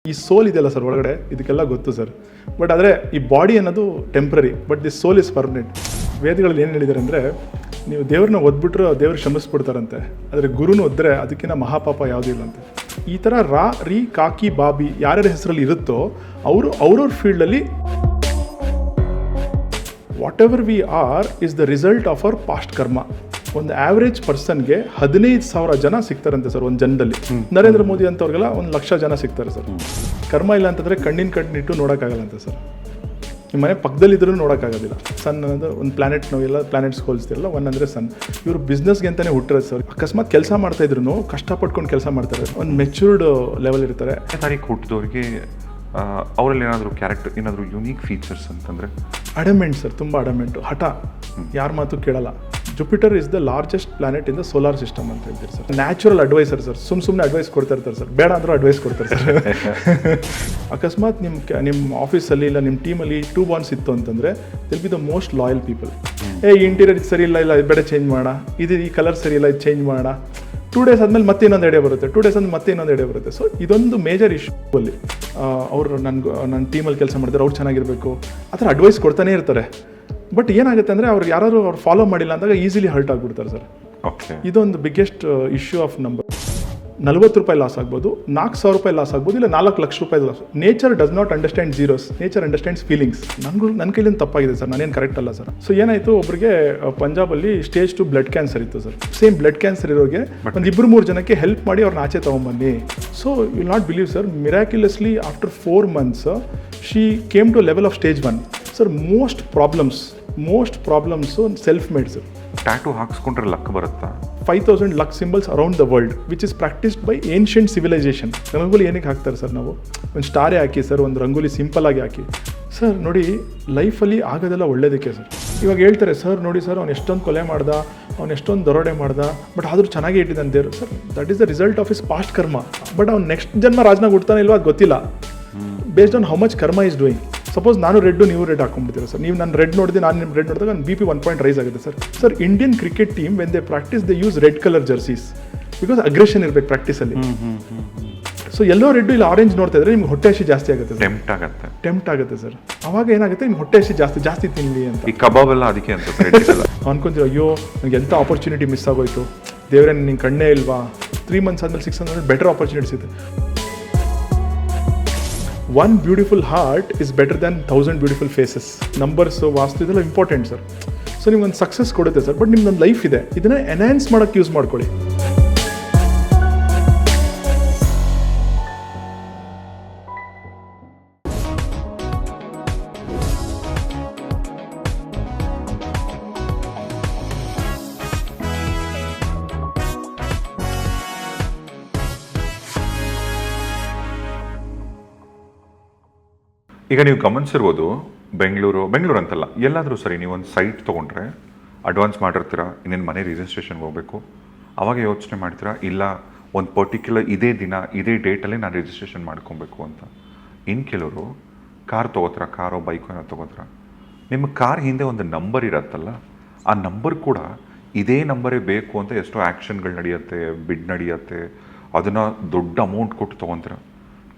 ಈ ಸೋಲ್ ಇದೆಯಲ್ಲ ಸರ್ ಒಳಗಡೆ, ಇದಕ್ಕೆಲ್ಲ ಗೊತ್ತು ಸರ್. ಬಟ್ ಆದರೆ ಈ ಬಾಡಿ ಅನ್ನೋದು temporary, but the soul is permanent. ವೇದಗಳಲ್ಲಿ ಏನು ಹೇಳಿದ್ದಾರೆ ಅಂದರೆ, ನೀವು ದೇವ್ರನ್ನ ಓದ್ಬಿಟ್ರೆ ದೇವ್ರು ಕ್ಷಮಿಸ್ಬಿಡ್ತಾರಂತೆ, ಆದರೆ ಗುರುನ ಓದಿದ್ರೆ ಅದಕ್ಕಿಂತ ಮಹಾಪಾಪ ಯಾವುದೂ ಇಲ್ಲಂತೆ. ಈ ಥರ ರಾ ರೀ ಕಾಕಿ ಬಾಬಿ ಯಾರ್ಯಾರ ಹೆಸರಲ್ಲಿ ಇರುತ್ತೋ ಅವ್ರವ್ರ ಫೀಲ್ಡಲ್ಲಿ what ever we are is the result of our past ಕರ್ಮ. ಒಂದು ಆವ್ರೇಜ್ ಪರ್ಸನ್ಗೆ 15,000 ಜನ ಸಿಗ್ತಾರಂತೆ ಸರ್ ಒಂದು ಜನದಲ್ಲಿ. ನರೇಂದ್ರ ಮೋದಿ ಅಂತವ್ರಿಗೆಲ್ಲ 1,00,000 ಜನ ಸಿಗ್ತಾರೆ ಸರ್. ಕರ್ಮ ಇಲ್ಲ ಅಂತಂದರೆ ಕಣ್ಣಿಟ್ಟು ನೋಡೋಕ್ಕಾಗಲ್ಲಂತೆ ಸರ್. ನಿಮ್ಮ ಮನೆ ಪಕ್ಕದಲ್ಲಿದ್ದರೂ ನೋಡೋಕ್ಕಾಗೋದಿಲ್ಲ. ಸನ್ ಅನ್ನೋದು ಒಂದು ಪ್ಲಾನೆಟ್, ನಾವೆಲ್ಲ ಪ್ಲಾನೆಟ್ಸ್ ಹೋಲಿಸ್ತಿರಲ್ಲ, ಒನ್ ಅಂದರೆ ಸನ್. ಇವರು ಬಿಸ್ನೆಸ್ಗೆ ಅಂತಲೇ ಹುಟ್ಟಿರೋದು ಸರ್. ಅಕಸ್ಮಾತ್ ಕೆಲಸ ಮಾಡ್ತಾಯಿದ್ರು ಕಷ್ಟಪಟ್ಕೊಂಡು ಕೆಲಸ ಮಾಡ್ತಾರೆ, ಒಂದು ಮೆಚ್ಯೂರ್ಡ್ ಲೆವೆಲ್ ಇರ್ತಾರೆ. ತಾರೀಕು ಹುಟ್ಟಿದವ್ರಿಗೆ ಅವರಲ್ಲಿ ಏನಾದರೂ ಕ್ಯಾರೆಕ್ಟರ್, ಏನಾದರೂ ಯುನೀಕ್ ಫೀಚರ್ಸ್ ಅಂತಂದರೆ ಅಡಮೆಂಟ್ ಸರ್, ತುಂಬ ಅಡಮೆಂಟು, ಹಠ, ಯಾರ ಮಾತು ಕೇಳಲ್ಲ. Jupiter is the largest planet in the solar system ಅಂತ ಹೇಳ್ತೀರಿ ಸರ್. ನ್ಯಾಚುರಲ್ ಅಡ್ವೈಸರ್ ಸರ್, ಸುಮ್ಮನೆ ಅಡ್ವೈಸ್ ಕೊಡ್ತಾ ಇರ್ತಾರೆ ಸರ್, ಬೇಡ ಅಂದರೂ ಅಡ್ವೈಸ್ ಕೊಡ್ತಾರೆ ಸರ್. ಅಕಸ್ಮಾತ್ ನಿಮ್ಮ ಆಫೀಸಲ್ಲಿ ಇಲ್ಲ ನಿಮ್ಮ ಟೀಮಲ್ಲಿ 2 ಬಾಂಡ್ಸ್ ಇತ್ತು ಅಂತಂದರೆ will be the most loyal people. Interior ಸರಿ ಇಲ್ಲ ಬೇಡ ಚೇಂಜ್ ಮಾಡೋಣ, ಈ ಕಲರ್ ಸರಿ ಇಲ್ಲ, ಇದು ಚೇಂಜ್ ಮಾಡೋಣ. 2 ಡೇಸ್ ಆದಮೇಲೆ ಮತ್ತೆ ಇನ್ನೊಂದು ಐಡಿಯಾ ಬರುತ್ತೆ, 2 ಡೇಸ್ ಆದ್ಮೇಲೆ ಮತ್ತೆ ಇನ್ನೊಂದು ಐಡಿಯಾ ಬರುತ್ತೆ. ಸೊ ಇದೊಂದು ಮೇಜರ್ ಇಶ್ಯೂ ಅಲ್ಲಿ. ಅವರು ನನ್ನ ಟೀಮಲ್ಲಿ ಕೆಲಸ ಮಾಡಿದ್ರೆ ಅವ್ರು ಚೆನ್ನಾಗಿರಬೇಕು, ಆ ಥರ ಅಡ್ವೈಸ್ ಕೊಡ್ತಾನೆ ಇರ್ತಾರೆ. ಬಟ್ ಏನಾಗುತ್ತೆ ಅಂದರೆ ಅವ್ರು ಯಾರು ಫಾಲೋ ಮಾಡಿಲ್ಲ ಅಂದಾಗ ಈಸಿಲಿ ಹರ್ಟ್ ಆಗಿಬಿಡ್ತಾರೆ ಸರ್. ಓಕೆ, ಇದೊಂದು ಬಿಗ್ಗೆಸ್ಟ್ ಇಶ್ಯೂ ಆಫ್ ನಂಬರ್. 40 ರೂಪಾಯಿ ಲಾಸ್ ಆಗ್ಬೋದು, 4,000 ರೂಪಾಯಿ ಲಾಸ್ ಆಗ್ಬೋದು, ಇಲ್ಲ 4 ಲಕ್ಷ ರೂಪಾಯಿ loss. Nature does not understand zeros, nature understands feelings. ನನ್ನ ಕೈಲಿಂದ ತಪ್ಪಾಗಿದೆ ಸರ್, ನಾನೇನು ಕರೆಕ್ಟ್ ಅಲ್ಲ ಸರ್. ಸೊ ಏನಾಯಿತು, ಒಬ್ಬರಿಗೆ ಪಂಜಾಬಲ್ಲಿ ಸ್ಟೇಜ್ 2 ಬ್ಲಡ್ ಕ್ಯಾನ್ಸರ್ ಇತ್ತು ಸರ್. ಸೇಮ್ ಬ್ಲಡ್ ಕ್ಯಾನ್ಸರ್ ಇರೋರಿಗೆ ಒಂದು 2-3 ಜನಕ್ಕೆ ಹೆಲ್ಪ್ ಮಾಡಿ ಅವ್ರನ್ನ ಆಚೆ ತೊಗೊಂಬನ್ನಿ. So you will not believe sir, miraculously after 4 months she came to level of stage 1 sir. Most problems self made sir. Tattoo ಹಾಕ್ಸ್ಕೊಂಡ್ರೆ ಲಕ್ ಬರುತ್ತಾ? 5,000 luck symbols around the world which is practised by ancient civilisation. Rangoli ಏನಕ್ಕೆ ಹಾಕ್ತಾರೆ sir? ನಾವು ಒಂದು ಸ್ಟಾರೇ ಹಾಕಿ sir, ಒಂದು rangoli simple ಆಗಿ ಹಾಕಿ sir. ನೋಡಿ, ಲೈಫಲ್ಲಿ ಆಗೋದೆಲ್ಲ ಒಳ್ಳೇದಕ್ಕೆ ಸರ್. ಇವಾಗ ಹೇಳ್ತಾರೆ ಸರ್, ನೋಡಿ ಸರ್, ಅವ್ನು ಎಷ್ಟೊಂದು ಕೊಲೆ ಮಾಡ್ದ, ಅವ್ನು ಎಷ್ಟೊಂದು ದರೋಡೆ ಮಾಡ್ದ, ಬಟ್ ಆದರೂ ಚೆನ್ನಾಗಿ ಇಟ್ಟಿದ್ದಾನೆ ದೇವರು sir. That is the result of is past ಕರ್ಮ. ಬಟ್ ಅವ್ನು ನೆಕ್ಸ್ಟ್ ಜನ್ಮ ರಾಜನಾಗ ಹುಡ್ತಾನೆ ಇಲ್ವಾ ಅದು ಗೊತ್ತಿಲ್ಲ. ಬೇಸ್ಡ್ ಆನ್ ಹೌ ಮಚ್ ಕರ್ಮ ಈಸ್ ಡೂಯಿಂಗ್. ಸಪೋಸ್ ನಾನು ರೆಡ್ಡು, ನೀವು ರೆಡ್ ಹಾಕೊಂಡ್ಬಿಡ್ತೀರ ಸರ್. ನೀವು ನಾನು ರೆಡ್ ನೋಡಿದೆ, ನಾನು ನಿಮ್ಮ ರೆಡ್ ನೋಡಿದಾಗ ನನ್ನ BP 1 ಪಾಯಿಂಟ್ ರೈಸ್ ಆಗುತ್ತೆ sir. Sir, Indian cricket team when they practice they use red colour jerseys because aggression ಇರಬೇಕು ಪ್ರಾಕ್ಟೀಸಲ್ಲಿ. ಸೊ ಎಲ್ಲೋ ರೆಡ್ ಇಲ್ಲ ಆರೆಂಜ್ ನೋಡ್ತಾ ಇದ್ರೆ ನಿಮ್ಗೆ ಹೊಟ್ಟೆ ಹಸಿ ಜಾಸ್ತಿ ಆಗುತ್ತೆ, ಟೆಂಪ್ಟ್ ಆಗುತ್ತೆ ಸರ್. ಅವಾಗ ಏನಾಗುತ್ತೆ, ನಿಮ್ಗೆ ಹೊಟ್ಟೆ ಹಸಿ ಜಾಸ್ತಿ ತಿನ್ನಿ ಅಂತ. ಈ ಕಬಾಬ್ ಎಲ್ಲ ಅದಕ್ಕೆ ಅಂತ ಅನ್ಕೊಂತೀವಿ, ಅಯ್ಯೋ ನನಗೆ ಎಂಥ ಆಪರ್ಚುನಿಟಿ ಮಿಸ್ ಆಗೋಯ್ತು, ದೇವರೇ ನಿಂಗೆ ಕಣ್ಣೇ ಇಲ್ವಾ. 3 months ಆದಮೇಲೆ 6 months ಬೆಟರ್ ಆಪರ್ಚುನಿಟೀಸ್ ಇದೆ. 1 beautiful heart is better than 1000 beautiful faces. Numbers, vastu ಇದೆಲ್ಲ ಇಂಪಾರ್ಟೆಂಟ್ ಸರ್. ಸೊ ನಿಮ್ಗೊಂದು ಸಕ್ಸಸ್ ಕೊಡುತ್ತೆ ಸರ್. ಬಟ್ ನಿಮ್ದೊಂದು ಲೈಫ್ ಇದೆ, ಇದನ್ನ ಎನ್ಹ್ಯಾನ್ಸ್ ಮಾಡೋಕ್ಕೆ ಯೂಸ್ ಮಾಡ್ಕೊಳ್ಳಿ. ಈಗ ನೀವು ಗಮನಿಸಿರ್ಬೋದು, ಬೆಂಗಳೂರು ಅಂತಲ್ಲ, ಎಲ್ಲಾದರೂ ಸರಿ ನೀವೊಂದು ಸೈಟ್ ತೊಗೊಂಡ್ರೆ ಅಡ್ವಾನ್ಸ್ ಮಾಡಿರ್ತೀರ, ಇನ್ನೇನು ಮನೆ ರಿಜಿಸ್ಟ್ರೇಷನ್ಗೆ ಹೋಗಬೇಕು, ಆವಾಗ ಯೋಚನೆ ಮಾಡ್ತೀರಾ, ಇಲ್ಲ ಒಂದು ಪರ್ಟಿಕ್ಯುಲರ್ ಇದೇ ದಿನ ಇದೇ ಡೇಟಲ್ಲಿ ನಾನು ರಿಜಿಸ್ಟ್ರೇಷನ್ ಮಾಡ್ಕೊಬೇಕು ಅಂತ. ಇನ್ನು ಕೆಲವರು ಕಾರ್ ತೊಗೋತೀರ, ಕಾರೋ ಬೈಕೋ ಏನೋ ತೊಗೋತೀರ, ನಿಮ್ಮ ಕಾರ್ ಹಿಂದೆ ಒಂದು ನಂಬರ್ ಇರತ್ತಲ್ಲ, ಆ ನಂಬರ್ ಕೂಡ ಇದೇ ನಂಬರೇ ಬೇಕು ಅಂತ ಎಷ್ಟೋ ಆ್ಯಕ್ಷನ್ಗಳು ನಡೆಯುತ್ತೆ, ಬಿಡ್ ನಡೆಯುತ್ತೆ, ಅದನ್ನು ದೊಡ್ಡ ಅಮೌಂಟ್ ಕೊಟ್ಟು ತೊಗೊತೀರ.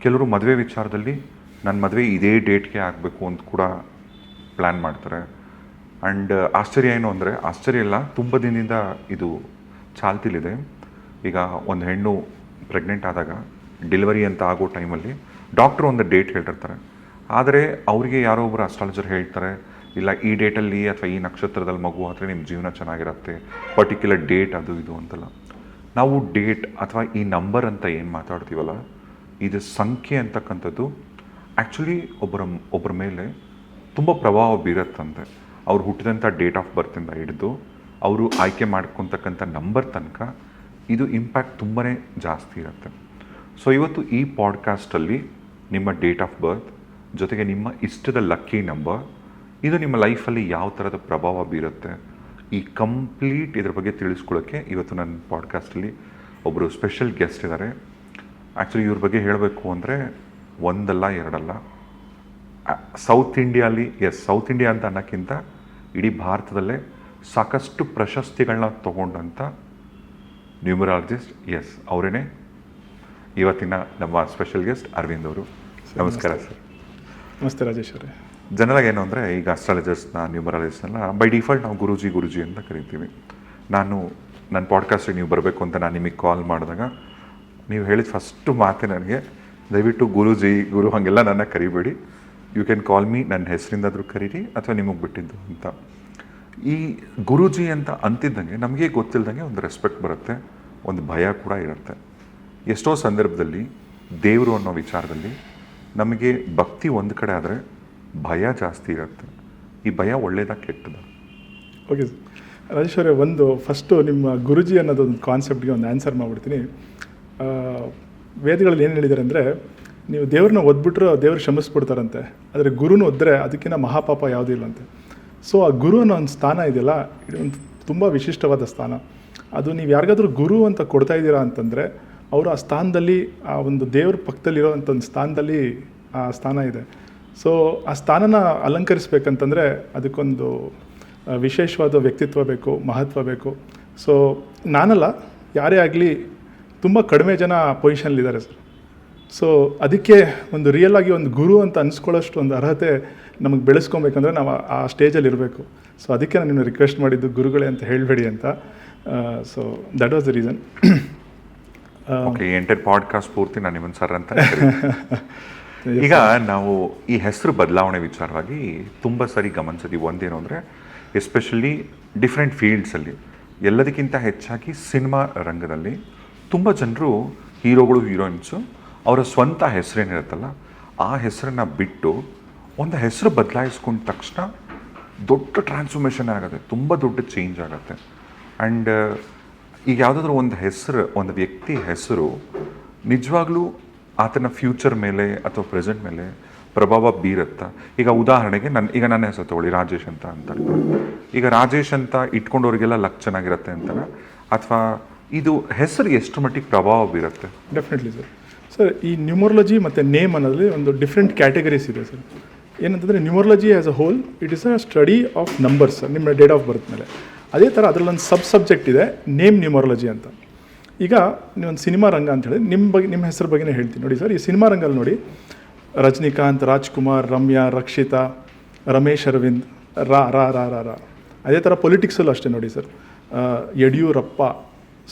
ಕೆಲವರು ಮದುವೆ ವಿಚಾರದಲ್ಲಿ ನನ್ನ ಮದುವೆ ಇದೇ ಡೇಟ್ಗೆ ಆಗಬೇಕು ಅಂತ ಕೂಡ ಪ್ಲ್ಯಾನ್ ಮಾಡ್ತಾರೆ. ಆ್ಯಂಡ್ ಆಶ್ಚರ್ಯ ಏನು ಅಂದರೆ, ಆಶ್ಚರ್ಯ ಇಲ್ಲ, ತುಂಬ ದಿನದಿಂದ ಇದು ಚಾಲ್ತಿಲಿದೆ. ಈಗ ಒಂದು ಹೆಣ್ಣು ಪ್ರೆಗ್ನೆಂಟ್ ಆದಾಗ ಡೆಲಿವರಿ ಅಂತ ಆಗೋ ಟೈಮಲ್ಲಿ ಡಾಕ್ಟ್ರು ಒಂದು ಡೇಟ್ ಹೇಳಿರ್ತಾರೆ. ಆದರೆ ಅವರಿಗೆ ಯಾರೋ ಒಬ್ಬರು ಅಸ್ಟ್ರಾಲಜರ್ ಹೇಳ್ತಾರೆ, ಇಲ್ಲ ಈ ಡೇಟಲ್ಲಿ ಅಥವಾ ಈ ನಕ್ಷತ್ರದಲ್ಲಿ ಮಗು ಆದರೆ ನಿಮ್ಮ ಜೀವನ ಚೆನ್ನಾಗಿರುತ್ತೆ, ಪರ್ಟಿಕ್ಯುಲರ್ ಡೇಟ್ ಅದು ಇದು ಅಂತಲ್ಲ. ನಾವು ಡೇಟ್ ಅಥವಾ ಈ ನಂಬರ್ ಅಂತ ಏನು ಮಾತಾಡ್ತೀವಲ್ಲ, ಇದು ಸಂಖ್ಯೆ ಅಂತಕ್ಕಂಥದ್ದು ಆ್ಯಕ್ಚುಲಿ ಒಬ್ಬರ ಮೇಲೆ ತುಂಬ ಪ್ರಭಾವ ಬೀರುತ್ತಂತೆ. ಅವ್ರು ಹುಟ್ಟಿದಂಥ ಡೇಟ್ ಆಫ್ ಬರ್ತಿಂದ ಹಿಡಿದು ಅವರು ಆಯ್ಕೆ ಮಾಡ್ಕೊತಕ್ಕಂಥ ನಂಬರ್ ತನಕ ಇದು ಇಂಪ್ಯಾಕ್ಟ್ ತುಂಬಾ ಜಾಸ್ತಿ ಇರುತ್ತೆ. ಸೊ ಇವತ್ತು ಈ ಪಾಡ್ಕಾಸ್ಟಲ್ಲಿ ನಿಮ್ಮ ಡೇಟ್ ಆಫ್ ಬರ್ತ್ ಜೊತೆಗೆ ನಿಮ್ಮ ಇಷ್ಟದ ಲಕ್ಕಿ ನಂಬರ್, ಇದು ನಿಮ್ಮ ಲೈಫಲ್ಲಿ ಯಾವ ಥರದ ಪ್ರಭಾವ ಬೀರುತ್ತೆ, ಈ ಕಂಪ್ಲೀಟ್ ಇದ್ರ ಬಗ್ಗೆ ತಿಳಿಸ್ಕೊಳ್ಳೋಕ್ಕೆ ಇವತ್ತು ನನ್ನ ಪಾಡ್ಕಾಸ್ಟಲ್ಲಿ ಒಬ್ಬರು ಸ್ಪೆಷಲ್ ಗೆಸ್ಟ್ ಇದ್ದಾರೆ. ಆ್ಯಕ್ಚುಲಿ ಇವ್ರ ಬಗ್ಗೆ ಹೇಳಬೇಕು ಅಂದರೆ ಒಂದಲ್ಲ ಎರಡಲ್ಲ, ಸೌತ್ ಇಂಡಿಯಾ ಅಂತ ಅನ್ನೋಕ್ಕಿಂತ ಇಡೀ ಭಾರತದಲ್ಲೇ ಸಾಕಷ್ಟು ಪ್ರಶಸ್ತಿಗಳನ್ನ ತೊಗೊಂಡಂಥ ನ್ಯೂಮರಾಲಜಿಸ್ಟ್. ಅವರೇ ಇವತ್ತಿನ ನಮ್ಮ ಸ್ಪೆಷಲ್ ಗೆಸ್ಟ್ ಅರವಿಂದ್ ಅವರು. ನಮಸ್ಕಾರ ಸರ್. ನಮಸ್ತೆ ರಾಜೇಶ್ ಅವರೇ. ಜನರಾಗಿ ಏನು ಅಂದರೆ ಈಗ ಅಸ್ಟ್ರಾಲಜರ್ಸ್ನ ನ್ಯೂಮರಾಲಜಿಸ್ಟ್ನೆಲ್ಲ ಬೈ ಡಿಫಾಲ್ಟ್ ನಾವು ಗುರೂಜಿ ಅಂತ ಕರಿತೀವಿ. ನನ್ನ ಪಾಡ್ಕಾಸ್ಟಿಗೆ ನೀವು ಬರಬೇಕು ಅಂತ ನಾನು ನಿಮಗೆ ಕಾಲ್ ಮಾಡಿದಾಗ ನೀವು ಹೇಳಿದ ಫಸ್ಟು ಮಾತೆ ನನಗೆ, ದಯವಿಟ್ಟು ಗುರೂಜಿ ಗುರು ಹಾಗೆಲ್ಲ ನನ್ನ ಕರಿಬೇಡಿ, ಯು ಕ್ಯಾನ್ ಕಾಲ್ ಮೀ, ನನ್ನ ಹೆಸರಿಂದಾದರೂ ಕರೀರಿ ಅಥವಾ ನಿಮಗೆ ಬಿಟ್ಟಿದ್ದು ಅಂತ. ಈ ಗುರೂಜಿ ಅಂತ ಅಂತಿದ್ದಂಗೆ ನಮಗೆ ಗೊತ್ತಿಲ್ದಂಗೆ ಒಂದು ರೆಸ್ಪೆಕ್ಟ್ ಬರುತ್ತೆ, ಒಂದು ಭಯ ಕೂಡ ಇರುತ್ತೆ. ಎಷ್ಟೋ ಸಂದರ್ಭದಲ್ಲಿ ದೇವರು ಅನ್ನೋ ವಿಚಾರದಲ್ಲಿ ನಮಗೆ ಭಕ್ತಿ ಒಂದು ಕಡೆ ಆದರೆ ಭಯ ಜಾಸ್ತಿ ಇರುತ್ತೆ. ಈ ಭಯ ಒಳ್ಳೇದಾ ಕೆಟ್ಟದ? Okay sir. ರಾಜೇಶ್ ಅವರೇ, ಒಂದು ಫಸ್ಟು ನಿಮ್ಮ ಗುರುಜಿ ಅನ್ನೋದೊಂದು ಕಾನ್ಸೆಪ್ಟ್ಗೆ ಒಂದು ಆನ್ಸರ್ ಮಾಡಿಬಿಡ್ತೀನಿ. ವೇದಗಳಲ್ಲಿ ಏನು ಹೇಳಿದ್ದಾರೆ ಅಂದರೆ, ನೀವು ದೇವ್ರನ್ನ ಓದ್ಬಿಟ್ರೆ ದೇವ್ರು ಕ್ಷಮಿಸ್ಬಿಡ್ತಾರಂತೆ, ಆದರೆ ಗುರುನ ಓದಿದ್ರೆ ಅದಕ್ಕಿಂತ ಮಹಾಪಾಪ ಯಾವುದೂ ಇಲ್ಲಂತೆ. ಸೊ ಆ ಗುರು ಅನ್ನೋ ಒಂದು ಸ್ಥಾನ ಇದೆಯಲ್ಲ, ಇದು ಒಂದು ತುಂಬ ವಿಶಿಷ್ಟವಾದ ಸ್ಥಾನ. ಅದು ನೀವು ಯಾರಿಗಾದ್ರೂ ಗುರು ಅಂತ ಕೊಡ್ತಾ ಇದ್ದೀರಾ ಅಂತಂದರೆ ಅವರು ಆ ಸ್ಥಾನದಲ್ಲಿ, ಆ ಒಂದು ದೇವ್ರ ಪಕ್ಕದಲ್ಲಿರೋವಂಥ ಒಂದು ಸ್ಥಾನದಲ್ಲಿ ಆ ಸ್ಥಾನ ಇದೆ. ಸೊ ಆ ಸ್ಥಾನನ ಅಲಂಕರಿಸ್ಬೇಕಂತಂದರೆ ಅದಕ್ಕೊಂದು ವಿಶೇಷವಾದ ವ್ಯಕ್ತಿತ್ವ ಬೇಕು, ಮಹತ್ವ ಬೇಕು. ಸೊ ನಾನಲ್ಲ, ಯಾರೇ ಆಗಲಿ ತುಂಬ ಕಡಿಮೆ ಜನ ಪೊಸಿಷನ್ಲಿದ್ದಾರೆ ಸರ್. ಸೊ ಅದಕ್ಕೆ ಒಂದು ರಿಯಲ್ ಆಗಿ ಒಂದು ಗುರು ಅಂತ ಅನ್ಸ್ಕೊಳ್ಳೋಷ್ಟು ಒಂದು ಅರ್ಹತೆ ನಮಗೆ ಬೆಳೆಸ್ಕೊಬೇಕಂದ್ರೆ ನಾವು ಆ ಸ್ಟೇಜಲ್ಲಿ ಇರಬೇಕು. ಸೊ ಅದಕ್ಕೆ ನಾನು ನಿಮ್ಮನ್ನು ರಿಕ್ವೆಸ್ಟ್ ಮಾಡಿದ್ದು ಗುರುಗಳೇ ಅಂತ ಹೇಳಬೇಡಿ ಅಂತ. So that was the reason. Okay, enter podcast ಪೂರ್ತಿ ನಾನು ನಿಮ್ಮನ್ನು ಸರ್ ಅಂತ ಈಗ ನಾವು ಈ ಹೆಸರು ಬದಲಾವಣೆ ವಿಚಾರವಾಗಿ ತುಂಬ ಸರಿ ಗಮನಿಸಿದ್ದೀವಿ. ಒಂದೇನು ಅಂದರೆ ಎಸ್ಪೆಷಲಿ ಡಿಫ್ರೆಂಟ್ ಫೀಲ್ಡ್ಸಲ್ಲಿ, ಎಲ್ಲದಕ್ಕಿಂತ ಹೆಚ್ಚಾಗಿ ಸಿನಿಮಾ ರಂಗದಲ್ಲಿ ತುಂಬ ಜನರು ಹೀರೋಗಳು, ಹೀರೋಯಿನ್ಸು ಅವರ ಸ್ವಂತ ಹೆಸರೇನಿರುತ್ತಲ್ಲ ಆ ಹೆಸರನ್ನು ಬಿಟ್ಟು ಒಂದು ಹೆಸರು ಬದಲಾಯಿಸ್ಕೊಂಡ ತಕ್ಷಣ ದೊಡ್ಡ ಟ್ರಾನ್ಸ್ಫಾರ್ಮೇಷನ್ ಆಗುತ್ತೆ, ತುಂಬ ದೊಡ್ಡ ಚೇಂಜ್ ಆಗುತ್ತೆ. ಆ್ಯಂಡ್ ಈಗ ಯಾವುದಾದ್ರೂ ಒಂದು ಹೆಸರು, ಒಂದು ವ್ಯಕ್ತಿ ಹೆಸರು ನಿಜವಾಗ್ಲೂ ಆತನ ಫ್ಯೂಚರ್ ಮೇಲೆ ಅಥವಾ ಪ್ರೆಸೆಂಟ್ ಮೇಲೆ ಪ್ರಭಾವ ಬೀರುತ್ತಾ? ಈಗ ಉದಾಹರಣೆಗೆ ನನ್ನ ಹೆಸರು ತಗೊಳ್ಳಿ, ರಾಜೇಶ್ ಅಂತ ಈಗ ರಾಜೇಶ್ ಅಂತ ಇಟ್ಕೊಂಡವ್ರಿಗೆಲ್ಲ ಲಕ್ ಚೆನ್ನಾಗಿರುತ್ತೆ ಅಂತಾನೆ, ಅಥವಾ ಇದು ಹೆಸರು ಎಷ್ಟು ಮಟ್ಟಿಗೆ ಪ್ರಭಾವ ಬೀರುತ್ತೆ? Definitely sir. ಸರ್, ಈ ನ್ಯೂಮರಾಲಜಿ ಮತ್ತು ನೇಮ್ ಅನ್ನೋದ್ರಲ್ಲಿ ಒಂದು ಡಿಫ್ರೆಂಟ್ ಕ್ಯಾಟಗರೀಸ್ ಇದೆ ಸರ್. ಏನಂತಂದರೆ numerology as a hole it is a study of numbers, ನಿಮ್ಮ ಡೇಟ್ ಆಫ್ ಬರ್ತ್ ಮೇಲೆ. ಅದೇ ಥರ ಅದರಲ್ಲೊಂದು ಸಬ್ಜೆಕ್ಟ್ ಇದೆ, ನೇಮ್ ನ್ಯೂಮರಾಲಜಿ ಅಂತ. ಈಗ ನೀವೊಂದು ಸಿನಿಮಾ ರಂಗ ಅಂತ ಹೇಳಿ ನಿಮ್ಮ ಹೆಸರು ಬಗ್ಗೆನೇ ಹೇಳ್ತೀನಿ ನೋಡಿ ಸರ್. ಈ ಸಿನಿಮಾ ರಂಗಲ್ಲಿ ನೋಡಿ, ರಜನಿಕಾಂತ್, ರಾಜ್ಕುಮಾರ್, ರಮ್ಯಾ, ರಕ್ಷಿತಾ, ರಮೇಶ್ ಅರವಿಂದ್, ರಾ ರಾ ರಾ ರಾ ರಾ. ಅದೇ ಥರ ಪೊಲಿಟಿಕ್ಸಲ್ಲೂ ಅಷ್ಟೇ ನೋಡಿ ಸರ್, ಯಡಿಯೂರಪ್ಪ,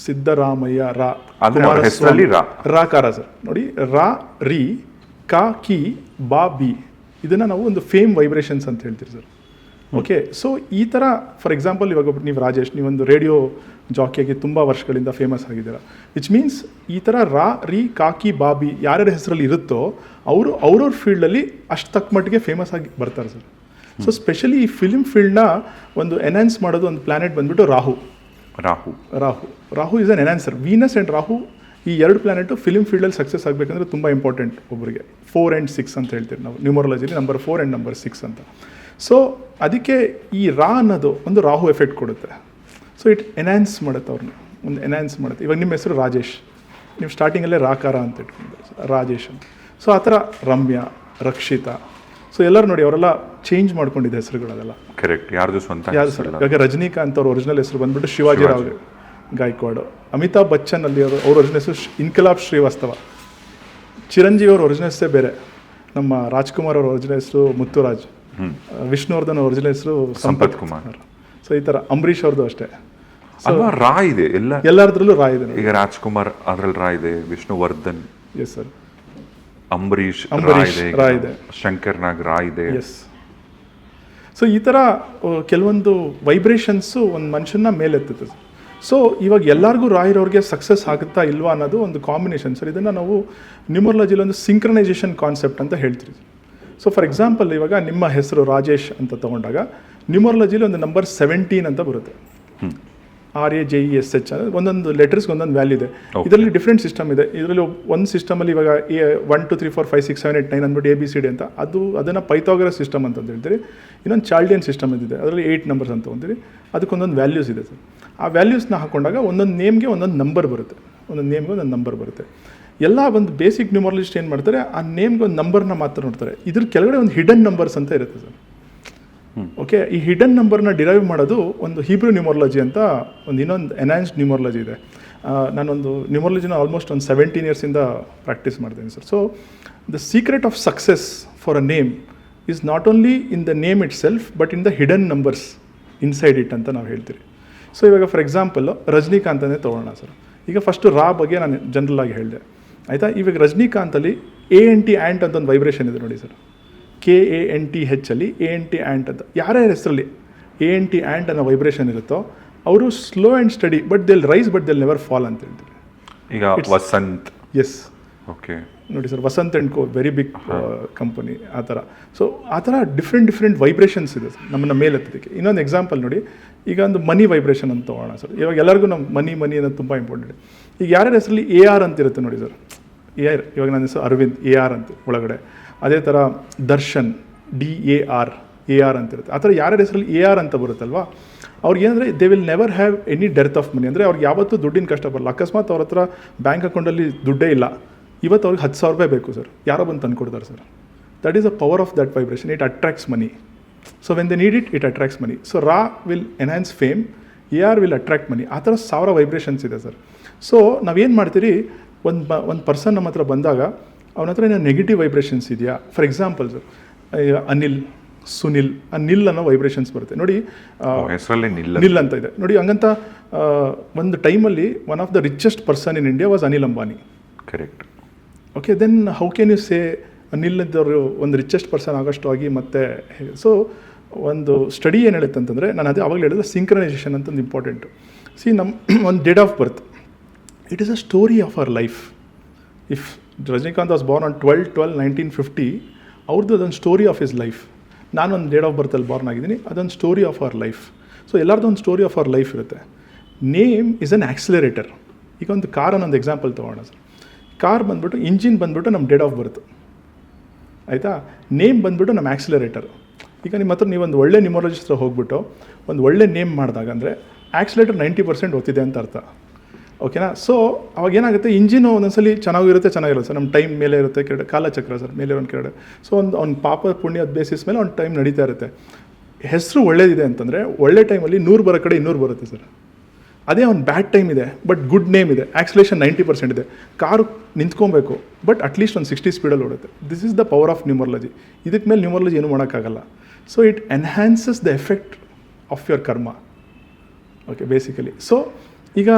ಸಿದ್ದರಾಮಯ್ಯ, ರಾ, ಕುಮಾರಸ್ವಾಮಿ, ರಾಕಾರ ಸರ್. ನೋಡಿ, ರಾ, ರಿ, ಕಾ, ಕಿ, ಬಾ, ಬಿ, ಇದನ್ನು ನಾವು ಒಂದು ಫೇಮ್ ವೈಬ್ರೇಷನ್ಸ್ ಅಂತ ಹೇಳ್ತೀವಿ ಸರ್. ಓಕೆ, ಸೊ ಈ ಥರ ಫಾರ್ ಎಕ್ಸಾಂಪಲ್ ಇವಾಗ ನೀವು ರಾಜೇಶ್, ನೀವೊಂದು ರೇಡಿಯೋ ಜಾಕಿಯಾಗಿ ತುಂಬ ವರ್ಷಗಳಿಂದ ಫೇಮಸ್ ಆಗಿದ್ದೀರಾ. ವಿಚ್ ಮೀನ್ಸ್ ಈ ಥರ ರಾ, ರಿ, ಕಾಕಿ, ಬಾಬಿ ಯಾರ್ಯಾರ ಹೆಸರಲ್ಲಿ ಇರುತ್ತೋ ಅವರು ಅವ್ರವ್ರ ಫೀಲ್ಡಲ್ಲಿ ಅಷ್ಟು ತಕ್ಕ ಮಟ್ಟಿಗೆ ಫೇಮಸ್ ಆಗಿ ಬರ್ತಾರೆ ಸರ್. ಸೊ ಸ್ಪೆಷಲಿ ಈ ಫಿಲ್ಮ್ ಫೀಲ್ಡ್ನ ಒಂದು ಎನ್ಹಾನ್ಸ್ ಮಾಡೋದು ಒಂದು ಪ್ಲ್ಯಾನೆಟ್ ಬಂದುಬಿಟ್ಟು Rahu. Rahu is an enhancer. Venus and Rahu, ಈ ಎರಡು ಪ್ಲ್ಯಾನೆಟು ಫಿಲ್ಮ್ ಫೀಲ್ಡಲ್ಲಿ ಸಕ್ಸಸ್ ಆಗಬೇಕಂದ್ರೆ ತುಂಬ ಇಂಪಾರ್ಟೆಂಟ್ ಒಬ್ಬರಿಗೆ. 4 and 6 ಅಂತ ಹೇಳ್ತೀವಿ ನಾವು ನ್ಯೂಮರಾಲಜಿಲಿ, ನಂಬರ್ 4 and ನಂಬರ್ 6 ಅಂತ. ಸೊ ಅದಕ್ಕೆ ಈ ರಾ ಅನ್ನೋದು ಒಂದು ರಾಹು ಎಫೆಕ್ಟ್ ಕೊಡುತ್ತೆ. ಸೊ ಇಟ್ ಎನ್ಹಾನ್ಸ್ ಮಾಡುತ್ತೆ, ಅವ್ರನ್ನ ಒಂದು ಎನ್ಹಾನ್ಸ್ ಮಾಡುತ್ತೆ. ಇವಾಗ ನಿಮ್ಮ ಹೆಸರು ರಾಜೇಶ್, ನೀವು ಸ್ಟಾರ್ಟಿಂಗಲ್ಲೇ ರಾಕಾರ ಅಂತ ಇಟ್ಕೊಂಡು ರಾಜೇಶ್ ಅಂತ. ಸೊ ಆ ಥರ ರಮ್ಯಾ, ರಕ್ಷಿತಾ, ಸೊ ಎಲ್ಲರೂ ನೋಡಿ ಅವರೆಲ್ಲ ಚೇಂಜ್ ಮಾಡ್ಕೊಂಡಿದ್ದ ಹೆಸರುಗಳದೆಲ್ಲ. ಕರೆಕ್ಟ್, ಯಾರ್ದು ಸ್ವಂತ ಯಾರು ಸರ್? ಇವಾಗ ರಜನಿಕಾಂತ್ ಅವ್ರ ಒರಿಜಿನಲ್ ಹೆಸರು ಬಂದ್ಬಿಟ್ಟು ಶಿವಾಜಿರಾವ್ ಗಾಯಕ್ವಾಡ್. ಅಮಿತಾಬ್ ಬಚ್ಚನ್ ಅಲ್ಲಿ ಅವ್ರ ಒರಿಜಿನಲ್ ಹೆಸರು ಇನ್ಕಲಾಬ್ ಶ್ರೀವಾಸ್ತವ. ಚಿರಂಜೀವಿ ಅವ್ರ ಒರಿಜಿನಲ್ ಹೆಸರೇ ಬೇರೆ. ನಮ್ಮ ರಾಜ್ಕುಮಾರ್ ಅವ್ರ ಒರಿಜಿನಲ್ ಹೆಸರು ಮುತ್ತುರಾಜ್. ವಿಷ್ಣುವರ್ಧನ್ ಒರಿಜಿನಲ್ ಹೆಸರು ಸಂಪತ್ ಕುಮಾರ್. ಸೊ ಈ ಥರ ಅಂಬರೀಷ್ ಅವ್ರದ್ದು ಅಷ್ಟೇ. ರಾ ಇದೆ, ಎಲ್ಲರದ್ರಲ್ಲೂ ರಾ ಇದೆ. ಈಗ ರಾಜ್ಕುಮಾರ್ ಅದ್ರಲ್ಲಿ ರಾ ಇದೆ, ವಿಷ್ಣುವರ್ಧನ್, ಎಸ್ ಸರ್, ಅಂಬರೀಷ್ ರಾ ಇದೆ, ಶಂಕರ್ ನಾಗ್ ರಾ ಇದೆ. ಎಸ್. ಸೊ ಈ ಥರ ಕೆಲವೊಂದು ವೈಬ್ರೇಷನ್ಸು ಒಂದು ಮನುಷ್ಯನ ಮೇಲೆತ್ತುತ್ತೆ ಸರ್. ಸೊ ಇವಾಗ ಎಲ್ಲರಿಗೂ ರಾ ಇರೋರಿಗೆ ಸಕ್ಸಸ್ ಆಗುತ್ತಾ ಇಲ್ವಾ ಅನ್ನೋದು ಒಂದು ಕಾಂಬಿನೇಷನ್ ಸರ್. ಇದನ್ನು ನಾವು ನ್ಯೂಮರಾಲಜಿಲಿ ಒಂದು ಸಿಂಕ್ರನೈಸೇಷನ್ ಕಾನ್ಸೆಪ್ಟ್ ಅಂತ ಹೇಳ್ತೀವಿ. ಸೊ ಫಾರ್ ಎಕ್ಸಾಂಪಲ್ ಇವಾಗ ನಿಮ್ಮ ಹೆಸರು ರಾಜೇಶ್ ಅಂತ ತೊಗೊಂಡಾಗ ನ್ಯೂಮರಾಲಜಿಲಿ ಒಂದು ನಂಬರ್ 17 ಅಂತ ಬರುತ್ತೆ. RAJESH ಒಂದೊಂದು ಲೆಟರ್ಸ್ಗೆ ಒಂದೊಂದು ವ್ಯಾಲ್ಯೂ ಇದೆ. ಇದರಲ್ಲಿ ಡಿಫ್ರೆಂಟ್ ಸಿಸ್ಟಮ್ ಇದೆ. ಇದರಲ್ಲಿ ಒಂದು ಸಿಸ್ಟಮಲ್ಲಿ ಇವಾಗ 1 2 3 4 5 6 7 8 9 ಅಂದ್ಬಿಟ್ಟು ABCD ಅಂತ, ಅದನ್ನು ಪೈಥಾಗರಸ್ ಸಿಸ್ಟಮ್ ಅಂತ ಹೇಳ್ತೀರಿ. ಇನ್ನೊಂದು ಚಾಲ್ಡಿಯನ್ ಸಿಸ್ಟಮ್ ಇದೆ, ಅದರಲ್ಲಿ 8 ನಂಬರ್ಸ್ ಅಂತ ತೊಗೊಂತೀರಿ. ಅದಕ್ಕೊಂದೊಂದು ವ್ಯಾಲ್ಯೂಸ್ ಇದೆ ಸರ್. ಆ ವ್ಯಾಲ್ಯೂಸ್ನ ಹಾಕೊಂಡಾಗ ಒಂದೊಂದು ನೇಮ್ಗೆ ಒಂದೊಂದು ನಂಬರ್ ಬರುತ್ತೆ, ಒಂದೊಂದು ನೇಮ್ಗೆ ಒಂದೊಂದು ನಂಬರ್ ಬರುತ್ತೆ. ಎಲ್ಲ ಒಂದು ಬೇಸಿಕ್ ನ್ಯೂಮರಾಲಜಿಸ್ಟ್ ಏನು ಮಾಡ್ತಾರೆ, ಆ ನೇಮ್ಗೆ ಒಂದು ನಂಬರ್ನ ಮಾತ್ರ ನೋಡ್ತಾರೆ. ಇದ್ರ ಕೆಳಗಡೆ ಒಂದು ಹಿಡನ್ ನಂಬರ್ಸ್ ಅಂತ ಇರುತ್ತೆ ಸರ್. ಓಕೆ, ಈ ಹಿಡನ್ ನಂಬರ್ನ ಡಿರೈವ್ ಮಾಡೋದು ಒಂದು ಹೀಬ್ರೂ ನ್ಯೂಮರಾಲಜಿ ಅಂತ ಒಂದು ಇನ್ನೊಂದು ಎನ್ಹಾನ್ಸ್ಡ್ ನ್ಯೂಮರಾಲಜಿ ಇದೆ. ನಾನೊಂದು ನ್ಯೂಮರಾಲಜಿನ ಆಲ್ಮೋಸ್ಟ್ ಒಂದು 17 ಇಯರ್ಸಿಂದ ಪ್ರಾಕ್ಟೀಸ್ ಮಾಡ್ತೀನಿ sir. So the secret of success for a name is not only in the name it self but in the hidden numbers inside it ಅಂತ ನಾವು ಹೇಳ್ತೀವಿ. ಸೊ ಇವಾಗ ಫಾರ್ ಎಕ್ಸಾಂಪಲ್ಲು ರಜನಿಕಾಂತನೇ ತೊಗೊಳ್ಳೋಣ sir. ಈಗ ಫಸ್ಟು ರಾ ಬಗ್ಗೆ ನಾನು ಜನರಲ್ ಆಗಿ ಹೇಳಿದೆ ಆಯಿತಾ. ಇವಾಗ ರಜನಿಕಾಂತಲ್ಲಿ ANT ಆ್ಯಂಟ್ ಅಂತ ಒಂದು ವೈಬ್ರೇಷನ್ ಇದೆ ನೋಡಿ ಸರ್. KANTH ಅಲ್ಲಿ ANT ಆ್ಯಂಟ್ ಅಂತ ಯಾರ್ಯಾರ ಹೆಸರಲ್ಲಿ ANT ಆ್ಯಂಟ್ ಅನ್ನೋ ವೈಬ್ರೇಷನ್ ಇರುತ್ತೋ ಅವರು slow and steady but they'll rise but they'll never fall ಅಂತ ಹೇಳ್ತೀವಿ. ಈಗ ವಸಂತ್. ಎಸ್. ಓಕೆ. ನೋಡಿ sir, Vasant and co very big company ಆ ಥರ. ಸೊ ಆ ಥರ ಡಿಫ್ರೆಂಟ್ ವೈಬ್ರೇಷನ್ಸ್ ಇದೆ ಸರ್ ನಮ್ಮನ್ನು ಮೇಲೆತ್ತೋದಕ್ಕೆ. ಇನ್ನೊಂದು ಎಕ್ಸಾಂಪಲ್ ನೋಡಿ, ಈಗ ಒಂದು ಮನಿ ವೈಬ್ರೇಷನ್ ಅಂತ ತೊಗೊಳ್ಳೋಣ ಸರ್. ಇವಾಗ ಎಲ್ಲರಿಗೂ ನಮ್ಮ ಮನಿ ಅನ್ನೋದು ತುಂಬ ಇಂಪಾರ್ಟೆಂಟ್. ಈಗ ಯಾರ್ಯಾರ ಹೆಸರಲ್ಲಿ AR ಅಂತ ಇರುತ್ತೆ ನೋಡಿ ಸರ್. AR, ಇವಾಗ ನನ್ನ ಹೆಸರು ಅರವಿಂದ್, AR ಅಂತ ಒಳಗಡೆ. ಅದೇ ಥರ ದರ್ಶನ್, DAR ಅಂತಿರುತ್ತೆ. ಆ ಥರ ಯಾರ್ಯಾರ ಹೆಸರಲ್ಲಿ AR ಅಂತ ಬರುತ್ತಲ್ವಾ, ಅವ್ರಿಗೆ ಏನಂದರೆ they will never have any dearth of money. ಅಂದರೆ ಅವ್ರಿಗೆ ಯಾವತ್ತೂ ದುಡ್ಡಿನ ಕಷ್ಟ ಬರಲ್ಲ. ಅಕಸ್ಮಾತ್ ಅವ್ರ ಹತ್ರ ಬ್ಯಾಂಕ್ ಅಕೌಂಟಲ್ಲಿ ದುಡ್ಡೇ ಇಲ್ಲ, ಇವತ್ತು ಅವ್ರಿಗೆ 10,000 ರೂಪಾಯಿ ಬೇಕು ಸರ್, ಯಾರೋ ಬಂದು ತಂದುಕೊಡ್ತಾರೆ sir. That is a power of that vibration. It attracts money. So when they need it attracts money. So ರಾ will enhance fame, AR will attract money. ಆ ಥರ 1000 ವೈಬ್ರೇಷನ್ಸ್ ಇದೆ ಸರ್. ಸೊ ನಾವೇನು ಮಾಡ್ತೀರಿ, ಒಂದು ಪರ್ಸನ್ ನಮ್ಮ ಹತ್ರ ಬಂದಾಗ ಅವನ ಹತ್ರ ಏನೋ ನೆಗೆಟಿವ್ ವೈಬ್ರೇಷನ್ಸ್ ಇದೆಯಾ. For example sir, Anil, Sunil, nil ಅನ್ನೋ ವೈಬ್ರೇಷನ್ಸ್ ಬರುತ್ತೆ ನೋಡಿ. ಹೆಸರಲ್ಲಿ ನಿಲ್ ಅಂತ ಇದೆ ನೋಡಿ. ಹಂಗಂತ ಒಂದು ಟೈಮಲ್ಲಿ one of the richest person in India was Anil Ambani. Correct. Okay, then how can you say Anil ಇದ್ದವರು ಒಂದು ರಿಚೆಸ್ಟ್ ಪರ್ಸನ್ ಆಗೋಷ್ಟು ಆಗಿ ಮತ್ತೆ. ಸೊ ಒಂದು ಸ್ಟಡಿ ಏನು ಹೇಳುತ್ತೆ ಅಂತಂದರೆ, ನಾನು ಅದೇ ಅವಾಗಲೇ ಹೇಳಿದ್ರೆ ಸಿಂಕ್ರನೈಸೇಷನ್ ಅಂತ ಒಂದು ಇಂಪಾರ್ಟೆಂಟು. ನಮ್ಮ ಒಂದು date of birth, it is a story of our life. If Rajinikanth was Born on 12/12/1950, ಅವ್ರದ್ದು ಅದೊಂದು ಸ್ಟೋರಿ ಆಫ್ ಹಿಸ್ ಲೈಫ್. ನಾನೊಂದು ಡೇಟ್ ಆಫ್ ಬರ್ತಲ್ಲಿ ಬಾರ್ನ್ ಆಗಿದ್ದೀನಿ, ಅದೊಂದು story of our life. So ಎಲ್ಲರದ್ದು ಒಂದು ಸ್ಟೋರಿ ಆಫ್ ಅವರ್ ಲೈಫ್ ಇರುತ್ತೆ. Name is an accelerator. ಈಗ ಒಂದು ಕಾರ್ ಅನ್ನೊಂದು ಎಕ್ಸಾಂಪಲ್ ತೊಗೊಳ್ಳೋಣ ಸರ್. ಕಾರ್ ಬಂದ್ಬಿಟ್ಟು ಇಂಜಿನ್ ಬಂದ್ಬಿಟ್ಟು ನಮ್ಮ ಡೇಟ್ ಆಫ್ ಬರ್ತ್ ಆಯಿತಾ. ನೇಮ್ ಬಂದ್ಬಿಟ್ಟು ನಮ್ಮ ಆಕ್ಸಿಲರೇಟರ್. ಈಗ ನಿಮ್ಮ ಹತ್ರ ನೀವೊಂದು ಒಳ್ಳೆ ನ್ಯೂಮರಾಲಜಿಸ್ಟ್ ಹತ್ರ ಹೋಗ್ಬಿಟ್ಟು ಒಂದು ಒಳ್ಳೆ ನೇಮ್ ಮಾಡಿದಾಗ ಅಂದರೆ ಆಕ್ಸಿಲೇಟರ್ 90% ಓದ್ತಿದೆ ಅಂತ ಅರ್ಥ. ಓಕೆನಾ. ಸೊ ಅವಾಗ ಏನಾಗುತ್ತೆ, ಇಂಜಿನು ಒಂದೊಂದ್ಸಲಿ ಚೆನ್ನಾಗಿರುತ್ತೆ, ಚೆನ್ನಾಗಿರುತ್ತೆ ಸರ್. ನಮ್ಮ ಟೈಮ್ ಮೇಲೆ ಇರುತ್ತೆ, ಕೆರಡೆ ಕಾಲಚಕ್ರ ಸರ್ ಮೇಲೆ ಒಂದು ಕೆರಡೆ. ಸೊ ಅವ್ನ ಪಾಪ ಪುಣ್ಯದ ಬೇಸಿಸ್ ಮೇಲೆ ಒಂದು ಟೈಮ್ ನಡೀತಾ ಇರುತ್ತೆ. ಹೆಸರು ಒಳ್ಳೇದಿದೆ ಅಂತಂದರೆ ಒಳ್ಳೆ ಟೈಮಲ್ಲಿ 100 ಬರೋ ಕಡೆ 200 ಬರುತ್ತೆ ಸರ್. ಅದೇ ಅವ್ನು ಬ್ಯಾಡ್ ಟೈಮ್ ಇದೆ ಬಟ್ ಗುಡ್ ನೇಮ್ ಇದೆ, ಆಕ್ಸಿಲೇಷನ್ 90% ಇದೆ, ಕಾರು ನಿಂತ್ಕೊಬೇಕು ಬಟ್ ಅಟ್ಲೀಸ್ಟ್ ಒಂದು 60 ಸ್ಪೀಡಲ್ಲಿ ಓಡುತ್ತೆ. This is the power of numerology. ಇದಕ್ಕೆ ಮೇಲೆ ನ್ಯೂಮರಾಲಜಿ ಏನೂ ಮಾಡೋಕ್ಕಾಗಲ್ಲ. So it enhances the effect of your karma. Okay, basically. So ಈಗ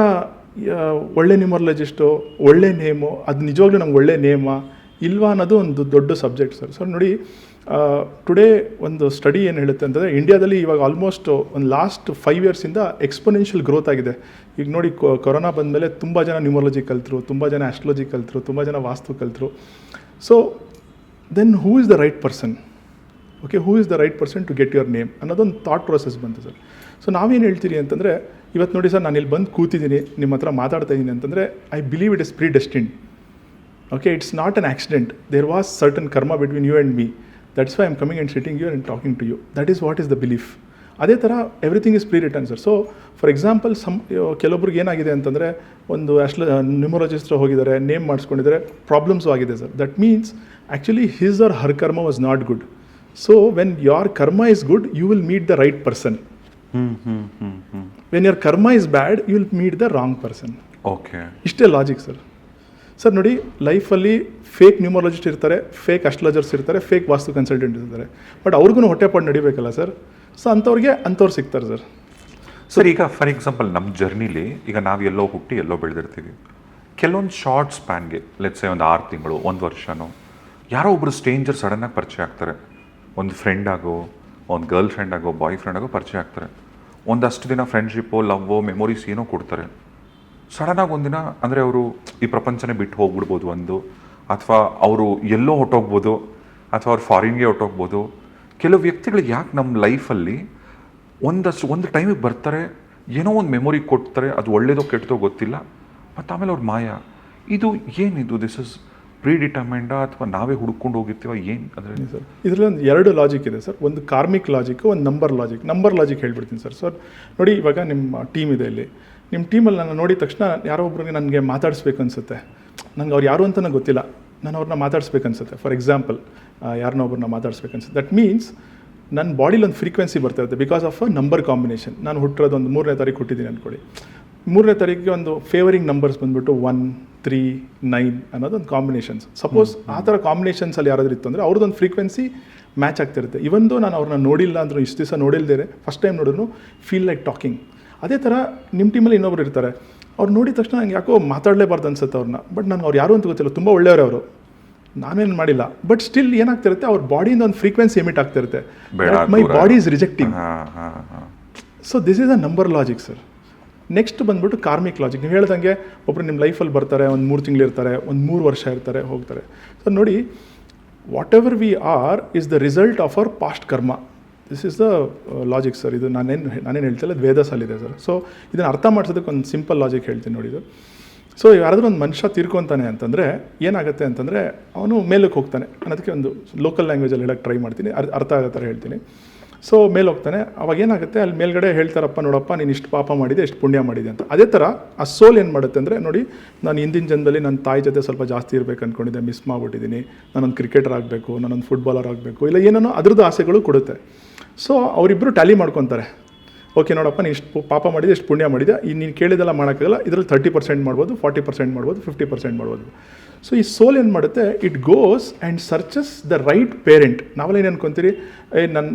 ಒಳ್ಳೆ ನ್ಯೂಮರಾಲಜಿಸ್ಟು, ಒಳ್ಳೆ ನೇಮು, ಅದು ನಿಜವಾಗ್ಲೂ ನಮ್ಗೆ ಒಳ್ಳೆ ನೇಮಾ ಇಲ್ವಾ ಅನ್ನೋದು ಒಂದು ದೊಡ್ಡ ಸಬ್ಜೆಕ್ಟ್ ಸರ್. ಸೊ ನೋಡಿ, ಟುಡೇ ಒಂದು ಸ್ಟಡಿ ಏನು ಹೇಳುತ್ತೆ ಅಂತಂದರೆ, ಇಂಡಿಯಾದಲ್ಲಿ ಇವಾಗ ಆಲ್ಮೋಸ್ಟ್ ಒಂದು ಲಾಸ್ಟ್ 5 ಇಯರ್ಸಿಂದ ಎಕ್ಸ್ಪೊನೆನ್ಷಿಯಲ್ ಗ್ರೋತ್ ಆಗಿದೆ. ಈಗ ನೋಡಿ, ಕೊರೋನಾ ಬಂದಮೇಲೆ ತುಂಬ ಜನ ನ್ಯೂಮರಾಲಜಿ ಕಲಿತರು, ತುಂಬ ಜನ ಆಸ್ಟ್ರಾಲಜಿ ಕಲಿತರು, ತುಂಬ ಜನ ವಾಸ್ತು ಕಲಿತರು. So then who is the right person? Okay, who is the right person to get your name ಅನ್ನೋದೊಂದು ಥಾಟ್ ಪ್ರೊಸೆಸ್ ಬಂತು ಸರ್. ಸೊ ನಾವೇನು ಹೇಳ್ತೀರಿ ಅಂತಂದರೆ, ಇವತ್ತು ನೋಡಿ ಸರ್, ನಾನು ಇಲ್ಲಿ ಬಂದು ಕೂತಿದ್ದೀನಿ, ನಿಮ್ಮ ಹತ್ರ ಮಾತಾಡ್ತಾ ಇದ್ದೀನಿ ಅಂತಂದರೆ I believe it is predestined. Okay, it's not an accident. There was certain karma between you and me. That's why I am coming and sitting you and talking to you. That is what is the belief. ಅದೇ ಥರ everything is pre return sir. So for example, ಕೆಲವೊಬ್ರಿಗೆ ಏನಾಗಿದೆ ಅಂತಂದರೆ, ಒಂದು numerologist ಹೋಗಿದ್ದಾರೆ, name ಮಾಡಿಸ್ಕೊಂಡಿದ್ದಾರೆ, problems ಆಗಿದೆ sir. That means actually his or her karma was not good. So when your karma is good, you will meet the right person. When your karma is bad, you will meet the wrong person. Okay, ಇಷ್ಟೇ logic sir. Sir ನೋಡಿ, ಲೈಫಲ್ಲಿ fake numerologist ಇರ್ತಾರೆ, fake astrologers ಇರ್ತಾರೆ, fake vastu consultant ಇರ್ತಾರೆ. But ಅವ್ರಿಗೂ ಹೊಟ್ಟೆಪಾಡು ನಡಿಬೇಕಲ್ಲ sir. So ಅಂಥವ್ರು ಸಿಗ್ತಾರೆ ಸರ್. ಸರ್, ಈಗ ಫಾರ್ ಎಕ್ಸಾಂಪಲ್ ನಮ್ಮ ಜರ್ನಿಲಿ ಈಗ ನಾವು ಎಲ್ಲೋ ಹುಟ್ಟಿ ಎಲ್ಲೋ ಬೆಳೆದಿರ್ತೀವಿ. ಕೆಲವೊಂದು ಶಾರ್ಟ್ ಸ್ಪ್ಯಾನ್ಗೆ, ಲೆಟ್ಸ್ ಸೇ ಒಂದು 6 ತಿಂಗಳು, 1 ವರ್ಷನೋ, ಯಾರೋ ಒಬ್ಬರು ಸ್ಟ್ರೇಂಜರ್ ಸಡನ್ನಾಗಿ ಪರಿಚಯ ಆಗ್ತಾರೆ. ಒಂದು ಫ್ರೆಂಡ್ ಆಗೋ, ಒಂದು ಗರ್ಲ್ ಫ್ರೆಂಡ್ ಆಗೋ, ಬಾಯ್ ಫ್ರೆಂಡ್ ಆಗೋ ಪರಿಚಯ ಆಗ್ತಾರೆ. ಒಂದಷ್ಟು ದಿನ ಫ್ರೆಂಡ್ಶಿಪ್ಪು, ಲವ್ವೋ, ಮೆಮೊರೀಸ್ ಏನೋ ಕೊಡ್ತಾರೆ. ಸಡನ್ನಾಗಿ ಒಂದಿನ ಅಂದರೆ ಅವರು ಈ ಪ್ರಪಂಚನೇ ಬಿಟ್ಟು ಹೋಗ್ಬಿಡ್ಬೋದು ಒಂದು, ಅಥವಾ ಅವರು ಎಲ್ಲೋ ಹೊಟ್ಟೋಗ್ಬೋದು, ಅಥವಾ ಅವ್ರು ಫಾರಿನ್ಗೆ ಹೊಟ್ಟೋಗ್ಬೋದು. ಕೆಲವು ವ್ಯಕ್ತಿಗಳು ಯಾಕೆ ನಮ್ಮ ಲೈಫಲ್ಲಿ ಒಂದು ಟೈಮಿಗೆ ಬರ್ತಾರೆ, ಏನೋ ಒಂದು ಮೆಮೊರಿ ಕೊಡ್ತಾರೆ, ಅದು ಒಳ್ಳೇದೋ ಕೆಟ್ಟದೋ ಗೊತ್ತಿಲ್ಲ, ಮತ್ತು ಆಮೇಲೆ ಅವ್ರ ಮಾಯ. ಇದು ಏನಿದು? ದಿಸ್ ಇಸ್ ಪ್ರೀ ಡಿಟರ್ಮೆಂಡಾ ಅಥವಾ ನಾವೇ ಹುಡ್ಕೊಂಡು ಹೋಗಿರ್ತೀವ? ಏನು ಅಂದರೆ ಸರ್, ಇದರಲ್ಲಿ ಒಂದು 2 ಲಾಜಿಕ್ ಇದೆ ಸರ್. ಒಂದು ಕಾರ್ಮಿಕ್ ಲಾಜಿಕ್, ಒಂದು ನಂಬರ್ ಲಾಜಿಕ್ ಹೇಳ್ಬಿಡ್ತೀನಿ ಸರ್. ಸರ್ ನೋಡಿ, ಇವಾಗ ನಿಮ್ಮ ಟೀಮ್ ಇದೆ ಇಲ್ಲಿ. ನಿಮ್ಮ ಟೀಮಲ್ಲಿ ನಾನು ನೋಡಿದ ತಕ್ಷಣ ಯಾರೋ ಒಬ್ರಿಗೆ ನನಗೆ ಮಾತಾಡಿಸ್ಬೇಕು ಅನಿಸುತ್ತೆ. ನಂಗೆ ಅವ್ರು ಯಾರು ಅಂತ ನನಗೆ ಗೊತ್ತಿಲ್ಲ, ನಾನು ಅವ್ರನ್ನ ಮಾತಾಡಿಸ್ಬೇಕು ಅನಿಸುತ್ತೆ. ಫಾರ್ ಎಕ್ಸಾಂಪಲ್, ಯಾರನ್ನೋ ಒಬ್ಬರನ್ನ ಮಾತಾಡಿಸ್ಬೇಕು ಅನ್ಸುತ್ತೆ. ದಟ್ ಮೀನ್ಸ್ ನನ್ನ ಬಾಡಿಲಿ ಒಂದು ಫ್ರೀಕ್ವೆನ್ಸಿ ಬರ್ತಾ ಇರುತ್ತೆ because of a number combination. ನಾನು ಹುಟ್ಟಿರೋದು ಒಂದು 3ನೇ ತಾರೀಕು ಹುಟ್ಟಿದ್ದೀನಿ ಅಂದ್ಕೊಳ್ಳಿ. 3ನೇ ತಾರೀಕಿಗೆ ಒಂದು ಫೇವರಿಂಗ್ ನಂಬರ್ಸ್ ಬಂದ್ಬಿಟ್ಟು 1, 3, 9 ಅನ್ನೋದೊಂದು ಕಾಂಬಿನೇಷನ್ಸ್. ಸಪೋಸ್ ಆ ಥರ ಕಾಂಬಿನೇಷನ್ಸಲ್ಲಿ ಯಾರಾದರೂ ಇತ್ತು ಅಂದರೆ ಅವ್ರದ್ದೊಂದು ಫ್ರೀಕ್ವೆನ್ಸಿ ಮ್ಯಾಚ್ ಆಗ್ತಿರುತ್ತೆ. ಇವೊಂದು ನಾನು ಅವ್ರನ್ನ ನೋಡಿಲ್ಲ ಅಂದರೂ ಇಷ್ಟು ದಿವಸ ನೋಡಿಲ್ದೇ ಫಸ್ಟ್ ಟೈಮ್ ನೋಡಿದ್ರು ಫೀಲ್ ಲೈಕ್ ಟಾಕಿಂಗ್. ಅದೇ ಥರ ನಿಮ್ಮ ಟೀಮಲ್ಲಿ ಇನ್ನೊಬ್ರು ಇರ್ತಾರೆ, ಅವ್ರು ನೋಡಿದ ತಕ್ಷಣ ನಂಗೆ ಯಾಕೋ ಮಾತಾಡಲೇಬಾರ್ದು ಅನ್ಸುತ್ತೆ ಅವ್ರನ್ನ. ಬಟ್ ನನಗೆ ಅವ್ರು ಯಾರು ಅಂತ ಗೊತ್ತಿಲ್ಲ, ತುಂಬ ಒಳ್ಳೆಯವರು ಅವರು, ನಾನೇನು ಮಾಡಿಲ್ಲ. ಬಟ್ ಸ್ಟಿಲ್ ಏನಾಗ್ತಿರುತ್ತೆ, ಅವ್ರ ಬಾಡಿಯಿಂದ ಒಂದು ಫ್ರೀಕ್ವೆನ್ಸಿ ಎಮಿಟ್ ಆಗ್ತಿರುತ್ತೆ. My body is rejecting. So this is a number logic sir. Next ಬಂದ್ಬಿಟ್ಟು ಕಾರ್ಮಿಕ್ ಲಾಜಿಕ್. ನೀವು ಹೇಳ್ದಂಗೆ ಒಬ್ಬರು ನಿಮ್ಮ ಲೈಫಲ್ಲಿ ಬರ್ತಾರೆ, ಒಂದು 3 ತಿಂಗಳು ಇರ್ತಾರೆ, ಒಂದು 3 ವರ್ಷ ಇರ್ತಾರೆ, ಹೋಗ್ತಾರೆ. ಸೊ ನೋಡಿ, whatever we are is the result of our past karma. This is the logic sir. ಇದು ನಾನೇನು ಹೇಳ್ತಿಲ್ಲ, ಅದು ವೇದಸಲ್ಲಿದೆ ಸರ್. ಸೊ ಇದನ್ನು ಅರ್ಥ ಮಾಡಿಸೋದಕ್ಕೆ ಒಂದು ಸಿಂಪಲ್ ಲಾಜಿಕ್ ಹೇಳ್ತೀನಿ ನೋಡಿ. ಇದು ಸೊ ಯಾರಾದರೂ ಒಂದು ಮನುಷ್ಯ ತೀರ್ಕೊತಾನೆ ಅಂತಂದರೆ ಏನಾಗುತ್ತೆ ಅಂತಂದರೆ ಅವನು ಮೇಲಕ್ಕೆ ಹೋಗ್ತಾನೆ. ನಾನು ಅದಕ್ಕೆ ಒಂದು ಲೋಕಲ್ ಲ್ಯಾಂಗ್ವೇಜಲ್ಲಿ ಹೇಳೋಕ್ಕೆ ಟ್ರೈ ಮಾಡ್ತೀನಿ, ಅರ್ಥ ಆಗೋ ಥರ ಹೇಳ್ತೀನಿ. ಸೊ ಮೇಲೆ ಹೋಗ್ತಾನೆ, ಅವಾಗ ಏನಾಗುತ್ತೆ, ಅಲ್ಲಿ ಮೇಲ್ಗಡೆ ಹೇಳ್ತಾರಪ್ಪ, ನೋಡಪ್ಪ ನೀನು ಇಷ್ಟು ಪಾಪ ಮಾಡಿದೆ, ಎಷ್ಟು ಪುಣ್ಯ ಮಾಡಿದೆ ಅಂತ. ಅದೇ ಥರ ಆ ಸೋಲ್ ಏನು ಮಾಡುತ್ತೆ ಅಂದರೆ, ನೋಡಿ ನಾನು ಹಿಂದಿನ ಜನದಲ್ಲಿ ನನ್ನ ತಾಯಿ ಜೊತೆ ಸ್ವಲ್ಪ ಜಾಸ್ತಿ ಇರಬೇಕು ಅಂದ್ಕೊಂಡಿದ್ದೆ, ಮಿಸ್ ಮಾಡಿಬಿಟ್ಟಿದ್ದೀನಿ, ನಾನೊಂದು ಕ್ರಿಕೆಟರ್ ಆಗಬೇಕು, ನಾನೊಂದು ಫುಟ್ಬಾಲರ್ ಆಗಬೇಕು, ಇಲ್ಲ ಏನೇನೋ ಅದ್ರದ್ದು ಆಸೆಗಳು ಕೊಡುತ್ತೆ. ಸೊ ಅವರಿಬ್ಬರು ಟ್ಯಾಲಿ ಮಾಡ್ಕೊತಾರೆ. ಓಕೆ ನೋಡಪ್ಪ, ನೀನು ಇಷ್ಟು ಪಾಪ ಮಾಡಿದೆ, ಎಷ್ಟು ಪುಣ್ಯ ಮಾಡಿದೆ, ನೀನು ಕೇಳಿದೆಲ್ಲ ಮಾಡೋಕ್ಕಾಗಲ್ಲ, ಇದರಲ್ಲಿ 30% ಮಾಡ್ಬೋದು, 40% ಮಾಡ್ಬೋದು, 50% ಮಾಡ್ಬೋದು. ಸೊ ಈ ಸೋಲ್ ಏನು ಮಾಡುತ್ತೆ, it goes and searches the right parent. ನಾವೆಲ್ಲ ಏನು ಅನ್ಕೊತೀರಿ,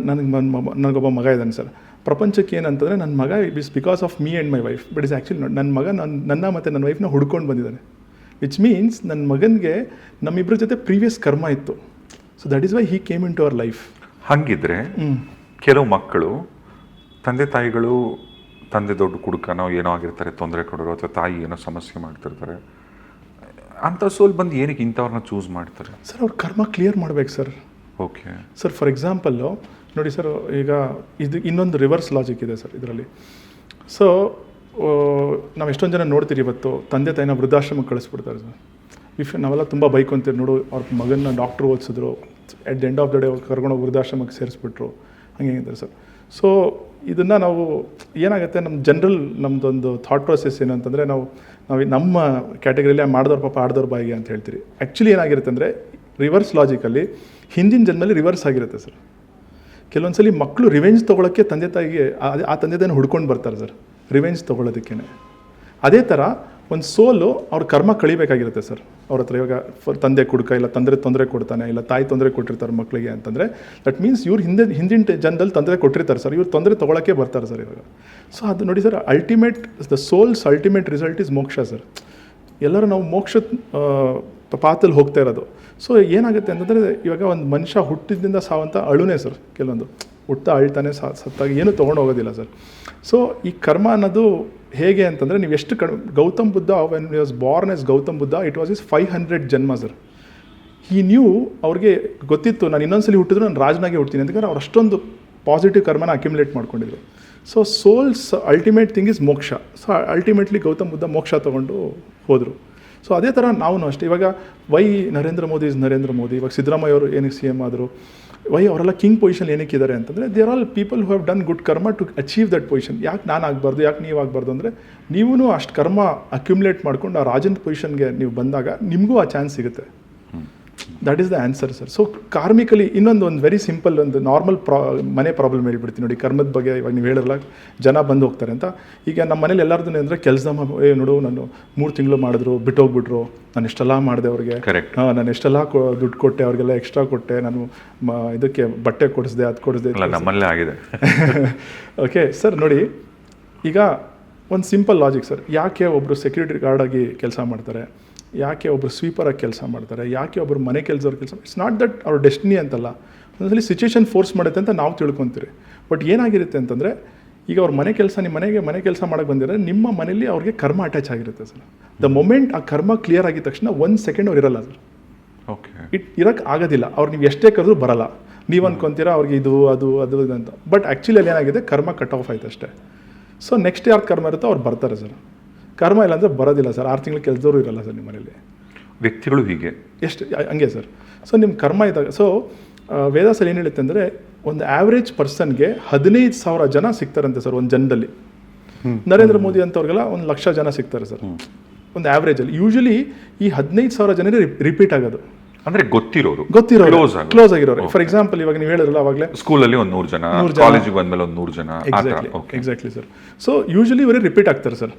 ನನಗೊಬ್ಬ ಮಗ ಇದ್ದಾನೆ ಸರ್, ಪ್ರಪಂಚಕ್ಕೆ ಏನಂತಂದರೆ ನನ್ನ ಮಗ is because of me and my wife. But is actually ನನ್ನ ಮಗ ನನ್ನ ಮತ್ತು ನನ್ನ ವೈಫ್ನ ಹುಡ್ಕೊಂಡು ಬಂದಿದ್ದಾನೆ. ವಿಚ್ ಮೀನ್ಸ್ ನನ್ನ ಮಗನಿಗೆ ನಮ್ಮಿಬ್ಬರ ಜೊತೆ ಪ್ರೀವಿಯಸ್ ಕರ್ಮ ಇತ್ತು. So that is why he came into our life. ಹಾಗಿದ್ರೆ ಕೆಲವು ಮಕ್ಕಳು ತಂದೆ ತಾಯಿಗಳು, ತಂದೆ ದೊಡ್ಡ ಕುಡುಕನೋ ಏನೋ ಆಗಿರ್ತಾರೆ, ತೊಂದರೆ ಕೊಡೋರು, ಅಥವಾ ತಾಯಿ ಏನೋ ಸಮಸ್ಯೆ ಮಾಡ್ತಿರ್ತಾರೆ, ಅಂಥ ಸೋಲ್ ಬಂದು ಏನಕ್ಕೆ ಇಂಥವ್ರನ್ನ ಚೂಸ್ ಮಾಡ್ತಾರೆ ಸರ್? ಅವ್ರ ಕರ್ಮ ಕ್ಲಿಯರ್ ಮಾಡ್ಬೇಕು sir. Okay sir, for example ನೋಡಿ ಸರ್, ಈಗ ಇದು ಇನ್ನೊಂದು ರಿವರ್ಸ್ ಲಾಜಿಕ್ ಇದೆ ಸರ್ ಇದರಲ್ಲಿ. ಸೊ ನಾವು ಎಷ್ಟೊಂದು ಜನ ನೋಡ್ತೀರಿ, ಇವತ್ತು ತಂದೆ ತಾಯಿನ ವೃದ್ಧಾಶ್ರಮಕ್ಕೆ ಕಳಿಸ್ಬಿಡ್ತಾರೆ ಸರ್. ನಾವೆಲ್ಲ ತುಂಬ ಬೈಕೊಂತೀರಿ, ನೋಡು ಅವ್ರ ಮಗನ ಡಾಕ್ಟ್ರು ಓದಿಸಿದ್ರು, at the end of the day ಕರ್ಕೊಂಡೋಗಿ ವೃದ್ಧಾಶ್ರಮಕ್ಕೆ ಸೇರಿಸ್ಬಿಟ್ರು, ಹಂಗೆ ಅಂತಾರೆ ಸರ್. ಸೊ ಇದನ್ನು ನಾವು ಏನಾಗುತ್ತೆ, ನಮ್ಮ ಜನರಲ್ ನಮ್ಮದೊಂದು ಥಾಟ್ ಪ್ರೊಸೆಸ್ ಏನಂತಂದರೆ, ನಾವು ನಮ್ಮ ಕ್ಯಾಟಗರಿಯಲ್ಲಿ ಮಾಡಿದವ್ರ ಪಾಪ ಆಡ್ದವ್ರ ಬಾಯಿಗೆ ಅಂತ ಹೇಳ್ತೀರಿ. ಆ್ಯಕ್ಚುಲಿ ಏನಾಗಿರುತ್ತೆ ಅಂದರೆ, ರಿವರ್ಸ್ ಲಾಜಿಕಲ್ಲಿ ಹಿಂದಿನ ಜನ್ಮಲ್ಲಿ ರಿವರ್ಸ್ ಆಗಿರುತ್ತೆ ಸರ್. ಕೆಲವೊಂದು ಸಲ ಮಕ್ಕಳು ರಿವೆಂಜ್ ತೊಗೊಳಕ್ಕೆ ತಂದೆ ತಾಯಿಗೆ ಆ ತಂದೆ ತಾಯಿನ ಹುಡ್ಕೊಂಡು ಬರ್ತಾರೆ ಸರ್, ರಿವೆಂಜ್ ತೊಗೊಳೋದಕ್ಕೇ. ಅದೇ ಥರ ಒಂದು ಸೋಲು ಅವ್ರ ಕರ್ಮ ಕಳಿಬೇಕಾಗಿರುತ್ತೆ ಸರ್ ಅವ್ರ ಹತ್ರ. ಇವಾಗ ತಂದೆ ಕುಡ್ಕ, ಇಲ್ಲ ತೊಂದರೆ ಕೊಡ್ತಾನೆ, ಇಲ್ಲ ತಾಯಿ ತೊಂದರೆ ಕೊಟ್ಟಿರ್ತಾರೆ ಮಕ್ಕಳಿಗೆ ಅಂತಂದರೆ, ದಟ್ ಮೀನ್ಸ್ ಇವ್ರು ಹಿಂದಿನ ಜನದಲ್ಲಿ ತೊಂದರೆ ಕೊಟ್ಟಿರ್ತಾರೆ ಸರ್, ಇವ್ರು ತೊಂದರೆ ತೊಗೊಳಕ್ಕೆ ಬರ್ತಾರೆ ಸರ್ ಇವಾಗ. ಸೊ ಅದು ನೋಡಿ sir, ultimate the souls ultimate result is ಮೋಕ್ಷ ಸರ್. ಎಲ್ಲರೂ ನಾವು ಮೋಕ್ಷ ಪಾತಲ್ಲಿ ಹೋಗ್ತಾ ಇರೋದು. ಸೊ ಏನಾಗುತ್ತೆ ಅಂತಂದರೆ, ಇವಾಗ ಒಂದು ಮನುಷ್ಯ ಹುಟ್ಟಿದಿಂದ ಸಾವಂತ ಅಳುನೇ ಸರ್. ಕೆಲವೊಂದು ಹುಟ್ತಾ ಅಳ್ತಾನೆ, ಸತ್ತಾಗಿ ಏನೂ ತೊಗೊಂಡು ಹೋಗೋದಿಲ್ಲ ಸರ್. ಸೊ ಈ ಕರ್ಮ ಅನ್ನೋದು ಹೇಗೆ ಅಂತಂದರೆ, ನೀವು ಎಷ್ಟು Gautam Buddha, when he was Born S Gautam Buddha, it was is 500 ಜನ್ಮ ಸರ್. ಈ ಅವ್ರಿಗೆ ಗೊತ್ತಿತ್ತು, ನಾನು ಇನ್ನೊಂದ್ಸಲಿ ಹುಟ್ಟಿದ್ರು ನಾನು ರಾಜನಾಗೆ ಹುಡ್ತೀನಿ, ಅಂತಂದ್ರೆ ಅವ್ರು ಅಷ್ಟೊಂದು ಪಾಸಿಟಿವ್ ಕರ್ಮನ ಅಕ್ಯುಮುಲೇಟ್ ಮಾಡ್ಕೊಂಡಿದ್ರು. So souls ultimate thing is moksha. So ultimately Gautam Buddha moksha ತೊಗೊಂಡು ಹೋದರು. ಸೊ ಅದೇ ಥರ ನಾವು ಅಷ್ಟೇ. ಇವಾಗ ವೈ ನರೇಂದ್ರ ಮೋದಿ ಇಸ್ ನರೇಂದ್ರ ಮೋದಿ, ಇವಾಗ ಸಿದ್ದರಾಮಯ್ಯ ಅವರು ಏನಕ್ಕೆ CM ಆದರು, ವೈ ಅವರೆಲ್ಲ ಕಿಂಗ್ ಪೊಸಿಷನ್ ಏನಕ್ಕಿದ್ದಾರೆ ಅಂತಂದರೆ, they are all people who have done good ಕರ್ಮ ಟು ಅಚೀವ್ ದಟ್ ಪೊಸಿಷನ್. ಯಾಕೆ ನಾನು ಆಗಬಾರ್ದು, ಯಾಕೆ ನೀವು ಆಗಬಾರ್ದು ಅಂದರೆ, ನೀವೂ ಅಷ್ಟು ಕರ್ಮ ಅಕ್ಯುಮುಲೇಟ್ ಮಾಡ್ಕೊಂಡು ಆ ರಾಜನ್ ಪೊಸಿಷನ್ಗೆ ನೀವು ಬಂದಾಗ ನಿಮಗೂ ಆ ಚಾನ್ಸ್ ಸಿಗುತ್ತೆ. That is the answer sir. So karmically ಇನ್ನೊಂದು ವೆರಿ ಸಿಂಪಲ್ ಒಂದು ನಾರ್ಮಲ್ ಮನೆ ಪ್ರಾಬ್ಲಮ್ ಹೇಳ್ಬಿಡ್ತೀನಿ ನೋಡಿ, ಕರ್ಮದ ಬಗ್ಗೆ. ಇವಾಗ ನೀವು ಹೇಳಿರಲ್ಲ ಜನ ಬಂದು ಹೋಗ್ತಾರೆ ಅಂತ. ಈಗ ನಮ್ಮ ಮನೇಲಿ ಎಲ್ಲರದ್ದು ಅಂದರೆ ಕೆಲಸ ನೋಡು, ನಾನು 3 ತಿಂಗಳು ಮಾಡಿದ್ರು, ಬಿಟ್ಟೋಗ್ಬಿಟ್ರು, ನಾನು ಎಷ್ಟೆಲ್ಲ ಮಾಡಿದೆ ಅವ್ರಿಗೆ, ನಾನು ಎಷ್ಟೆಲ್ಲ ದುಡ್ಡು ಕೊಟ್ಟೆ ಅವ್ರಿಗೆಲ್ಲ, ಎಕ್ಸ್ಟ್ರಾ ಕೊಟ್ಟೆ, ನಾನು ಇದಕ್ಕೆ ಬಟ್ಟೆ ಕೊಡಿಸಿದೆ, ಅದು ಕೊಡಿಸಿದೆ, ನಮ್ಮಲ್ಲೇ ಆಗಿದೆ. ಓಕೆ ಸರ್, ನೋಡಿ ಈಗ ಒಂದು ಸಿಂಪಲ್ ಲಾಜಿಕ್ ಸರ್. ಯಾಕೆ ಒಬ್ಬರು ಸೆಕ್ಯೂರಿಟಿ ಗಾರ್ಡಾಗಿ ಕೆಲಸ ಮಾಡ್ತಾರೆ, ಯಾಕೆ ಒಬ್ಬರು ಸ್ವೀಪರಾಗಿ ಕೆಲಸ ಮಾಡ್ತಾರೆ, ಯಾಕೆ ಒಬ್ಬರು ಮನೆ ಕೆಲಸವ್ರ ಕೆಲಸ, ಇಟ್ಸ್ ನಾಟ್ ದಟ್ ಅವ್ರ ಡೆಸ್ಟಿನಿ ಅಂತಲ್ಲ. ಒಂದೊಂದ್ಸಲಿ ಸಿಚುವೇಶನ್ ಫೋರ್ಸ್ ಮಾಡುತ್ತೆ ಅಂತ ನಾವು ತಿಳ್ಕೊತೀರಿ. ಬಟ್ ಏನಾಗಿರುತ್ತೆ ಅಂತಂದರೆ, ಈಗ ಅವ್ರ ಮನೆ ಕೆಲಸ, ನಿಮ್ಮ ಮನೆ ಕೆಲಸ ಮಾಡೋಕ್ಕೆ ಬಂದಿರೋ, ನಿಮ್ಮ ಮನೇಲಿ ಅವ್ರಿಗೆ ಕರ್ಮ ಅಟ್ಯಾಚ್ ಆಗಿರುತ್ತೆ ಸರ್. ದ ಮೊಮೆಂಟ್ ಆ ಕರ್ಮ ಕ್ಲಿಯರ್ ಆಗಿದ ತಕ್ಷಣ 1 ಸೆಕೆಂಡ್ ಅವ್ರು ಇರಲ್ಲ ಸರ್. ಓಕೆ, ಇರೋಕ್ಕೆ ಆಗೋದಿಲ್ಲ ಅವ್ರು. ನೀವು ಎಷ್ಟೇ ಕರೆದ್ರೂ ಬರಲ್ಲ. ನೀವು ಅನ್ಕೊತೀರಾ ಅವ್ರಿಗೆ ಇದು ಅದು ಅಂತ. ಬಟ್ ಆ್ಯಕ್ಚುಲಿ ಅಲ್ಲಿ ಏನಾಗಿದೆ, ಕರ್ಮ ಕಟ್ ಆಫ್ ಆಯ್ತು ಅಷ್ಟೇ. ಸೊ ನೆಕ್ಸ್ಟ್ ಯಾರು ಕರ್ಮ ಇರುತ್ತೋ ಅವ್ರು ಬರ್ತಾರೆ ಸರ್. ಕರ್ಮ ಇಲ್ಲ ಅಂದರೆ ಬರೋದಿಲ್ಲ ಸರ್. 6 ತಿಂಗಳು ಕೆಲಸದವರು ಇರಲ್ಲ ಸರ್ ನಿಮ್ಮ ಮನೇಲಿ. ವ್ಯಕ್ತಿಗಳು ಹೀಗೆ ಎಷ್ಟು ಹಂಗೆ ಸರ್. ಸೊ ನಿಮ್ಮ ಕರ್ಮ ಇದ್ದಾಗ, ಸೊ ವೇದಾಸಲ್ಲಿ ಏನು ಹೇಳುತ್ತೆ ಅಂದರೆ, ಒಂದು ಆ್ಯಾವ್ರೇಜ್ ಪರ್ಸನ್ಗೆ 15,000 ಜನ ಸಿಗ್ತಾರಂತೆ ಸರ್ ಒಂದು ಜನದಲ್ಲಿ. ನರೇಂದ್ರ ಮೋದಿ ಅಂತವ್ರಿಗೆಲ್ಲ 1,00,000 ಜನ ಸಿಗ್ತಾರೆ ಸರ್ ಒಂದು ಆ್ಯಾವ್ರೇಜಲ್ಲಿ. ಯೂಶ್ವಲಿ ಈ 15,000 ಜನರೇ ರಿಪೀಟ್ ಆಗೋದು. ಅಂದ್ರೆ ಗೊತ್ತಿರೋರು ಕ್ಲೋಸ್ ಆಗಿರೋರು. ಫಾರ್ ಎಕ್ಸಾಂಪಲ್ ಇವಾಗ ನೀವು ಹೇಳಿದ್ರಲ್ಲ ಅವಾಗಲೇ ಸ್ಕೂಲಲ್ಲಿ ಒಂದು 100 ಜನ, ಕಾಲೇಜಿಗೆ ಬಂದ್ಮೇಲೆ ಒಂದು 100 ಜನ. Exactly sir. ಸೊ ಯೂಶಲಿ ಇವರೇ ರಿಪೀಟ್ ಆಗ್ತಾರೆ ಸರ್.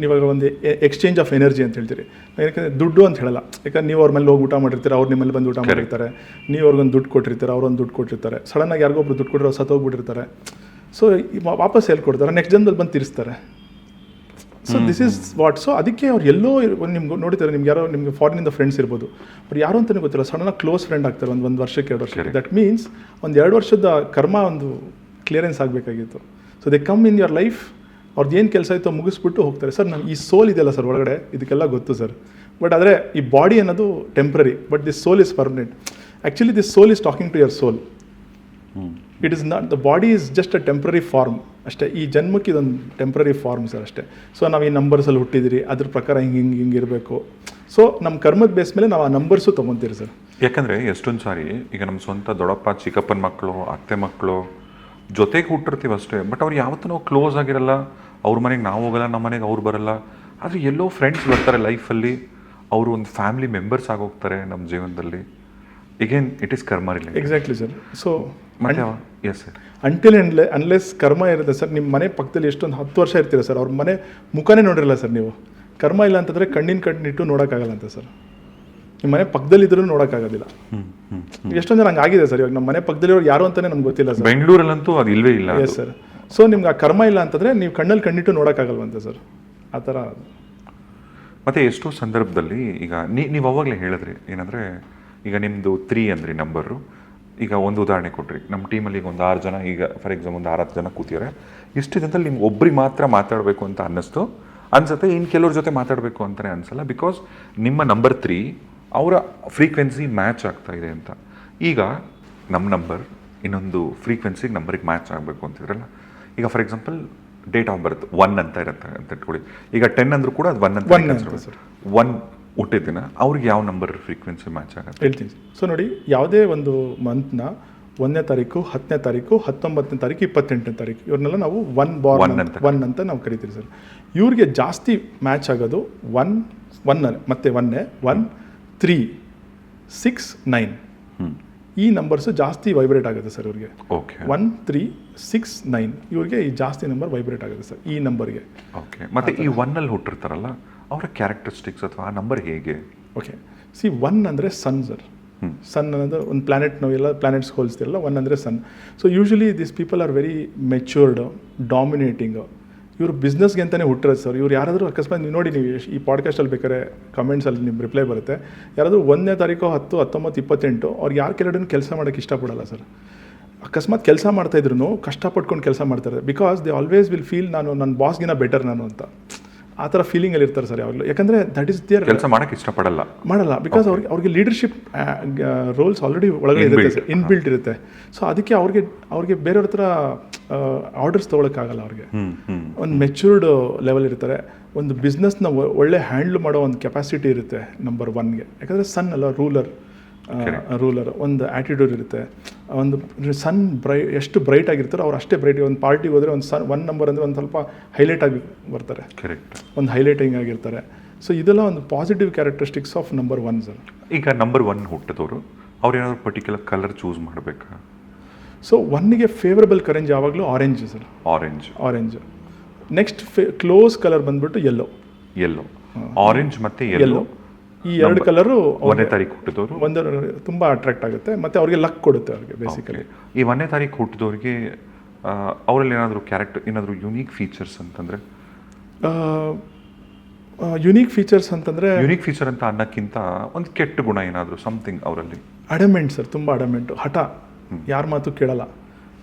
ನೀವಾಗ ಒಂದು ಎಕ್ಸ್ಚೇಂಜ್ ಆಫ್ ಎನರ್ಜಿ ಅಂತ ಹೇಳ್ತೀರಿ. ಯಾಕಂದರೆ ದುಡ್ಡು ಅಂತ ಹೇಳಲ್ಲ, ಯಾಕಂದ್ರೆ ನೀವು ಅವ್ರ ಮೇಲೆ ಹೋಗಿ ಊಟ ಮಾಡಿರ್ತೀರ, ಅವ್ರು ನಿಮ್ಮಲ್ಲಿ ಬಂದು ಊಟ ಮಾಡಿರ್ತಾರೆ, ನೀವು ಅವ್ರಿಗೊಂದು ದುಡ್ಡು ಕೊಟ್ಟಿರ್ತಾರೆ, ಅವ್ರೊಂದು ದುಡ್ಡು ಕೊಟ್ಟಿರ್ತಾರೆ, ಸಡನ್ನಾಗಿ ಯಾರಿಗೊಬ್ರು ದುಡ್ಡು ಕೊಟ್ಟರೆ ಅವ್ರು ಸತ್ತೋಗ್ಬಿಟ್ಟಿರ್ತಾರೆ. ಸೊ ವಾಪಸ್ ಎಲ್ಲಿ ಕೊಡ್ತಾರೆ, ನೆಕ್ಸ್ಟ್ ಜನದಲ್ಲಿ ಬಂದು ತಿರ್ಸ್ತಾರೆ. So this is what. So ಅದಕ್ಕೆ ಅವ್ರು ಎಲ್ಲೋ ನಿಮ್ಗೆ ನೋಡ್ತಾರೆ, ನಿಮ್ಗೆ ಯಾರೋ ನಿಮಗೆ ಫಾರಿನಿಂದ ಫ್ರೆಂಡ್ಸ್ ಇರ್ಬೋದು, ಅವ್ರು ಯಾರು ಅಂತಲೇ ಗೊತ್ತಿಲ್ಲ, ಸಡನ್ನಾಗಿ ಕ್ಲೋಸ್ ಫ್ರೆಂಡ್ ಆಗ್ತಾರೆ ಒಂದು ವರ್ಷಕ್ಕೆ 2 ವರ್ಷಕ್ಕೆ. ದಟ್ ಮೀನ್ಸ್ ಒಂದು 2 ವರ್ಷದ ಕರ್ಮ ಒಂದು ಕ್ಲಿಯರೆನ್ಸ್ ಆಗಬೇಕಾಗಿತ್ತು. So they come in your life, ಅವ್ರದ್ದು ಏನು ಕೆಲಸ ಇತ್ತು ಮುಗಿಸ್ಬಿಟ್ಟು ಹೋಗ್ತಾರೆ. ಸರ್ ನಮ್ಮ ಈ ಸೋಲ್ ಇದೆಯಲ್ಲ ಸರ್ ಒಳಗಡೆ, ಇದಕ್ಕೆಲ್ಲ ಗೊತ್ತು ಸರ್. ಬಟ್ ಆದರೆ ಈ ಬಾಡಿ ಅನ್ನೋದು temporary, but this soul is permanent. Actually this soul is talking to your soul. It is not, the body is just a temporary form ಅಷ್ಟೇ. ಈ ಜನ್ಮಕ್ಕೆ ಇದೊಂದು ಟೆಂಪ್ರರಿ ಫಾರ್ಮ್ ಸರ್ ಅಷ್ಟೇ. ಸೊ ನಾವು ಈ ನಂಬರ್ಸಲ್ಲಿ ಹುಟ್ಟಿದಿರಿ, ಅದ್ರ ಪ್ರಕಾರ ಹಿಂಗೆ ಇರಬೇಕು. ಸೊ ನಮ್ಮ ಕರ್ಮದ ಬೇಸ್ ಮೇಲೆ ನಾವು ಆ ನಂಬರ್ಸು ತೊಗೊತೀರಿ ಸರ್. ಯಾಕಂದರೆ ಎಷ್ಟೊಂದು ಸಾರಿ ಈಗ ನಮ್ಮ ಸ್ವಂತ ದೊಡ್ಡಪ್ಪ ಚಿಕ್ಕಪ್ಪನ ಮಕ್ಕಳು, ಅತ್ತೆ ಮಕ್ಕಳು ಜೊತೆಗೆ ಹುಟ್ಟಿರ್ತೀವಿ ಅಷ್ಟೇ, ಬಟ್ ಅವ್ರು ಯಾವತ್ತೂ ನಾವು ಕ್ಲೋಸ್ ಆಗಿರಲ್ಲ. ಅವ್ರ ಮನೆಗೆ ನಾವು ಹೋಗಲ್ಲ, ನಮ್ಮ ಮನೆಗೆ ಅವ್ರು ಬರಲ್ಲ. ಆದರೆ ಎಲ್ಲೋ ಫ್ರೆಂಡ್ಸ್ ಬರ್ತಾರೆ ಲೈಫಲ್ಲಿ, ಅವರು ಒಂದು ಫ್ಯಾಮಿಲಿ ಮೆಂಬರ್ಸ್ ಆಗೋಗ್ತಾರೆ ನಮ್ಮ ಜೀವನದಲ್ಲಿ. again it is karma related. Exactly sir. So yes sir, until unless ಕರ್ಮ ಇರುತ್ತೆ ಸರ್, ನಿಮ್ಮ ಮನೆ ಪಕ್ಕದಲ್ಲಿ ಎಷ್ಟೊಂದು 10 ವರ್ಷ ಇರ್ತೀರ ಸರ್, ಅವ್ರ ಮನೆ ಮುಖನೇ ನೋಡಿರಲ್ಲ ಸರ್ ನೀವು. ಕರ್ಮ ಇಲ್ಲ ಅಂತಂದರೆ ಕಣ್ಣಿಟ್ಟು ನೋಡೋಕ್ಕಾಗಲ್ಲ ಅಂತ ಸರ್. ನಿಮ್ಮ ಮನೆ ಪಕ್ಕದಲ್ಲಿ ಇದ್ರೂ ನೋಡೋಕ್ಕಾಗೋದಿಲ್ಲ. ಎಷ್ಟೊಂದು ಜನ ಹಂಗೆ ಆಗಿದೆ ಸರ್. ಇವಾಗ ನಮ್ಮ ಮನೆ ಪಕ್ಕದಲ್ಲಿರೋರು ಯಾರು ಅಂತಲೇ ನಮ್ಗೆ ಗೊತ್ತಿಲ್ಲ ಸರ್. ಬೆಂಗಳೂರಲ್ಲಂತೂ ಅದು ಇಲ್ವೇ ಇಲ್ಲ. S sir. ಸೊ ನಿಮ್ಗೆ ಆ ಕರ್ಮ ಇಲ್ಲ ಅಂತಂದರೆ ನೀವು ಕಣ್ಣಿಟ್ಟು ನೋಡೋಕ್ಕಾಗಲ್ವಂತೆ ಸರ್. ಆ ಥರ. ಮತ್ತು ಎಷ್ಟೋ ಸಂದರ್ಭದಲ್ಲಿ ಈಗ ನೀವು ಅವಾಗಲೇ ಹೇಳಿದ್ರಿ ಏನಂದರೆ, ಈಗ ನಿಮ್ಮದು 3 ಅಂದ್ರಿ ನಂಬರು. ಈಗ ಒಂದು ಉದಾಹರಣೆ ಕೊಟ್ರಿ, ನಮ್ಮ ಟೀಮಲ್ಲಿ ಈಗ ಒಂದು 6 ಜನ, ಈಗ ಫಾರ್ ಎಕ್ಸಾಂಪಲ್ ಒಂದು 6 ಜನ ಕೂತಿದ್ದಾರೆ. ಇಷ್ಟು ಜನದಲ್ಲಿ ನಿಮ್ಗೆ ಒಬ್ರಿಗೆ ಮಾತ್ರ ಮಾತಾಡಬೇಕು ಅಂತ ಅನ್ಸುತ್ತೆ, ಇನ್ನು ಕೆಲವ್ರ ಜೊತೆ ಮಾತಾಡಬೇಕು ಅಂತಲೇ ಅನ್ಸಲ್ಲ. ಬಿಕಾಸ್ ನಿಮ್ಮ ನಂಬರ್ 3 ಅವರ ಫ್ರೀಕ್ವೆನ್ಸಿ ಮ್ಯಾಚ್ ಆಗ್ತಾ ಇದೆ ಅಂತ. ಈಗ ನಮ್ಮ ನಂಬರ್ ಇನ್ನೊಂದು ಫ್ರೀಕ್ವೆನ್ಸಿಗೆ ನಂಬರಿಗೆ ಮ್ಯಾಚ್ ಆಗಬೇಕು ಅಂತಿದ್ರಲ್ಲ. ಈಗ ಫಾರ್ ಎಕ್ಸಾಂಪಲ್ ಡೇಟ್ ಆಫ್ ಬರ್ತ್ 1 ಅಂತ ಇರುತ್ತೆ ಅಂತ ಇಟ್ಕೊಳ್ಳಿ. ಈಗ 10 ಅಂದ್ರೂ ಕೂಡ ಅದು 1 ಅಂತ ಸರ್. 1 ಹುಟ್ಟಿದ ದಿನ ಅವ್ರಿಗೆ ಯಾವ ನಂಬರ್ ಫ್ರೀಕ್ವೆನ್ಸಿ ಮ್ಯಾಚ್ ಆಗುತ್ತೆ ಹೇಳ್ತೀನಿ. ಸೊ ನೋಡಿ, ಯಾವುದೇ ಒಂದು ಮಂತ್ನ 1ನೇ ತಾರೀಕು, 10ನೇ ತಾರೀಕು, 19ನೇ ತಾರೀಕು, 28ನೇ ತಾರೀಕು, ಇವ್ರನ್ನೆಲ್ಲ ನಾವು ಒನ್ ಅಂತ ನಾವು ಕರಿತೀವಿ ಸರ್. ಇವ್ರಿಗೆ ಜಾಸ್ತಿ ಮ್ಯಾಚ್ ಆಗೋದು 1 ಮತ್ತೆ 1, 3, 6, 9 ಈ ನಂಬರ್ಸು ಜಾಸ್ತಿ ವೈಬ್ರೇಟ್ ಆಗುತ್ತೆ ಸರ್ ಇವ್ರಿಗೆ. 1, 3, 6, 9 ಇವ್ರಿಗೆ ಈ ಜಾಸ್ತಿ ನಂಬರ್ ವೈಬ್ರೇಟ್ ಆಗುತ್ತೆ ಸರ್ ಈ ನಂಬರ್ಗೆ. ಓಕೆ. ಮತ್ತು ಈ 1ಅಲ್ಲಿ ಹುಟ್ಟಿರ್ತಾರಲ್ಲ ಅವರ ಕ್ಯಾರೆಕ್ಟರಿಸ್ಟಿಕ್ಸ್ ಅಥವಾ ಆ ನಂಬರ್ ಹೇಗೆ? ಓಕೆ, 1 ಅಂದರೆ ಸನ್ ಸರ್. ಸನ್ ಅನ್ನೋದು ಒಂದು ಪ್ಲಾನೆಟ್, ನಾವೆಲ್ಲ ಪ್ಲಾನೆಟ್ಸ್ ಹೋಲಿಸ್ತಿರಲ್ಲ, 1 ಅಂದರೆ sun. So usually this people are very matured, dominating. ಇವರು ಬಿಸ್ನೆಸ್ಗೆ ಅಂತಲೇ ಹುಟ್ಟಿರೋದು ಸರ್. ಇವ್ರು ಯಾರಾದರೂ ಅಕಸ್ಮಾತ್ ನೀವು ನೋಡಿ, ನೀವು ಈ ಪಾಡ್ಕಾಸ್ಟಲ್ಲಿ ಬೇಕಾದ್ರೆ ಕಮೆಂಟ್ಸಲ್ಲಿ ನಿಮ್ಮ ರಿಪ್ಲೈ ಬರುತ್ತೆ, ಯಾರಾದರೂ 1ನೇ ತಾರೀಕು, 10, 19, 28 ಅವ್ರು ಯಾರು ಕೆರಡೂ ಕೆಲಸ ಮಾಡೋಕ್ಕೆ ಇಷ್ಟಪಡಲ್ಲ ಸರ್. ಅಕಸ್ಮಾತ್ ಕೆಲಸ ಮಾಡ್ತಾಯಿದ್ರು ಕಷ್ಟಪಟ್ಕೊಂಡು ಕೆಲಸ ಮಾಡ್ತಾರೆ. Because they always will feel ನನ್ನ ಬಾಸ್ಗಿನ ಬೆಟರ್ ನಾನು ಅಂತ. ಆ ಥರ ಫೀಲಿಂಗಲ್ಲಿ ಇರ್ತಾರೆ ಸರ್ ಯಾವಾಗಲೂ. ಯಾಕಂದರೆ ದಟ್ ಈಸ್ ದೇರ್. ಕೆಲಸ ಮಾಡೋಕ್ಕೆ ಮಾಡಲ್ಲ ಬಿಕಾಸ್ ಅವ್ರಿಗೆ ಲೀಡರ್ಶಿಪ್ ರೋಲ್ಸ್ ಆಲ್ರೆಡಿ ಒಳಗಡೆ ಇರುತ್ತೆ ಸರ್, ಇನ್ಬಿಲ್ಟ್ ಇರುತ್ತೆ. ಸೊ ಅದಕ್ಕೆ ಅವ್ರಿಗೆ ಬೇರೆಯವ್ರ ಹತ್ರ ಆರ್ಡರ್ಸ್ ತೊಗೊಳಕ್ಕಾಗಲ್ಲ. ಅವ್ರಿಗೆ ಒಂದು ಮೆಚ್ಯೂರ್ಡ್ ಲೆವೆಲ್ ಇರ್ತಾರೆ. ಒಂದು ಬಿಸ್ನೆಸ್ನ ಒಳ್ಳೆ ಹ್ಯಾಂಡ್ಲ್ ಮಾಡೋ ಒಂದು ಕೆಪಾಸಿಟಿ ಇರುತ್ತೆ ನಂಬರ್ 1ಗೆ. ಯಾಕಂದರೆ ಸನ್ ಅಲ್ಲ, ರೂಲರ್, ಒಂದು ಆ್ಯಟಿಟ್ಯೂಡ್ ಇರುತ್ತೆ. ಒಂದು ಸನ್ ಎಷ್ಟು ಬ್ರೈಟ್ ಆಗಿರ್ತಾರೋ ಅವ್ರು ಅಷ್ಟೇ ಬ್ರೈಟ್. ಒಂದು ಪಾರ್ಟಿಗೆ ಹೋದರೆ ಒಂದು 1 ನಂಬರ್ ಅಂದರೆ ಒಂದು ಸ್ವಲ್ಪ ಹೈಲೈಟ್ ಆಗಿ ಬರ್ತಾರೆ. ಕರೆಕ್ಟ್. ಒಂದು ಹೈಲೈಟಿಂಗ್ ಆಗಿರ್ತಾರೆ. ಸೊ ಇದೆಲ್ಲ ಒಂದು positive characteristics of number 1 sir. ಈಗ ನಂಬರ್ 1 ಹುಟ್ಟಿದವರು ಅವ್ರು ಏನಾದ್ರು ಪರ್ಟಿಕ್ಯುಲರ್ ಕಲರ್ ಚೂಸ್ ಮಾಡಬೇಕಾ? ಸೊ 1ಗೆ ಫೇವರಬಲ್ ಕರೆಂಜ್ ಯಾವಾಗಲೂ orange sir. Orange. Next close colour ಬಂದ್ಬಿಟ್ಟು ಯೆಲ್ಲೋ. ಆರೆಂಜ್ ಮತ್ತು ಯೆಲ್ಲೋ ಈ 2 ಕಲರು 1ನೇ ತಾರೀಕು ಹುಟ್ಟಿದವರು ಒಂದು ತುಂಬ ಅಟ್ರಾಕ್ಟ್ ಆಗುತ್ತೆ ಮತ್ತು ಅವ್ರಿಗೆ ಲಕ್ ಕೊಡುತ್ತೆ ಅವ್ರಿಗೆ ಬೇಸಿಕಲಿ. ಈ 1ನೇ ತಾರೀಕು ಹುಟ್ಟಿದವ್ರಿಗೆ ಅವರಲ್ಲಿ ಏನಾದರೂ ಯುನೀಕ್ ಫೀಚರ್ಸ್ ಅಂತಂದರೆ? ಯುನೀಕ್ ಫೀಚರ್ಸ್ ಅಂತ ಅನ್ನೋಕ್ಕಿಂತ ಒಂದು ಕೆಟ್ಟ ಗುಣ ಏನಾದರೂ ಸಮಥಿಂಗ್ ಅವರಲ್ಲಿ? ಅಡಮೆಂಟ್ ಸರ್, ತುಂಬ ಅಡಮೆಂಟು, ಹಠ. ಯಾರ ಮಾತು ಕೇಳಲ್ಲ.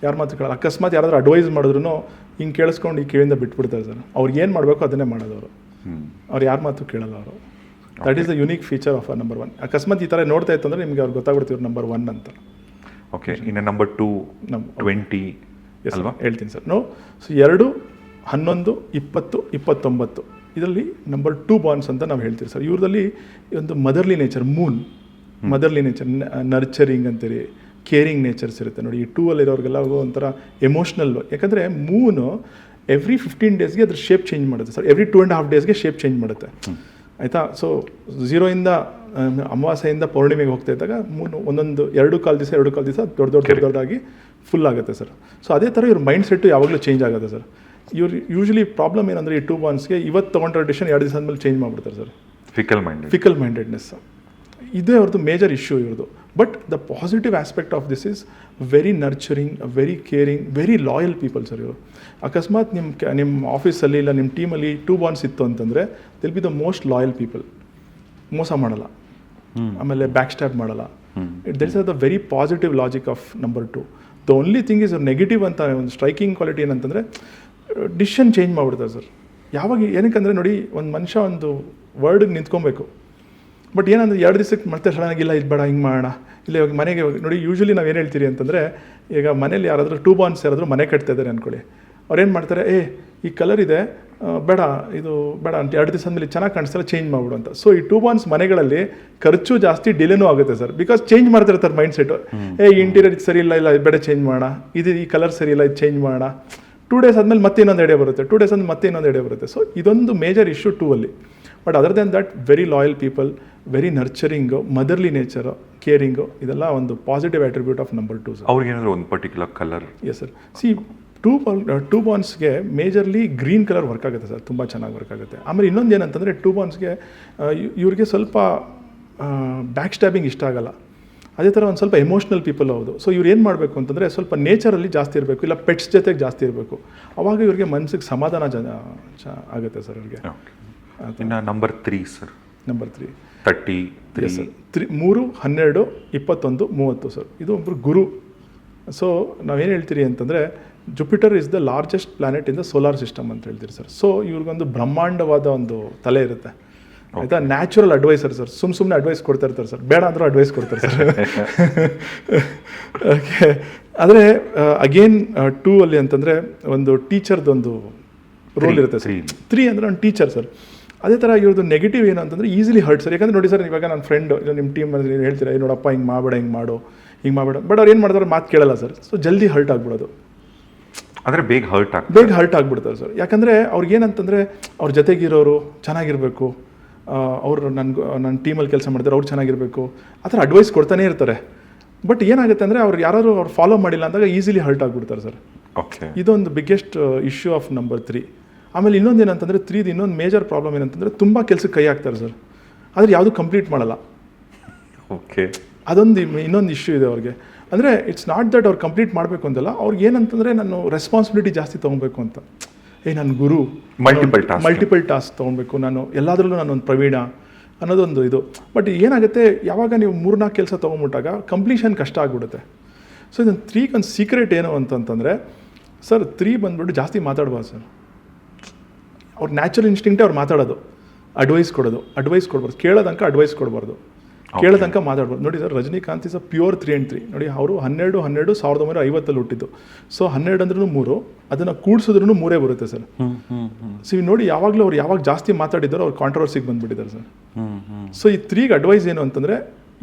ಅಕಸ್ಮಾತ್ ಯಾರಾದರೂ ಅಡ್ವೈಸ್ ಮಾಡಿದ್ರು ಹಿಂಗೆ ಕೇಳಿಸ್ಕೊಂಡು ಈ ಕಿವಿಯಿಂದ ಬಿಟ್ಬಿಡ್ತಾರೆ ಸರ್. ಅವ್ರು ಏನು ಮಾಡಬೇಕು ಅದನ್ನೇ ಮಾಡೋದು ಅವರು. ಅವ್ರು ಯಾರ ಮಾತು ಕೇಳಲ್ಲ ಅವರು. That is the unique feature of number 1. ಅಕಸ್ಮಾತ್ ಈ ಥರ ನೋಡ್ತಾ ಇತ್ತು ಅಂದರೆ ನಿಮಗೆ ಅವ್ರು ಗೊತ್ತಾಗ್ಬಿಡ್ತೀವಿ ನಂಬರ್ 1 ಅಂತ. ಓಕೆ. ಇನ್ನು ನಂಬರ್ 2 20 ಅಲ್ವಾ? ಹೇಳ್ತೀನಿ ಸರ್. ಸೊ 2, 11, 20, 29 ಇದರಲ್ಲಿ ನಂಬರ್ 2 ಬಾರ್ನ್ಸ್ ಅಂತ ನಾವು ಹೇಳ್ತೀವಿ ಸರ್. ಇವ್ರದಲ್ಲಿ ಒಂದು motherly nature, motherly nature, nurturing ಅಂತೀರಿ, ಕೇರಿಂಗ್ ನೇಚರ್ಸ್ ಇರುತ್ತೆ ನೋಡಿ. ಈ 2 ಅಲ್ಲಿರೋರಿಗೆಲ್ಲ ಒಂಥರ ಎಮೋಷ್ನಲ್. ಯಾಕಂದರೆ ಮೂನು ಎವ್ರಿ 15 ಡೇಸ್ಗೆ ಅದ್ರ ಶೇಪ್ ಚೇಂಜ್ ಮಾಡುತ್ತೆ ಸರ್. ಎವ್ರಿ 2.5 ಡೇಸ್ಗೆ ಶೇಪ್ ಚೇಂಜ್ ಮಾಡುತ್ತೆ. ಆಯಿತಾ. ಸೊ 0ಇಂದ ಅಮಾವಾಸ್ಯೆಯಿಂದ ಪೌರ್ಣಿಮೆಗೆ ಹೋಗ್ತಾ ಇದ್ದಾಗ ಒಂದೊಂದು 2 ಕಾಲು ದಿವಸ ದೊಡ್ಡದಾಗಿ ಫುಲ್ ಆಗುತ್ತೆ ಸರ್. ಸೊ ಅದೇ ಥರ ಇವ್ರ ಮೈಂಡ್ ಸೆಟ್ಟು ಯಾವಾಗಲೂ ಚೇಂಜ್ ಆಗುತ್ತೆ ಸರ್. ಇವ್ರು ಯೂಶ್ವಲಿ ಪ್ರಾಬ್ಲಮ್ ಏನಂದರೆ ಈ 2 ಬಾನ್ಸ್ಗೆ ಇವತ್ತು ತೊಗೊಂಡ್ರೆ ಡಿಸಿಷನ್ 2 ದಿವಸ ಆದಮೇಲೆ ಚೇಂಜ್ ಮಾಡಿಬಿಡ್ತಾರೆ ಸರ್. ಫಿಕಲ್ ಮೈಂಡೆಡ್ನೆಸ್ ಇದೇ ಅವ್ರದ್ದು ಮೇಜರ್ ಇಶ್ಯೂ ಇವ್ರದ್ದು. But the positive aspect of this is very nurturing, very caring, very loyal people sir ಇವರು. ಅಕಸ್ಮಾತ್ ನಿಮ್ಮ ಆಫೀಸಲ್ಲಿ ಇಲ್ಲ ನಿಮ್ಮ ಟೀಮಲ್ಲಿ 2 ಬಾನ್ಸ್ ಇತ್ತು ಅಂತಂದರೆ they'll be the most loyal people. ಮೋಸ ಮಾಡಲ್ಲ, ಆಮೇಲೆ ಬ್ಯಾಕ್ ಸ್ಟ್ಯಾಪ್ ಮಾಡಲ್ಲ. That is the very positive logic of number 2. The only thing is negative ಅಂತ ಒಂದು ಸ್ಟ್ರೈಕಿಂಗ್ ಕ್ವಾಲಿಟಿ ಏನಂತಂದರೆ ಡಿಸಿಷನ್ ಚೇಂಜ್ ಮಾಡಿಬಿಡ್ತಾರೆ ಸರ್. ಯಾವಾಗ ಏನಕ್ಕಂದರೆ ನೋಡಿ, ಒಂದು ಮನುಷ್ಯ ಒಂದು ವರ್ಡಿಗೆ ನಿಂತ್ಕೊಬೇಕು. ಬಟ್ ಏನಂದರೆ 2 ದಿವಸಕ್ಕೆ ಮತ್ತೆ ಸಡನ್ನಾಗಿ ಇಲ್ಲ ಇದು ಬೇಡ ಹಿಂಗೆ ಮಾಡೋಣ, ಇಲ್ಲ ಇವಾಗ ಮನೆಗೆ ನೋಡಿ ಯೂಶ್ವಲಿ ನಾವು ಏನು ಹೇಳ್ತೀರಿ ಅಂತಂದರೆ, ಈಗ ಮನೇಲಿ ಯಾರಾದರೂ 2 ಬಾನ್ಸ್ ಯಾರಾದರೂ ಮನೆ ಕಟ್ತಾ ಇದ್ದಾರೆ ಅಂದ್ಕೊಳ್ಳಿ, ಅವ್ರೇನು ಮಾಡ್ತಾರೆ, ಈ ಕಲರ್ ಇದೆ ಬೇಡ ಇದು ಬೇಡ ಅಂತ 2 ದಿವಸ ಆದಮೇಲೆ ಚೆನ್ನಾಗಿ ಕಾಣಿಸ್ತಾರೆ ಚೇಂಜ್ ಮಾಡಿಬಿಡು ಅಂತ. ಸೊ ಈ 2 ಬಾನ್ಸ್ ಮನೆಗಳಲ್ಲಿ ಖರ್ಚು ಜಾಸ್ತಿ, ಡಿಲೇನೂ ಆಗುತ್ತೆ ಸರ್. ಬಿಕಾಸ್ ಚೇಂಜ್ ಮಾಡ್ತಿರ್ತಾರೆ ಮೈಂಡ್ ಸೆಟ್ಟು. ಇಂಟೀರಿಯರ್ ಸರಿ ಇಲ್ಲ ಬೇಡ ಚೇಂಜ್ ಮಾಡೋಣ, ಈ ಕಲರ್ ಸರಿ ಇಲ್ಲ ಇದು ಚೇಂಜ್ ಮಾಡೋಣ. 2 ಡೇಸ್ ಆದಮೇಲೆ ಮತ್ತೆ ಇನ್ನೊಂದು ಐಡಿಯಾ ಬರುತ್ತೆ, 2 ಡೇಸ್ ಆದಮೇಲೆ ಮತ್ತೆ ಇನ್ನೊಂದು ಐಡಿಯಾ ಬರುತ್ತೆ. ಸೊ ಇದೊಂದು ಮೇಜರ್ ಇಶ್ಯೂ 2 ಅಲ್ಲಿ. But other than that very loyal people, very nurturing, motherly nature, caring, ಇದೆಲ್ಲ ಒಂದು positive attribute of number 2 sir. ಅವ್ರಿಗೇನಾದರೂ ಒಂದು particular colour? Yes sir. See 2 ಬಾನ್ಸ್ಗೆ ಮೇಜರ್ಲಿ ಗ್ರೀನ್ ಕಲರ್ ವರ್ಕ್ ಆಗುತ್ತೆ ಸರ್, ತುಂಬ ಚೆನ್ನಾಗಿ ವರ್ಕ್ ಆಗುತ್ತೆ. ಆಮೇಲೆ ಇನ್ನೊಂದು ಏನಂತಂದರೆ 2 ಬಾನ್ಸ್ಗೆ ಇವ್ರಿಗೆ ಸ್ವಲ್ಪ ಬ್ಯಾಕ್ ಸ್ಟ್ಯಾಬಿಂಗ್ ಇಷ್ಟ ಆಗಲ್ಲ. ಅದೇ ಥರ ಒಂದು ಸ್ವಲ್ಪ ಎಮೋಷ್ನಲ್ ಪೀಪಲ್ ಹೌದು. ಸೊ ಇವ್ರು ಏನು ಮಾಡಬೇಕು ಅಂತಂದರೆ ಸ್ವಲ್ಪ ನೇಚರಲ್ಲಿ ಜಾಸ್ತಿ ಇರಬೇಕು, ಇಲ್ಲ ಪೆಟ್ಸ್ ಜೊತೆಗೆ ಜಾಸ್ತಿ ಇರಬೇಕು. ಅವಾಗ ಇವ್ರಿಗೆ ಮನಸ್ಸಿಗೆ ಸಮಾಧಾನ ಆಗುತ್ತೆ ಸರ್ ಇವ್ರಿಗೆ. ಇನ್ನು number 3 sir. Number 3 33 sir. 3, 12, 21, 30 sir. ಇದು ಒಬ್ಬರು ಗುರು. ಸೊ ನಾವೇನು ಹೇಳ್ತೀರಿ ಅಂತಂದರೆ, Jupiter is the largest planet in the solar system ಅಂತ ಹೇಳ್ತೀರಿ ಸರ್. ಸೊ ಇವ್ರಿಗೊಂದು ಬ್ರಹ್ಮಾಂಡವಾದ ಒಂದು ತಲೆ ಇರುತ್ತೆ, ಆಯಿತಾ. Natural adviser sir. ಸುಮ್ಮನೆ ಅಡ್ವೈಸ್ ಕೊಡ್ತಾ ಇರ್ತಾರೆ ಸರ್, ಬೇಡ ಅಂದರೂ ಅಡ್ವೈಸ್ ಕೊಡ್ತಾರೆ ಸರ್. ಓಕೆ. ಆದರೆ ಅಗೇನ್ 2 ಅಲ್ಲಿ ಅಂತಂದರೆ ಒಂದು ಟೀಚರ್ದೊಂದು ರೋಲ್ ಇರುತ್ತೆ ಸರ್. 3 ಅಂದರೆ ಒಂದು ಟೀಚರ್ ಸರ್. ಅದೇ ಥರ ಇವ್ರದ್ದು ನೆಗೆಟಿವ್ ಏನು ಅಂತಂದರೆ ಈಸಿಲಿ ಹರ್ಟ್ ಸರ್. ಯಾಕಂದರೆ ನೋಡಿ ಸರ್, ಇವಾಗ ನನ್ನ ಫ್ರೆಂಡ್ ಇಲ್ಲ ನಿಮ್ಮ ಟೀಮಲ್ಲಿ ನೀವು ಹೇಳ್ತೀರಾ, ನೋಡಪ್ಪ ಹಿಂಗೆ ಮಾಡಬೇಡ, ಹಿಂಗೆ ಮಾಡಬೇಡ. ಬಟ್ ಅವ್ರು ಏನು ಮಾಡ್ತಾರೆ, ಮಾತು ಕೇಳಲ್ಲ ಸರ್. ಸೊ ಜಲ್ದಿ ಹರ್ಟ್ ಆಗ್ಬಿಡೋದು, ಅಂದರೆ ಬೇಗ ಹರ್ಟ್ ಆಗ್ಬಿಡ್ತಾರೆ ಸರ್. ಯಾಕಂದರೆ ಅವ್ರಿಗೇನಂತಂದರೆ ಅವ್ರ ಜೊತೆಗಿರೋರು ಚೆನ್ನಾಗಿರಬೇಕು, ಅವರು ನನ್ನ ಟೀಮಲ್ಲಿ ಕೆಲಸ ಮಾಡ್ತಾರೆ, ಅವ್ರು ಚೆನ್ನಾಗಿರಬೇಕು, ಆ ಥರ ಅಡ್ವೈಸ್ ಕೊಡ್ತಾನೆ ಇರ್ತಾರೆ. ಬಟ್ ಏನಾಗುತ್ತೆ ಅಂದರೆ ಅವ್ರು ಫಾಲೋ ಮಾಡಿಲ್ಲ ಅಂದಾಗ ಈಸಿಲಿ ಹರ್ಟ್ ಆಗಿಬಿಡ್ತಾರೆ ಸರ್. ಓಕೆ. ಇದೊಂದು ಬಿಗ್ಗೆಸ್ಟ್ ಇಶ್ಯೂ ಆಫ್ ನಂಬರ್ 3. ಆಮೇಲೆ ಇನ್ನೊಂದು ಏನಂತಂದರೆ 3 ಇನ್ನೊಂದು ಮೇಜರ್ ಪ್ರಾಬ್ಲಮ್ ಏನಂತಂದರೆ ತುಂಬ ಕೆಲಸಕ್ಕೆ ಕೈ ಹಾಕ್ತಾರೆ ಸರ್, ಆದರೆ ಯಾವುದು ಕಂಪ್ಲೀಟ್ ಮಾಡಲ್ಲ. ಓಕೆ. ಅದೊಂದು ಇನ್ನೊಂದು ಇಶ್ಯೂ ಇದೆ ಅವ್ರಿಗೆ. ಅಂದರೆ ಇಟ್ಸ್ ನಾಟ್ ದಟ್ ಅವ್ರು ಕಂಪ್ಲೀಟ್ ಮಾಡಬೇಕು ಅಂತಲ್ಲ, ಅವ್ರಿಗೆ ಏನಂತಂದರೆ ನಾನು ರೆಸ್ಪಾನ್ಸಿಬಿಲಿಟಿ ಜಾಸ್ತಿ ತೊಗೊಬೇಕು ಅಂತ. ನನ್ನ ಗುರು, ಮಲ್ಟಿಪಲ್ ಟಾಸ್ಕ್ ತೊಗೊಬೇಕು, ನಾನು ಎಲ್ಲದರಲ್ಲೂ ನಾನೊಂದು ಪ್ರವೀಣ ಅನ್ನೋದೊಂದು ಇದು. ಬಟ್ ಏನಾಗುತ್ತೆ, ಯಾವಾಗ ನೀವು 3-4 ಕೆಲಸ ತೊಗೊಂಬಿಟ್ಟಾಗ ಕಂಪ್ಲೀಷನ್ ಕಷ್ಟ ಆಗಿಬಿಡುತ್ತೆ. ಸೊ ಇದನ್ನು 3ಗೆ ಒಂದು ಸೀಕ್ರೆಟ್ ಏನು ಅಂತಂತಂದರೆ ಸರ್, 3 ಬಂದ್ಬಿಟ್ಟು ಜಾಸ್ತಿ ಮಾತಾಡ್ಬಾರ್ದು ಸರ್. ಅವ್ರ ನ್ಯಾಚುರಲ್ ಇನ್ಸ್ಟಿಂಕ್ಟೇ ಅವ್ರು ಮಾತಾಡೋದು, ಅಡ್ವೈಸ್ ಕೊಡ್ಬಾರ್ದು, ಕೇಳೋದಂಕ ಅಡ್ವೈಸ್ ಕೊಡಬಾರ್ದು, ಕೇಳೋದಂಕ ಮಾತಾಡ್ಬಾರ್ದು. ನೋಡಿ sir, Rajinikanth is a pure 3 and 3. ನೋಡಿ, ಅವರು 12/12/1950 ಹುಟ್ಟಿದ್ದು. ಸೊ 12 ಅಂದ್ರೂ 3, ಅದನ್ನು ಕೂಡಿಸಿದ್ರೂ 3 ಬರುತ್ತೆ ಸರ್. ಸೊ ಇವು ನೋಡಿ, ಯಾವಾಗ ಜಾಸ್ತಿ ಮಾತಾಡಿದ್ದಾರೋ ಅವ್ರು ಕಾಂಟ್ರವರ್ಸಿಗೆ ಬಂದುಬಿಟ್ಟಿದ್ದಾರೆ ಸರ್. ಸೊ ಈ 3ಗೆ ಅಡ್ವೈಸ್ ಏನು ಅಂತಂದರೆ,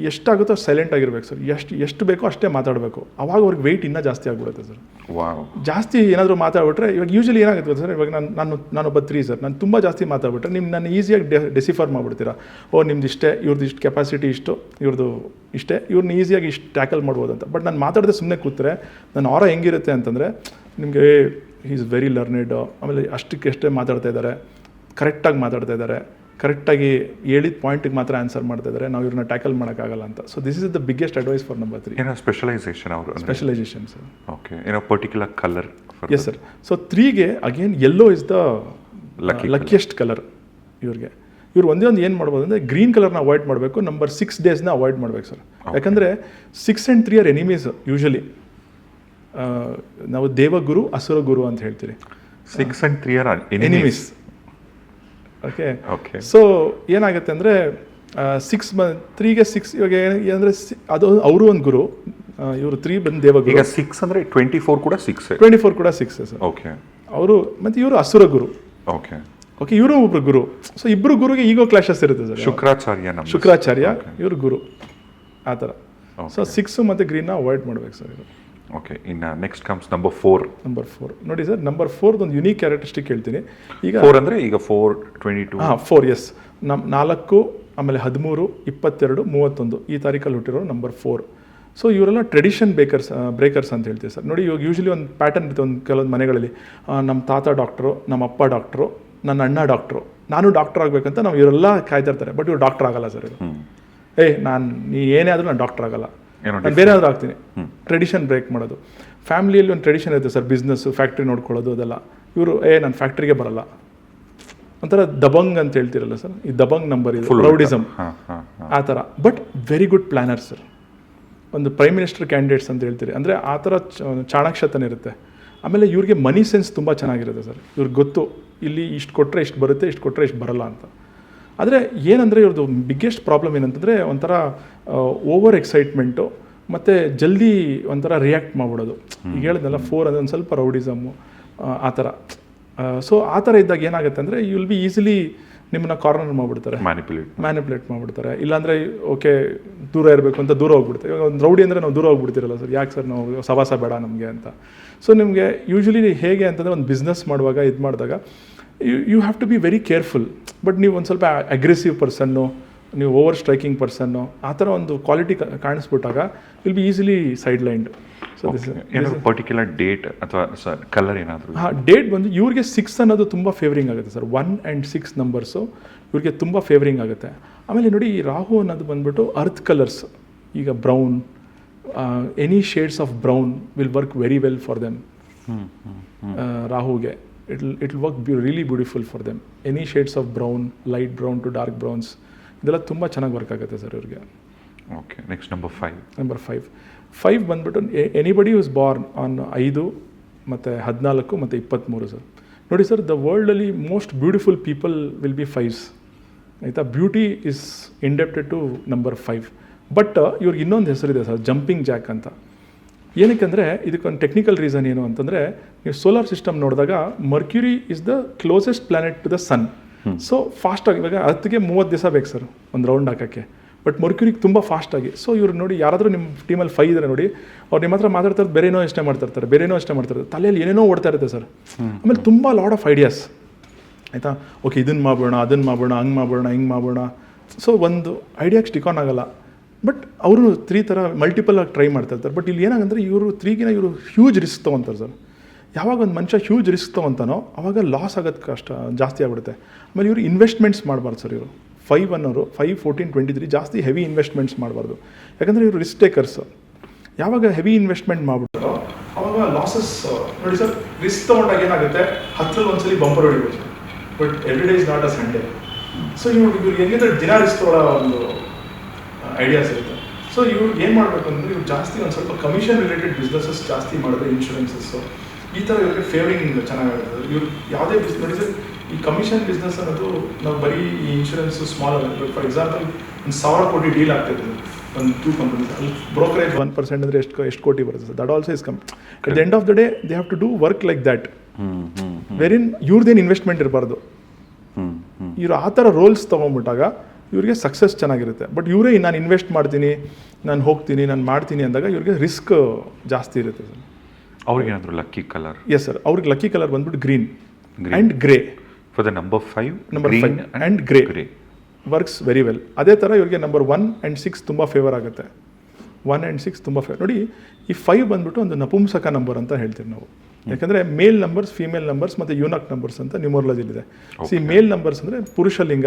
ಎಷ್ಟಾಗುತ್ತೋ ಸೈಲೆಂಟ್ ಆಗಿರ್ಬೇಕು ಸರ್. ಎಷ್ಟು ಬೇಕೋ ಅಷ್ಟೇ ಮಾತಾಡಬೇಕು. ಅವಾಗ ಅವ್ರಿಗೆ ವೆಯ್ಟ್ ಇನ್ನೂ ಜಾಸ್ತಿ ಆಗಿಬಿಡುತ್ತೆ ಸರ್. ಜಾಸ್ತಿ ಏನಾದರೂ ಮಾತಾಡ್ಬಿಟ್ರೆ, ಇವಾಗ ಯೂಶಲಿ ಏನಾಗುತ್ತೆ ಸರ್, ಇವಾಗ ನಾನೊಬ್ಬ 3 ಸರ್, ನಾನು ತುಂಬ ಜಾಸ್ತಿ ಮಾತಾಡ್ಬಿಟ್ರೆ ನಾನು ಈಸಿಯಾಗಿ ಡೆಸಿಫರ್ ಮಾಡಿಬಿಡ್ತೀರಾ. ನಿಮ್ದು ಇಷ್ಟೇ, ಇವ್ರದ್ದು ಇಷ್ಟು ಕೆಪಾಸಿಟಿ ಇಷ್ಟು, ಇವ್ರದ್ದು ಇಷ್ಟೇ, ಇವ್ರನ್ನ ಈಸಿಯಾಗಿ ಇಷ್ಟು ಟ್ಯಾಕಲ್ ಮಾಡ್ಬೋದು ಅಂತ. ಬಟ್ ನಾನು ಮಾತಾಡದೆ ಸುಮ್ಮನೆ ಕೂತ್ರೆ ನನ್ನ ಆರ ಹೆಂಗಿರುತ್ತೆ ಅಂತಂದರೆ, ನಿಮಗೆ ಈಸ್ ವೆರಿ ಲರ್ನೆಡ್, ಆಮೇಲೆ ಅಷ್ಟಕ್ಕೆ ಮಾತಾಡ್ತಾ ಇದ್ದಾರೆ, ಕರೆಕ್ಟಾಗಿ ಮಾತಾಡ್ತಾ ಇದ್ದಾರೆ, ಕರೆಕ್ಟಾಗಿ ಹೇಳಿದ ಪಾಯಿಂಟಿಗೆ ಮಾತ್ರ ಆನ್ಸರ್ ಮಾಡ್ತಾ ಇದ್ದಾರೆ, ನಾವು ಇವ್ರನ್ನ ಟ್ಯಾಕಲ್ ಮಾಡೋಕ್ಕಾಗಲ್ಲ ಅಂತ. So this is the biggest advice for number 3. ಏನೋ ಸ್ಪೆಷಲೈಸೇಷನ್ ಸರ್. ಓಕೆ. ಏನೋ particular colour? Yes sir. So 3ಗೆ again yellow is the luckiest colour ಇವ್ರಿಗೆ. ಇವ್ರು ಒಂದೇ ಏನು ಮಾಡ್ಬೋದು ಅಂದರೆ, ಗ್ರೀನ್ ಕಲರ್ನ ಅವಾಯ್ಡ್ ಮಾಡಬೇಕು, ನಂಬರ್ 6 ಡೇಸ್ನ ಅವಾಯ್ಡ್ ಮಾಡ್ಬೇಕು ಸರ್. ಯಾಕಂದರೆ 6 and 3 ಆರ್ ಎನಿಮೀಸ್ ಯೂಶಲಿ. ನಾವು ದೇವಗುರು, ಅಸುರ ಗುರು ಅಂತ ಹೇಳ್ತೀರಿ. 6 and 3 are enemies. Okay. So ಏನಾಗುತ್ತೆ ಅಂದರೆ 3ಗೆ 6 ಇವಾಗ ಏನಂದರೆ, ಅದು ಅವರು ಒಂದು ಗುರು, ಇವರು 3 ಬಂದು ದೇವಗುರು. ಈಗ 6 ಅಂದರೆ 24 ಕೂಡ 6. 24 ಕೂಡ 6 ಸರ್. ಓಕೆ. ಅವರು ಮತ್ತು ಇವರು ಅಸುರ ಗುರು. ಓಕೆ. ಇವರು ಒಬ್ರು ಗುರು. ಸೊ ಇಬ್ಬರು ಗುರುಗೆ ಈಗೋ ಕ್ಲಾಶಸ್ ಇರುತ್ತೆ ಸರ್. ಶುಕ್ರಾಚಾರ್ಯ ಇವರು ಗುರು, ಆ ಥರ. ಸೊ 6 ಮತ್ತು ಗ್ರೀನ್ನ ಅವಾಯ್ಡ್ ಮಾಡ್ಬೇಕು ಸರ್ ಇದು. ಓಕೆ, ಇನ್ನು ನೆಕ್ಸ್ಟ್ ಕಮ್ಸ್ ನಂಬರ್ 4. ನಂಬರ್ 4 ನೋಡಿ ಸರ್, ನಂಬರ್ 4 ಒಂದು ಯುನೀಕ್ ಕ್ಯಾರೆಕ್ಟರಿಸ್ಟಿಕ್ ಹೇಳ್ತೀನಿ. ಈಗ 4 ಅಂದರೆ ಈಗ 4/22. 4 ಎಸ್, 4 ಆಮೇಲೆ 13, 22, 31 ಈ ತಾರೀಕಲ್ಲಿ ಹುಟ್ಟಿರೋ ನಂಬರ್ 4. ಸೊ ಇವರೆಲ್ಲ ಟ್ರೆಡಿಷನ್ ಬ್ರೇಕರ್ಸ್ ಅಂತ ಹೇಳ್ತೀವಿ ಸರ್. ನೋಡಿ ಇವಾಗ ಯೂಶ್ವಲಿ ಒಂದು ಪ್ಯಾಟರ್ನ್ ಇರುತ್ತೆ ಒಂದು ಕೆಲವೊಂದು ಮನೆಗಳಲ್ಲಿ, ನಮ್ಮ ತಾತ ಡಾಕ್ಟ್ರು, ನಮ್ಮ ಅಪ್ಪ ಡಾಕ್ಟ್ರು, ನನ್ನ ಅಣ್ಣ ಡಾಕ್ಟ್ರು, ನಾನು ಡಾಕ್ಟರ್ ಆಗಬೇಕಂತ ನಾವು ಇವರೆಲ್ಲ ಕಾಯ್ತಾ ಇರ್ತಾರೆ. ಬಟ್ ಇವ್ರು ಡಾಕ್ಟರ್ ಆಗಲ್ಲ ಸರ್. ಇದು ನೀ ಏನೇ ಆದರೂ ನಾನು ಡಾಕ್ಟರ್ ಆಗಲ್ಲ, ನಾನು ಬೇರೆ ಆದರೂ ಆಗ್ತೀನಿ. ಟ್ರೆಡಿಷನ್ ಬ್ರೇಕ್ ಮಾಡೋದು. ಫ್ಯಾಮಿಲಿಯಲ್ಲಿ ಒಂದು ಟ್ರೆಡಿಷನ್ ಇರುತ್ತೆ ಸರ್, ಬಿಸ್ನೆಸ್ಸು, ಫ್ಯಾಕ್ಟ್ರಿ ನೋಡ್ಕೊಳ್ಳೋದು ಅದೆಲ್ಲ. ಇವರು ನಾನು ಫ್ಯಾಕ್ಟ್ರಿಗೆ ಬರಲ್ಲ, ಒಂಥರ ದಬಂಗ್ ಅಂತ ಹೇಳ್ತಿರಲ್ಲ ಸರ್, ಈ ದಬಂಗ್ ನಂಬರ್ ಇದೆ, ಪ್ರೌಡಿಸಮ್ ಆ ಥರ. But very good planar sir. ಒಂದು ಪ್ರೈಮ್ ಮಿನಿಸ್ಟರ್ ಕ್ಯಾಂಡಿಡೇಟ್ಸ್ ಅಂತ ಹೇಳ್ತೀರಿ, ಅಂದರೆ ಆ ಥರ ಚಾಣಾಕ್ಷತನ ಇರುತ್ತೆ. ಆಮೇಲೆ ಇವ್ರಿಗೆ ಮನಿ ಸೆನ್ಸ್ ತುಂಬ ಚೆನ್ನಾಗಿರುತ್ತೆ ಸರ್. ಇವ್ರಿಗೆ ಗೊತ್ತು ಇಲ್ಲಿ ಇಷ್ಟು ಕೊಟ್ಟರೆ ಇಷ್ಟು ಬರುತ್ತೆ, ಇಷ್ಟು ಕೊಟ್ಟರೆ ಇಷ್ಟು ಬರಲ್ಲ ಅಂತ. ಆದರೆ ಏನಂದರೆ ಇವ್ರದ್ದು ಬಿಗ್ಗೆಸ್ಟ್ ಪ್ರಾಬ್ಲಮ್ ಏನಂತಂದರೆ ಒಂಥರ ಓವರ್ ಎಕ್ಸೈಟ್ಮೆಂಟು ಮತ್ತು ಜಲ್ದಿ ಒಂಥರ ರಿಯಾಕ್ಟ್ ಮಾಡಿಬಿಡೋದು. ಈಗ ಹೇಳಿದ್ನಲ್ಲ 4 ಅಂದರೆ ಒಂದು ಸ್ವಲ್ಪ ರೌಡಿಸಮ್ಮು ಆ ಥರ. ಸೊ ಆ ಥರ ಇದ್ದಾಗ ಏನಾಗುತ್ತೆ ಅಂದರೆ ಯು ವಿಲ್ ಬಿ ಈಸಿಲಿ ನಿಮ್ಮನ್ನ ಕಾರ್ನರ್ ಮಾಡಿಬಿಡ್ತಾರೆ, ಮ್ಯಾನಿಪುಲೇಟ್ ಮಾಡಿಬಿಡ್ತಾರೆ. ಇಲ್ಲಾಂದರೆ ಓಕೆ ದೂರ ಇರಬೇಕು ಅಂತ ದೂರ ಹೋಗ್ಬಿಡ್ತಾರೆ. ಇವಾಗ ಒಂದು ರೌಡಿ ಅಂದರೆ ನಾವು ದೂರ ಹೋಗ್ಬಿಡ್ತಿರಲ್ಲ ಸರ್, ಯಾಕೆ ಸರ್ ನಾವು ಸವಾಸ ಬೇಡ ನಮಗೆ ಅಂತ. ಸೊ ನಿಮಗೆ ಯೂಶ್ವಲಿ ಹೇಗೆ ಅಂತಂದರೆ ಒಂದು ಬಿಸ್ನೆಸ್ ಮಾಡುವಾಗ ಇದು ಮಾಡಿದಾಗ you have to be very careful. But ನೀವು ಒಂದು ಸ್ವಲ್ಪ ಅಗ್ರೆಸಿವ್ ಪರ್ಸನ್ನು, ನೀವು ಓವರ್ ಸ್ಟ್ರೈಕಿಂಗ್ ಪರ್ಸನ್ನು ಆ ಥರ ಒಂದು ಕ್ವಾಲಿಟಿ ಕಾಣಿಸ್ಬಿಟ್ಟಾಗ will be easily sidelined. So ಏನಾದರೂ ಪರ್ಟಿಕ್ಯುಲರ್ ಡೇಟ್ ಅಥವಾ ಸರ್ ಕಲರ್ ಏನಾದರೂ? ಡೇಟ್ ಬಂದು ಇವ್ರಿಗೆ 6 ಅನ್ನೋದು ತುಂಬ ಫೇವರಿಂಗ್ ಆಗುತ್ತೆ ಸರ್. 1 and 6 ನಂಬರ್ಸು ಇವ್ರಿಗೆ ತುಂಬ ಫೇವರಿಂಗ್ ಆಗುತ್ತೆ. ಆಮೇಲೆ ನೋಡಿ ಈ ರಾಹು ಅನ್ನೋದು ಬಂದ್ಬಿಟ್ಟು ಅರ್ತ್ ಕಲರ್ಸ್. ಈಗ brown, any shades of brown will work very well for them. ರಾಹುಗೆ it will work really beautiful for them. Any shades of brown, light brown to dark browns, ಇದೆಲ್ಲ ತುಂಬ ಚೆನ್ನಾಗಿ ವರ್ಕ್ ಆಗುತ್ತೆ ಸರ್ ಇವ್ರಿಗೆ. Okay, next number 5. Number 5 ಬಂದ್ಬಿಟ್ಟು anybody was Born on 5 ಮತ್ತು 14 ಮತ್ತು 23 sir. ನೋಡಿ ಸರ್, ದ ವರ್ಲ್ಡಲ್ಲಿ most beautiful people will be 5s ಆಯಿತಾ. Beauty is indebted to number 5. But ಇವ್ರಿಗೆ ಇನ್ನೊಂದು ಹೆಸರಿದೆ ಸರ್, ಜಂಪಿಂಗ್ ಜಾಕ್ ಅಂತ. ಏನಕ್ಕೆಂದರೆ ಇದಕ್ಕೊಂದು ಟೆಕ್ನಿಕಲ್ ರೀಸನ್ ಏನು ಅಂತಂದರೆ, ನೀವು ಸೋಲಾರ್ ಸಿಸ್ಟಮ್ ನೋಡಿದಾಗ Mercury is the closest planet to the sun. So ಫಾಸ್ಟಾಗಿ ಇವಾಗ ಅರ್ತ್ಗೆ 30 ದಿವಸ ಬೇಕು ಸರ್ ಒಂದು ರೌಂಡ್ ಹಾಕೋಕ್ಕೆ, ಬಟ್ ಮರ್ಕ್ಯುರಿಗೆ ತುಂಬ ಫಾಸ್ಟಾಗಿ. ಸೊ ಇವ್ರು ನೋಡಿ, ಯಾರಾದರೂ ನಿಮ್ಮ ಟೀಮಲ್ಲಿ 5 ಇದ್ದಾರೆ ನೋಡಿ, ಅವ್ರು ನಿಮ್ಮ ಹತ್ರ ಮಾತಾಡ್ತಾರೆ, ಬೇರೆನೋ ಯೋಚನೆ ಮಾಡ್ತಿರ್ತಾರೆ, ತಲೆಯಲ್ಲಿ ಏನೇನೋ ಓಡ್ತಾ ಇರುತ್ತೆ ಸರ್. ಆಮೇಲೆ ತುಂಬ ಲಾಡ್ ಆಫ್ ಐಡಿಯಾಸ್ ಆಯಿತಾ. ಓಕೆ ಇದನ್ನು ಮಾಡೋಣ, ಅದನ್ನು ಮಾಡೋಣ, ಹಂಗೆ ಮಾಡೋಣ, ಹಿಂಗೆ ಮಾಡೋಣ. ಸೊ ಒಂದು ಐಡಿಯಾಗೆ ಸ್ಟಿಕ್ ಆನ್ ಆಗಲ್ಲ. ಬಟ್ ಅವರು 3 ಥರ ಮಲ್ಟಿಪಲ್ ಆಗಿ ಟ್ರೈ ಮಾಡ್ತಾಯಿರ್ತಾರೆ. ಬಟ್ ಇಲ್ಲಿ ಏನಾಗಂದರೆ ಇವರು 3ಗಿನ ಇವರು ಹ್ಯೂಜ್ ರಿಸ್ಕ್ ತೊಗೊತಾರೆ ಸರ್. ಯಾವಾಗ ಒಂದು ಮನುಷ್ಯ ಹ್ಯೂಜ್ ರಿಸ್ಕ್ ತೊಗೊತಾನೋ ಆವಾಗ ಲಾಸ್ ಆಗೋದು ಕಷ್ಟ ಜಾಸ್ತಿ ಆಗ್ಬಿಡುತ್ತೆ. ಆಮೇಲೆ ಇವರು ಇನ್ವೆಸ್ಟ್ಮೆಂಟ್ಸ್ ಮಾಡಬಾರ್ದು ಸರ್. ಇವರು 5 ಅನ್ನೋರು 5, 14, 23 ಜಾಸ್ತಿ ಹೆವಿ ಇನ್ವೆಸ್ಟ್ಮೆಂಟ್ಸ್ ಮಾಡಬಾರ್ದು. ಯಾಕಂದರೆ ಇವರು ರಿಸ್ಕ್ ಟೇಕರ್ಸ್. ಯಾವಾಗ ಹೆವಿ ಇನ್ವೆಸ್ಟ್ಮೆಂಟ್ ಮಾಡ್ಬಿಡ್ತಾರೋ ಆವಾಗ ಲಾಸಸ್. ನೋಡಿ ಸರ್, ರಿಸ್ಕ್ ತೊಗೊಂಡಾಗ ಏನಾಗುತ್ತೆ, 10ರಲ್ಲಿ ಒಂದ್ಸಲಿ ಬಂಪರ್ ಹೊಡಿಬೋದು. But every day is not a Sunday. So ಇವ್ರಿಗೆ ಹೆಂಗಿದ್ರೆ ದಿನ ರಿಸ್ಕ್ ತೊಗೊಳ್ಳೋ ಒಂದು ಐಡಿಯಾಸ್ ಇರುತ್ತೆ. ಸೊ ಇವ್ರು ಏನು ಮಾಡಬೇಕು ಅಂದರೆ, ಇವ್ರು ಜಾಸ್ತಿ ಒಂದು ಸ್ವಲ್ಪ ಕಮಿಷನ್ ರಿಲೇಟೆಡ್ ಬಿಸ್ನೆಸಸ್ ಜಾಸ್ತಿ ಮಾಡಿದ್ರೆ, ಇನ್ಶೂರೆನ್ಸಸ್ಸು ಈ ಥರ ಇವ್ರಿಗೆ ಫೇವರಿಂಗ್ ಚೆನ್ನಾಗಿರ್ತದೆ. ಇವ್ರು ಯಾವುದೇ ಬಿಸ್ನೆಸ್ ನೋಡಿ ಸರ್, ಈ ಕಮಿಷನ್ ಬಿಸ್ನೆಸ್ ಅನ್ನೋದು ನಾವು ಬರೀ ಈ ಇನ್ಶೂರೆನ್ಸು ಸ್ಮಾಲ್ ಅಲ್ಲ. ಫಾರ್ ಎಕ್ಸಾಂಪಲ್ 1,000 ಕೋಟಿ ಡೀಲ್ ಆಗ್ತಾಯಿದೆ ಒಂದು 2 ಕಂಪನೀಸ್, ಅಲ್ಲಿ ಬ್ರೋಕರೇಜ್ 1% ಅಂದರೆ ಎಷ್ಟು ಕೋಟಿ ಬರುತ್ತೆ sir. That also is come. At the end of the day they have to do work like that. ವೆರಿನ್ ಇವ್ರದ್ದೇನು ಇನ್ವೆಸ್ಟ್ಮೆಂಟ್ ಇರಬಾರ್ದು. ಇವರು ಆ ಥರ ರೋಲ್ಸ್ ತೊಗೊಂಡ್ಬಿಟ್ಟಾಗ ಇವ್ರಿಗೆ ಸಕ್ಸಸ್ ಚೆನ್ನಾಗಿರುತ್ತೆ. ಬಟ್ ಇವರೇ ನಾನು ಇನ್ವೆಸ್ಟ್ ಮಾಡ್ತೀನಿ, ನಾನು ಹೋಗ್ತೀನಿ, ನಾನು ಮಾಡ್ತೀನಿ ಅಂದಾಗ ಇವ್ರಿಗೆ ರಿಸ್ಕ್ ಜಾಸ್ತಿ ಇರುತ್ತೆ ಸರ್. ಅವ್ರಿಗೆ ಏನಾದರೂ ಲಕ್ಕಿ ಕಲರ್? ಎಸ್ ಸರ್, ಅವ್ರಿಗೆ ಲಕ್ಕಿ ಕಲರ್ ಬಂದ್ಬಿಟ್ಟು green and grey. For the number 5 and grey works very well. ಅದೇ ಥರ ಇವ್ರಿಗೆ ನಂಬರ್ 1 and 6 ತುಂಬ ಫೇವರ್ ಆಗುತ್ತೆ. 1 and 6 ತುಂಬ ಫೇವರ್. ನೋಡಿ ಈ 5 ಬಂದ್ಬಿಟ್ಟು ಒಂದು ನಪುಂಸಕ ನಂಬರ್ ಅಂತ ಹೇಳ್ತೀವಿ ನಾವು. ಯಾಕಂದರೆ ಮೇಲ್ ನಂಬರ್ಸ್, ಫೀಮೇಲ್ ನಂಬರ್ಸ್ ಮತ್ತು ಯೂನಕ್ ನಂಬರ್ಸ್ ಅಂತ ನ್ಯೂಮರಾಲಜಿಲಿದೆ. ಮೇಲ್ ನಂಬರ್ಸ್ ಅಂದರೆ ಪುರುಷಲಿಂಗ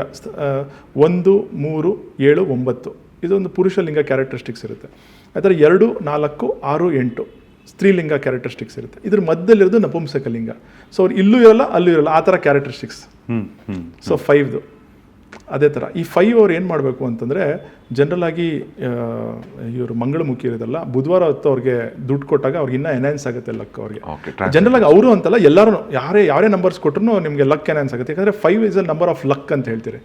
1, 3, 7, 9 ಇದೊಂದು ಪುರುಷಲಿಂಗ ಕ್ಯಾರೆಕ್ಟರಿಸ್ಟಿಕ್ಸ್ ಇರುತ್ತೆ. ಅದರ 2, 4, 6, 8 ಸ್ತ್ರೀಲಿಂಗ ಕ್ಯಾರೆಕ್ಟರಿಸ್ಟಿಕ್ಸ್ ಇರುತ್ತೆ. ಇದ್ರ ಮಧ್ಯದಲ್ಲಿರೋದು ನಪುಂಸಕ ಲಿಂಗ. ಸೊ ಅವ್ರು ಇಲ್ಲೂ ಇರಲ್ಲ, ಅಲ್ಲೂ ಇರಲ್ಲ, ಆ ಥರ ಕ್ಯಾರೆಕ್ಟರಿಸ್ಟಿಕ್ಸ್. ಸೊ 5 ಅದೇ ಥರ. ಈ 5 ಅವ್ರು ಏನು ಮಾಡಬೇಕು ಅಂತಂದರೆ, ಜನರಲ್ ಆಗಿ ಇವರು ಮಂಗಳಮುಖಿ ಇರೋದಲ್ಲ, ಬುಧವಾರ ಹೊತ್ತು ಅವ್ರಿಗೆ ದುಡ್ಡು ಕೊಟ್ಟಾಗ ಅವ್ರಿಗೆ ಇನ್ನೂ ಎನ್ಹಾನ್ಸ್ ಆಗುತ್ತೆ ಲಕ್ ಅವ್ರಿಗೆ. ಜನರಲ್ ಆಗಿ ಅವರು ಅಂತಲ್ಲ, ಎಲ್ಲರೂ ಯಾರೇ ನಂಬರ್ಸ್ ಕೊಟ್ಟರು ನಿಮಗೆ ಲಕ್ ಎನ್ಹಾನ್ಸ್ ಆಗುತ್ತೆ. ಯಾಕಂದರೆ 5 is a number of luck ಅಂತ ಹೇಳ್ತೀರಿ.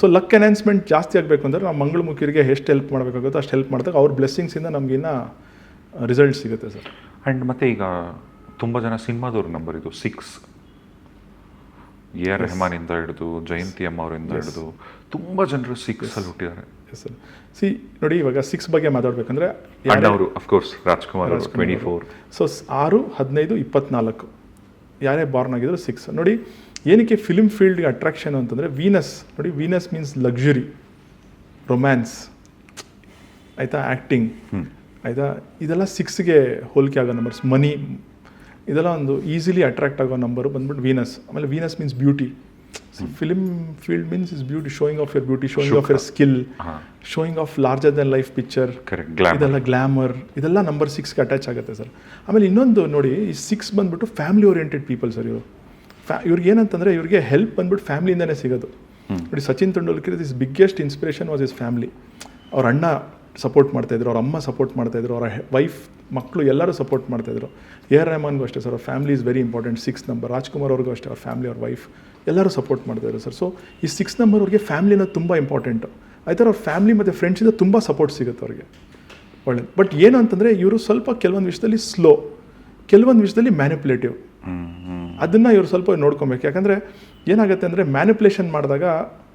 ಸೊ ಲಕ್ ಎನ್ಹಾನ್ಸ್ಮೆಂಟ್ ಜಾಸ್ತಿ ಆಗಬೇಕು ಅಂದರೆ ನಾವು ಮಂಗಳಮುಖಿರಿಗೆ ಎಷ್ಟು ಹೆಲ್ಪ್ ಮಾಡಬೇಕಾಗುತ್ತೋ ಅಷ್ಟು ಹೆಲ್ಪ್ ಮಾಡಿದಾಗ ಅವ್ರ ಬ್ಲೆಸ್ಸಿಂಗ್ಸಿಂದ ನಮಗಿನ್ನ ರಿಸಲ್ಟ್ ಸಿಗುತ್ತೆ ಸರ್. ಆ್ಯಂಡ್ ಮತ್ತು ಈಗ ತುಂಬ ಜನ ಸಿನಿಮಾದವ್ರ ನಂಬರ್ ಇದು 6 AR ರೆಹಮಾನಿಂದ ಹಿಡಿದು ಜಯಂತಿ ಅಮ್ಮ ಅವರಿಂದ ಹಿಡಿದು ತುಂಬ ಜನರು ಸಿಕ್ಸಲ್ಲಿ ಹುಟ್ಟಿದ್ದಾರೆ. Yes sir. ಸಿ ನೋಡಿ, ಇವಾಗ 6 ಬಗ್ಗೆ ಮಾತಾಡ್ಬೇಕಂದ್ರೆ ಅಣ್ಣವರು ಅಫ್ಕೋರ್ಸ್ ರಾಜ್ಕುಮಾರ್ ಅವರು 24. ಸೊ 6, 15, 24 ಯಾರೇ ಬಾರ್ನ್ ಆಗಿದ್ರು 6. ನೋಡಿ ಏನಕ್ಕೆ ಫಿಲ್ಮ್ ಫೀಲ್ಡ್ಗೆ ಅಟ್ರಾಕ್ಷನ್ ಅಂತಂದರೆ ವೀನಸ್ ನೋಡಿ, ವೀನಸ್ ಮೀನ್ಸ್ ಲಕ್ಸುರಿ, ರೊಮ್ಯಾನ್ಸ್ ಆಯಿತಾ, ಆ್ಯಕ್ಟಿಂಗ್ ಆಯಿತಾ, ಇದೆಲ್ಲ 6ಗೆ ಹೋಲಿಕೆ ಆಗೋ ನಂಬರ್ಸ್. ಮನಿ ಇದೆಲ್ಲ ಒಂದು ಈಸಿಲಿ ಅಟ್ರಾಕ್ಟ್ ಆಗೋ ನಂಬರು ಬಂದ್ಬಿಟ್ಟು ವೀನಸ್. ಆಮೇಲೆ Venus means beauty. Film field means is beauty, showing of your beauty, showing of your skill, showing of larger than life picture, ಇದೆಲ್ಲ ಗ್ಲಾಮರ್, ಇದೆಲ್ಲ ನಂಬರ್ 6ಗೆ ಅಟ್ಯಾಚ್ ಆಗುತ್ತೆ sir. ಆಮೇಲೆ ಇನ್ನೊಂದು ನೋಡಿ, ಈ 6 ಬಂದ್ಬಿಟ್ಟು ಫ್ಯಾಮಿಲಿ ಓರಿಯೆಂಟೆಡ್ ಪೀಪಲ್ ಸರ್. ಇವ್ರಿಗೆ ಏನಂತಂದರೆ ಇವ್ರಿಗೆ ಹೆಲ್ಪ್ ಬಂದ್ಬಿಟ್ಟು ಫ್ಯಾಮಿಲಿಯಿಂದನೇ ಸಿಗೋದು. ನೋಡಿ Sachin Tendulkar is biggest inspiration was is family. ಅವ್ರ ಅಣ್ಣ ಸಪೋರ್ಟ್ ಮಾಡ್ತಾಯಿದ್ರು, ಅವ್ರ ಅಮ್ಮ ಸಪೋರ್ಟ್ ಮಾಡ್ತಾಯಿದ್ರು, ಅವರ ವೈಫ್, ಮಕ್ಕಳು ಎಲ್ಲರೂ ಸಪೋರ್ಟ್ ಮಾಡ್ತಾಯಿದ್ರು. AR ರೆಹಮಾನ್ಗೂ ಅಷ್ಟೇ ಸರ್, ಅವ್ರ family is very important. 6 number. Rajkumar ಅವ್ರಿಗೂ ಅಷ್ಟೇ, ಅವ್ರ ಫ್ಯಾಮಿಲಿ, ಅವ್ರ ವೈಫ್ ಎಲ್ಲರೂ ಸಪೋರ್ಟ್ ಮಾಡ್ತಾಯಿದ್ರು ಸರ್. ಸೊ ಈ 6 ನಂಬರ್ ಅವ್ರಿಗೆ ಫ್ಯಾಮಿಲಿನ ತುಂಬ ಇಂಪಾರ್ಟೆಂಟು. ಆಯ್ತು, ಅವ್ರ ಫ್ಯಾಮಿಲಿ ಮತ್ತು ಫ್ರೆಂಡ್ಸಿಂದ ತುಂಬ ಸಪೋರ್ಟ್ ಸಿಗುತ್ತೆ ಅವ್ರಿಗೆ, ಒಳ್ಳೇದು. ಬಟ್ ಏನು ಅಂತಂದರೆ ಇವರು ಸ್ವಲ್ಪ ಕೆಲವೊಂದು ವಿಷಯದಲ್ಲಿ ಸ್ಲೋ, ಕೆಲವೊಂದು ವಿಷಯದಲ್ಲಿ ಮ್ಯಾನಿಪುಲೇಟಿವ್. ಅದನ್ನು ಇವರು ಸ್ವಲ್ಪ ನೋಡ್ಕೊಬೇಕು. ಯಾಕಂದರೆ ಏನಾಗುತ್ತೆ ಅಂದರೆ ಮ್ಯಾನಿಪುಲೇಷನ್ ಮಾಡಿದಾಗ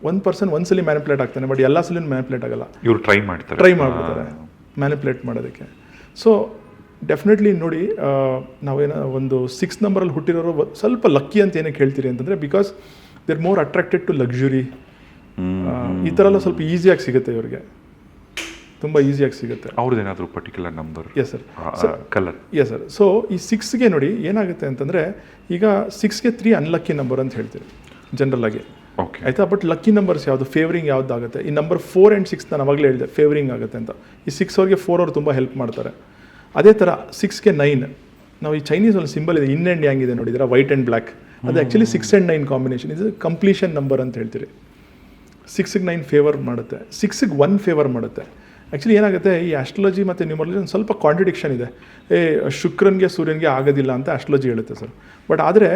ಒಂದು ಪರ್ಸನ್ ಒಂದ್ಸಲಿ ಮ್ಯಾನಿಪುಲೇಟ್ ಆಗ್ತಾನೆ, ಬಟ್ ಎಲ್ಲ ಸಲ ಮ್ಯಾನಿಪುಲೇಟ್ ಆಗಲ್ಲ. ಇವರು ಟ್ರೈ ಮಾಡ್ಬಿಡ್ತಾರೆ ಮ್ಯಾನಿಪುಲೇಟ್ ಮಾಡೋದಕ್ಕೆ. ಸೊ ಡೆಫಿನೆಟ್ಲಿ ನೋಡಿ, ನಾವೇನೋ ಒಂದು 6 ನಂಬರಲ್ಲಿ ಹುಟ್ಟಿರೋರು ಸ್ವಲ್ಪ ಲಕ್ಕಿ ಅಂತ ಏನಕ್ಕೆ ಹೇಳ್ತೀರಿ ಅಂತಂದರೆ, because they are more attracted to luxury. ಈ ಥರ ಎಲ್ಲ ಸ್ವಲ್ಪ ಈಸಿಯಾಗಿ ಸಿಗುತ್ತೆ ಇವ್ರಿಗೆ, ತುಂಬ ಈಸಿಯಾಗಿ ಸಿಗುತ್ತೆ. ಅವ್ರದ್ದೇನಾದರೂ particular number? Yes sir, colour. Yes sir. So ಈ 6ಗೆ ನೋಡಿ ಏನಾಗುತ್ತೆ ಅಂತಂದರೆ, ಈಗ 6ಗೆ 3 ಅನ್ಲಕ್ಕಿ ನಂಬರ್ ಅಂತ ಹೇಳ್ತೀವಿ ಜನರಲ್ ಆಗಿ, ಓಕೆ ಆಯಿತಾ. ಬಟ್ ಲಕ್ಕಿ ನಂಬರ್ಸ್ ಯಾವುದು, ಫೇವರಿಂಗ್ ಯಾವ್ದು ಆಗುತ್ತೆ, ಈ ನಂಬರ್ 4 ಆ್ಯಂಡ್ 6 ನಾನು ಅವಾಗಲೇ ಹೇಳಿದೆ ಫೇವರಿಂಗ್ ಆಗುತ್ತೆ ಅಂತ. ಈ 6 ಅವ್ರಿಗೆ 4 ಅವ್ರು ತುಂಬ ಹೆಲ್ಪ್ ಮಾಡ್ತಾರೆ. ಅದೇ ಥರ 6ಗೆ 9, ನಾವು ಈ ಚೈನೀಸಲ್ಲಿ ಸಿಂಬಲ್ ಇದೆ, ಇನ್ ಆ್ಯಂಡ್ ಯಾಂಗ್ ಇದೆ ನೋಡಿದ್ರೆ, ವೈಟ್ ಆ್ಯಂಡ್ ಬ್ಲ್ಯಾಕ್, ಅದು ಆ್ಯಕ್ಚುಲಿ 6 ಆ್ಯಂಡ್ 9 ಕಾಂಬಿನೇಷನ್, ಇದು ಕಂಪ್ಲೀಷನ್ ನಂಬರ್ ಅಂತ ಹೇಳ್ತೀರಿ. 6ಗೆ 9 ಫೇವರ್ ಮಾಡುತ್ತೆ, 6ಗೆ 1 ಫೇವರ್ ಮಾಡುತ್ತೆ. ಆ್ಯಕ್ಚುಲಿ ಏನಾಗುತ್ತೆ, ಈ ಆಸ್ಟ್ರಾಲಜಿ ಮತ್ತು ನ್ಯೂಮರಾಲಜಿ ಒಂದು ಸ್ವಲ್ಪ ಕಾಂಟ್ರಡಿಕ್ಷನ್ ಇದೆ. ಶುಕ್ರನಿಗೆ ಸೂರ್ಯನಿಗೆ ಆಗೋದಿಲ್ಲ ಅಂತ ಆಸ್ಟ್ರಾಲಜಿ ಹೇಳುತ್ತೆ ಸರ್. ಬಟ್ ಆದರೆ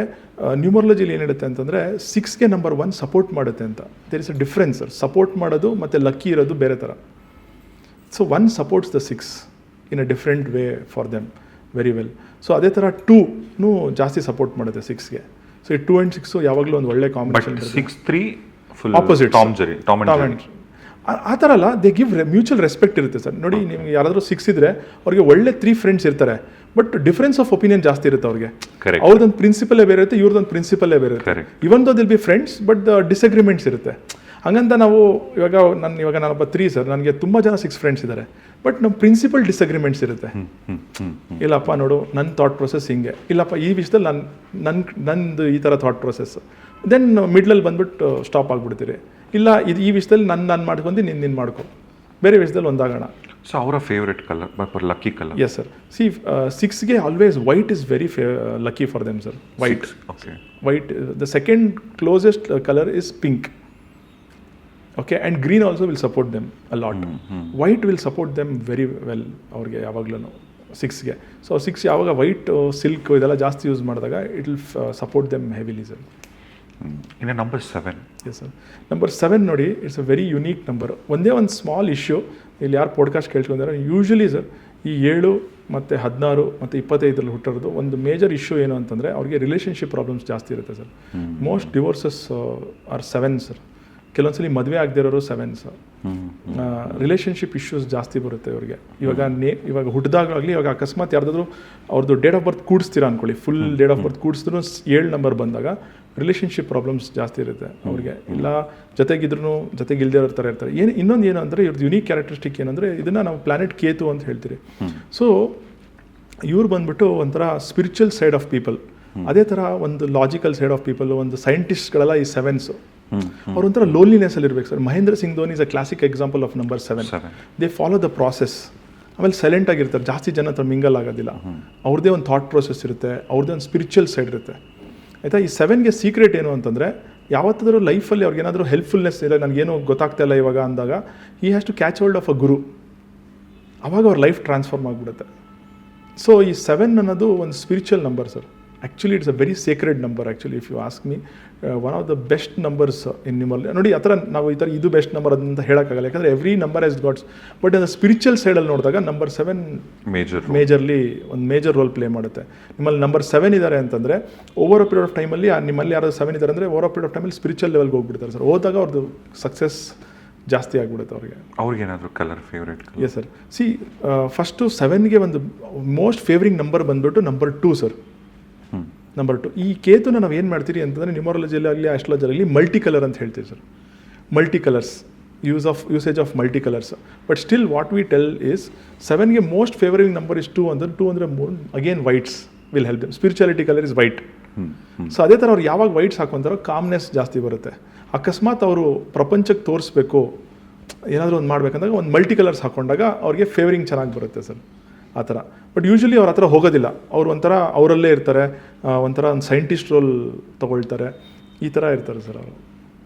ನ್ಯೂಮರಾಲಜಿಲಿ ಏನು ಹೇಳುತ್ತೆ ಅಂತಂದರೆ 6ಗೆ ನಂಬರ್ 1 ಸಪೋರ್ಟ್ ಮಾಡುತ್ತೆ ಅಂತ. There is a difference sir. Support ಮಾಡೋದು ಮತ್ತು ಲಕ್ಕಿ ಇರೋದು ಬೇರೆ ಥರ. So 1 supports the 6 in a different way for them very well. So ಅದೇ ಥರ 2 ಜಾಸ್ತಿ ಸಪೋರ್ಟ್ ಮಾಡುತ್ತೆ 6ಗೆ. ಸೊ ಈ 2 ಆ್ಯಂಡ್ 6 ಯಾವಾಗಲೂ ಒಂದು ಒಳ್ಳೆ ಕಾಂಬಿನೇಷನ್. 6-3 ಆಪೋಸಿಟ್, ಟಾಮ್ ಆ್ಯಂಡ್ ಆ ಥರ ಅಲ್ಲ, ದೇ ಗಿವ್ ಮ್ಯೂಚುವಲ್ ರೆಸ್ಪೆಕ್ಟ್ ಇರುತ್ತೆ ಸರ್. ನೋಡಿ, ನಿಮ್ಗೆ ಯಾರಾದರೂ 6 ಇದ್ದರೆ ಅವ್ರಿಗೆ ಒಳ್ಳೆ 3 ಫ್ರೆಂಡ್ಸ್ ಇರ್ತಾರೆ, ಬಟ್ ಡಿಫರೆನ್ಸ್ ಆಫ್ ಒಪಿನಿಯನ್ ಜಾಸ್ತಿ ಇರುತ್ತೆ ಅವ್ರಿಗೆ. ಅವ್ರದ್ದೊಂದು ಪ್ರಿನ್ಸಿಪಲೇ ಬೇರೆ ಇರುತ್ತೆ, ಇವ್ರದ್ದೊಂದು ಪ್ರಿನ್ಸಿಪಲೇ ಬೇರೆ ಇರುತ್ತೆ. ಇವನ್ ದೋ ದಿಲ್ ಬಿ ಫ್ರೆಂಡ್ಸ್, ಬಟ್ ಡಿಸಗ್ರಿಮೆಂಟ್ಸ್ ಇರುತ್ತೆ. ಹಂಗಂತ ನಾವು ಇವಾಗ ನಾನೊಬ್ಬ 3 ಸರ್, ನನಗೆ ತುಂಬ ಜನ 6 ಫ್ರೆಂಡ್ಸ್ ಇದ್ದಾರೆ, ಬಟ್ ನಮ್ಮ ಪ್ರಿನ್ಸಿಪಲ್ ಡಿಸಗ್ರಿಮೆಂಟ್ಸ್ ಇರುತ್ತೆ. ಇಲ್ಲಪ್ಪ ನೋಡು, ನನ್ನ ಥಾಟ್ ಪ್ರೊಸೆಸ್ ಹಿಂಗೆ, ಇಲ್ಲಪ್ಪ ಈ ವಿಷಯದಲ್ಲಿ ನಂದು ಈ ಥರ ಥಾಟ್ ಪ್ರೊಸೆಸ್, ದೆನ್ ಮಿಡ್ಲಲ್ಲಿ ಬಂದ್ಬಿಟ್ಟು ಸ್ಟಾಪ್ ಆಗಿಬಿಡ್ತೀರಿ. ಇಲ್ಲ, ಈ ವಿಷಯದಲ್ಲಿ ನಾನು ಮಾಡ್ಕೊಂಡು ನೀನು ಮಾಡ್ಕೊ, ಬೇರೆ ವಿಷಯದಲ್ಲಿ ಒಂದಾಗೋಣ. ಸೊ ಅವರ favourite colour, lucky colour? Yes sir. See 6ಗೆ always white is very lucky for them sir. White, okay. White the second closest colour is pink. Okay, and green also will support them a lot. White will support them very well ಅವ್ರಿಗೆ ಯಾವಾಗಲೂ 6ಗೆ. So 6 ಯಾವಾಗ white, silk ಇದೆಲ್ಲ ಜಾಸ್ತಿ use ಮಾಡಿದಾಗ it will support them heavily sir. ಇನ್ನು number 7. Yes sir. Number 7 ನೋಡಿ, it's a very unique number. ಒಂದೇ ಒಂದು ಸ್ಮಾಲ್ ಇಶ್ಯೂ, ಇಲ್ಲಿ ಯಾರು ಪಾಡ್ಕಾಸ್ಟ್ ಕೇಳ್ಕೊಂಡಿದ್ದಾರೆ, ಯೂಶ್ವಲಿ ಸರ್ ಈ 7 ಮತ್ತು 16 ಮತ್ತು 25 ಹುಟ್ಟಿರೋದು ಒಂದು ಮೇಜರ್ ಇಶ್ಯೂ ಏನು ಅಂತಂದರೆ, ಅವ್ರಿಗೆ ರಿಲೇಷನ್ಶಿಪ್ ಪ್ರಾಬ್ಲಮ್ಸ್ ಜಾಸ್ತಿ ಇರುತ್ತೆ sir. Most divorces are 7 sir. ಕೆಲವೊಂದ್ಸಲಿ ಮದುವೆ ಆಗದೆ ಇರೋರು 7 ಸರ್. ರಿಲೇಷನ್ಶಿಪ್ ಇಶ್ಯೂಸ್ ಜಾಸ್ತಿ ಬರುತ್ತೆ ಇವ್ರಿಗೆ. ಇವಾಗ ಹುಟ್ಟಿದಾಗಲಿ, ಇವಾಗ ಅಕಸ್ಮಾತ್ ಯಾರ್ದಾದ್ರು ಅವ್ರದ್ದು ಡೇಟ್ ಆಫ್ ಬರ್ತ್ ಕೂಡಿಸ್ತೀರಾ ಅಂದ್ಕೊಳ್ಳಿ, ಫುಲ್ ಡೇಟ್ ಆಫ್ ಬರ್ತ್ ಕೂಡಿಸಿದ್ರು 7 ನಂಬರ್ ಬಂದಾಗ ರಿಲೇಷನ್ಶಿಪ್ ಪ್ರಾಬ್ಲಮ್ಸ್ ಜಾಸ್ತಿ ಇರುತ್ತೆ ಅವ್ರಿಗೆ. ಇಲ್ಲ ಜೊತೆಗಿದ್ರೂ ಜೊತೆಗಿಲ್ದೇ ಇರೋ ಥರ ಇರ್ತಾರೆ. ಇನ್ನೊಂದು ಏನು ಅಂದರೆ, ಇವ್ರದ್ದು ಯುನೀಕ್ ಕ್ಯಾರೆಕ್ಟರಿಸ್ಟಿಕ್ ಏನಂದರೆ, ಇದನ್ನು ನಾವು ಪ್ಲಾನೆಟ್ ಕೇತು ಅಂತ ಹೇಳ್ತೀರಿ. ಸೊ ಇವ್ರು ಬಂದ್ಬಿಟ್ಟು ಒಂಥರ ಸ್ಪಿರಿಚುವಲ್ ಸೈಡ್ ಆಫ್ ಪೀಪಲ್, ಅದೇ ಥರ ಒಂದು ಲಾಜಿಕಲ್ ಸೈಡ್ ಆಫ್ ಪೀಪಲ್, ಒಂದು ಸೈಂಟಿಸ್ಟ್ಗಳೆಲ್ಲ ಈ 7s. ಅವ್ರು ಒಂಥರ ಲೋನ್ಲಿನೆಸ್ಸಲ್ಲಿ ಇರ್ಬೇಕು sir. Mahendra Singh Dhoni is a classic example of number 7. They follow the process. ಆಮೇಲೆ ಸೈಲೆಂಟ್ ಆಗಿರ್ತಾರೆ, ಜಾಸ್ತಿ ಜನ ಹತ್ರ ಮಿಂಗಲ್ ಆಗೋದಿಲ್ಲ. ಅವ್ರದ್ದೇ ಒಂದು ಥಾಟ್ ಪ್ರೊಸೆಸ್ ಇರುತ್ತೆ, ಅವ್ರದ್ದೇ ಒಂದು ಸ್ಪಿರಿಚುವಲ್ ಸೈಡ್ ಇರುತ್ತೆ, ಆಯಿತಾ. ಈ 7ಗೆ ಸೀಕ್ರೆಟ್ ಏನು ಅಂತಂದರೆ, ಯಾವತ್ತಾದರೂ ಲೈಫಲ್ಲಿ ಅವ್ರಿಗೇನಾದರೂ ಹೆಲ್ಪ್ಫುಲ್ನೆಸ್ ಇಲ್ಲ, ನನಗೇನು ಗೊತ್ತಾಗ್ತಾ ಇಲ್ಲ ಇವಾಗ ಅಂದಾಗ, he has to catch hold of a guru. ಆವಾಗ ಅವ್ರ ಲೈಫ್ ಟ್ರಾನ್ಸ್ಫಾರ್ಮ್ ಆಗಿಬಿಡುತ್ತೆ. ಸೊ ಈ 7 ಅನ್ನೋದು ಒಂದು spiritual number sir. Actually it's a very sacred number actually if you ask me one of the best numbers in ನಿಮ್ಮಲ್ಲಿ ನೋಡಿ ಆ ಥರ ನಾವು ಈ ಥರ ಇದು ಬೆಸ್ಟ್ ನಂಬರ್ ಅಂತ ಹೇಳೋಕ್ಕಾಗಲ್ಲ, ಯಾಕಂದರೆ every number has gods. But ಅದು ಸ್ಪಿರಿಚುವಲ್ ಸೈಡಲ್ಲಿ ನೋಡಿದಾಗ ನಂಬರ್ 7 ಮೇಜರ್ಲಿ ಒಂದು ಮೇಜರ್ ರೋಲ್ ಪ್ಲೇ ಮಾಡುತ್ತೆ. ನಿಮ್ಮಲ್ಲಿ ನಂಬರ್ 7 ಇದ್ದಾರೆ ಅಂತಂದರೆ ಓವರ್ ಅ ಪೀರಿಯಡ್ ಆಫ್ ಟೈಮಲ್ಲಿ ನಿಮ್ಮಲ್ಲಿ ಯಾರಾದ್ರು 7 ಇದ್ದಾರೆ ಅಂದರೆ ಓವರ್ ಅ ಪೀರಿಯಡ್ ಆಫ್ ಟೈಮಲ್ಲಿ ಸ್ಪಿರಿಚುವಲ್ ಲೆವೆಲ್ಗೆ ಹೋಗ್ಬಿಡ್ತಾರೆ ಸರ್. ಹೋದಾಗ ಅವ್ರದ್ದು ಸಕ್ಸಸ್ ಜಾಸ್ತಿ ಆಗಿಬಿಡುತ್ತೆ ಅವ್ರಿಗೇನಾದರೂ colour favourite? Yes sir. See first 7ಗೆ ಒಂದು ಮೋಸ್ಟ್ ಫೇವ್ರಿಂಗ್ ನಂಬರ್ ಬಂದ್ಬಿಟ್ಟು ನಂಬರ್ 2 ಸರ್. ನಂಬರ್ 2 ಈ ಕೇತುನ ನಾವು ಏನು ಮಾಡ್ತೀರಿ ಅಂತಂದರೆ ನ್ಯೂಮರಾಲಜಿಯಲ್ಲಿ ಆಗಲಿ ಆಸ್ಟ್ರಾಲಜಿಯಲ್ಲಿ ಮಲ್ಟಿ ಕಲರ್ ಅಂತ ಹೇಳ್ತೀವಿ sir. Multi colours usage of multi colours. But still what we tell is 7ಗೆ ಮೋಸ್ಟ್ ಫೇವರಿಂಗ್ ನಂಬರ್ ಇಸ್ 2 ಅಂದರೆ 2 ಅಂದರೆ again whites will help them. Spirituality colour is white. So ಅದೇ ಥರ ಅವ್ರು ಯಾವಾಗ ವೈಟ್ಸ್ ಹಾಕೊಂತಾರೋ ಕಾಮ್ನೆಸ್ ಜಾಸ್ತಿ ಬರುತ್ತೆ. ಅಕಸ್ಮಾತ್ ಅವರು ಪ್ರಪಂಚಕ್ಕೆ ತೋರಿಸ್ಬೇಕು ಏನಾದರೂ ಒಂದು ಮಾಡಬೇಕಂದಾಗ ಒಂದು ಮಲ್ಟಿ ಕಲರ್ಸ್ ಹಾಕೊಂಡಾಗ ಅವ್ರಿಗೆ ಫೇವರಿಂಗ್ ಚೆನ್ನಾಗಿ ಬರುತ್ತೆ ಸರ್, ಆ ಥರ. ಬಟ್ ಯೂಶ್ವಲಿ ಅವ್ರ ಹತ್ರ ಹೋಗೋದಿಲ್ಲ, ಅವ್ರು ಒಂಥರ ಅವರಲ್ಲೇ ಇರ್ತಾರೆ, ಒಂಥರ ಒಂದು ಸೈಂಟಿಸ್ಟ್ ರೋಲ್ ತೊಗೊಳ್ತಾರೆ, ಈ ಥರ ಇರ್ತಾರೆ ಸರ್ ಅವರು.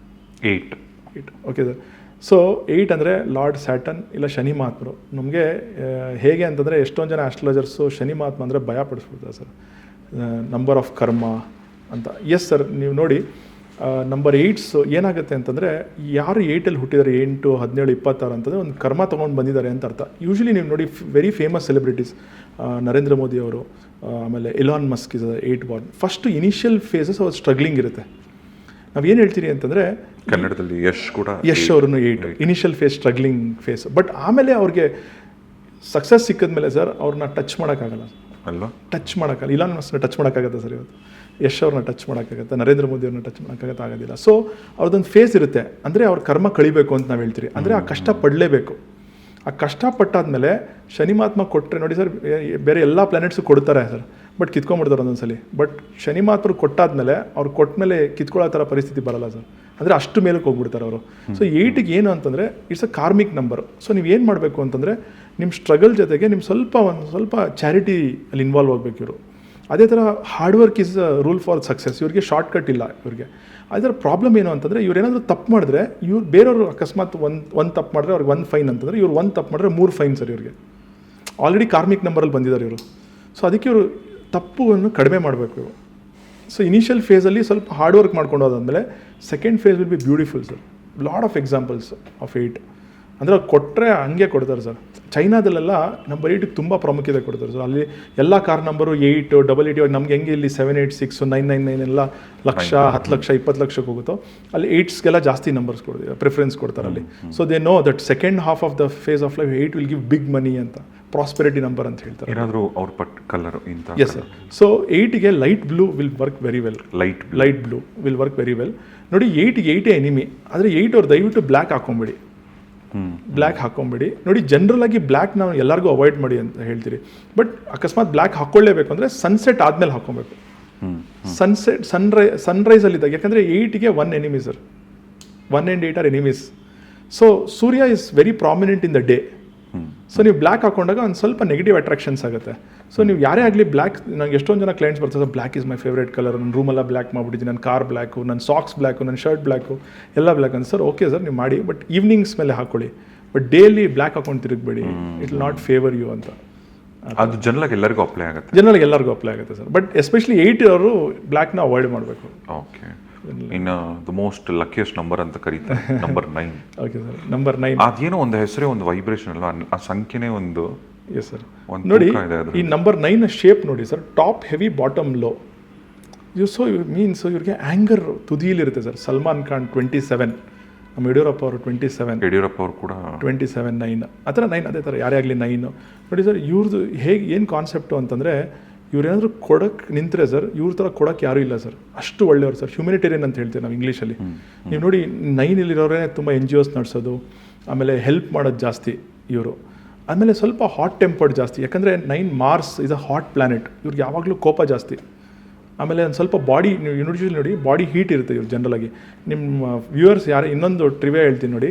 8 ಓಕೆ ಸರ್. ಸೊ 8 ಅಂದರೆ ಲಾರ್ಡ್ ಸ್ಯಾಟನ್ ಇಲ್ಲ ಶನಿ ಮಹಾತ್ಮರು. ನಮಗೆ ಹೇಗೆ ಅಂತಂದರೆ ಎಷ್ಟೊಂದು ಜನ ಆಸ್ಟ್ರಾಲಜರ್ಸು ಶನಿ ಮಹಾತ್ಮ ಅಂದರೆ ಭಯ ಪಡಿಸ್ಬಿಡ್ತಾರೆ ಸರ್, ನಂಬರ್ ಆಫ್ ಕರ್ಮ ಅಂತ. ಎಸ್ ಸರ್, ನೀವು ನೋಡಿ ನಂಬರ್ 8 ಏನಾಗುತ್ತೆ ಅಂತಂದರೆ ಯಾರು 8ಅಲ್ಲಿ ಹುಟ್ಟಿದ್ದಾರೆ 8, 17, 26 ಅಂತಂದರೆ ಒಂದು ಕರ್ಮ ತೊಗೊಂಡು ಬಂದಿದ್ದಾರೆ ಅಂತ ಅರ್ಥ. ಯೂಶ್ವಲಿ ನೀವು ನೋಡಿ very famous celebrities Narendra Modi ಅವರು, ಆಮೇಲೆ Elon Musk is 8 born. First initial phases ಅವ್ರು ಸ್ಟ್ರಗ್ಲಿಂಗ್ ಇರುತ್ತೆ. ನಾವೇನು ಹೇಳ್ತೀರಿ ಅಂತಂದರೆ ಕನ್ನಡದಲ್ಲಿ ಯಶ್ ಅವ್ರನ್ನು 8 initial phase struggling phase. But ಆಮೇಲೆ ಅವ್ರಿಗೆ ಸಕ್ಸಸ್ ಸಿಕ್ಕಿದ್ಮೇಲೆ ಸರ್ ಅವ್ರನ್ನ ಟಚ್ ಮಾಡೋಕ್ಕಾಗಲ್ಲ ಅಲ್ವಾ? ಟಚ್ ಮಾಡೋಕ್ಕಲ್ಲ. ಇಲಾನ್ ಮಸ್ಕ್ನ ಟಚ್ ಮಾಡೋಕ್ಕಾಗತ್ತೆ ಸರ್ ಇವತ್ತು, ಯಶ್ ಅವ್ರನ್ನ ಟಚ್ ಮಾಡೋಕ್ಕಾಗತ್ತೆ, ನರೇಂದ್ರ ಮೋದಿ ಅವ್ರನ್ನ ಟಚ್ ಮಾಡೋಕ್ಕಾಗತ್ತೆ, ಆಗೋದಿಲ್ಲ. ಸೊ ಅವ್ರದ್ದೊಂದು ಫೇಸ್ ಇರುತ್ತೆ, ಅಂದರೆ ಅವ್ರ ಕರ್ಮ ಕಳಿಬೇಕು ಅಂತ ನಾವು ಹೇಳ್ತೀರಿ. ಅಂದರೆ ಆ ಕಷ್ಟ ಪಡಲೇಬೇಕು. ಆ ಕಷ್ಟಪಟ್ಟಾದ್ಮೇಲೆ ಶನಿ ಮಹಾತ್ಮ ಕೊಟ್ಟರೆ ನೋಡಿ ಸರ್, ಬೇರೆ ಎಲ್ಲ ಪ್ಲಾನೆಟ್ಸು ಕೊಡ್ತಾರೆ ಸರ್, ಬಟ್ ಕಿತ್ಕೊಂಡ್ಬಿಡ್ತಾರೆ ಒಂದೊಂದ್ಸಲಿ. ಬಟ್ ಶನಿ ಮಹಾತ್ಮರು ಕೊಟ್ಟಾದ್ಮೇಲೆ ಅವ್ರು ಕೊಟ್ಟಮೇಲೆ ಕಿತ್ಕೊಳ್ಳೋ ಥರ ಪರಿಸ್ಥಿತಿ ಬರಲ್ಲ ಸರ್, ಅಂದರೆ ಅಷ್ಟು ಮೇಲಕ್ಕೆ ಹೋಗ್ಬಿಡ್ತಾರೆ ಅವರು. ಸೊ 8ಗೆ ಏನು ಅಂತಂದರೆ it's a karmic number. So ನೀವು ಏನು ಮಾಡಬೇಕು ಅಂತಂದರೆ ನಿಮ್ಮ ಸ್ಟ್ರಗಲ್ ಜೊತೆಗೆ ನಿಮ್ಮ ಸ್ವಲ್ಪ ಚಾರಿಟಿ ಅಲ್ಲಿ ಇನ್ವಾಲ್ವ್ ಆಗಬೇಕು ಇವರು. ಅದೇ ಥರ hard work is rule for success. ಇವ್ರಿಗೆ ಶಾರ್ಟ್ ಕಟ್ ಇಲ್ಲ ಇವ್ರಿಗೆ. ಅದರ ಪ್ರಾಬ್ಲಮ್ ಏನು ಅಂತಂದರೆ ಇವ್ರೇನಾದರೂ ತಪ್ಪು ಮಾಡಿದ್ರೆ ಬೇರೆಯವರು ಅಕಸ್ಮಾತ್ ಒಂದು ತಪ್ಪು ಮಾಡಿದ್ರೆ ಅವ್ರಿಗೆ 1 ಫೈನ್ ಅಂತಂದರೆ ಇವ್ರು 1 ತಪ್ಪು ಮಾಡಿದ್ರೆ 3 ಫೈನ್ ಸರ್ ಇವ್ರಿಗೆ. ಆಲ್ರೆಡಿ ಕಾರ್ಮಿಕ್ ನಂಬರಲ್ಲಿ ಬಂದಿದ್ದಾರೆ ಇವರು. ಸೊ ಅದಕ್ಕೆ ಇವರು ತಪ್ಪುವನ್ನು ಕಡಿಮೆ ಮಾಡಬೇಕು ಇವರು. ಸೊ ಇನಿಷಿಯಲ್ ಫೇಸಲ್ಲಿ ಸ್ವಲ್ಪ ಹಾರ್ಡ್ ವರ್ಕ್ ಮಾಡ್ಕೊಂಡು ಹೋದಾದ್ಮೇಲೆ second phase will be beautiful sir. Lot of examples of 8 ಅಂದರೆ ಅವ್ರು ಕೊಟ್ಟರೆ ಹಂಗೆ ಕೊಡ್ತಾರೆ ಸರ್. ಚೈನಾದಲ್ಲೆಲ್ಲ ನಂಬರ್ 8ಗೆ ತುಂಬ ಪ್ರಾಮುಖ್ಯತೆ ಕೊಡ್ತಾರೆ ಸರ್. ಅಲ್ಲಿ ಎಲ್ಲ ಕಾರ್ ನಂಬರು 8, 88. ನಮ್ಗೆ ಹೆಂಗೆ ಇಲ್ಲಿ 786, 999 ಎಲ್ಲ ಲಕ್ಷ, 10 ಲಕ್ಷ, 20 ಲಕ್ಷಕ್ಕೆ ಹೋಗುತ್ತೋ, ಅಲ್ಲಿ 8ಸ್ಗೆಲ್ಲ ಜಾಸ್ತಿ ನಂಬರ್ಸ್ ಪ್ರಿಫರೆನ್ಸ್ ಕೊಡ್ತಾರೆ ಅಲ್ಲಿ. So they know that second half of the phase of life 8 will give big money ಅಂತ, ಪ್ರಾಸ್ಪೆರಿಟಿ ನಂಬರ್ ಅಂತ ಹೇಳ್ತಾರೆ. ಏನಾದರೂ ಅವ್ರ ಕಲರ್ ಇಂಥ? Yes sir. ಸೊ 8ಗೆ light blue will work very well. Light blue will work very well. ನೋಡಿ 8ಗೆ 8 enemy, ಆದರೆ 8 ಅವ್ರು ದಯವಿಟ್ಟು ಬ್ಲ್ಯಾಕ್ ಹಾಕೊಂಬಿಡಿ. ಬ್ಲ್ಯಾಕ್ ಹಾಕೊಂಬಿಡಿ. ನೋಡಿ ಜನರಲ್ ಆಗಿ ಬ್ಲ್ಯಾಕ್ ನಾವು ಎಲ್ಲರಿಗೂ ಅವಾಯ್ಡ್ ಮಾಡಿ ಅಂತ ಹೇಳ್ತೀರಿ. ಬಟ್ ಅಕಸ್ಮಾತ್ ಬ್ಲ್ಯಾಕ್ ಹಾಕ್ಕೊಳ್ಳೇಬೇಕು ಅಂದರೆ ಸನ್ಸೆಟ್ ಆದಮೇಲೆ ಹಾಕ್ಕೊಬೇಕು. ಸನ್ರೈಸಲ್ಲಿದ್ದಾಗ, ಯಾಕಂದರೆ 8ಗೆ 1 enemy sir. 1 and 8 are enemies. So Surya is very prominent in the day. So ನೀವು ಬ್ಲ್ಯಾಕ್ ಹಾಕೊಂಡಾಗ ಒಂದು ಸ್ವಲ್ಪ ನೆಗೆಟಿವ್ ಅಟ್ರಾಕ್ಷನ್ಸ್ ಆಗುತ್ತೆ. ಸೊ ನೀವು ಯಾರೇ ಆಗಲಿ ಬ್ಲ್ಯಾಕ್, ನಂಗೆ ಎಷ್ಟೊಂದು ಜನ ಕ್ಲೈಂಟ್ಸ್ ಬರ್ತಾರೆ, black is my favourite colour, ನನ್ನ ರೂಮೆಲ್ಲ ಬ್ಲ್ಯಾಕ್ ಮಾಡಿಬಿಟ್ಟಿದ್ದೀನಿ, ನನ್ನ ಕಾರ್ ಬ್ಲ್ಯಾಕು, ನನ್ನ ಸಾಕ್ಸ್ ಬ್ಲ್ಯಾಕು, ನನ್ನ ಶರ್ಟ್ ಬ್ಲ್ಯಾಕು, ಎಲ್ಲ ಬ್ಲ್ಯಾಕ್ ಅಂತ. ಸರ್ ಓಕೆ ಸರ್, ನೀವು ಮಾಡಿ, ಬಟ್ ಈವ್ನಿಂಗ್ಸ್ ಮೇಲೆ ಹಾಕೊಳ್ಳಿ. ಬಟ್ ಡೈಲಿ ಬ್ಲ್ಯಾಕ್ ಹಾಕೊಂಡು ತಿರುಗಬೇಡಿ, it will not favour you ಅಂತ. ಅದು ಜನರಿಗೆ ಎಲ್ಲರಿಗೂ ಅಪ್ಲೈ ಆಗುತ್ತೆ. ಜನರಿಗೆ ಎಲ್ಲರಿಗೂ ಅಪ್ಲೈ ಆಗುತ್ತೆ ಸರ್. ಬಟ್ ಎಸ್ಪೆಷಲಿ 8 ಅವರು ಬ್ಲ್ಯಾಕ್ನ ಅವಾಯ್ಡ್ ಮಾಡಬೇಕು. ಓಕೆ. ಇನ್ನು ದ ಮೋಸ್ಟ್ ಲಕ್ಕಿಯೆಸ್ಟ್ ನಂಬರ್ ಅಂತ ಕರೀತಾರೆ ನಂಬರ್ 9. Okay sir. ನಂಬರ್ 9 ಅದೇನೋ ಒಂದು ಹೆಸರೇ ಒಂದು ವೈಬ್ರೇಷನ್ ಅಲ್ಲ, ಆ ಸಂಖ್ಯೆನೇ ಒಂದು. S sir. ನೋಡಿ ಈ ನಂಬರ್ 9 ಶೇಪ್ ನೋಡಿ sir, top heavy bottom low. So means ಇವ್ರಿಗೆ ಆ್ಯಂಗರ್ ತುದಿಯಲ್ಲಿರುತ್ತೆ ಸರ್. ಸಲ್ಮಾನ್ ಖಾನ್ 27, ನಮ್ಮ ಯಡಿಯೂರಪ್ಪ ಅವರು 27, ಯಡಿಯೂರಪ್ಪ ಅವರು ಕೂಡ 27, 9 ಆ ಥರ 9. ಅದೇ ಥರ ಯಾರೇ ಆಗಲಿ 9. ನೋಡಿ ಸರ್, ಇವ್ರದ್ದು ಹೇಗೆ ಏನು ಕಾನ್ಸೆಪ್ಟು ಅಂತಂದರೆ, ಇವ್ರೇನಾದರೂ ಕೊಡೋಕ್ಕೆ ನಿಂತರೆ ಸರ್, ಇವ್ರ ಥರ ಕೊಡೋಕ್ಕೆ ಯಾರೂ ಇಲ್ಲ ಸರ್. ಅಷ್ಟು ಒಳ್ಳೆಯವರು ಸರ್. ಹ್ಯುಮಿನಿಟೇರಿಯನ್ ಅಂತ ಹೇಳ್ತೀವಿ ನಾವು ಇಂಗ್ಲೀಷಲ್ಲಿ. ನೀವು ನೋಡಿ 9 ತುಂಬ NGOs ನಡೆಸೋದು, ಆಮೇಲೆ ಹೆಲ್ಪ್ ಮಾಡೋದು ಜಾಸ್ತಿ ಇವರು. ಆಮೇಲೆ ಸ್ವಲ್ಪ ಹಾಟ್ ಟೆಂಪರ್ಡ್ ಜಾಸ್ತಿ, ಯಾಕಂದರೆ 9 Mars is a hot planet. ಇವ್ರಿಗೆ ಯಾವಾಗಲೂ ಕೋಪ ಜಾಸ್ತಿ. ಆಮೇಲೆ ಒಂದು ಸ್ವಲ್ಪ ಬಾಡಿ, ನೀವು ಯೂನಿವರ್ಸಿಟಿ ನೋಡಿ ಬಾಡಿ ಹೀಟ್ ಇರುತ್ತೆ ಇವ್ರು ಜನರಲಾಗಿ. ನಿಮ್ಮ ವ್ಯೂವರ್ಸ್ ಯಾರು ಇನ್ನೊಂದು ಟ್ರಿವಿಯಾ ಹೇಳ್ತೀನಿ ನೋಡಿ,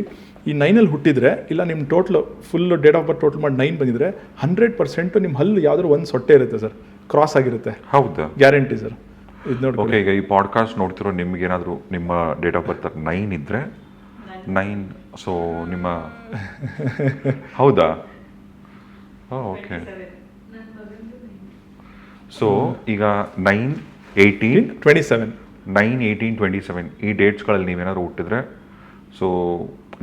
ಈ 9ಅಲ್ಲಿ ಹುಟ್ಟಿದರೆ ಇಲ್ಲ ನಿಮ್ಮ total full date of birth total ಮಾಡಿ 9 ಬಂದಿದ್ರೆ 100% ನಿಮ್ಮ ಹಲ್ಲು ಯಾವ್ದಾದ್ರು ಒಂದು ಸೊಟ್ಟೆ ಇರುತ್ತೆ ಸರ್, ಕ್ರಾಸ್ ಆಗಿರುತ್ತೆ. ಹೌದಾ? Guarantee sir. ಇದು ನೋಡಿ. ಓಕೆ, ಈಗ ಈ ಪಾಡ್ಕಾಸ್ಟ್ ನೋಡ್ತಿರೋ ನಿಮ್ಗೇನಾದರೂ ನಿಮ್ಮ ಡೇಟ್ ಆಫ್ ಬರ್ತ್ 9 ಇದ್ದರೆ 9, ಸೊ ನಿಮ್ಮ ಹೌದಾ? ಓಕೆ. ಸೊ ಈಗ 9 18 27. 9, 18, 27 ಈ ಡೇಟ್ಸ್ಗಳಲ್ಲಿ ನೀವೇನಾದ್ರು ಹುಟ್ಟಿದ್ರೆ ಸೊ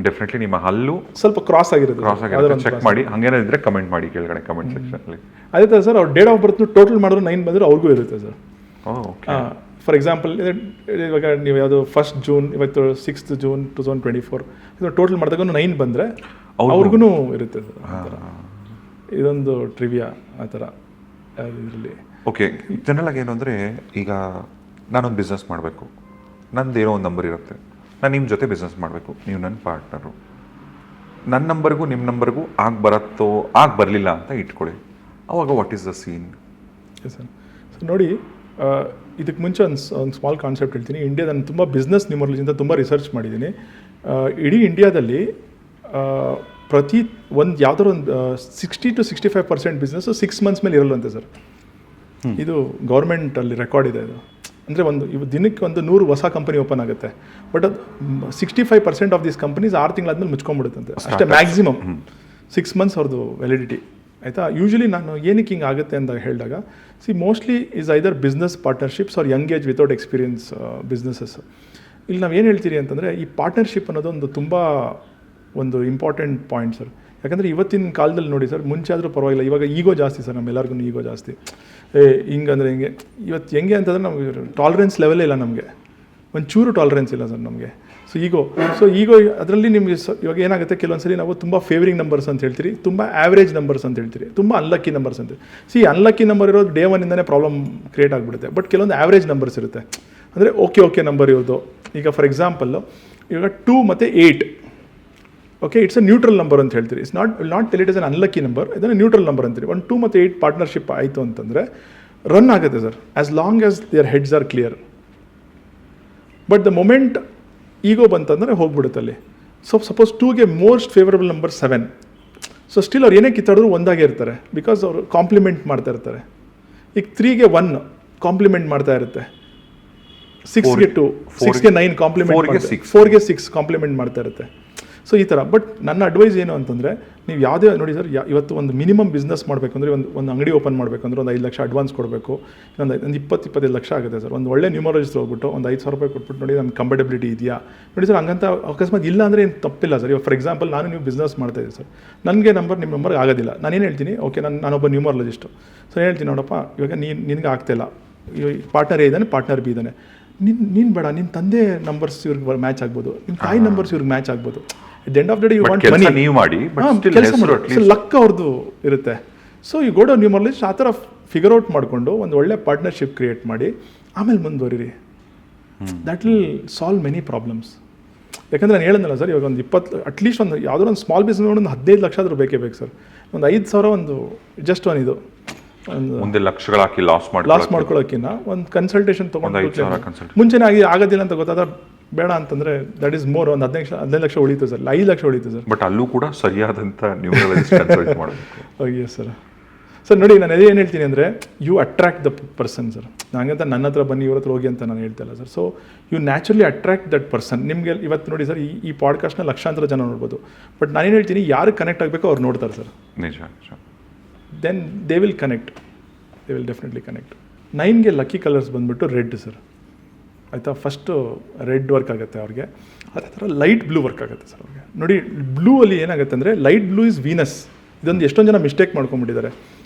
ಡೆಫಿನೆಟ್ಲಿ ನಿಮ್ಮ ಹಲ್ಲು ಸ್ವಲ್ಪ ಕ್ರಾಸ್ ಆಗಿರುತ್ತೆ ಕ್ರಾಸ್ ಆಗಿರುತ್ತೆ. ಚೆಕ್ ಮಾಡಿ, ಹಂಗೇನಾದ್ರು ಇದ್ರೆ ಕಮೆಂಟ್ ಮಾಡಿ ಕೆಳಗಡೆ ಕಮೆಂಟ್ ಸೆಕ್ಷನಲ್ಲಿ. ಅದೇ ಥರ ಸರ್ ಅವ್ರ ಡೇಟ್ ಆಫ್ ಬರ್ತ್ ಟೋಟಲ್ ಮಾಡಿದ್ರು 9 ಬಂದರೆ ಅವ್ರಿಗೂ ಇರುತ್ತೆ ಸರ್. ಓಕೆ. ಫಾರ್ ಎಕ್ಸಾಂಪಲ್ ಇವಾಗ ನೀವು ಯಾವುದು 1st ಜೂನ್, ಇವತ್ತು 6th ಜೂನ್ 2024, ಇದು ಟೋಟಲ್ ಮಾಡಿದಾಗ 9 ಬಂದರೆ ಅವ್ರಿಗೂ ಇರುತ್ತೆ ಸರ್. ಆ ಥರ ಇದೊಂದು ಟ್ರಿವಿಯಾ ಆ ಥರ ಇದರಲ್ಲಿ. ಓಕೆ. ಜನರಲ್ ಆಗಿ ಏನು ಅಂದರೆ, ಈಗ ನಾನೊಂದು ಬಿಸ್ನೆಸ್ ಮಾಡಬೇಕು, ನಂದು ಏನೋ ಒಂದು ನಂಬರ್ ಇರುತ್ತೆ, ನಾನು ನಿಮ್ಮ ಜೊತೆ ಬಿಸ್ನೆಸ್ ಮಾಡಬೇಕು, ನೀವು ನನ್ನ ಪಾರ್ಟ್ನರು, ನನ್ನ ನಂಬರ್ಗೂ ನಿಮ್ಮ ನಂಬರ್ಗೂ ಆಗಿ ಬರಲಿಲ್ಲ ಅಂತ ಇಟ್ಕೊಳ್ಳಿ, ಅವಾಗ what is the scene? Sir so ನೋಡಿ, ಇದಕ್ಕೆ ಮುಂಚೆ ಒಂದು ಸ್ಮಾಲ್ ಕಾನ್ಸೆಪ್ಟ್ ಹೇಳ್ತೀನಿ. ಇಂಡಿಯಾದ ನಾನು ತುಂಬ ಬಿಸ್ನೆಸ್ ನ್ಯೂಮರಾಲಜಿಯಿಂದ ತುಂಬ ರಿಸರ್ಚ್ ಮಾಡಿದ್ದೀನಿ. ಇಡೀ ಇಂಡಿಯಾದಲ್ಲಿ ಪ್ರತಿ ಒಂದು ಯಾವ್ದಾದ್ರು ಒಂದು 60 to 65% ಬಿಸ್ನೆಸ್ಸು 6 months ಮೇಲೆ ಇರಲ್ಲಂತೆ ಸರ್. ಇದು ಗೌರ್ಮೆಂಟಲ್ಲಿ ರೆಕಾರ್ಡ್ ಇದೆ. ಇದು ಅಂದರೆ ದಿನಕ್ಕೆ 100 ಹೊಸ ಕಂಪನಿ ಓಪನ್ ಆಗುತ್ತೆ, ಬಟ್ ಅದು 65% ಆಫ್ ದೀಸ್ ಕಂಪನೀಸ್ 6 ತಿಂಗಳಾದ್ಮೇಲೆ ಮುಚ್ಕೊಂಡ್ಬಿಡುತ್ತಂತೆ ಅಷ್ಟೇ, ಮ್ಯಾಕ್ಸಿಮಮ್ 6 months ಅವ್ರದ್ದು ವ್ಯಾಲಿಡಿಟಿ. ಆಯಿತಾ? ಯೂಶ್ವಲಿ ನಾನು ಏನಕ್ಕೆ ಹಿಂಗೆ ಆಗುತ್ತೆ ಅಂತ ಹೇಳಿದಾಗ, mostly is either business partnerships or young age without experience businesses. ಇಲ್ಲಿ ನಾವು ಏನು ಹೇಳ್ತೀರಿ ಅಂತಂದರೆ, ಈ ಪಾರ್ಟ್ನರ್ಶಿಪ್ ಅನ್ನೋದು ಒಂದು ಇಂಪಾರ್ಟೆಂಟ್ ಪಾಯಿಂಟ್ ಸರ್. ಯಾಕಂದರೆ ಇವತ್ತಿನ ಕಾಲದಲ್ಲಿ ನೋಡಿ ಸರ್, ಮುಂಚೆ ಆದರೂ ಪರವಾಗಿಲ್ಲ, ಇವಾಗ ಈಗೋ ಜಾಸ್ತಿ ಸರ್, ನಮ್ಮೆಲ್ಲರಿಗೂ ಈಗೋ ಜಾಸ್ತಿ. ಹಿಂಗಂದರೆ ಹಿಂಗೆ ಇವತ್ತು ಹೆಂಗೆ ಅಂತಂದರೆ ನಮಗೆ ಟಾಲರೆನ್ಸ್ ಲೆವೆಲೇ ಇಲ್ಲ, ನಮಗೆ ಒಂಚೂರು ಟಾಲರೆನ್ಸ್ ಇಲ್ಲ ಸರ್ ನಮಗೆ. ಸೊ ಈಗೋ ಅದರಲ್ಲಿ ನಿಮಗೆ ಇವಾಗ ಏನಾಗುತ್ತೆ, ಕೆಲವೊಂದ್ಸಲಿ ನಾವು ತುಂಬ ಫೇವರಿಂಗ್ ನಂಬರ್ಸ್ ಅಂತ ಹೇಳ್ತೀರಿ, ತುಂಬ ಆ್ಯಾವ್ರೇಜ್ ನಂಬರ್ಸ್ ಅಂತ ಹೇಳ್ತೀರಿ, ತುಂಬ ಅನ್ಲಕ್ಕಿ ನಂಬರ್ಸ್ ಅಂತ. ಅನ್ಲಕ್ಕಿ ನಂಬರ್ ಇರೋದು ಡೇ 1ಇಂದನೇ ಪ್ರಾಬ್ಲಮ್ ಕ್ರಿಯೇಟ್ ಆಗಿಬಿಡುತ್ತೆ. ಬಟ್ ಕೆಲವೊಂದು ಆ್ಯಾವ್ರೇಜ್ ನಂಬರ್ಸ್ ಇರುತ್ತೆ, ಅಂದರೆ ಓಕೆ ನಂಬರ್ ಇರೋದು. ಈಗ ಫಾರ್ ಎಕ್ಸಾಂಪಲ್ಲು ಇವಾಗ 2 ಮತ್ತು 8, okay, it's a neutral number ಅಂತ ಹೇಳ್ತೀರಿ. Not tell it is an unlucky number, ಇದನ್ನು ನ್ಯೂಟ್ರಲ್ ನಂಬರ್ ಅಂತೀರಿ. 1, 2 ಮತ್ತು 8 ಪಾರ್ಟ್ನರ್ಶಿಪ್ ಆಯಿತು ಅಂತಂದರೆ ರನ್ ಆಗುತ್ತೆ sir, as long as their heads are clear. But the moment ego ಬಂತಂದರೆ ಹೋಗ್ಬಿಡುತ್ತೆ ಅಲ್ಲಿ. ಸೊ ಸಪೋಸ್ 2ಗೆ most favourable number 7, so still ಅವ್ರು ಏನೇ ಕಿತ್ತಾಡಿದ್ರು ಒಂದಾಗೇ ಇರ್ತಾರೆ, ಬಿಕಾಸ್ ಅವರು ಕಾಂಪ್ಲಿಮೆಂಟ್ ಮಾಡ್ತಾ ಇರ್ತಾರೆ. ಈಗ 3ಗೆ 1 ಕಾಂಪ್ಲಿಮೆಂಟ್ ಮಾಡ್ತಾ ಇರುತ್ತೆ, 6ಗೆ 2, 6ಗೆ 9 ಕಾಂಪ್ಲಿಮೆಂಟ್, 4ಗೆ 6 ಕಾಂಪ್ಲಿಮೆಂಟ್ ಮಾಡ್ತಾ ಇರುತ್ತೆ. ಸೊ ಈ ಥರ. ಬಟ್ ನನ್ನ ಅಡ್ವೈಸ್ ಏನು ಅಂತಂದರೆ, ನೀವು ಯಾವುದೇ ನೋಡಿ ಸರ್, ಇವತ್ತು ಒಂದು ಮಿನಿಮಮ್ ಬಿಸ್ನೆಸ್ ಮಾಡಬೇಕಂದ್ರೆ, ಒಂದು ಅಂಗಡಿ ಓಪನ್ ಮಾಡಬೇಕಂದ್ರೆ ಒಂದು 5 ಲಕ್ಷ ಅಡ್ವಾನ್ಸ್ ಕೊಡಬೇಕು, ಒಂದು 20-25 ಲಕ್ಷ ಆಗುತ್ತೆ ಸರ್. ಒಂದು ಒಳ್ಳೆ ನ್ಯೂಮರಾಲಜಿಸ್ಟ್ ಹೋಗ್ಬಿಟ್ಟು ಒಂದು 5,000 ರೂಪಾಯಿ ಕೊಟ್ಬಿಟ್ಟು ನೋಡಿ ನಮ್ಮ ಕಂಫರ್ಟಬಿಲಿಟಿ ಇದೆಯಾ ನೋಡಿ ಸರ್, ಹಂಗಂತ ಅಕಸ್ಮಾತ್ ಇಲ್ಲ ಅಂದರೆ ಏನು ತಪ್ಪಿಲ್ಲ ಸರ್. ಇವಾಗ ಫಾರ್ ಎಕ್ಸಾಂಪಲ್ ನೀವು ಬಿಸ್ನೆಸ್ ಮಾಡ್ತಾಯಿದ್ದೀವಿ ಸರ್, ನನಗೆ ನಿಮ್ಮ ನಂಬರ್ಗೆ ಆಗೋದಿಲ್ಲ, ನಾನೇನು ಹೇಳ್ತೀನಿ, ಓಕೆ ನಾನೊಬ್ಬ ನ್ಯೂಮರಾಲಜಿಸ್ಟು, ಸೊ ಹೇಳ್ತೀನಿ, ನೋಡಪ್ಪ ಇವಾಗ ನಿನಗೆ ಆಗ್ತಾಯಿಲ್ಲ, ಪಾರ್ಟ್ನರ್ ಎ ಇದ್ದಾನೆ, ಪಾರ್ಟ್ನರ್ ಬಿ ಇದ್ದಾನೆ, ನೀನು ಬೇಡ, ನಿನ್ನ ತಂದೆ ನಂಬರ್ಸ್ ಇವ್ರಿಗೆ ಮ್ಯಾಚ್ ಆಗ್ಬೋದು, ನಿಮ್ಮ ತಾಯಿ ನಂಬರ್ಸ್ ಇವ್ರಿಗೆ ಮ್ಯಾಚ್ ಆಗ್ಬೋದು. At the end of the day, you want money. ನೀವು ಮಾಡಿ, ಲಕ್ ಅವ್ರದ್ದು ಇರುತ್ತೆ. ಸೊ ಈ ಗೋಡ ನ್ಯೂಮರಾಲಜಿಸ್ಟ್ ಆ ಥರ ಫಿಗರ್ ಔಟ್ ಮಾಡಿಕೊಂಡು ಒಂದು ಒಳ್ಳೆ ಪಾರ್ಟ್ನರ್ಶಿಪ್ ಕ್ರಿಯೇಟ್ ಮಾಡಿ ಆಮೇಲೆ ಮುಂದುವರಿರಿ. That will solve many problems. ಯಾಕಂದರೆ ನಾನು ಹೇಳೋದಲ್ಲ ಸರ್, ಇವಾಗ ಒಂದು 20 ಅಟ್ಲೀಸ್ಟ್ ಒಂದು ಯಾವುದೋ ಒಂದು ಸ್ಮಾಲ್ ಬಿಸ್ನೆಸ್ ಒಂದು 15 ಲಕ್ಷ ಆದರೂ ಬೇಕೇ ಬೇಕು ಸರ್. ಒಂದು 5,000 ಒಂದು ಜಸ್ಟ್ ಇದು ಮುಂದೆ ಲಕ್ಷಗಳು ಹಾಕಿ ಲಾಸ್ ಮಾಡ್ಕೊಳ್ಳೋಕ್ಕಿಂತ ಒಂದು ಕನ್ಸಲ್ಟೇಷನ್ ತೊಗೊಂಡು ಮುಂಚೆನೇ ಆಗೋದಿಲ್ಲ ಅಂತ ಗೊತ್ತಾದ್ರೆ ಬೇಡ ಅಂತಂದರೆ ದಟ್ ಈಸ್ ಮೋರ್. ಒಂದು 15 ಲಕ್ಷ ಉಳಿತು ಸರ್, 5 ಲಕ್ಷ ಉಳಿತು ಸರ್. ಬಟ್ ಅಲ್ಲೂ ಕೂಡ ಸರಿಯಾದಂಥ ನ್ಯೂಮರಾಲಜಿಸ್ಟ್ ಕನ್ಸಲ್ಟ್ ಮಾಡಬೇಕು. ಎಸ್ ಸರ್ ನೋಡಿ, ನಾನು ಏನು ಹೇಳ್ತೀನಿ ಅಂದರೆ, you attract the person sir. ಹಂಗಂತ ನನ್ನ ಹತ್ರ ಬನ್ನಿ, ಇವ್ರ ಹತ್ರ ಹೋಗಿ ಅಂತ ನಾನು ಹೇಳ್ತಾ ಇಲ್ಲ sir. So you naturally attract that person. ನಿಮಗೆ ಇವತ್ತು ನೋಡಿ ಸರ್, ಈ ಪಾಡ್ಕಾಸ್ಟ್ನ ಲಕ್ಷಾಂತರ ಜನ ನೋಡ್ಬೋದು, ಬಟ್ ನಾನೇನು ಹೇಳ್ತೀನಿ, ಯಾರು ಕನೆಕ್ಟ್ ಆಗಬೇಕೋ ಅವ್ರು ನೋಡ್ತಾರೆ ಸರ್. ನಿಜ. Then they will definitely connect. 9ಗೆ ಲಕ್ಕಿ ಕಲರ್ಸ್ ಬಂದುಬಿಟ್ಟು ರೆಡ್ ಸರ್. ಆಯಿತಾ? ಫಸ್ಟು ರೆಡ್ ವರ್ಕ್ ಆಗುತ್ತೆ ಅವ್ರಿಗೆ, ಅದೇ ಥರ ಲೈಟ್ ಬ್ಲೂ ವರ್ಕ್ ಆಗುತ್ತೆ ಸರ್ ಅವ್ರಿಗೆ. ನೋಡಿ, ಬ್ಲೂ ಅಲ್ಲಿ ಏನಾಗುತ್ತೆ ಅಂದರೆ, ಲೈಟ್ ಬ್ಲೂ ಇಸ್ ವೀನಸ್. ಇದೊಂದು ಎಷ್ಟೊಂದು ಜನ ಮಿಸ್ಟೇಕ್ ಮಾಡ್ಕೊಂಡ್ಬಿಟ್ಟಿದ್ದಾರೆ.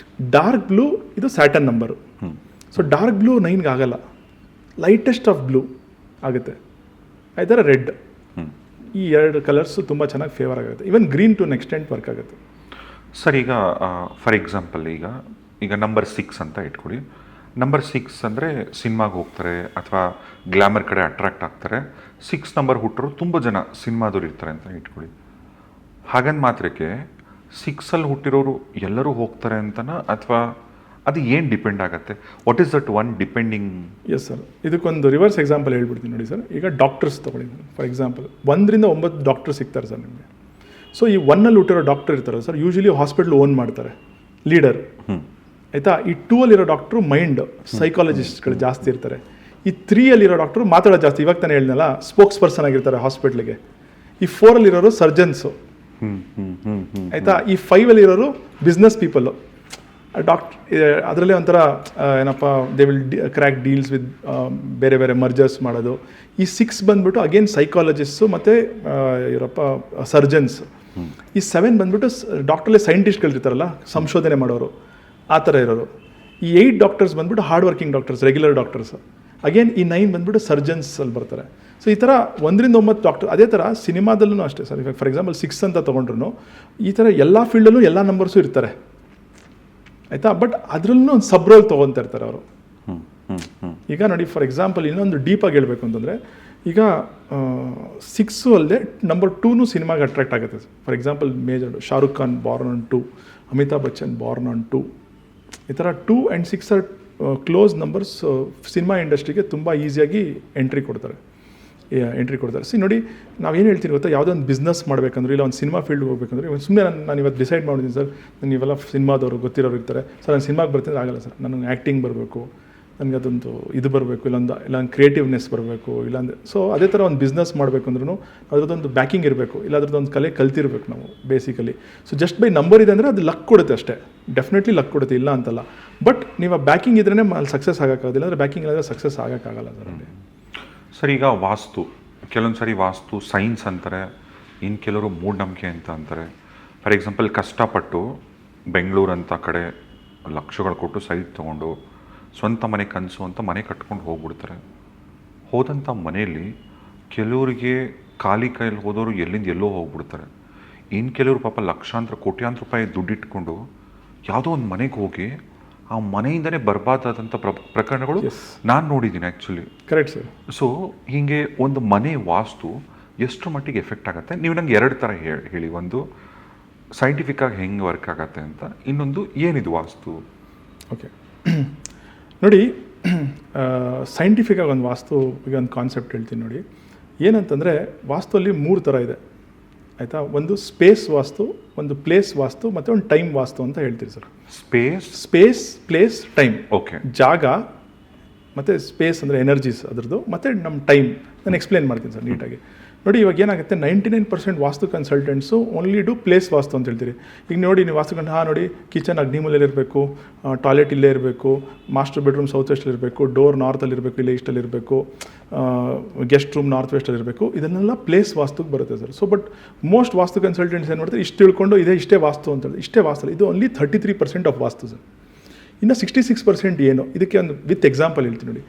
ಡಾರ್ಕ್ ಬ್ಲೂ ಇದು Saturn number. So dark blue 9ಗೆ ಆಗಲ್ಲ, ಲೈಟೆಸ್ಟ್ ಆಫ್ ಬ್ಲೂ ಆಗುತ್ತೆ. ಆಯ್ತಾರ ರೆಡ್, ಈ 2 ಕಲರ್ಸು ತುಂಬ ಚೆನ್ನಾಗಿ ಫೇವರ್ ಆಗುತ್ತೆ. Even green to extent work ಆಗುತ್ತೆ ಸರ್. ಈಗ ಫಾರ್ ಎಕ್ಸಾಂಪಲ್ ಈಗ ನಂಬರ್ 6 ಅಂತ ಇಟ್ಕೊಳ್ಳಿ. ನಂಬರ್ 6 ಅಂದರೆ ಸಿನಿಮಾಗೆ ಹೋಗ್ತಾರೆ ಅಥವಾ ಗ್ಲಾಮರ್ ಕಡೆ ಅಟ್ರಾಕ್ಟ್ ಆಗ್ತಾರೆ. 6 ನಂಬರ್ ಹುಟ್ಟರು ತುಂಬ ಜನ ಸಿನಿಮಾದವ್ರು ಇರ್ತಾರೆ ಅಂತ ಇಟ್ಕೊಳ್ಳಿ. ಹಾಗಂದು ಮಾತ್ರಕ್ಕೆ 6ಅಲ್ಲಿ ಹುಟ್ಟಿರೋರು ಎಲ್ಲರೂ ಹೋಗ್ತಾರೆ ಅಂತನಾ, ಅಥವಾ ಅದು ಏನು ಡಿಪೆಂಡ್ ಆಗುತ್ತೆ? What is that one depending? Yes sir, ಇದಕ್ಕೊಂದು ರಿವರ್ಸ್ ಎಕ್ಸಾಂಪಲ್ ಹೇಳ್ಬಿಡ್ತೀನಿ ನೋಡಿ ಸರ್. ಈಗ ಡಾಕ್ಟರ್ಸ್ ತೊಗೊಳ್ಳಿ ಫಾರ್ ಎಕ್ಸಾಂಪಲ್, 1ರಿಂದ 9 ಡಾಕ್ಟರ್ ಸಿಗ್ತಾರೆ ಸರ್ ನಿಮಗೆ. ಸೊ ಈ 1ಅಲ್ಲಿ ಹುಟ್ಟಿರೋ ಡಾಕ್ಟರ್ ಇರ್ತಾರೆ ಸರ್, ಯೂಶಲಿ ಹಾಸ್ಪಿಟ್ಲ್ ಓನ್ ಮಾಡ್ತಾರೆ, ಲೀಡರ್. ಆಯಿತಾ? ಈ 2ಅಲ್ಲಿರೋ ಡಾಕ್ಟ್ರು ಮೈಂಡ್ ಸೈಕಾಲಜಿಸ್ಟ್ಗಳು ಜಾಸ್ತಿ ಇರ್ತಾರೆ. ಈ 3ಅಲ್ಲಿರೋ ಡಾಕ್ಟ್ರು ಮಾತಾಡೋದು ಜಾಸ್ತಿ. ಇವಾಗ ತಾನೇ ಹೇಳಿದ್ನಲ್ಲ, ಸ್ಪೋಕ್ಸ್ ಪರ್ಸನ್ ಆಗಿರ್ತಾರೆ ಹಾಸ್ಪಿಟ್ಲಿಗೆ. ಈ 4ಅಲ್ಲಿರೋರು ಸರ್ಜನ್ಸು. ಆಯಿತಾ? ಈ 5ಅಲ್ಲಿರೋರು ಬಿಸ್ನೆಸ್ ಪೀಪಲ್ಲು. ಅದರಲ್ಲೇ ಒಂಥರ ಏನಪ್ಪ they will crack deals with ಬೇರೆ ಬೇರೆ ಮರ್ಜರ್ಸ್ ಮಾಡೋದು. ಈ 6 ಬಂದ್ಬಿಟ್ಟು ಅಗೇನ್ ಸೈಕಾಲಜಿಸ್ಟು ಮತ್ತು ಇವರಪ್ಪ ಸರ್ಜನ್ಸ್. ಈ 7 ಬಂದ್ಬಿಟ್ಟು ಡಾಕ್ಟ್ರಲ್ಲೇ ಸೈಂಟಿಸ್ಟ್ಗಳಿರ್ತಾರಲ್ಲ, ಸಂಶೋಧನೆ ಮಾಡೋರು, ಆ ಥರ ಇರೋರು. ಈ 8 ಡಾಕ್ಟರ್ಸ್ ಬಂದ್ಬಿಟ್ಟು hard working doctors, regular doctors. Again ಈ 9 ಬಂದ್ಬಿಟ್ಟು ಸರ್ಜನ್ಸ್ ಅಲ್ಲಿ ಬರ್ತಾರೆ. ಸೊ ಈ ಥರ 1 ರಿಂದ 9 ಡಾಕ್ಟರ್. ಅದೇ ಥರ ಸಿನಿಮಾದಲ್ಲೂ ಅಷ್ಟೇ ಸರ್. ಇವಾಗ ಫಾರ್ ಎಕ್ಸಾಂಪಲ್ 6 ಅಂತ ತೊಗೊಂಡ್ರು ಈ ಥರ ಎಲ್ಲ ಫೀಲ್ಡಲ್ಲೂ ಎಲ್ಲ ನಂಬರ್ಸು ಇರ್ತಾರೆ, ಆಯಿತಾ. ಬಟ್ ಅದರಲ್ಲೂ ಒಂದು ಸಬ್ ರೋಲ್ ತೊಗೊತಾ ಇರ್ತಾರೆ ಅವರು. ಈಗ ನೋಡಿ ಫಾರ್ ಎಕ್ಸಾಂಪಲ್ ಇನ್ನೊಂದು ಡೀಪಾಗಿ ಹೇಳಬೇಕು ಅಂತಂದರೆ, ಈಗ 6 ಅಲ್ಲದೆ ನಂಬರ್ 2 ಸಿನಿಮಾಗೆ ಅಟ್ರಾಕ್ಟ್ ಆಗುತ್ತೆ. For example major Shahrukh Khan born on 2, Amitabh Bachchan born on 2. ಈ ಥರ 2 and 6 are close numbers cinema ಇಂಡಸ್ಟ್ರಿಗೆ ತುಂಬ ಈಸಿಯಾಗಿ ಎಂಟ್ರಿ ಕೊಡ್ತಾರೆ. ನೋಡಿ ನಾವೇನು ಹೇಳ್ತೀವಿ ಗೊತ್ತಾ, ಯಾವುದೋ ಒಂದು ಬಿಸ್ನೆಸ್ ಮಾಡಬೇಕಂದ್ರೆ ಇಲ್ಲ ಒಂದು ಸಿನಿಮಾ ಫೀಲ್ಡ್ಗೆ ಹೋಗ್ಬೇಕಂದ್ರೆ, ಸುಮ್ಮನೆ ನಾನು ಇವತ್ತು ಡಿಸೈಡ್ ಮಾಡಿದ್ದೀನಿ ಸರ್, ನಾನು ಇವೆಲ್ಲ ಸಿನಿಮಾದವರು ಗೊತ್ತಿರೋರು ಇರ್ತಾರೆ ಸರ್, ನಾನು ಸಿನಿಮಾಗೆ ಬರ್ತೀನಿ ಆಗಲ್ಲ ಸರ್, ನನಗೆ ಆ್ಯಕ್ಟಿಂಗ್ ಬರಬೇಕು, ನನಗೆ ಅದೊಂದು ಇದು ಬರಬೇಕು, ಇಲ್ಲ ಕ್ರಿಯೇಟಿವ್ನೆಸ್ ಬರಬೇಕು, ಇಲ್ಲಾಂದರೆ. ಸೊ ಅದೇ ಥರ ಒಂದು ಬಿಸ್ನೆಸ್ ಮಾಡಬೇಕು ಅಂದ್ರೂ ಅದರದ್ದೊಂದು ಬ್ಯಾಕಿಂಗ್ ಇರಬೇಕು, ಇಲ್ಲ ಅದ್ರದ್ದೊಂದು ಕಲೆ ಕಲ್ತಿರ್ಬೇಕು ನಾವು basically. So just by number ಇದೆ ಅಂದರೆ ಅದು ಲಕ್ ಕೊಡುತ್ತೆ ಅಷ್ಟೇ, ಡೆಫಿನೆಟ್ಲಿ ಲಕ್ ಕೊಡುತ್ತೆ, ಇಲ್ಲ ಅಂತಲ್ಲ. ಬಟ್ ನೀವು ಆ ಬ್ಯಾಕಿಂಗ್ ಇದ್ರೇ ಅಲ್ಲಿ ಸಕ್ಸಸ್ ಆಗೋಕ್ಕಾಗೋದಿಲ್ಲ, ಅಂದರೆ ಬ್ಯಾಕಿಂಗ್ ಇಲ್ಲದ್ರೆ ಸಕ್ಸಸ್ ಆಗೋಕ್ಕಾಗಲ್ಲ ಸರ್ ಅಲ್ಲಿ. ಸರ್ ಈಗ ವಾಸ್ತು, ಕೆಲವೊಂದು ಸರಿ ವಾಸ್ತು ಸೈನ್ಸ್ ಅಂತಾರೆ, ಇನ್ನು ಕೆಲವರು ಮೂಢನಂಬಿಕೆ ಅಂತ ಅಂತಾರೆ. ಫಾರ್ ಎಕ್ಸಾಂಪಲ್ ಕಷ್ಟಪಟ್ಟು ಬೆಂಗಳೂರು ಅಂತ ಕಡೆ ಲಕ್ಷಗಳು ಕೊಟ್ಟು ಸೈಟ್ ತೊಗೊಂಡು ಸ್ವಂತ ಮನೆ ಕನಸು ಅಂತ ಮನೆ ಕಟ್ಕೊಂಡು ಹೋಗ್ಬಿಡ್ತಾರೆ. ಹೋದಂಥ ಮನೆಯಲ್ಲಿ ಕೆಲವರಿಗೆ ಖಾಲಿ ಕೈಯಲ್ಲಿ ಹೋದವರು ಎಲ್ಲಿಂದ ಎಲ್ಲೋ ಹೋಗ್ಬಿಡ್ತಾರೆ. ಇನ್ನು ಕೆಲವರು ಪಾಪ ಲಕ್ಷಾಂತರ ಕೋಟ್ಯಾಂತರ ರೂಪಾಯಿ ದುಡ್ಡಿಟ್ಕೊಂಡು ಯಾವುದೋ ಒಂದು ಮನೆಗೆ ಹೋಗಿ ಆ ಮನೆಯಿಂದನೇ ಬರ್ಬಾದಾದಂಥ ಪ್ರಕರಣಗಳು ನಾನು ನೋಡಿದ್ದೀನಿ ಆ್ಯಕ್ಚುಲಿ. Correct sir. ಸೊ ಹೀಗೆ ಒಂದು ಮನೆ ವಾಸ್ತು ಎಷ್ಟು ಮಟ್ಟಿಗೆ ಎಫೆಕ್ಟ್ ಆಗುತ್ತೆ? ನೀವು ನಂಗೆ 2 ಥರ ಹೇಳಿ, ಒಂದು ಸೈಂಟಿಫಿಕ್ಕಾಗಿ ಹೆಂಗೆ ವರ್ಕ್ ಆಗುತ್ತೆ ಅಂತ, ಇನ್ನೊಂದು ಏನಿದು ವಾಸ್ತು. ಓಕೆ ನೋಡಿ, ಸೈಂಟಿಫಿಕ್ಕಾಗಿ ಒಂದು ವಾಸ್ತು ಈಗ ಒಂದು ಕಾನ್ಸೆಪ್ಟ್ ಹೇಳ್ತೀನಿ ನೋಡಿ. ಏನಂತಂದರೆ ವಾಸ್ತುವಲ್ಲಿ 3 ಥರ ಇದೆ, ಆಯಿತಾ. ಒಂದು ಸ್ಪೇಸ್ ವಾಸ್ತು, ಒಂದು ಪ್ಲೇಸ್ ವಾಸ್ತು, ಮತ್ತು ಒಂದು ಟೈಮ್ ವಾಸ್ತು ಅಂತ ಹೇಳ್ತೀರಿ sir. Space place time. Okay. ಜಾಗ ಮತ್ತು ಸ್ಪೇಸ್ ಅಂದರೆ ಎನರ್ಜೀಸ್ ಅದರದ್ದು, ಮತ್ತು ನಮ್ಮ ಟೈಮ್. ನಾನು ಎಕ್ಸ್ಪ್ಲೇನ್ ಮಾಡ್ತೀನಿ ಸರ್ ನೀಟಾಗಿ. ನೋಡಿ ಇವಾಗ ಏನಾಗುತ್ತೆ, 99% ವಾಸ್ತು ಕನ್ಸಲ್ಟೆಂಟ್ಸು ಓನ್ಲಿ ಡೂ ಪ್ಲೇಸ್ ವಾಸ್ತು ಅಂತ ಹೇಳ್ತೀರಿ. ಈಗ ನೋಡಿ ನೀವು ವಾಸ್ತು ನೋಡಿ ಕಿಚನ್ ಅಗ್ನಿಮೂಲೆಯಲ್ಲಿ ಇರಬೇಕು, ಟಾಯ್ಲೆಟ್ ಇಲ್ಲೇ ಇರಬೇಕು, ಮಾಸ್ಟರ್ ಬೆಡ್ರೂಮ್ ಸೌತ್ ವೆಸ್ಟಲ್ಲಿ ಇರಬೇಕು, ಡೋರ್ ನಾರ್ತಲ್ಲಿ ಇರಬೇಕು, ಇಲ್ಲ ಈಸ್ಟಲ್ಲಿ ಇರಬೇಕು, ಗೆಸ್ಟ್ ರೂಮ್ ನಾರ್ತ್ ವೆಸ್ಟಲ್ಲಿ ಇರಬೇಕು, ಇದನ್ನೆಲ್ಲ ಪ್ಲೇಸ್ ವಾಸ್ತುಗೆ ಬರುತ್ತೆ sir. So but most vastu consultants ಏನು ಮಾಡ್ತಾರೆ, ಇಷ್ಟು ತಿಳ್ಕೊಂಡು ಇಷ್ಟೇ ವಾಸ್ತು ಅಂತ ಹೇಳಿ, ಇಷ್ಟೇ ವಾಸ್ತು. ಇದು ಓನ್ಲಿ 33% ಆಫ್ ವಾಸ್ತು ಸರ್. ಇನ್ನು 66% ಏನು, ಇದಕ್ಕೆ ಒಂದು ವಿತ್ ಎಕ್ಸಾಂಪಲ್ ಹೇಳ್ತೀನಿ ನೋಡಿ.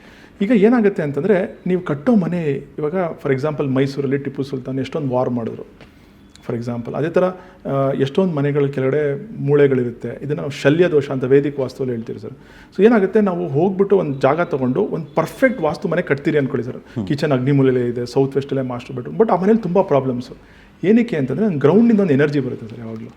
ಈಗ ಏನಾಗುತ್ತೆ ಅಂತಂದರೆ, ನೀವು ಕಟ್ಟೋ ಮನೆ, ಇವಾಗ ಫಾರ್ ಎಕ್ಸಾಂಪಲ್ ಮೈಸೂರಲ್ಲಿ ಟಿಪ್ಪು ಸುಲ್ತಾನ್ ಎಷ್ಟೊಂದು ವಾರ್ ಮಾಡಿದ್ರು ಫಾರ್ ಎಕ್ಸಾಂಪಲ್. ಅದೇ ಥರ ಎಷ್ಟೊಂದು ಮನೆಗಳ ಕೆಳಗಡೆ ಮೂಳೆಗಳಿರುತ್ತೆ. ಇದನ್ನು ನಾವು ಶಲ್ಯ ದೋಷ ಅಂತ ವೇದಿಕ ವಾಸ್ತುವಲ್ಲಿ ಹೇಳ್ತೀರಿ ಸರ್. ಸೊ ಏನಾಗುತ್ತೆ, ನಾವು ಹೋಗ್ಬಿಟ್ಟು ಒಂದು ಜಾಗ ತೊಗೊಂಡು ಒಂದು ಪರ್ಫೆಕ್ಟ್ ವಾಸ್ತು ಮನೆ ಕಟ್ತೀರಿ ಅಂದ್ಕೊಳ್ಳಿ ಸರ್. ಕಿಚನ್ ಅಗ್ನಿಮೂಲೆಯಲ್ಲೇ ಇದೆ, ಸೌತ್ ವೆಸ್ಟಲ್ಲೇ ಮಾಸ್ಟರ್ ಬೆಡ್ರೂಮ್. ಬಟ್ ಆ ಮನೇಲಿ ತುಂಬ ಪ್ರಾಬ್ಲಮ್ಸು. ಏನಕ್ಕೆ ಅಂತಂದರೆ ಗ್ರೌಂಡಿಂದ ಒಂದು ಎನರ್ಜಿ ಬರುತ್ತೆ ಸರ್ ಯಾವಾಗಲೂ.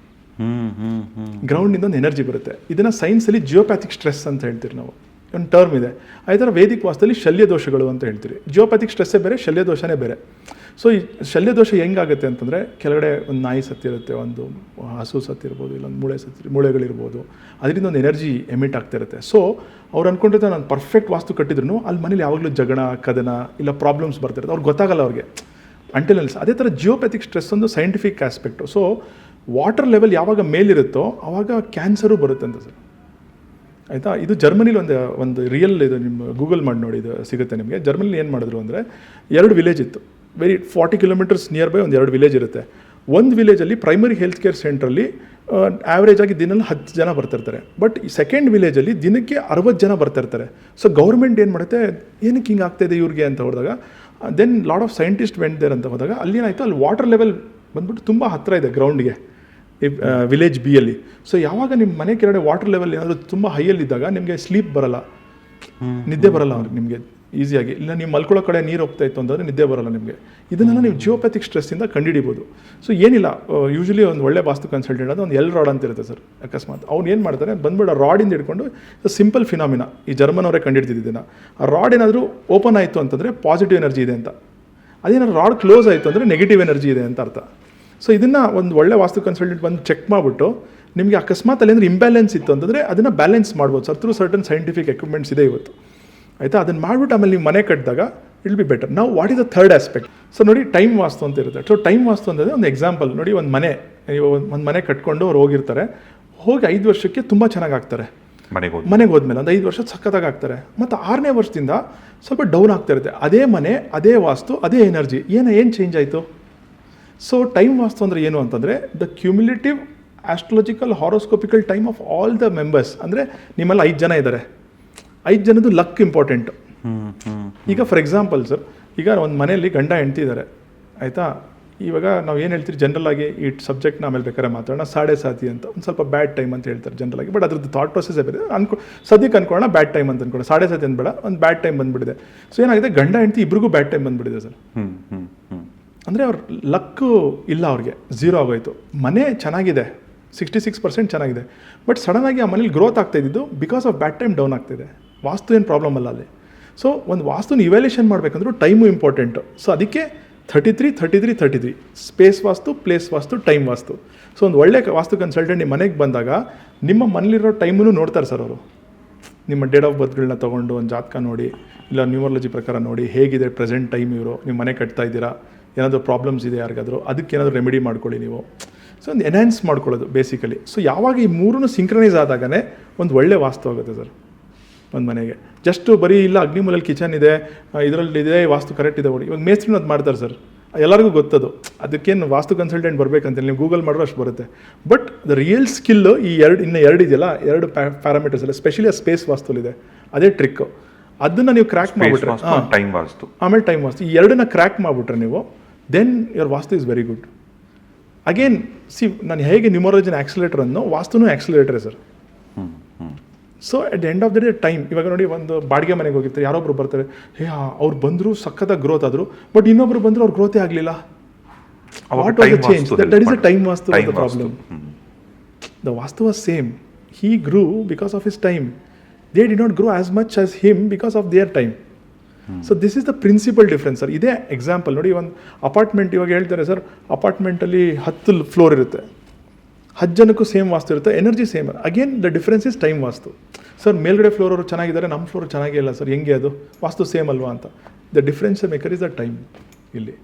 ಗ್ರೌಂಡಿಂದ ಒಂದು ಎನರ್ಜಿ ಬರುತ್ತೆ. ಇದನ್ನು ಸೈನ್ಸಲ್ಲಿ ಜಿಯೋಪ್ಯಾಥಿಕ್ ಸ್ಟ್ರೆಸ್ ಅಂತ ಹೇಳ್ತೀರಿ ನಾವು, ಒಂದು ಟರ್ಮ್ ಇದೆ. ಅದೇ ಥರ ವೇದಿಕ ವಾಸ್ತಲ್ಲಿ ಶಲ್ಯ ದೋಷಗಳು ಅಂತ ಹೇಳ್ತೀರಿ. ಜಿಯೋಪ್ಯಾಥಿಕ್ ಸ್ಟ್ರೆಸ್ಸೇ ಬೇರೆ, ಶಲ್ಯ ದೋಷನೇ ಬೇರೆ. ಸೊ ಈ ಶಲ್ಯ ದೋಷ ಹೆಂಗಾಗುತ್ತೆ ಅಂತಂದರೆ, ಕೆಳಗಡೆ ಒಂದು ನಾಯಿ ಸತ್ತಿರುತ್ತೆ, ಒಂದು ಹಸು ಸತ್ತಿರ್ಬೋದು, ಇಲ್ಲೊಂದು ಮೂಳೆಗಳಿರ್ಬೋದು, ಅದರಿಂದ ಒಂದು ಎನರ್ಜಿ ಎಮಿಟ್ ಆಗ್ತಿರುತ್ತೆ. ಸೊ ಅವ್ರು ಅಂದ್ಕೊಂಡಿರ್ತಾರೆ ನಾನು ಪರ್ಫೆಕ್ಟ್ ವಾಸ್ತು ಕಟ್ಟಿದ್ರು ಅಲ್ಲಿ ಮನೇಲಿ ಯಾವಾಗಲೂ ಜಗಳ, ಕದನ, ಇಲ್ಲ ಪ್ರಾಬ್ಲಮ್ಸ್ ಬರ್ತಿರುತ್ತೆ, ಅವ್ರಿಗೆ ಗೊತ್ತಾಗಲ್ಲ ಅವ್ರಿಗೆ ಅಂಟಿಲ್ಸ್. ಅದೇ ಥರ ಜಿಯೋಪ್ಯಾಥಿಕ್ ಸ್ಟ್ರೆಸ್ ಒಂದು scientific aspect. So water level ಯಾವಾಗ ಮೇಲಿರುತ್ತೋ ಆವಾಗ ಕ್ಯಾನ್ಸರು ಬರುತ್ತೆ ಅಂತ ಸರ್, ಆಯಿತಾ. ಇದು ಜರ್ಮನಿಲಿ ಒಂದು ರಿಯಲ್, ಇದು ನಿಮ್ಮ ಗೂಗಲ್ ಮಾಡಿ ನೋಡಿ, ಇದು ಸಿಗುತ್ತೆ ನಿಮಗೆ. ಜರ್ಮನಿಲಿ ಏನು ಮಾಡಿದ್ರು ಅಂದರೆ, 2 ವಿಲೇಜ್ ಇತ್ತು, ವೆರಿ 40 ಕಿಲೋಮೀಟರ್ಸ್ ನಿಯರ್ ಬೈ ಒಂದು 2 ವಿಲೇಜ್ ಇರುತ್ತೆ. ಒಂದು ವಿಲೇಜಲ್ಲಿ ಪ್ರೈಮರಿ ಹೆಲ್ತ್ ಕೇರ್ ಸೆಂಟ್ರಲ್ಲಿ ಆ್ಯಾವ್ರೇಜ್ ಆಗಿ ದಿನಲ್ಲಿ 10 ಜನ ಬರ್ತಿರ್ತಾರೆ. ಬಟ್ ಈ ಸೆಕೆಂಡ್ ವಿಲೇಜಲ್ಲಿ ದಿನಕ್ಕೆ 60 ಜನ ಬರ್ತಿರ್ತಾರೆ. ಸೊ ಗೌರ್ಮೆಂಟ್ ಏನು ಮಾಡುತ್ತೆ, ಏನಕ್ಕೆ ಹಿಂಗೆ ಆಗ್ತಾಯಿದೆ ಇವ್ರಿಗೆ ಅಂತ ಹೋದಾಗ, then lot of scientist went there ಅಂತ ಹೋದಾಗ ಅಲ್ಲಿ ಏನಾಯಿತು, ಅಲ್ಲಿ ವಾಟರ್ ಲೆವೆಲ್ ಬಂದ್ಬಿಟ್ಟು ತುಂಬ ಹತ್ತಿರ ಇದೆ ಗ್ರೌಂಡ್ಗೆ, ವಿಲೇಜ್ ಬಿಯಲ್ಲಿ. ಸೊ ಯಾವಾಗ ನಿಮ್ಮ ಮನೆ ಕೆಳಗಡೆ ವಾಟರ್ ಲೆವೆಲ್ ಏನಾದರೂ ತುಂಬ ಹೈಯಲ್ಲಿದ್ದಾಗ ನಿಮಗೆ ಸ್ಲೀಪ್ ಬರಲ್ಲ, ನಿದ್ದೆ ಬರಲ್ಲ ಅವ್ರಿಗೆ ನಿಮಗೆ ಈಸಿಯಾಗಿ. ಇಲ್ಲ ನೀವು ಮಲ್ಕೊಳ್ಳೋ ಕಡೆ ನೀರು ಹೋಗ್ತಾ ಇತ್ತು ಅಂತಂದರೆ ನಿದ್ದೆ ಬರಲ್ಲ ನಿಮಗೆ. ಇದನ್ನೆಲ್ಲ ನೀವು ಜಿಯೋಪ್ಯಾಥಿಕ್ ಸ್ಟ್ರೆಸ್ಸಿಂದ ಕಂಡುಹಿಡಿಬೋದು. ಸೊ ಏನಿಲ್ಲ, ಯೂಶ್ವಲಿ ಒಂದು ಒಳ್ಳೆ ವಾಸ್ತು ಕನ್ಸಲ್ಟೆಂಟ್ ಅದು ಒಂದು ರಾಡ್ ಅಂತ ಇರುತ್ತೆ ಸರ್. ಅಕಸ್ಮಾತ್ ಅವ್ನು ಏನು ಮಾಡ್ತಾರೆ, ಬಂದ್ಬಿಟ್ಟು ರಾಡಿಂದ ಹಿಡ್ಕೊಂಡು ಸಿಂಪಲ್ ಫಿನಾಮಿನಾ, ಈ ಜರ್ಮನ್ ಅವರೇ ಕಂಡುಹಿಡಿದಿದ್ದನ್ನು. ಆ ರಾಡ್ ಏನಾದರೂ ಓಪನ್ ಆಯಿತು ಅಂತಂದರೆ ಪಾಸಿಟಿವ್ ಎನರ್ಜಿ ಇದೆ ಅಂತ, ಅದೇನಾದ್ರು ರಾಡ್ ಕ್ಲೋಸ್ ಆಯಿತು ಅಂದರೆ ನೆಗೆಟಿವ್ ಎನರ್ಜಿ ಇದೆ ಅಂತ ಅರ್ಥ. ಸೊ ಇದನ್ನು ಒಂದು ಒಳ್ಳೆ ವಾಸ್ತು ಕನ್ಸಲ್ಟೆಂಟ್ ಬಂದು ಚೆಕ್ ಮಾಡಿಬಿಟ್ಟು ನಿಮಗೆ ಅಕಸ್ಮಾತ್ ಅಲ್ಲಿ ಅಂದರೆ ಇಂಬ್ಯಾಲೆನ್ಸ್ ಇತ್ತು ಅಂತಂದರೆ ಅದನ್ನು ಬ್ಯಾಲೆನ್ಸ್ ಮಾಡ್ಬೋದು sir. Through certain scientific equipments ಇದೆ ಇವತ್ತು, ಆಯಿತಾ. ಅದನ್ನು ಮಾಡಿಬಿಟ್ಟು ಆಮೇಲೆ ನೀವು ಮನೆ ಕಟ್ಟಿದಾಗ ಇಟ್ ಬಿ ಬೆಟರ್. ನಾವು what is the third aspect? So ನೋಡಿ, ಟೈಮ್ ವಾಸ್ತು ಅಂತ ಇರುತ್ತೆ. ಸೊ ಟೈಮ್ ವಾಸ್ತು ಅಂದರೆ ಒಂದು ಎಕ್ಸಾಂಪಲ್ ನೋಡಿ, ಒಂದು ಮನೆ ಕಟ್ಕೊಂಡು ಅವ್ರು ಹೋಗಿರ್ತಾರೆ, ಹೋಗಿ 5 ವರ್ಷಕ್ಕೆ ತುಂಬ ಚೆನ್ನಾಗಿ ಆಗ್ತಾರೆ. ಮನೆಗೆ ಹೋದ್ಮೇಲೆ ಒಂದು 5 ವರ್ಷ ಸಖತ್ತಾಗಿ ಆಗ್ತಾರೆ. ಮತ್ತು 6ನೇ ವರ್ಷದಿಂದ ಸ್ವಲ್ಪ ಡೌನ್ ಆಗ್ತಾ ಇರುತ್ತೆ. ಅದೇ ಮನೆ, ಅದೇ ವಾಸ್ತು, ಅದೇ ಎನರ್ಜಿ, ಏನು ಚೇಂಜ್ ಆಯಿತು? ಸೊ ಟೈಮ್ ವಾಸ್ತು ಅಂದರೆ ಏನು ಅಂತಂದರೆ the cumulative astrological horoscopical time of all the members. ಅಂದರೆ ನಿಮ್ಮಲ್ಲಿ 5 ಜನ ಇದ್ದಾರೆ, 5 ಜನದ್ದು ಲಕ್ ಇಂಪಾರ್ಟೆಂಟು. ಈಗ ಫಾರ್ ಎಕ್ಸಾಂಪಲ್ ಸರ್, ಈಗ ಒಂದು ಮನೆಯಲ್ಲಿ ಗಂಡ ಹೆಂಡ್ತಿ ಇದ್ದಾರೆ, ಆಯಿತಾ? ಇವಾಗ ನಾವು ಏನು ಹೇಳ್ತೀವಿ ಜನರಲ್ ಆಗಿ ಈ ಸಬ್ಜೆಕ್ಟ್ನ ಆಮೇಲೆ ಬೇಕಾದ್ರೆ ಮಾತಾಡೋಣ, ಸಾಡೆ ಸಾತಿ ಅಂತ ಒಂದು ಸ್ವಲ್ಪ ಬ್ಯಾಡ್ ಟೈಮ್ ಅಂತ ಹೇಳ್ತಾರೆ ಜನರಲ್ ಆಗಿ. ಬಟ್ ಅದ್ರದ್ದು ಥಾಟ್ ಪ್ರೊಸೆಸ್ ಬೇರೆ. ಸದ್ಯಕ್ಕೆ ಅನ್ಕೊಳ್ಳೋಣ ಬ್ಯಾಡ್ ಟೈಮ್ ಅಂತ ಅನ್ಕೊಳ್ಳೋಣ, ಸಾಡೆ ಸಾತಿ ಅಂದ್ಬೇಡ, ಒಂದು ಬ್ಯಾಡ್ ಟೈಮ್ ಬಂದುಬಿಟ್ಟಿದೆ. ಸೊ ಏನಾಗಿದೆ, ಗಂಡ ಹೆಂಡ್ತಿ ಇಬ್ರಿಗೂ ಬ್ಯಾಡ್ ಟೈಮ್ ಬಂದುಬಿಟ್ಟಿದೆ ಸರ್. ಅಂದರೆ ಅವ್ರ ಲಕ್ಕು ಇಲ್ಲ, ಅವ್ರಿಗೆ 0 ಆಗೋಯ್ತು. ಮನೆ ಚೆನ್ನಾಗಿದೆ, 66% ಚೆನ್ನಾಗಿದೆ, ಬಟ್ ಸಡನ್ನಾಗಿ ಆ ಮನೇಲಿ ಗ್ರೋತ್ ಆಗ್ತಾ ಇದ್ದಿದ್ದು because of bad time down ಆಗ್ತಿದೆ. ವಾಸ್ತು ಏನು ಪ್ರಾಬ್ಲಮ್ ಅಲ್ಲ ಅಲ್ಲಿ. ಸೊ ಒಂದು ವಾಸ್ತುನ ಇವ್ಯಾಲ್ಯೂಷನ್ ಮಾಡಬೇಕಂದ್ರೂ ಟೈಮು ಇಂಪಾರ್ಟೆಂಟು. ಸೊ ಅದಕ್ಕೆ 33 ಸ್ಪೇಸ್ ವಾಸ್ತು, ಪ್ಲೇಸ್ ವಾಸ್ತು, ಟೈಮ್ ವಾಸ್ತು. ಸೊ ಒಂದು ಒಳ್ಳೆ ವಾಸ್ತು ಕನ್ಸಲ್ಟೆಂಟ್ ನಿಮ್ಮ ಮನೆಗೆ ಬಂದಾಗ ನಿಮ್ಮ ಮನೇಲಿರೋ ಟೈಮನ್ನು ನೋಡ್ತಾರೆ ಸರ್ ಅವರು. ನಿಮ್ಮ ಡೇಟ್ ಆಫ್ ಬರ್ತ್ಗಳನ್ನ ತೊಗೊಂಡು ಒಂದು ಜಾತಕ ನೋಡಿ, ಇಲ್ಲ ನ್ಯೂಮರಾಲಜಿ ಪ್ರಕಾರ ನೋಡಿ, ಹೇಗಿದೆ ಪ್ರೆಸೆಂಟ್ ಟೈಮ್, ಇವರು ನಿಮ್ಮ ಮನೆ ಕಟ್ತಾ ಇದ್ದೀರಾ, ಏನಾದರೂ ಪ್ರಾಬ್ಲಮ್ಸ್ ಇದೆ ಯಾರಿಗಾದರೂ, ಅದಕ್ಕೇನಾದರೂ ರೆಮಿಡಿ ಮಾಡ್ಕೊಳ್ಳಿ ನೀವು. ಸೊ ಒಂದು ಎನ್ಹ್ಯಾನ್ಸ್ ಮಾಡ್ಕೊಳ್ಳೋದು ಬೇಸಿಕಲಿ. ಸೊ ಯಾವಾಗ ಈ ಮೂರೂ ಸಿಂಕ್ರನೈಸ್ ಆದಾಗನೇ ಒಂದು ಒಳ್ಳೆ ವಾಸ್ತು ಆಗುತ್ತೆ ಸರ್ ಒಂದು ಮನೆಗೆ. ಜಸ್ಟ್ ಬರೀ ಇಲ್ಲ ಅಗ್ನಿಮೂಲಲ್ಲಿ ಕಿಚನ್ ಇದೆ, ಇದರಲ್ಲಿದೆ ವಾಸ್ತು ಕರೆಕ್ಟ್ ಇದೆ ಇವಾಗ ಮೇಸ್ತ್ರಿನೂ ಅದು ಮಾಡ್ತಾರೆ ಸರ್, ಎಲ್ಲರಿಗೂ ಗೊತ್ತದು. ಅದಕ್ಕೇನು ವಾಸ್ತು ಕನ್ಸಲ್ಟೆಂಟ್ ಬರಬೇಕಂತೇಳಿ ನೀವು ಗೂಗಲ್ ಮಾಡಿರೋ ಅಷ್ಟು ಬರುತ್ತೆ. ಬಟ್ ದ ರಿಯಲ್ ಸ್ಕಿಲ್ಲು ಈ ಎರಡು ಇದೆಯಲ್ಲ, 2 ಪ್ಯಾರಾಮೀಟರ್ಸ್ ಎಲ್ಲ, ಸ್ಪೆಷಲಿ ಆ ಸ್ಪೇಸ್ ವಾಸ್ತುಲಿದೆ, ಅದೇ ಟ್ರಿಕ್ಕು. ಅದನ್ನು ನೀವು ಕ್ರ್ಯಾಕ್ ಮಾಡಿಬಿಟ್ರೆ, ಟೈಮ್ ವಾಸ್ತು, ಆಮೇಲೆ ಟೈಮ್ ವಾಸ್ತು, ಈ ಎರಡನ್ನ ಕ್ರ್ಯಾಕ್ ಮಾಡಿಬಿಟ್ರೆ ನೀವು, then your vastu is very good. Again see, ನಾನು ಹೇಗೆ ನ್ಯೂಮರಾಲಜಿನ ಆಕ್ಸಿಲೇಟರ್ ಅನ್ನೋ, ವಾಸ್ತುನೂ ಆಕ್ಸಿಲೇಟರೇ sir. So at the end of the day time. ಇವಾಗ ನೋಡಿ, ಒಂದು ಬಾಡಿಗೆ ಮನೆಗೆ ಹೋಗಿರ್ತಾರೆ, ಯಾರೊಬ್ರು ಬರ್ತಾರೆ, ಅವ್ರು ಬಂದರು ಸಖತ್ತಾಗಿ ಗ್ರೋತ್ ಆದರು, ಬಟ್ ಇನ್ನೊಬ್ರು ಬಂದರು ಅವ್ರು ಗ್ರೋತೇ ಆಗಲಿಲ್ಲ. What was the change? That is the time vastu the problem. The vastu was same. He grew because of his time. They did not grow as much as him because of their time. So this is the principal difference sir. ಇದೇ example ನೋಡಿ, ಒಂದು apartment ಇವಾಗ ಹೇಳ್ತಾರೆ sir, ಅಪಾರ್ಟ್ಮೆಂಟಲ್ಲಿ 10 floor ಇರುತ್ತೆ, 10 ಜನಕ್ಕೂ same ವಾಸ್ತು ಇರುತ್ತೆ, energy same. Again the difference is time vastu. Sir ಮೇಲ್ಗಡೆ floor ಅವರು ಚೆನ್ನಾಗಿದ್ದಾರೆ, ನಮ್ಮ ಫ್ಲೋರ್ ಚೆನ್ನಾಗೇ ಇಲ್ಲ ಸರ್, ಹೆಂಗೆ ಅದು? ವಾಸ್ತು ಸೇಮ್ ಅಲ್ವಾ ಅಂತ. The difference maker is the time ಇಲ್ಲಿ.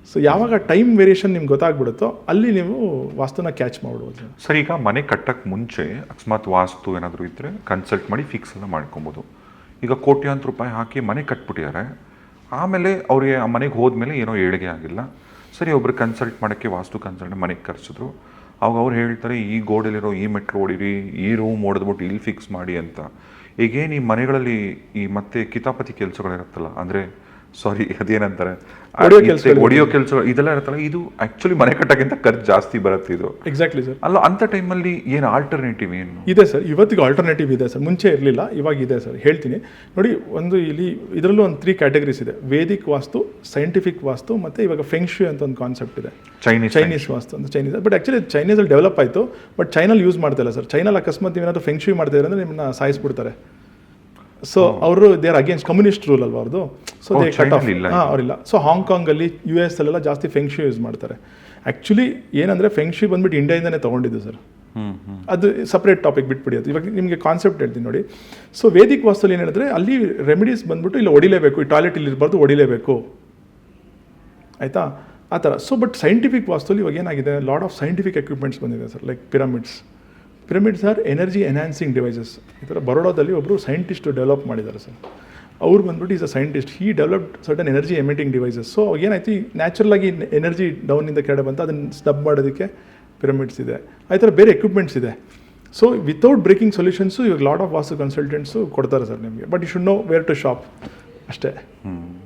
ಸೊ ಯಾವಾಗ ಟೈಮ್ ವೇರಿಯೇಷನ್ ನಿಮ್ಗೆ ಗೊತ್ತಾಗ್ಬಿಡುತ್ತೋ ಅಲ್ಲಿ ನೀವು ವಾಸ್ತುನ ಕ್ಯಾಚ್ ಮಾಡ್ಬೋದು ಸರ್. ಈಗ ಮನೆ ಕಟ್ಟಕ್ಕೆ ಮುಂಚೆ ಅಕಸ್ಮಾತ್ ವಾಸ್ತು ಏನಾದರೂ ಇದ್ದರೆ ಕನ್ಸಲ್ಟ್ ಮಾಡಿ ಫಿಕ್ಸ್ ಎಲ್ಲ ಮಾಡ್ಕೊಬೋದು. ಈಗ ಕೋಟ್ಯಾಂತರ ರೂಪಾಯಿ ಹಾಕಿ ಮನೆ ಕಟ್ಬಿಟ್ಟಿದ್ದಾರೆ, ಆಮೇಲೆ ಅವ್ರಿಗೆ ಆ ಮನೆಗೆ ಹೋದ್ಮೇಲೆ ಏನೋ ಏಳಿಗೆ ಆಗಿಲ್ಲ. ಸರಿ, ಒಬ್ರು ಕನ್ಸಲ್ಟ್ ಮಾಡೋಕ್ಕೆ ವಾಸ್ತು ಕನ್ಸಲ್ಟ್ ಮನೆಗೆ ಕರೆಸಿದ್ರು. ಅವಾಗ ಅವ್ರು ಹೇಳ್ತಾರೆ, ಈ ಗೋಡಲ್ಲಿರೋ ಈ ಮೆಟ್ಲು ಹೊಡಿರಿ, ಈ ರೂಮ್ ಹೊಡೆದ್ಬಿಟ್ಟು ಇಲ್ಲಿ ಫಿಕ್ಸ್ ಮಾಡಿ ಅಂತ. ಈಗೇನು ಈ ಮನೆಗಳಲ್ಲಿ ಈ ಮತ್ತೆ ಕಿತಾಪತಿ ಕೆಲಸಗಳಿರುತ್ತಲ್ಲ, ಅಂದರೆ ಸಾರಿ ಅದೇನಂತಾರೆ, ಒಡಿಯೋ ಕೆಲಸ ಇದೆಲ್ಲ ಇರುತ್ತಲ್ಲ, ಇದು ಆ್ಯಕ್ಚುಲಿ ಮನೆ ಕಟ್ಟೋಕ್ಕಿಂತ ಖರ್ಚು ಜಾಸ್ತಿ ಬರುತ್ತೆ ಇದು. Exactly sir. ಅಲ್ಲ, ಅಂಥ ಟೈಮಲ್ಲಿ ಏನು ಆಲ್ಟರ್ನೇಟಿವ್ ಏನು ಇದೆ ಸರ್? ಇವತ್ತಿಗೆ ಆಲ್ಟರ್ನೇಟಿವ್ ಇದೆ ಸರ್, ಮುಂಚೆ ಇರಲಿಲ್ಲ, ಇವಾಗ ಇದೆ ಸರ್. ಹೇಳ್ತೀನಿ ನೋಡಿ. ಒಂದು ಇಲ್ಲಿ ಇದರಲ್ಲೂ ಒಂದು 3 ಕ್ಯಾಟಗರೀಸ್ ಇದೆ: ವೇದಿಕ್ ವಾಸ್ತು, ಸೈಂಟಿಫಿಕ್ ವಾಸ್ತು, ಮತ್ತು ಇವಾಗ ಫೆಂಗ್ಶೂ ಅಂತ ಒಂದು ಕಾನ್ಸೆಪ್ಟ್ ಇದೆ, ಚೈನೀಸ್ ವಾಸ್ತು ಅಂತ. ಚೈನೀಸ್, ಬಟ್ ಆ್ಯಕ್ಚುಲಿ ಚೈನೀಸಲ್ಲಿ ಡೆವಲಪ್ ಆಯಿತು, ಬಟ್ ಚೈನಲ್ಲಿ ಯೂಸ್ ಮಾಡ್ತಾ ಇಲ್ಲ ಸರ್. ಚೈನಲ್ಲಿ ಅಕಸ್ಮಾತ್ ನೀವೇನಾದರೂ ಫೆಂಗ್ಶೂ ಮಾಡ್ತಾ ಇದ್ರೆ ಅಂದರೆ ನಿಮ್ಮನ್ನ ಸಾಯಿಸ್ಬಿಡ್ತಾರೆ. ಸೊ ಅವರು they are against communist rule ಅಲ್ವಾ ಅವ್ರದ್ದು. So they cut off. ಅವರಿಲ್ಲ. ಸೊ ಹಾಂಗ್ಕಾಂಗಲ್ಲಿ, US ಅಲ್ಲೆಲ್ಲ ಜಾಸ್ತಿ ಫೆಂಗ್ಶೂ ಯೂಸ್ ಮಾಡ್ತಾರೆ. ಆ್ಯಕ್ಚುಲಿ ಏನಂದರೆ ಫೆಂಗ್ಶೂ ಬಂದ್ಬಿಟ್ಟು ಇಂಡಿಯಾಯಿಂದನೇ ತೊಗೊಂಡಿದ್ದು ಸರ್. ಅದು ಸಪ್ರೇಟ್ ಟಾಪಿಕ್, ಬಿಟ್ಬಿಡಿ ಅದು. ಇವಾಗ ನಿಮಗೆ ಕಾನ್ಸೆಪ್ಟ್ ಹೇಳ್ತೀನಿ ನೋಡಿ. ಸೊ ವೇದಿಕ್ ವಾಸ್ತುಲಿ ಏನು ಹೇಳಿದ್ರೆ, ಅಲ್ಲಿ ರೆಮಿಡೀಸ್ ಬಂದ್ಬಿಟ್ಟು ಇಲ್ಲಿ ಹೊಡಿಲೇಬೇಕು, ಈ ಟಾಯ್ಲೆಟ್ ಇಲ್ಲಿ ಇರಬಾರ್ದು, ಹೊಡಿಲೇಬೇಕು, ಆಯಿತಾ, ಆ ಥರ. ಸೊ ಬಟ್ ಸೈಂಟಿಫಿಕ್ ವಾಸ್ತುಲಿ ಇವಾಗ ಏನಾಗಿದೆ, ಲಾಟ್ ಆಫ್ ಸೈಂಟಿಫಿಕ್ ಎಕ್ವಿಪ್ಮೆಂಟ್ಸ್ ಬಂದಿದೆ sir, like pyramids are energy enhancing devices. ಈ ಥರ ಬರೋಡಾದಲ್ಲಿ ಒಬ್ಬರು ಸೈಂಟಿಸ್ಟು ಡೆವಲಪ್ ಮಾಡಿದ್ದಾರೆ ಸರ್. ಅವ್ರು ಬಂದ್ಬಿಟ್ಟು is a scientist, he developed certain energy emitting devices. So ಏನಾಯ್ತು, ನ್ಯಾಚುರಲ್ ಆಗಿ ಎನರ್ಜಿ ಡೌನಿಂದ ಕೆಳಗೆ ಬಂತು, ಅದನ್ನು ಸ್ಟಬ್ ಮಾಡೋದಕ್ಕೆ ಪಿರಮಿಡ್ಸ್ ಇದೆ, ಆ ಥರ ಬೇರೆ ಎಕ್ವಿಪ್ಮೆಂಟ್ಸ್ ಇದೆ. ಸೊ ವಿತೌಟ್ ಬ್ರೇಕಿಂಗ್ ಸೊಲ್ಯೂಷನ್ಸು ಇವಾಗ ಲಾಟ್ ಆಫ್ ವಾಸ್ತು ಕನ್ಸಲ್ಟೆಂಟ್ಸು ಕೊಡ್ತಾರೆ ಸರ್ ನಿಮಗೆ. But you should know where to shop ಅಷ್ಟೇ.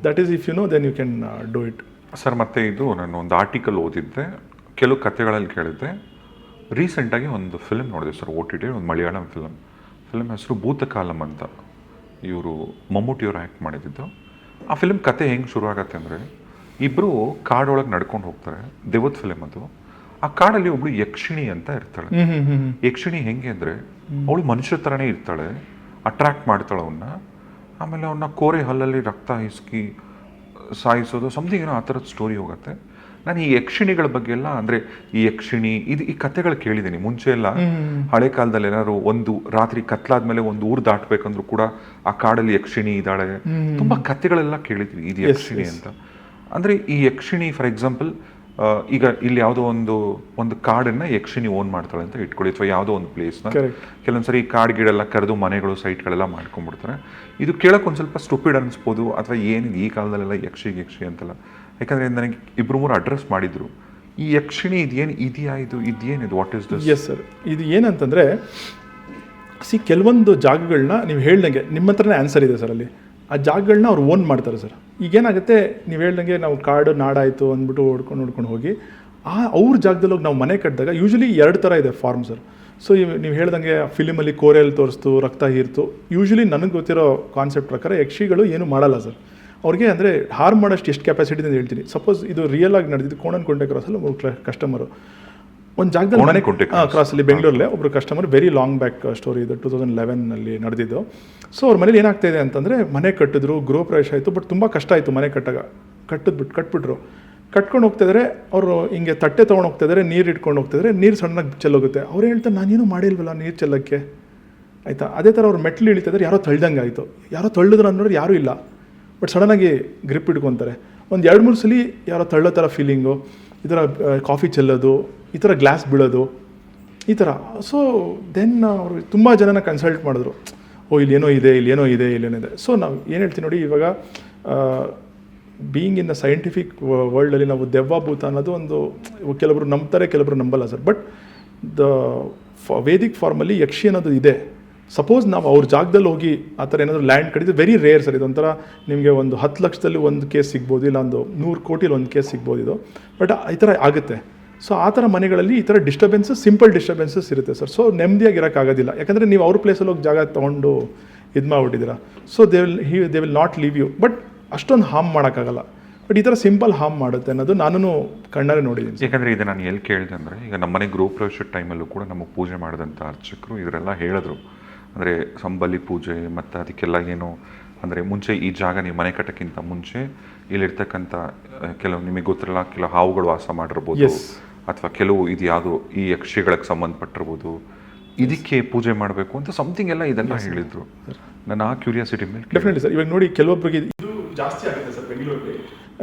That is if you know then you can do it sir. ಮತ್ತು ಇದು ನಾನು ಒಂದು ಆರ್ಟಿಕಲ್ ಓದಿದ್ದೆ, ಕೆಲವು ಕಥೆಗಳಲ್ಲಿ ಕೇಳಿದ್ದೆ. ರೀಸೆಂಟಾಗಿ ಒಂದು ಫಿಲ್ಮ್ ನೋಡಿದೆ ಸರ್, OTT, ಒಂದು ಮಲಯಾಳಂ ಫಿಲ್ಮ್ ಹೆಸರು ಭೂತಕಾಲಂ ಅಂತ. ಇವರು ಮಮ್ಮೂಟಿಯವರು ಆ್ಯಕ್ಟ್ ಮಾಡಿದ್ದು. ಆ ಫಿಲ್ಮ್ ಕತೆ ಹೆಂಗೆ ಶುರುವಾಗತ್ತೆ ಅಂದರೆ, ಇಬ್ಬರು ಕಾಡೊಳಗೆ ನಡ್ಕೊಂಡು ಹೋಗ್ತಾರೆ, ದೇವದ ಫಿಲ್ಮ್ ಅದು. ಆ ಕಾಡಲ್ಲಿ ಒಬ್ಳು ಯಕ್ಷಿಣಿ ಅಂತ ಇರ್ತಾಳೆ. ಯಕ್ಷಿಣಿ ಹೆಂಗೆ ಅಂದರೆ, ಅವಳು ಮನುಷ್ಯರ ಥರನೇ ಇರ್ತಾಳೆ, ಅಟ್ರ್ಯಾಕ್ಟ್ ಮಾಡ್ತಾಳೆ ಅವನ್ನ. ಆಮೇಲೆ ಅವನ್ನ ಕೋರೆ ಹಲ್ಲಲ್ಲಿ ರಕ್ತ ಹಿಸ್ಕಿ ಸಾಯಿಸೋದು ಸಮಥಿಂಗ್ ಏನೋ ಆ ಥರದ ಸ್ಟೋರಿ ಹೋಗುತ್ತೆ. ನಾನು ಈ ಯಕ್ಷಿಣಿಗಳ ಬಗ್ಗೆ ಎಲ್ಲ, ಅಂದರೆ ಈ ಯಕ್ಷಿಣಿ ಈ ಕಥೆಗಳು ಕೇಳಿದ್ದೀನಿ ಮುಂಚೆ ಎಲ್ಲ. ಹಳೆ ಕಾಲದಲ್ಲಿ ಏನಾದ್ರು ಒಂದು ರಾತ್ರಿ ಕತ್ಲಾದ್ಮೇಲೆ ಒಂದು ಊರು ದಾಟಬೇಕಂದ್ರೂ ಕೂಡ ಆ ಕಾಡಲ್ಲಿ ಯಕ್ಷಿಣಿ ಇದ್ದಾಳೆ, ತುಂಬ ಕಥೆಗಳೆಲ್ಲ ಕೇಳಿದ್ವಿ ಇದು ಯಕ್ಷಿಣಿ ಅಂತ. ಅಂದರೆ ಈ ಯಕ್ಷಿಣಿ ಫಾರ್ ಎಕ್ಸಾಂಪಲ್ ಈಗ ಇಲ್ಲಿ ಯಾವುದೋ ಒಂದು ಕಾಡನ್ನು ಯಕ್ಷಿಣಿ ಓನ್ ಮಾಡ್ತಾಳೆ ಅಂತ ಇಟ್ಕೊಳ್ಳಿ, ಅಥವಾ ಯಾವುದೋ ಒಂದು ಪ್ಲೇಸ್ನ. ಕೆಲವೊಂದ್ಸರಿ ಕಾಡು ಗಿಡೆಲ್ಲ ಕರೆದು ಮನೆಗಳು ಸೈಟ್ಗಳೆಲ್ಲ ಮಾಡ್ಕೊಂಡ್ಬಿಡ್ತಾರೆ. ಇದು ಕೇಳೋಕೆ ಒಂದು ಸ್ವಲ್ಪ ಸ್ಟುಪಿಡ್ ಅನಿಸ್ಬೋದು, ಅಥವಾ ಏನಿದೆ ಈ ಕಾಲದಲ್ಲೆಲ್ಲ ಯಕ್ಷಿ ಅಂತಲ್ಲ. ಯಾಕಂದರೆ ನನಗೆ 2-3 ಅಡ್ರೆಸ್ ಮಾಡಿದ್ರು, ಈ ಯಕ್ಷಿಣಿ ಇದೇನು ಇದೆಯಾ, ಇದೇನಿದು, what is this? Yes sir, ಇದು ಏನಂತಂದರೆ ಕೆಲವೊಂದು ಜಾಗಗಳನ್ನ ನೀವು ಹೇಳ್ದಂಗೆ ನಿಮ್ಮ ಹತ್ರನೇ ಆನ್ಸರ್ ಇದೆ ಸರ್. ಅಲ್ಲಿ ಆ ಜಾಗಗಳನ್ನ ಅವ್ರು ಓನ್ ಮಾಡ್ತಾರೆ ಸರ್. ಈಗೇನಾಗುತ್ತೆ, ನೀವು ಹೇಳ್ದಂಗೆ ನಾವು ಕಾಡು ನಾಡಾಯಿತು ಅಂದ್ಬಿಟ್ಟು ನೋಡ್ಕೊಂಡು ಹೋಗಿ ಅವ್ರ ಜಾಗದಲ್ಲಿ ಹೋಗಿ ನಾವು ಮನೆ ಕಟ್ಟಿದಾಗ ಯೂಶ್ವಲಿ 2 ಥರ ಇದೆ ಫಾರ್ಮ್ ಸರ್. ಸೊ ನೀವು ಹೇಳ್ದಂಗೆ ಫಿಲಿಮಲ್ಲಿ ಕೋರೆಯಲ್ಲಿ ತೋರಿಸ್ತು, ರಕ್ತ ಹೀರ್ತು. ಯೂಶ್ವಲಿ ನನಗೆ ಗೊತ್ತಿರೋ ಕಾನ್ಸೆಪ್ಟ್ ಪ್ರಕಾರ ಯಕ್ಷಿಗಳು ಏನು ಮಾಡಲ್ಲ ಸರ್. ಅವ್ರಿಗೆ ಅಂದರೆ ಹಾರ್ಮ್ ಮಾಡೋಷ್ಟು ಎಷ್ಟು ಕೆಪಾಸಿಟಿ ಅಂತ ಹೇಳ್ತೀನಿ. ಸಪೋಸ್ ಇದು ರಿಯಲ್ ಆಗಿ ನಡೆದಿದ್ದು ಕೋಣನಕುಂಟೆ ಕ್ರಾಸಲ್ಲಿ ಒಬ್ಬರು ಕಸ್ಟಮರು ಒಂದು ಜಾಗದಲ್ಲಿ ಮನೆ ಕ್ರಾಸಲ್ಲಿ ಬೆಂಗಳೂರಲ್ಲೇ ಒಬ್ಬರು customer, very long back story ಇದು, 2011 ನಡೆದಿದ್ದು. ಸೊ ಅವ್ರ ಮನೇಲಿ ಏನಾಗ್ತಾಯಿದೆ ಅಂತಂದರೆ ಮನೆ ಕಟ್ಟಿದ್ರು, ಗೃಹ ಪ್ರವೇಶ ಆಯಿತು, ಬಟ್ ತುಂಬ ಕಷ್ಟ ಆಯಿತು ಮನೆ ಕಟ್ಬಿಟ್ರು. ಕಟ್ಕೊಂಡು ಹೋಗ್ತಿದ್ದಾರೆ ಅವರು, ಹಿಂಗೆ ತಟ್ಟೆ ತೊಗೊಂಡು ಹೋಗ್ತಿದ್ದಾರೆ, ನೀರು ಇಟ್ಕೊಂಡು ಹೋಗ್ತಿದ್ದಾರೆ, ನೀರು ಸಣ್ಣಗೆ ಚೆಲ್ಲೋಗುತ್ತೆ. ಅವ್ರು ಹೇಳ್ತಾರೆ ನಾನೇನು ಮಾಡಿಲ್ವಲ್ಲ ನೀರು ಚೆಲ್ಲಕ್ಕೆ, ಆಯಿತಾ. ಅದೇ ಥರ ಅವ್ರು ಮೆಟ್ಲು ಇಳಿತಿದ್ದಾರೆ, ಯಾರೋ ತಳ್ದಂಗೆ ಆಯಿತು. ಯಾರೋ ತಳ್ಳಿದ್ರು ಅಂದ್ರೂ ಯಾರೂ ಇಲ್ಲ, ಬಟ್ ಸಡನ್ನಾಗಿ ಗ್ರಿಪ್ ಇಟ್ಕೊತಾರೆ. ಒಂದು 2-3 ಸಲ ಯಾರೋ ತಳ್ಳೋ ಥರ ಫೀಲಿಂಗು, ಈ ಥರ ಕಾಫಿ ಚೆಲ್ಲೋದು, ಈ ಥರ ಗ್ಲಾಸ್ ಬೀಳೋದು, ಈ ಥರ. ಸೊ ದೆನ್ ಅವರು ತುಂಬ ಜನನ ಕನ್ಸಲ್ಟ್ ಮಾಡಿದ್ರು, ಇಲ್ಲೇನೋ ಇದೆ. ಸೊ ನಾವು ಏನು ಹೇಳ್ತೀವಿ ನೋಡಿ, ಇವಾಗ ಬೀಯಿಂಗ್ ಇನ್ ದ ಸೈಂಟಿಫಿಕ್ ವರ್ಲ್ಡಲ್ಲಿ ನಾವು ದೆವ್ವ ಭೂತ ಅನ್ನೋದು ಒಂದು ಕೆಲವರು ನಂಬ್ತಾರೆ, ಕೆಲವರು ನಂಬಲ್ಲ ಸರ್. ಬಟ್ ದ ವೇದಿಕ್ ಫಾರ್ಮಲ್ಲಿ ಯಕ್ಷಿ ಅನ್ನೋದು ಇದೆ. ಸಪೋಸ್ ನಾವು ಅವ್ರ ಜಾಗದಲ್ಲಿ ಹೋಗಿ ಆ ಥರ ಏನಾದರೂ ಲ್ಯಾಂಡ್ ಕಡಿದ್ರೆ ವೆರಿ ರೇರ್ ಸರ್. ಇದೊಂಥರ ನಿಮಗೆ ಒಂದು 10 ಲಕ್ಷದಲ್ಲಿ ಒಂದು ಕೇಸ್ ಸಿಗ್ಬೋದು, ಇಲ್ಲ ಒಂದು 100 ಕೋಟಿಲಿ ಒಂದು ಕೇಸ್ ಸಿಗ್ಬೋದು ಇದು. ಬಟ್ ಈ ಥರ ಆಗುತ್ತೆ. ಸೊ ಆ ಥರ ಮನೆಗಳಲ್ಲಿ ಈ ಥರ ಸಿಂಪಲ್ ಡಿಸ್ಟರ್ಬೆನ್ಸಸ್ ಇರುತ್ತೆ ಸರ್. ಸೊ ನೆಮ್ಮದಿಯಾಗಿ ಇರೋಕ್ಕಾಗೋದಿಲ್ಲ, ಯಾಕಂದರೆ ನೀವು ಅವ್ರ ಪ್ಲೇಸಲ್ಲಿ ಹೋಗಿ ಜಾಗ ತೊಗೊಂಡು ಇದು ಮಾಡಿಬಿಟ್ಟಿದ್ದೀರಾ. So they will not leave you, but ಅಷ್ಟೊಂದು ಹಾರ್ಮ್ ಮಾಡೋಕ್ಕಾಗಲ್ಲ. ಬಟ್ ಈ ಥರ ಸಿಂಪಲ್ ಹಾರ್ಮ್ ಮಾಡುತ್ತೆ ಅನ್ನೋದು ನಾನು ಕಣ್ಣಾರೆ ನೋಡಿದ್ದೀನಿ. ಯಾಕಂದರೆ ಇದು ನಾನು ಎಲ್ಲಿ ಕೇಳಿದೆ ಅಂದರೆ, ಈಗ ನಮ್ಮನೆ ಗೃಹ ಪ್ರವೇಶದ ಟೈಮಲ್ಲೂ ಕೂಡ ನಮಗೆ ಪೂಜೆ ಮಾಡಿದಂಥ ಅರ್ಚಕರು ಇವರೆಲ್ಲ ಹೇಳಿದ್ರು, ಅಂದರೆ ಸಂಬಲಿ ಪೂಜೆ ಮತ್ತು ಅದಕ್ಕೆಲ್ಲ ಏನು ಅಂದರೆ ಮುಂಚೆ ಈ ಜಾಗ ನೀವು ಮನೆ ಕಟ್ಟೋಕ್ಕಿಂತ ಮುಂಚೆ ಇಲ್ಲಿರ್ತಕ್ಕಂಥ ಕೆಲವು ನಿಮಗೆ ಗೊತ್ತಿರಲ್ಲ, ಕೆಲವು ಹಾವುಗಳು ವಾಸ ಮಾಡಿರ್ಬೋದು, ಅಥವಾ ಕೆಲವು ಇದು ಯಾವುದು ಈ ಯಕ್ಷಿಗಳಿಗೆ ಸಂಬಂಧಪಟ್ಟಿರ್ಬೋದು, ಇದಕ್ಕೆ ಪೂಜೆ ಮಾಡಬೇಕು ಅಂತ ಸಮಥಿಂಗ್ ಎಲ್ಲ ಇದೆಲ್ಲ ಹೇಳಿದ್ರು. ನನ್ನ ಆ ಕ್ಯೂರಿಯಾಸಿಟಿ ಮೇಲೆ ಡೆಫಿನೆಟ್ಲಿ ಸರ್. ಇವಾಗ ನೋಡಿ, ಕೆಲವೊಬ್ಬರಿಗೆ ಇದು ಜಾಸ್ತಿ ಆಗುತ್ತೆ ಸರ್ ಬೆಂಗಳೂರಿಗೆ.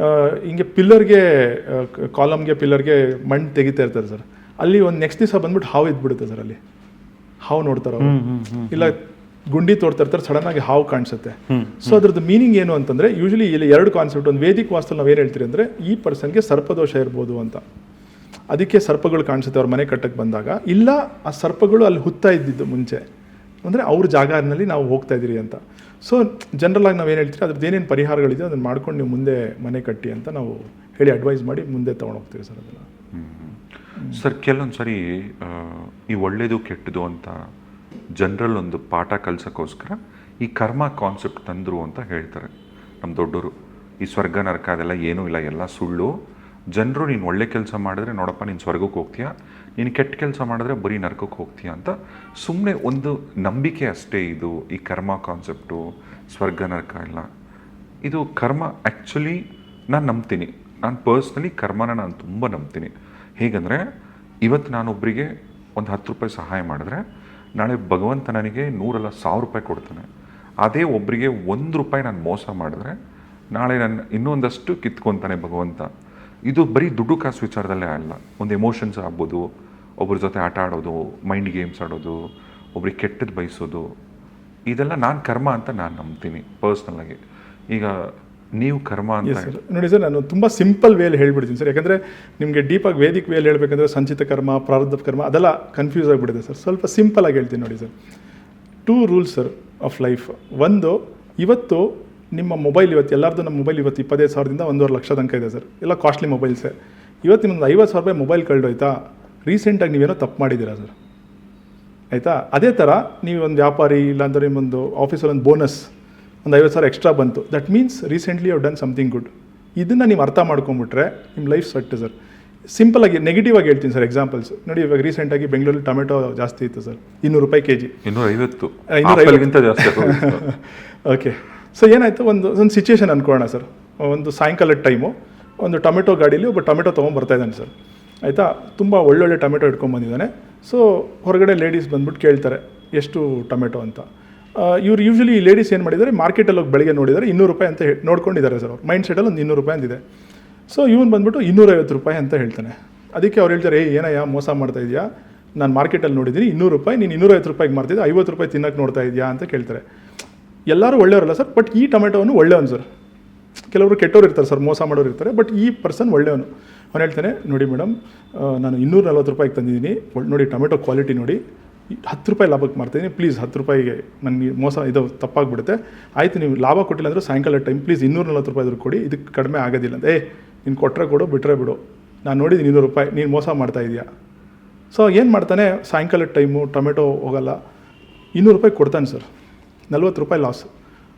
ಹಿಂಗೆ ಪಿಲ್ಲರ್ಗೆ, ಕಾಲಮ್ಗೆ ಪಿಲ್ಲರ್ಗೆ ಮಣ್ಣು ತೆಗಿತಾ ಇರ್ತಾರೆ ಸರ್. ಅಲ್ಲಿ ಒಂದು ನೆಕ್ಸ್ಟ್ ದಿವಸ ಬಂದ್ಬಿಟ್ಟು ಹಾವು ಇದ್ಬಿಡುತ್ತೆ ಸರ್. ಅಲ್ಲಿ ಹಾವು ನೋಡ್ತಾರೆ, ಇಲ್ಲ ಗುಂಡಿ ತೋಡ್ತಾ ಇರ್ತಾರೆ, ಸಡನ್ನಾಗಿ ಹಾವು ಕಾಣಿಸುತ್ತೆ. ಸೊ ಅದ್ರದ್ದು ಮೀನಿಂಗ್ ಏನು ಅಂತಂದರೆ, ಯೂಶಲಿ ಇಲ್ಲಿ 2 ಕಾನ್ಸೆಪ್ಟ್. ಒಂದು ವೇದಿಕ್ ವಾಸ್ತಲ್ಲಿ ನಾವೇನು ಹೇಳ್ತೀರಿ ಅಂದರೆ, ಈ ಪರ್ಸನ್ಗೆ ಸರ್ಪದೋಷ ಇರ್ಬೋದು ಅಂತ, ಅದಕ್ಕೆ ಸರ್ಪಗಳು ಕಾಣಿಸುತ್ತೆ ಅವ್ರ ಮನೆ ಕಟ್ಟಕ್ಕೆ ಬಂದಾಗ. ಇಲ್ಲ ಆ ಸರ್ಪಗಳು ಅಲ್ಲಿ ಹುತ್ತಾ ಇದ್ದಿದ್ದು ಮುಂಚೆ, ಅಂದರೆ ಅವ್ರ ಜಾಗನಲ್ಲಿ ನಾವು ಹೋಗ್ತಾ ಇದ್ದೀರಿ ಅಂತ. ಸೊ ಜನರಲಾಗಿ ನಾವು ಏನು ಹೇಳ್ತೀರಿ, ಅದ್ರದ್ದು ಏನೇನು ಪರಿಹಾರಗಳಿದೆ ಅದನ್ನು ಮಾಡ್ಕೊಂಡು ನೀವು ಮುಂದೆ ಮನೆ ಕಟ್ಟಿ ಅಂತ ನಾವು ಹೇಳಿ ಅಡ್ವೈಸ್ ಮಾಡಿ ಮುಂದೆ ತೊಗೊಂಡೋಗ್ತೀವಿ ಸರ್. ಅದನ್ನು ಸರ್ ಕೆಲವೊಂದು ಸರಿ ಈ ಒಳ್ಳೆಯದು ಕೆಟ್ಟದು ಅಂತ ಜನರಲ್ ಒಂದು ಪಾಠ ಕಲಿಸೋಕ್ಕೋಸ್ಕರ ಈ ಕರ್ಮ ಕಾನ್ಸೆಪ್ಟ್ ತಂದರು ಅಂತ ಹೇಳ್ತಾರೆ ನಮ್ಮ ದೊಡ್ಡವರು. ಈ ಸ್ವರ್ಗ ನರಕ ಅದೆಲ್ಲ ಏನೂ ಇಲ್ಲ, ಎಲ್ಲ ಸುಳ್ಳು. ಜನರು ನೀನು ಒಳ್ಳೆ ಕೆಲಸ ಮಾಡಿದ್ರೆ ನೋಡಪ್ಪ ನೀನು ಸ್ವರ್ಗಕ್ಕೆ ಹೋಗ್ತೀಯಾ, ನೀನು ಕೆಟ್ಟ ಕೆಲಸ ಮಾಡಿದ್ರೆ ಬರೀ ನರಕಕ್ಕೆ ಹೋಗ್ತೀಯಾ ಅಂತ ಸುಮ್ಮನೆ ಒಂದು ನಂಬಿಕೆ ಅಷ್ಟೇ ಇದು. ಈ ಕರ್ಮ ಕಾನ್ಸೆಪ್ಟು, ಸ್ವರ್ಗ ನರಕ ಎಲ್ಲ ಇದು ಕರ್ಮ ಆ್ಯಕ್ಚುಲಿ ನಾನು ನಂಬ್ತೀನಿ. ನಾನು ಪರ್ಸ್ನಲಿ ಕರ್ಮನ ನಾನು ತುಂಬ ನಂಬ್ತೀನಿ. ಹೇಗೆಂದರೆ, ಇವತ್ತು ನಾನೊಬ್ಬರಿಗೆ ಒಂದು 10 ರೂಪಾಯಿ ಸಹಾಯ ಮಾಡಿದ್ರೆ ನಾಳೆ ಭಗವಂತ ನನಗೆ 100 ಅಲ್ಲ 1000 ರೂಪಾಯಿ ಕೊಡ್ತಾನೆ. ಅದೇ ಒಬ್ಬರಿಗೆ 1 ರೂಪಾಯಿ ನಾನು ಮೋಸ ಮಾಡಿದ್ರೆ ನಾಳೆ ನನ್ನ ಇನ್ನೊಂದಷ್ಟು ಕಿತ್ಕೊತಾನೆ ಭಗವಂತ. ಇದು ಬರೀ ದುಡ್ಡು ಕಾಸು ವಿಚಾರದಲ್ಲೇ ಅಲ್ಲ, ಒಂದು ಎಮೋಷನ್ಸ್ ಆಗ್ಬೋದು, ಒಬ್ಬರ ಜೊತೆ ಆಟ ಆಡೋದು, ಮೈಂಡ್ ಗೇಮ್ಸ್ ಆಡೋದು, ಒಬ್ರಿಗೆ ಕೆಟ್ಟದ್ದು ಬಯಸೋದು, ಇದೆಲ್ಲ ನಾನು ಕರ್ಮ ಅಂತ ನಾನು ನಂಬ್ತೀನಿ ಪರ್ಸ್ನಲ್ಲಾಗಿ. ಈಗ ನೀವು ಕರ್ಮ ಅಂತ ನೋಡಿ ಸರ್, ನಾನು ತುಂಬ ಸಿಂಪಲ್ ವೇಲಿ ಹೇಳ್ಬಿಡ್ತೀನಿ ಸರ್. ಯಾಕಂದರೆ ನಿಮಗೆ ಡೀಪಾಗಿ ವೇದಿಕ್ ವೇಲಿ ಹೇಳ್ಬೇಕಂದ್ರೆ ಸಂಚಿತ ಕರ್ಮ, ಪ್ರಾರಬ್ಧ ಕರ್ಮ ಅದೆಲ್ಲ ಕನ್ಫ್ಯೂಸ್ ಆಗಿಬಿಡುತ್ತೆ ಸರ್. ಸ್ವಲ್ಪ ಸಿಂಪಲಾಗಿ ಹೇಳ್ತೀನಿ ನೋಡಿ sir. 2 rules sir of life. ಒಂದು, ಇವತ್ತು ನಿಮ್ಮ ಮೊಬೈಲ್, ಇವತ್ತು ಎಲ್ಲರದ್ದು ನಮ್ಮ ಮೊಬೈಲ್ ಇವತ್ತು 25,000ದಿಂದ 1.5 ಲಕ್ಷ ತನಕ ಇದೆ ಸರ್. ಎಲ್ಲ ಕಾಸ್ಟ್ಲಿ ಮೊಬೈಲ್ಸೇ. ಇವತ್ತು ನಿಮ್ಮೊಂದು 50,000 ರೂಪಾಯಿ ಮೊಬೈಲ್ ಕಳೆದೋಯ್ತಾ, ರೀಸೆಂಟಾಗಿ ನೀವೇನೋ ತಪ್ಪು ಮಾಡಿದ್ದೀರಾ ಸರ್, ಆಯಿತಾ. ಅದೇ ಥರ ನೀವು ಒಂದು ವ್ಯಾಪಾರಿ, ಇಲ್ಲಾಂದರೆ ನಿಮ್ಮೊಂದು ಆಫೀಸಲ್ಲಿ ಒಂದು ಬೋನಸ್ ಒಂದು 50,000 ಎಕ್ಸ್ಟ್ರಾ ಬಂತು, that means recently you done something good. ಇದನ್ನು ನೀವು ಅರ್ಥ ಮಾಡ್ಕೊಂಬಿಟ್ರೆ ನಿಮ್ಮ ಲೈಫ್ ಸೆಟ್ ಸರ್. ಸಿಂಪಲಾಗಿ ನೆಗೆಟಿವ್ ಆಗಿ ಹೇಳ್ತೀನಿ ಸರ್ ಎಕ್ಸಾಂಪಲ್ಸ್ ನೋಡಿ. ಇವಾಗ ರೀಸೆಂಟಾಗಿ ಬೆಂಗಳೂರಲ್ಲಿ ಟೊಮೆಟೊ ಜಾಸ್ತಿ ಇತ್ತು ಸರ್, 200 ರೂಪಾಯಿ kg. 250 ಜಾಸ್ತಿ. ಓಕೆ. ಸೊ ಏನಾಯಿತು, ಒಂದು ಸಿಚುವೇಶನ್ ಅಂದ್ಕೊಳ್ಳೋಣ ಸರ್. ಒಂದು ಸಾಯಂಕಾಲದ ಟೈಮು ಒಂದು ಟೊಮೆಟೊ ಗಾಡೀಲಿ ಒಬ್ಬ ಟೊಮೆಟೊ ತೊಗೊಂಬರ್ತಾ ಇದ್ದಾನೆ ಸರ್, ಆಯಿತಾ. ತುಂಬ ಒಳ್ಳೊಳ್ಳೆ ಟೊಮೆಟೊ ಇಟ್ಕೊಂಡ್ಬಂದಿದ್ದಾನೆ. ಸೊ ಹೊರಗಡೆ ಲೇಡೀಸ್ ಬಂದ್ಬಿಟ್ಟು ಕೇಳ್ತಾರೆ ಎಷ್ಟು ಟೊಮೆಟೊ ಅಂತ. ಇವ್ರು ಯೂಶ್ವಲಿ ಲೇಡೀಸ್ ಏನು ಮಾಡಿದ್ದಾರೆ, ಮಾರ್ಕೆಟಲ್ಲಿ ಹೋಗಿ ಬೆಳಗ್ಗೆ ನೋಡಿದ್ದಾರೆ 200 ರೂಪಾಯಿ ಅಂತ ನೋಡ್ಕೊಂಡಿದ್ದಾರೆ ಸರ್. ಅವ್ರು ಮೈಂಡ್ ಸೆಟಲ್ಲಿ ಒಂದು 200 ರೂಪಾಯಿ ಅಂತಿದೆ. ಸೊ ಇವನು ಬಂದ್ಬಿಟ್ಟು 250 ರೂಪಾಯಿ ಅಂತ ಹೇಳ್ತಾನೆ. ಅದಕ್ಕೆ ಅವ್ರು ಹೇಳ್ತಾರೆ, ಏನಯ್ಯ ಮೋಸ ಮಾಡ್ತಾ ಇದೆಯಾ, ನಾನು ಮಾರ್ಕೆಟಲ್ಲಿ ನೋಡಿದ್ದೀನಿ 200 ರೂಪಾಯಿ, ನೀನು 250 ರೂಪಾಯಿಗೆ ಮಾರ್ತಿದ್ದೆ, 50 ರೂಪಾಯಿ ತಿನ್ನಕ್ಕೆ ನೋಡ್ತಾ ಇದೆಯಾ ಅಂತ ಕೇಳ್ತಾರೆ. ಎಲ್ಲರೂ ಒಳ್ಳೆಯವರಲ್ಲ ಸರ್, ಬಟ್ ಈ ಟೊಮೆಟೋನು ಒಳ್ಳೆಯವನು ಸರ್. ಕೆಲವರು ಕೆಟ್ಟವ್ರು ಇರ್ತಾರೆ ಸರ್, ಮೋಸ ಮಾಡೋರು ಇರ್ತಾರೆ, ಬಟ್ ಈ ಪರ್ಸನ್ ಒಳ್ಳೆಯವನು. ಅವ್ನು ಹೇಳ್ತಾನೆ, ನೋಡಿ ಮೇಡಮ್, ನಾನು 240 ರೂಪಾಯಿಗೆ ತಂದಿದ್ದೀನಿ, ನೋಡಿ ಟೊಮೆಟೊ ಕ್ವಾಲಿಟಿ ನೋಡಿ, 10 ರೂಪಾಯಿ ಲಾಭಕ್ಕೆ ಮಾರ್ತೀನಿ, ಪ್ಲೀಸ್ 10 ರೂಪಾಯಿಗೆ ನನಗೆ ಮೋಸ ಇದು ತಪ್ಪಾಗ್ಬಿಡುತ್ತೆ, ಆಯಿತು ನೀವು ಲಾಭ ಕೊಟ್ಟಿಲ್ಲ ಅಂದರೆ ಸಾಯಂಕಾಲ ಟೈಮ್ ಪ್ಲೀಸ್ 240 ರೂಪಾಯಿ ಆದರೂ ಕೊಡಿ, ಇದಕ್ಕೆ ಕಡಿಮೆ ಆಗೋದಿಲ್ಲ ಅಂತ. ನೀನು ಕೊಟ್ಟರೆ ಕೊಡು, ಬಿಟ್ಟರೆ ಬಿಡು, ನಾನು ನೋಡಿದ್ದೀನಿ 200 ರೂಪಾಯಿ, ನೀನು ಮೋಸ ಮಾಡ್ತಾ ಇದೆಯಾ. ಸೊ ಏನು ಮಾಡ್ತಾನೆ, ಸಾಯಂಕಾಲದ ಟೈಮು ಟೊಮೆಟೊ ಹೋಗಲ್ಲ, 200 ರೂಪಾಯಿ ಕೊಡ್ತಾನೆ ಸರ್, 40 ರೂಪಾಯಿ ಲಾಸ್.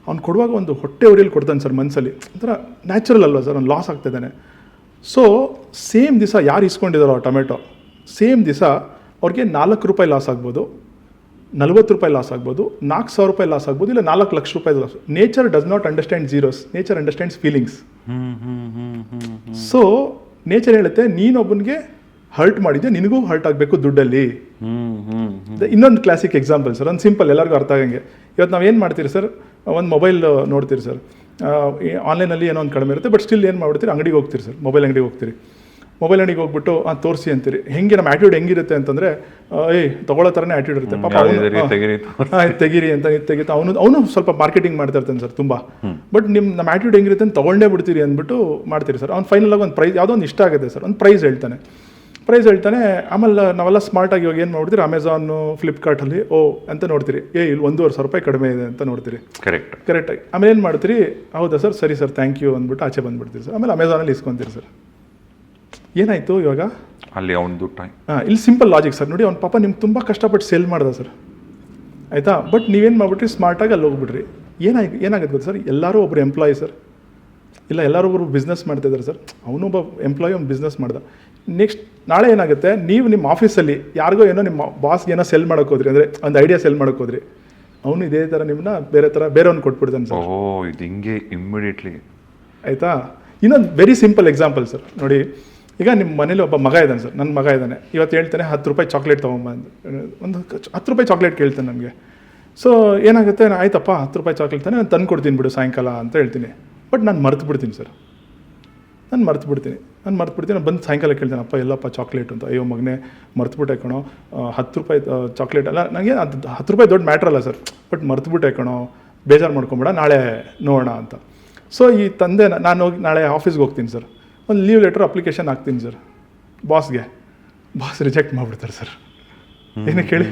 ಅವ್ನು ಕೊಡುವಾಗ ಒಂದು ಹೊಟ್ಟೆ ಉರಿಯಲ್ಲಿ ಕೊಡ್ತಾನೆ ಸರ್, ಮನಸ್ಸಲ್ಲಿ ಒಂಥರ ನ್ಯಾಚುರಲ್ ಅಲ್ವಾ ಸರ್, ಅವ್ನು ಲಾಸ್ ಆಗ್ತಾಯಿದ್ದಾನೆ. ಸೊ ಸೇಮ್ ದಿವಸ ಯಾರು ಇಸ್ಕೊಂಡಿದ್ದಾರೋ ಆ ಟೊಮೆಟೊ, ಸೇಮ್ ದಿವಸ ಅವ್ರಿಗೆ 4 ರೂಪಾಯಿ ಲಾಸ್ ಆಗ್ಬೋದು, 40 ರೂಪಾಯಿ ಲಾಸ್ ಆಗ್ಬೋದು, 4,000 ರೂಪಾಯಿ ಲಾಸ್ ಆಗ್ಬೋದು, ಇಲ್ಲ 4 ಲಕ್ಷ ರೂಪಾಯಿ loss. Nature does not understand zeros, nature understands feelings. So nature ಹೇಳುತ್ತೆ, ನೀನೊಬ್ಬನಿಗೆ ಹರ್ಟ್ ಮಾಡಿದ್ಯಾ, ನಿನಗೂ ಹರ್ಟ್ ಆಗಬೇಕು ದುಡ್ಡಲ್ಲಿ. ಇನ್ನೊಂದು ಕ್ಲಾಸಿಕ್ ಎಕ್ಸಾಂಪಲ್ ಸರ್, ಒಂದು ಸಿಂಪಲ್ ಎಲ್ಲರಿಗೂ ಅರ್ಥ ಆಗಂಗೆ. ಇವತ್ತು ನಾವು ಏನು ಮಾಡ್ತೀರಿ ಸರ್, ಒಂದು ಮೊಬೈಲ್ ನೋಡ್ತೀರಿ ಸರ್, ಆನ್ಲೈನಲ್ಲಿ ಏನೋ ಒಂದು ಕಡಿಮೆ ಇರುತ್ತೆ, ಬಟ್ ಸ್ಟಿಲ್ ಏನು ಮಾಡ್ಬಿಡ್ತೀರಿ, ಅಂಗಡಿಗೆ ಹೋಗ್ತೀರಿ ಸರ್, ಮೊಬೈಲ್ ಅಂಗಡಿಗೆ ಹೋಗ್ತೀರಿ. ಮೊಬೈಲ್ ಅಂಗಡಿಗೆ ಹೋಗ್ಬಿಟ್ಟು ತೋರಿಸಿ ಅಂತೀರಿ. ಹೆಂಗೆ ನಮ್ಮ ಆ್ಯಟಿಟ್ಯೂಡ್ ಹೆಂಗಿರುತ್ತೆ ಅಂತಂದರೆ, ತೊಗೊಳ್ಳೋ ಥರನೇ ಆ್ಯಟಿಟ್ಯೂಡ್ ಇರುತ್ತೆ. ಪಾಪ ತೆಗೀರಿ ಅಂತ ತೆಗಿತಾ ಅವನು ಸ್ವಲ್ಪ ಮಾರ್ಕೆಟಿಂಗ್ ಮಾಡ್ತಾ ಇರ್ತಾನೆ ಸರ್ ತುಂಬ. ಬಟ್ ನಮ್ಮ ಆ್ಯಟಿಟ್ಯೂಡ್ ಹೆಂಗಿರುತ್ತೆ ಅಂತ ತೊಗೊಂಡೇ ಬಿಡ್ತೀರಿ ಅಂದ್ಬಿಟ್ಟು ಮಾಡ್ತೀರಿ ಸರ್. ಅವ್ನು ಫೈನಲಾಗಿ ಒಂದು ಪ್ರೈಸ್, ಯಾವುದೋ ಒಂದು ಇಷ್ಟ ಆಗುತ್ತೆ ಸರ್, ಒಂದು ಪ್ರೈಸ್ ಹೇಳ್ತಾನೆ. ಆಮೇಲೆ ನಾವೆಲ್ಲ ಸ್ಮಾರ್ಟಾಗಿ ಇವಾಗ ಏನು ಮಾಡ್ಬಿಡ್ತೀರಿ, ಅಮೆಝಾನು ಫ್ಲಿಪ್ಕಾರ್ಟಲ್ಲಿ ಅಂತ ನೋಡ್ತೀರಿ, ಇಲ್ಲಿ 1,500 ರೂಪಾಯಿ ಕಡಿಮೆ ಇದೆ ಅಂತ ನೋಡ್ತೀರಿ. ಕರೆಕ್ಟಾಗಿ ಆಮೇಲೆ ಏನು ಮಾಡ್ತೀರಿ, ಹೌದಾ ಸರ್, ಸರಿ ಸರ್, ಥ್ಯಾಂಕ್ ಯು ಅಂದ್ಬಿಟ್ಟು ಆಚೆ ಬಂದುಬಿಡ್ತೀರಿ ಸರ್. ಆಮೇಲೆ ಅಮೆಝಾನಲ್ಲಿ ಇಸ್ಕೊತೀರಿ ಸರ್. ಏನಾಯಿತು ಇವಾಗ ಅಲ್ಲಿ ಅವನದು ಟೈಮ್. ಇಲ್ಲಿ ಸಿಂಪಲ್ ಲಾಜಿಕ್ ಸರ್. ನೋಡಿ, ಅವ್ನ ಪಾಪ ನಿಮ್ಗೆ ತುಂಬ ಕಷ್ಟಪಟ್ಟು ಸೇಲ್ ಮಾಡ್ದ ಸರ್, ಆಯಿತಾ. ಬಟ್ ನೀವೇನು ಮಾಡ್ಬಿಟ್ರಿ, ಸ್ಮಾರ್ಟಾಗಿ ಅಲ್ಲಿ ಹೋಗ್ಬಿಟ್ರಿ. ಏನಾಗುತ್ತೆ ಗೊತ್ತಾ ಸರ್, ಎಲ್ಲರೂ ಒಬ್ಬರು ಎಂಪ್ಲಾಯಿ ಸರ್, ಇಲ್ಲ ಎಲ್ಲರೂ ಒಬ್ಬರು ಬಿಸ್ನೆಸ್ ಮಾಡ್ತಾಯಿದ್ದಾರೆ ಸರ್. ಅವನೊಬ್ಬ ಎಂಪ್ಲಾಯಿ ಒಂದು ಬಿಸ್ನೆಸ್ ಮಾಡ್ದ. ನೆಕ್ಸ್ಟ್ ನಾಳೆ ಏನಾಗುತ್ತೆ, ನೀವು ನಿಮ್ಮ ಆಫೀಸಲ್ಲಿ ಯಾರಿಗೋ ಏನೋ ನಿಮ್ಮ ಬಾಸ್ಗೆ ಏನೋ ಸೆಲ್ ಮಾಡೋಕೆ ಹೋದ್ರಿ, ಅಂದರೆ ಒಂದು ಐಡಿಯಾ ಸೆಲ್ ಮಾಡೋಕೆ ಹೋದ್ರಿ, ಅವನು ಇದೇ ಥರ ನಿಮ್ಮನ್ನ ಬೇರೆಯವ್ನು ಕೊಟ್ಬಿಡ್ತಾನೆ ಸರ್. ಇದು ಹಿಂಗೆ ಇಮ್ಮಿಡಿಯೇಟ್ಲಿ, ಆಯಿತಾ. ಇನ್ನೊಂದು ವೆರಿ ಸಿಂಪಲ್ ಎಕ್ಸಾಂಪಲ್ ಸರ್. ನೋಡಿ, ಈಗ ನಿಮ್ಮ ಮನೇಲಿ ಒಬ್ಬ ಮಗ ಇದ್ದಾನೆ ಸರ್, ನನ್ನ ಮಗ ಇದ್ದಾನೆ. ಇವತ್ತು ಹೇಳ್ತಾನೆ 10 ರೂಪಾಯಿ ಚಾಕ್ಲೇಟ್ ತೊಗೊಂಬಂದು, ಒಂದು 10 ರೂಪಾಯಿ ಚಾಕ್ಲೇಟ್ ಕೇಳ್ತಾನೆ ನನಗೆ. ಸೊ ಏನಾಗುತ್ತೆ, ಆಯ್ತಪ್ಪ 10 ರೂಪಾಯಿ ಚಾಕ್ಲೇಟ್ ತಾನೆ, ನಾನು ತಂದು ಕೊಡ್ತೀನಿ ಬಿಡು ಸಾಯಂಕಾಲ ಅಂತ ಹೇಳ್ತೀನಿ. ಬಟ್ ನಾನು ಮರ್ತು ಬಿಡ್ತೀನಿ ಸರ್, ನಾನು ಬಂದು ಸಾಯಂಕಾಲ ಕೇಳ್ತೇನೆ, ಅಪ್ಪ ಎಲ್ಲಪ್ಪ ಚಾಕ್ಲೇಟ್ ಅಂತ. ಅಯ್ಯೋ ಮಗನೇ, ಮರ್ತುಬಿಟ್ಟೆ ಕಣೋ, 10 ರೂಪಾಯಿ ಚಾಕ್ಲೇಟ್ ಅಲ್ಲ, ನನಗೆ ಅದು 10 ರೂಪಾಯಿ ದೊಡ್ಡ ಮ್ಯಾಟ್ರ್ ಅಲ್ಲ ಸರ್, ಬಟ್ ಮರ್ತುಬಿಟ್ಟೆ ಕಣೋ, ಬೇಜಾರು ಮಾಡ್ಕೊಂಬೇಡ, ನಾಳೆ ನೋಡೋಣ ಅಂತ. ಸೊ ಈ ತಂದೆ, ನಾನು ಹೋಗಿ ನಾಳೆ ಆಫೀಸ್ಗೆ ಹೋಗ್ತೀನಿ ಸರ್, ಒಂದು ಲೀವ್ ಲೆಟರ್ ಅಪ್ಲಿಕೇಶನ್ ಹಾಕ್ತೀನಿ ಸರ್ ಬಾಸ್ಗೆ. ಬಾಸ್ ರಿಜೆಕ್ಟ್ ಮಾಡಿಬಿಡ್ತಾರೆ ಸರ್. ಏನಕ್ಕೆ ಹೇಳಿ,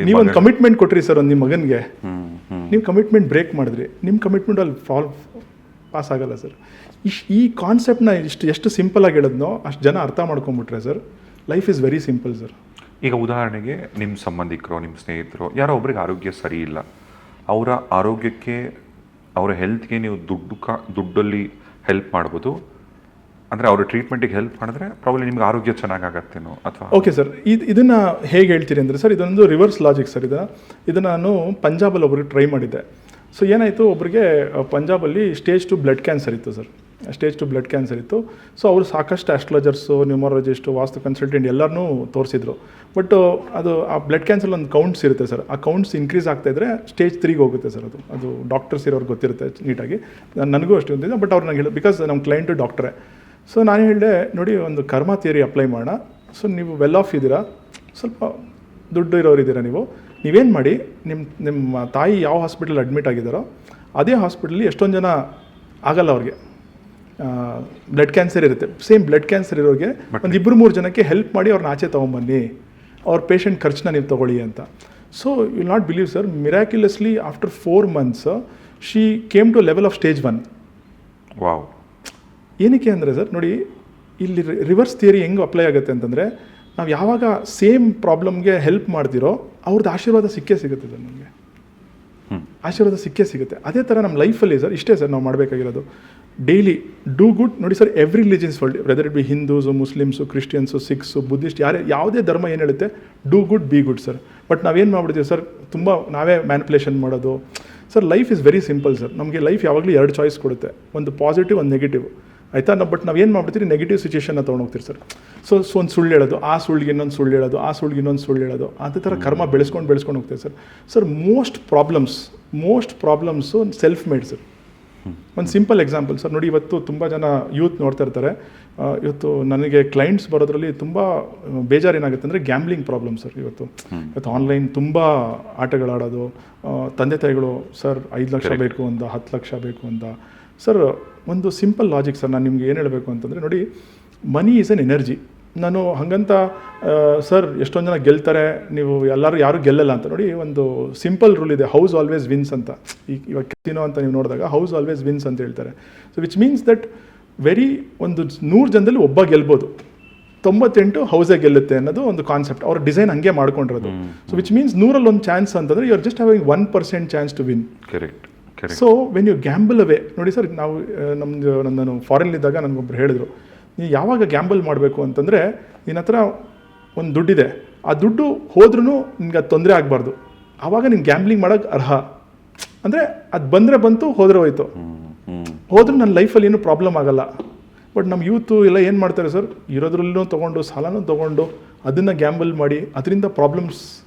ನೀವೊಂದು ಕಮಿಟ್ಮೆಂಟ್ ಕೊಟ್ರಿ ಸರ್ ಒಂದು ನಿಮ್ಮ ಮಗನಿಗೆ, ನೀವು ಕಮಿಟ್ಮೆಂಟ್ ಬ್ರೇಕ್ ಮಾಡಿದ್ರಿ, ನಿಮ್ಮ ಕಮಿಟ್ಮೆಂಟ್ ಅಲ್ಲಿ ಪಾಸ್ ಆಗಲ್ಲ ಸರ್. ಈ ಕಾನ್ಸೆಪ್ಟನ್ನ ಎಷ್ಟು ಸಿಂಪಲಾಗಿ ಹೇಳಿದ್ನೋ ಅಷ್ಟು ಜನ ಅರ್ಥ ಮಾಡ್ಕೊಂಬಿಟ್ರೆ sir, life is very simple sir. ಈಗ ಉದಾಹರಣೆಗೆ ನಿಮ್ಮ ಸಂಬಂಧಿಕರು, ನಿಮ್ಮ ಸ್ನೇಹಿತರು ಯಾರೋ ಒಬ್ರಿಗೆ ಆರೋಗ್ಯ ಸರಿ ಇಲ್ಲ, ಅವರ ಆರೋಗ್ಯಕ್ಕೆ, ಅವರ ಹೆಲ್ತ್ಗೆ ನೀವು ದುಡ್ಡಲ್ಲಿ ಹೆಲ್ಪ್ ಮಾಡ್ಬೋದು, ಅಂದರೆ ಅವರ ಟ್ರೀಟ್ಮೆಂಟಿಗೆ ಹೆಲ್ಪ್ ಮಾಡಿದ್ರೆ ಪ್ರಾಬ್ಲಮ್ ನಿಮ್ಗೆ ಆರೋಗ್ಯ ಚೆನ್ನಾಗಾಗತ್ತೇನೋ ಅಥವಾ. ಓಕೆ ಸರ್, ಇದನ್ನು ಹೇಗೆ ಹೇಳ್ತೀರಿ ಅಂದರೆ ಸರ್, ಇದೊಂದು ರಿವರ್ಸ್ ಲಾಜಿಕ್ ಸರ್. ಇದನ್ನು ನಾನು ಪಂಜಾಬಲ್ಲಿ ಒಬ್ರಿಗೆ ಟ್ರೈ ಮಾಡಿದ್ದೆ. ಸೊ ಏನಾಯಿತು, ಒಬ್ಬರಿಗೆ ಪಂಜಾಬಲ್ಲಿ ಸ್ಟೇಜ್ 2 ಬ್ಲಡ್ ಕ್ಯಾನ್ಸರ್ ಇತ್ತು ಸರ್, ಸ್ಟೇಜ್ 2 ಬ್ಲಡ್ ಕ್ಯಾನ್ಸರ್ ಇತ್ತು. ಸೊ ಅವರು ಸಾಕಷ್ಟು ಆಸ್ಟ್ರಾಲಜರ್ಸು, ನ್ಯೂಮರಾಲಜಿಸ್ಟು, ವಾಸ್ತು ಕನ್ಸಲ್ಟೆಂಟ್ ಎಲ್ಲರನ್ನೂ ತೋರಿಸಿದ್ರು. ಬಟ್ ಅದು ಆ ಬ್ಲಡ್ ಕ್ಯಾನ್ಸರ್ ಒಂದು ಕೌಂಟ್ಸ್ ಇರುತ್ತೆ ಸರ್, ಆ ಕೌಂಟ್ಸ್ ಇನ್ಕ್ರೀಸ್ ಆಗ್ತಾಯಿದ್ರೆ ಸ್ಟೇಜ್ 3ಗೆ ಹೋಗುತ್ತೆ ಸರ್. ಅದು ಡಾಕ್ಟರ್ಸ್ ಇರೋರಿಗೆ ಗೊತ್ತಿರುತ್ತೆ ನೀಟಾಗಿ, ನನಗೂ ಅಷ್ಟು ಗೊತ್ತಿದೆ. ಬಟ್ ಅವ್ರು ನಂಗೆ ಹೇಳಿ, ಬಿಕಾಸ್ ನಮ್ಮ ಕ್ಲೈಂಟು ಡಾಕ್ಟ್ರೇ. ಸೊ ನಾನು ಹೇಳಿದೆ, ನೋಡಿ ಒಂದು ಕರ್ಮ ಥಿಯರಿ ಅಪ್ಲೈ ಮಾಡೋಣ. ಸೊ ನೀವು ವೆಲ್ ಆಫ್ ಇದ್ದೀರಾ, ಸ್ವಲ್ಪ ದುಡ್ಡು ಇರೋರು ಇದ್ದೀರಾ, ನೀವೇನು ಮಾಡಿ, ನಿಮ್ಮ ತಾಯಿ ಯಾವ ಹಾಸ್ಪಿಟಲ್ ಅಡ್ಮಿಟ್ ಆಗಿದ್ದಾರೋ ಅದೇ ಹಾಸ್ಪಿಟಲಲ್ಲಿ ಎಷ್ಟೊಂದು ಜನ ಆಗಲ್ಲ ಅವ್ರಿಗೆ, ಬ್ಲಡ್ ಕ್ಯಾನ್ಸರ್ ಇರುತ್ತೆ, ಸೇಮ್ ಬ್ಲಡ್ ಕ್ಯಾನ್ಸರ್ ಇರೋರಿಗೆ ಒಂದು 2-3 ಜನಕ್ಕೆ ಹೆಲ್ಪ್ ಮಾಡಿ ಅವ್ರನ್ನ ಆಚೆ ತೊಗೊಂಬನ್ನಿ, ಅವ್ರ ಪೇಷಂಟ್ ಖರ್ಚನ್ನ ನೀವು ತೊಗೊಳ್ಳಿ ಅಂತ. So you will not believe sir, miraculously after 4 months she came to level of stage 1. Wow. ಏನಕ್ಕೆ ಅಂದರೆ ಸರ್, ನೋಡಿ ಇಲ್ಲಿ ರಿವರ್ಸ್ ಥಿಯರಿ ಹೆಂಗೆ ಅಪ್ಲೈ ಆಗುತ್ತೆ ಅಂತಂದರೆ, ನಾವು ಯಾವಾಗ ಸೇಮ್ ಪ್ರಾಬ್ಲಮ್ಗೆ ಹೆಲ್ಪ್ ಮಾಡ್ತಿರೋ ಅವ್ರದ್ದು ಆಶೀರ್ವಾದ ಸಿಕ್ಕೇ ಸಿಗುತ್ತೆ ಸರ್, ನಮಗೆ ಆಶೀರ್ವಾದ ಸಿಕ್ಕೇ ಸಿಗುತ್ತೆ. ಅದೇ ಥರ ನಮ್ಮ ಲೈಫಲ್ಲಿ ಸರ್ ಇಷ್ಟೇ ಸರ್ ನಾವು ಮಾಡಬೇಕಾಗಿರೋದು, ಡೈಲಿ ಡೂ ಗುಡ್. ನೋಡಿ sir, every religions world, whether it be Hindus, Muslims, Christians, Sikhs, Buddhist, ಯಾವುದೇ ಧರ್ಮ ಏನು ಹೇಳುತ್ತೆ, do good be good sir. But ನಾವೇನು ಮಾಡ್ಬಿಡ್ತೀವಿ ಸರ್, ತುಂಬ ನಾವೇ ಮ್ಯಾನಿಪುಲೇಷನ್ ಮಾಡೋದು sir. Life is very simple sir. ನಮಗೆ ಲೈಫ್ ಯಾವಾಗಲೂ 2 ಚಾಯ್ಸ್ ಕೊಡುತ್ತೆ, ಒಂದು ಪಾಸಿಟಿವ್, ಒಂದು ನೆಗೆಟಿವ್, ಆಯಿತಾ. ಬಟ್ ನಾವು ಏನು ಮಾಡ್ಬಿಡ್ತೀರಿ, ನೆಗೆಟಿವ್ ಸಿಚುಯೇಷನ್ನ ತೊಗೊಂಡೋಗ್ತೀರಿ ಸರ್. ಸೊ ಒಂದು ಸುಳ್ಳು ಹೇಳೋದು, ಆ ಸುಳ್ಳಿಗೆ ಇನ್ನೊಂದು ಸುಳ್ಳು ಹೇಳೋದು, ಆ ಸುಳ್ಳಿಗೆ ಇನ್ನೊಂದು ಸುಳ್ಳು ಹೇಳೋದು, ಅದೇ ಥರ ಕರ್ಮ ಬೆಳೆಸ್ಕೊಂಡು ಹೋಗ್ತೀವಿ sir. Most problems self made sir. ಒಂದು ಸಿಂಪಲ್ ಎಕ್ಸಾಂಪಲ್ ಸರ್ ನೋಡಿ, ಇವತ್ತು ತುಂಬ ಜನ ಯೂತ್ ನೋಡ್ತಾ ಇರ್ತಾರೆ. ಇವತ್ತು ನನಗೆ ಕ್ಲೈಂಟ್ಸ್ ಬರೋದ್ರಲ್ಲಿ ತುಂಬ ಬೇಜಾರೇನಾಗುತ್ತೆ ಅಂದರೆ ಗ್ಯಾಮ್ಲಿಂಗ್ ಪ್ರಾಬ್ಲಮ್ ಸರ್. ಇವತ್ತು ಆನ್ಲೈನ್ ತುಂಬ ಆಟಗಳಾಡೋದು. ತಂದೆ ತಾಯಿಗಳು ಸರ್ 5 ಲಕ್ಷ ಬೇಕು ಅಂತ, 10 ಲಕ್ಷ ಬೇಕು ಅಂತ. ಸರ್ ಒಂದು ಸಿಂಪಲ್ ಲಾಜಿಕ್ ಸರ್, ನಾನು ನಿಮ್ಗೆ ಏನು ಹೇಳಬೇಕು ಅಂತಂದರೆ ನೋಡಿ, ಮನಿ ಈಸ್ ಎನ್ ಎನರ್ಜಿ. ನಾನು ಹಾಗಂತ ಸರ್ ಎಷ್ಟೊಂದು ಜನ ಗೆಲ್ತಾರೆ, ನೀವು ಯಾರು ಗೆಲ್ಲಲ್ಲ ಅಂತ. ನೋಡಿ, ಒಂದು ಸಿಂಪಲ್ ರೂಲ್ ಇದೆ, ಹೌಸ್ ಆಲ್ವೇಸ್ ವಿನ್ಸ್ ಅಂತ. ಇವಾಗ ಕ್ಯಾಸಿನೋ ಅಂತ ನೀವು ನೋಡಿದಾಗ ಹೌಸ್ ಆಲ್ವೇಸ್ ವಿನ್ಸ್ ಅಂತ ಹೇಳ್ತಾರೆ. ಸೊ ವಿಚ್ ಮೀನ್ಸ್ ದಟ್ ಒಂದು 100 ಜನದಲ್ಲಿ ಒಬ್ಬ ಗೆಲ್ಬೋದು, 98 ಹೌಸೇ ಗೆಲ್ಲುತ್ತೆ ಅನ್ನೋದು ಒಂದು ಕಾನ್ಸೆಪ್ಟ್. ಅವ್ರ ಡಿಸೈನ್ ಹಂಗೆ ಮಾಡ್ಕೊಂಡಿರೋದು. ಸೊ ವಿಚ್ ಮೀನ್ಸ್ 100ರಲ್ಲಿ ಒಂದು ಚಾನ್ಸ್ ಅಂತಂದರೆ you are just having 1% chance to win. Correct. So when you gamble away, ನೋಡಿ ಸರ್, ನಾನು ಫಾರಿನ್ಲಿದ್ದಾಗ ನನಗೊಬ್ರು ಹೇಳಿದ್ರು, ನೀವು ಯಾವಾಗ ಗ್ಯಾಂಬಲ್ ಮಾಡಬೇಕು ಅಂತಂದರೆ, ನಿನ್ನ ಹತ್ರ ಒಂದು ದುಡ್ಡಿದೆ, ಆ ದುಡ್ಡು ಹೋದ್ರೂ ನಿನ್ಗೆ ಅದು ತೊಂದರೆ ಆಗಬಾರ್ದು, ಆವಾಗ ನೀನು ಗ್ಯಾಂಬ್ಲಿಂಗ್ ಮಾಡೋಕ್ಕೆ ಅರ್ಹ. ಅಂದರೆ ಅದು ಬಂದರೆ ಬಂತು, ಹೋದರೆ ಹೋಯ್ತು. ಹೋದ್ರೂ ನನ್ನ ಲೈಫಲ್ಲಿ ಏನೂ ಪ್ರಾಬ್ಲಮ್ ಆಗಲ್ಲ. ಬಟ್ ನಮ್ಮ ಯೂತು ಎಲ್ಲ ಏನು ಮಾಡ್ತಾರೆ ಸರ್, ಇರೋದ್ರಲ್ಲೂ ತೊಗೊಂಡು ಸಾಲನೂ ತೊಗೊಂಡು ಅದನ್ನು ಗ್ಯಾಂಬಲ್ ಮಾಡಿ ಅದರಿಂದ ಪ್ರಾಬ್ಲಮ್ಸ್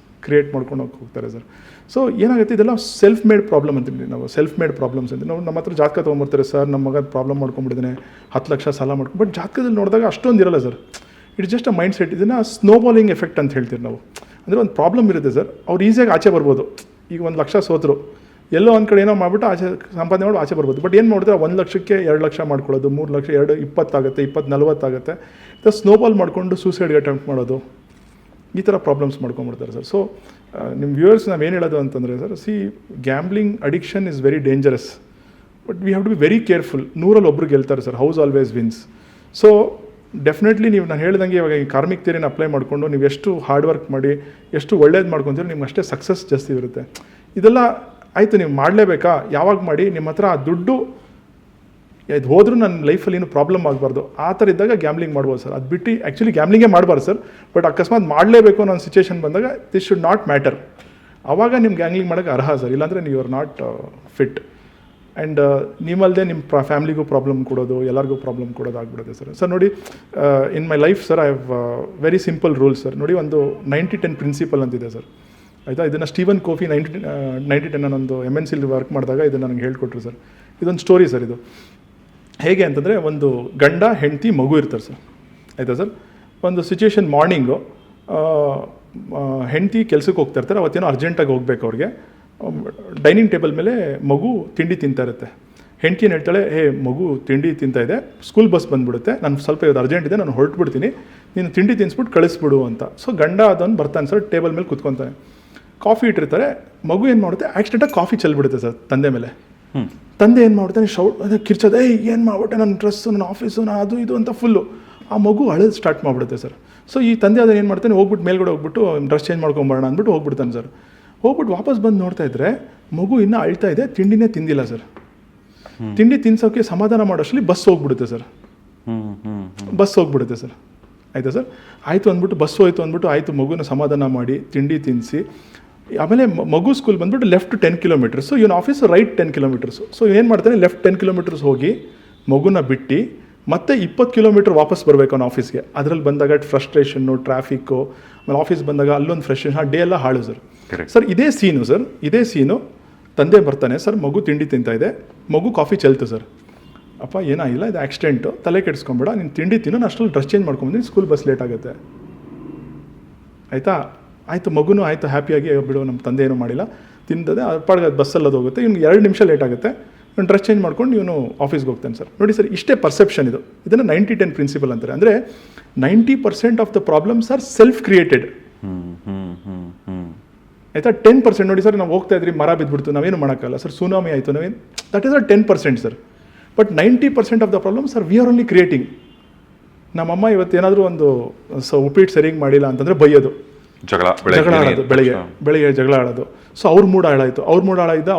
ಕ್ರಿಯೇಟ್ ಮಾಡ್ಕೊಂಡು ಹೋಗ್ತಾರೆ ಸರ್. ಸೊ ಏನಾಗುತ್ತೆ, ಇದೆಲ್ಲ ಸೆಲ್ಫ್ ಮೇಡ್ ಪ್ರಾಬ್ಲಮ್ ಅಂತೀವಿ ನಾವು. ಸೆಲ್ಫ್ ಮೇಡ್ ಪ್ರಾಬ್ಲಮ್ಸ್ ಅಂತ ನಾವು ನಮ್ಮ ಹತ್ರ ಜಾತಕ ತೊಗೊಂಬರ್ತಾರೆ ಸರ್, ನಮ್ಮ ಮಗ ಪ್ರಾಬ್ಲಮ್ ಮಾಡ್ಕೊಂಡ್ಬಿಟ್ಟಿದ್ದಾನೆ, 10 ಲಕ್ಷ ಸಾಲ ಮಾಡ್ಕೊಂಡು. ಬಟ್ ಜಾತಕದಲ್ಲಿ ನೋಡಿದಾಗ ಅಷ್ಟೊಂದು ಇರಲ್ಲ sir. It's just a mind set. ಇದನ್ನು ಸ್ನೋಬಾಲಿಂಗ್ ಎಫೆಕ್ಟ್ ಅಂತ ಹೇಳ್ತೀವಿ ನಾವು. ಅಂದರೆ ಒಂದು ಪ್ರಾಬ್ಲಮ್ ಇರುತ್ತೆ ಸರ್, ಅವ್ರು ಈಸಿಯಾಗಿ ಆಚೆ ಬರ್ಬೋದು. ಈಗ 1 ಲಕ್ಷ ಸೋತರು, ಎಲ್ಲೋ ಒಂದು ಕಡೆ ಏನೋ ಮಾಡಿಬಿಟ್ಟು ಆಚೆ ಸಂಪಾದನೆ ಮಾಡಿ ಆಚೆ ಬರ್ಬೋದು. ಬಟ್ ಏನು ಮಾಡಿದ್ರೆ 1 ಲಕ್ಷಕ್ಕೆ 2 ಲಕ್ಷ ಮಾಡ್ಕೊಳ್ಳೋದು, 3 ಲಕ್ಷ 2 20 ಆಗುತ್ತೆ, 20 40 ಆಗುತ್ತೆ. ಸ್ನೋಬಾಲ್ ಮಾಡಿಕೊಂಡು ಸೂಸೈಡ್ಗೆ ಅಟೆಂಪ್ಟ್ ಮಾಡೋದು, ಈ ಥರ ಪ್ರಾಬ್ಲಮ್ಸ್ ಮಾಡ್ಕೊಂಡ್ಬಿಡ್ತಾರೆ ಸರ್. ಸೊ ನಿಮ್ಮ ವ್ಯೂವರ್ಸ್ ನಾವೇನು ಹೇಳೋದು ಅಂತಂದರೆ sir, gambling addiction is very dangerous. But we have to be very careful. 100ರಲ್ಲಿ ಒಬ್ರು ಗೆಲ್ತಾರೆ sir, house always wins. So definitely ನಾನು ಹೇಳ್ದಂಗೆ ಇವಾಗ ಈ ಕಾರ್ಮಿಕ್ ಥಿಯರಿನ ಅಪ್ಲೈ ಮಾಡಿಕೊಂಡು ನೀವು ಎಷ್ಟು ಹಾರ್ಡ್ ವರ್ಕ್ ಮಾಡಿ ಎಷ್ಟು ಒಳ್ಳೇದು ಮಾಡ್ಕೊತೀರೋ ನಿಮ್ಗೆ ಅಷ್ಟೇ ಸಕ್ಸಸ್ ಜಾಸ್ತಿ ಇರುತ್ತೆ. ಇದೆಲ್ಲ ಆಯಿತು, ನೀವು ಮಾಡಲೇಬೇಕಾ, ಯಾವಾಗ ಮಾಡಿ, ನಿಮ್ಮ ಹತ್ರ ಆ ದುಡ್ಡು ಇದು ಹೋದ್ರೂ ನನ್ನ ಲೈಫಲ್ಲಿ ಏನು ಪ್ರಾಬ್ಲಮ್ ಆಗಬಾರ್ದು, ಆ ಥರ ಇದ್ದಾಗ ಗ್ಯಾಮ್ಲಿಂಗ್ ಮಾಡ್ಬೋದು ಸರ್. ಅದು ಬಿಟ್ಟು ಆ್ಯಕ್ಚುಲಿ ಗ್ಯಾಮ್ಲಿಂಗೇ ಮಾಡಬಾರ್ದು ಸರ್. ಬಟ್ ಅಕಸ್ಮಾತ್ ಮಾಡಲೇಬೇಕು ಅನ್ನೋ ಒಂದು ಸಿಚುವೇಶನ್ ಬಂದಾಗ ದಿಸ್ ಶುಡ್ ನಾಟ್ ಮ್ಯಾಟರ್. ಆವಾಗ ನಿಮ್ಮ ಗ್ಯಾಂಗ್ಲಿಂಗ್ ಮಾಡೋಕ್ಕೆ ಅರ್ಹ ಸರ್, ಇಲ್ಲಾಂದರೆ ನೀವು ಆರ್ ನಾಟ್ ಫಿಟ್. ಆ್ಯಂಡ್ ನಿಮ್ಮಲ್ಲದೆ ನಿಮ್ಮ ಫ್ಯಾಮ್ಲಿಗೂ ಪ್ರಾಬ್ಲಮ್ ಕೊಡೋದು, ಎಲ್ಲರಿಗೂ ಪ್ರಾಬ್ಲಮ್ ಕೊಡೋದು ಆಗ್ಬಿಡುತ್ತೆ ಸರ್. ಸರ್ ನೋಡಿ, in my life sir I have very simple rule sir. ನೋಡಿ, ಒಂದು 90-10 ಪ್ರಿನ್ಸಿಪಲ್ ಅಂತಿದೆ ಸರ್, ಆಯಿತಾ. ಇದನ್ನು ಸ್ಟೀವನ್ ಕೋಫಿ 90-10 ಅನ್ನೊಂದು MNC ವರ್ಕ್ ಮಾಡಿದಾಗ ಇದನ್ನು ನನಗೆ ಹೇಳ್ಕೊಟ್ರು ಸರ್. ಇದೊಂದು ಸ್ಟೋರಿ ಸರ್. ಇದು ಹೇಗೆ ಅಂತಂದರೆ, ಒಂದು ಗಂಡ ಹೆಂಡತಿ ಮಗು ಇರ್ತಾರೆ ಸರ್, ಆಯಿತಾ ಸರ್. ಒಂದು ಸಿಚುವೇಶನ್ ಮಾರ್ನಿಂಗು ಹೆಂಡತಿ ಕೆಲ್ಸಕ್ಕೆ ಹೋಗ್ತಾ ಇರ್ತಾರೆ. ಅವತ್ತೇನೋ ಅರ್ಜೆಂಟಾಗಿ ಹೋಗ್ಬೇಕು ಅವ್ರಿಗೆ. ಡೈನಿಂಗ್ ಟೇಬಲ್ ಮೇಲೆ ಮಗು ತಿಂಡಿ ತಿಂತಾ ಇರುತ್ತೆ. ಹೆಂಡತಿ ಏನು ಹೇಳ್ತಾಳೆ, ಮಗು ತಿಂಡಿ ತಿಂತಾ ಇದೆ, ಸ್ಕೂಲ್ ಬಸ್ ಬಂದುಬಿಡುತ್ತೆ, ನಾನು ಸ್ವಲ್ಪ ಇವತ್ತು ಅರ್ಜೆಂಟ್ ಇದೆ, ನಾನು ಹೊರಟ್ಬಿಡ್ತೀನಿ, ನೀನು ತಿಂಡಿ ತಿನ್ನಿಸ್ಬಿಟ್ಟು ಕಳಿಸ್ಬಿಡು ಅಂತ. ಸೊ ಗಂಡ ಅದನ್ನು ಬರ್ತಾನೆ ಸರ್, ಟೇಬಲ್ ಮೇಲೆ ಕುತ್ಕೊತಾನೆ, ಕಾಫಿ ಇಟ್ಟಿರ್ತಾರೆ. ಮಗು ಏನು ಮಾಡುತ್ತೆ, ಆಕ್ಸಿಡೆಂಟಾಗಿ ಕಾಫಿ ಚೆಲ್ಬಿಡುತ್ತೆ ಸರ್ ತಂದೆ ಮೇಲೆ. ತಂದೆ ಏನು ಮಾಡ್ತಾನೆ, ಕಿರ್ಚೋದು, ಏನು ಮಾಡ್ಬಿಟ್ಟೆ, ನನ್ನ ಡ್ರೆಸ್ಸು, ನನ್ನ ಆಫೀಸು, ನಾನು ಅದು ಇದು ಅಂತ ಫುಲ್ಲು. ಆ ಮಗು ಅಳೋದು ಸ್ಟಾರ್ಟ್ ಮಾಡಿಬಿಡುತ್ತೆ ಸರ್. ಸೊ ಈ ತಂದೆ ಅದನ್ನು ಏನು ಮಾಡ್ತಾನೆ, ಹೋಗ್ಬಿಟ್ಟು ಮೇಲ್ಗಡೆ ಹೋಗ್ಬಿಟ್ಟು ಡ್ರೆಸ್ ಚೇಂಜ್ ಮಾಡ್ಕೊಂಬರೋಣ ಅಂದ್ಬಿಟ್ಟು ಹೋಗ್ಬಿಡ್ತಾನೆ ಸರ್. ಹೋಗ್ಬಿಟ್ಟು ವಾಪಸ್ ಬಂದು ನೋಡ್ತಾ ಇದ್ರೆ ಮಗು ಇನ್ನೂ ಅಳ್ತಾ ಇದೆ, ತಿಂಡಿನೇ ತಿಂದಿಲ್ಲ ಸರ್. ತಿಂಡಿ ತಿನ್ಸೋಕ್ಕೆ ಸಮಾಧಾನ ಮಾಡೋಷ್ಟರಲ್ಲಿ ಬಸ್ ಹೋಗ್ಬಿಡುತ್ತೆ ಸರ್. ಬಸ್ ಹೋಗ್ಬಿಡುತ್ತೆ ಸರ್, ಆಯಿತಾ ಸರ್. ಆಯಿತು ಅಂದ್ಬಿಟ್ಟು ಬಸ್ ಹೋಯ್ತು ಅಂದ್ಬಿಟ್ಟು ಆಯಿತು, ಮಗುನ ಸಮಾಧಾನ ಮಾಡಿ ತಿಂಡಿ ತಿನ್ನಿಸಿ ಆಮೇಲೆ ಮಗು ಸ್ಕೂಲ್ ಬಂದ್ಬಿಟ್ಟು ಲೆಫ್ಟ್ 10 ಕಿಲೋಮೀಟರ್ಸು, ಇವನು ಆಫೀಸು ರೈಟ್ 10 ಕಿಲೋಮೀಟರ್ಸು. ಸೊ ಏನು ಮಾಡ್ತಾನೆ, ಲೆಫ್ಟ್ 10 ಕಿಲೋಮೀಟರ್ಸ್ ಹೋಗಿ ಮಗುನ ಬಿಟ್ಟು ಮತ್ತೆ 20 ಕಿಲೋಮೀಟರ್ ವಾಪಸ್ ಬರಬೇಕು ಅವನು ಆಫೀಸ್ಗೆ. ಅದರಲ್ಲಿ ಬಂದಾಗ ಫ್ರಸ್ಟ್ರೇಷನ್ನು, ಟ್ರಾಫಿಕ್ಕು, ಆಮೇಲೆ ಆಫೀಸ್ ಬಂದಾಗ ಅಲ್ಲೊಂದು ಫ್ರಸ್ಟ್ರೇಷನ್, ಆ ಡೇ ಎಲ್ಲ ಹಾಳು ಸರ್. ಸರ್ ಇದೇ ಸೀನು ತಂದೆ ಬರ್ತಾನೆ ಸರ್, ಮಗು ತಿಂಡಿ ತಿಂತಾ ಇದೆ, ಮಗು ಕಾಫಿ ಚೆಲ್ತು ಸರ್. ಅಪ್ಪ ಏನಾಗಿಲ್ಲ, ಇದು ಆಕ್ಸಿಡೆಂಟು, ತಲೆ ಕೆಡಿಸ್ಕೊಂಬೇಡ, ನೀನು ತಿಂಡಿ ತಿನ್ನು, ನಾನು ಅಷ್ಟರಲ್ಲಿ ಡ್ರೆಸ್ ಚೇಂಜ್ ಮಾಡ್ಕೊಂಬಂದಿನಿ, ಸ್ಕೂಲ್ ಬಸ್ ಲೇಟ್ ಆಗುತ್ತೆ, ಆಯಿತಾ. ಆಯಿತು, ಮಗುನೂ ಆಯಿತು ಹ್ಯಾಪಿಯಾಗಿ, ಬಿಡು ನಮ್ಮ ತಂದೆ ಏನೂ ಮಾಡಿಲ್ಲ, ತಿಂದದೆ ಅರ್ಪಾಡ್ಗೆ ಬಸ್ಸಲ್ಲಿ ಅದು ಹೋಗುತ್ತೆ, ಇವ್ನಿಗೆ 2 ನಿಮಿಷ ಲೇಟ್ ಆಗುತ್ತೆ, ಇವ್ನು ಡ್ರೆಸ್ ಚೇಂಜ್ ಮಾಡ್ಕೊಂಡು ಇವನು ಆಫೀಸ್ಗೆ ಹೋಗ್ತಾನೆ ಸರ್. ನೋಡಿ ಸರ್, ಇಷ್ಟೇ ಪರ್ಸೆಪ್ಷನ್ ಇದು. ಇದನ್ನು 90-10 ಪ್ರಿನ್ಸಿಪಲ್ ಅಂತಾರೆ. ಅಂದರೆ 90% of the problems R self created, ಆಯಿತಾ. 10% ನೋಡಿ ಸರ್, ನಾವು ಹೋಗ್ತಾ ಇದ್ರಿ, ಮರ ಬಿದ್ದುಬಿಡ್ತು, ನಾವೇನು ಮಾಡೋಕ್ಕಲ್ಲ ಸರ್, ಸುನಾಮಿ ಆಯಿತು, ನಾವೇನು, that is a 10% sir. But 90% of the problems R we are only creating. ನಮ್ಮಮ್ಮ ಇವತ್ತೇನಾದರೂ ಒಂದು ಉಪ್ಪಿಟ್ಟು ಸರಿಯಾಗಿ ಮಾಡಿಲ್ಲ ಅಂತಂದರೆ ಬೈಯೋದು, ಜಗಳ ಆಡೋದು, ಬೆಳಿಗ್ಗೆ ಜಗಳ ಆಡೋದು. ಸೊ ಅವ್ರ ಮೂಡ್ ಹಾಳಾಯಿತು,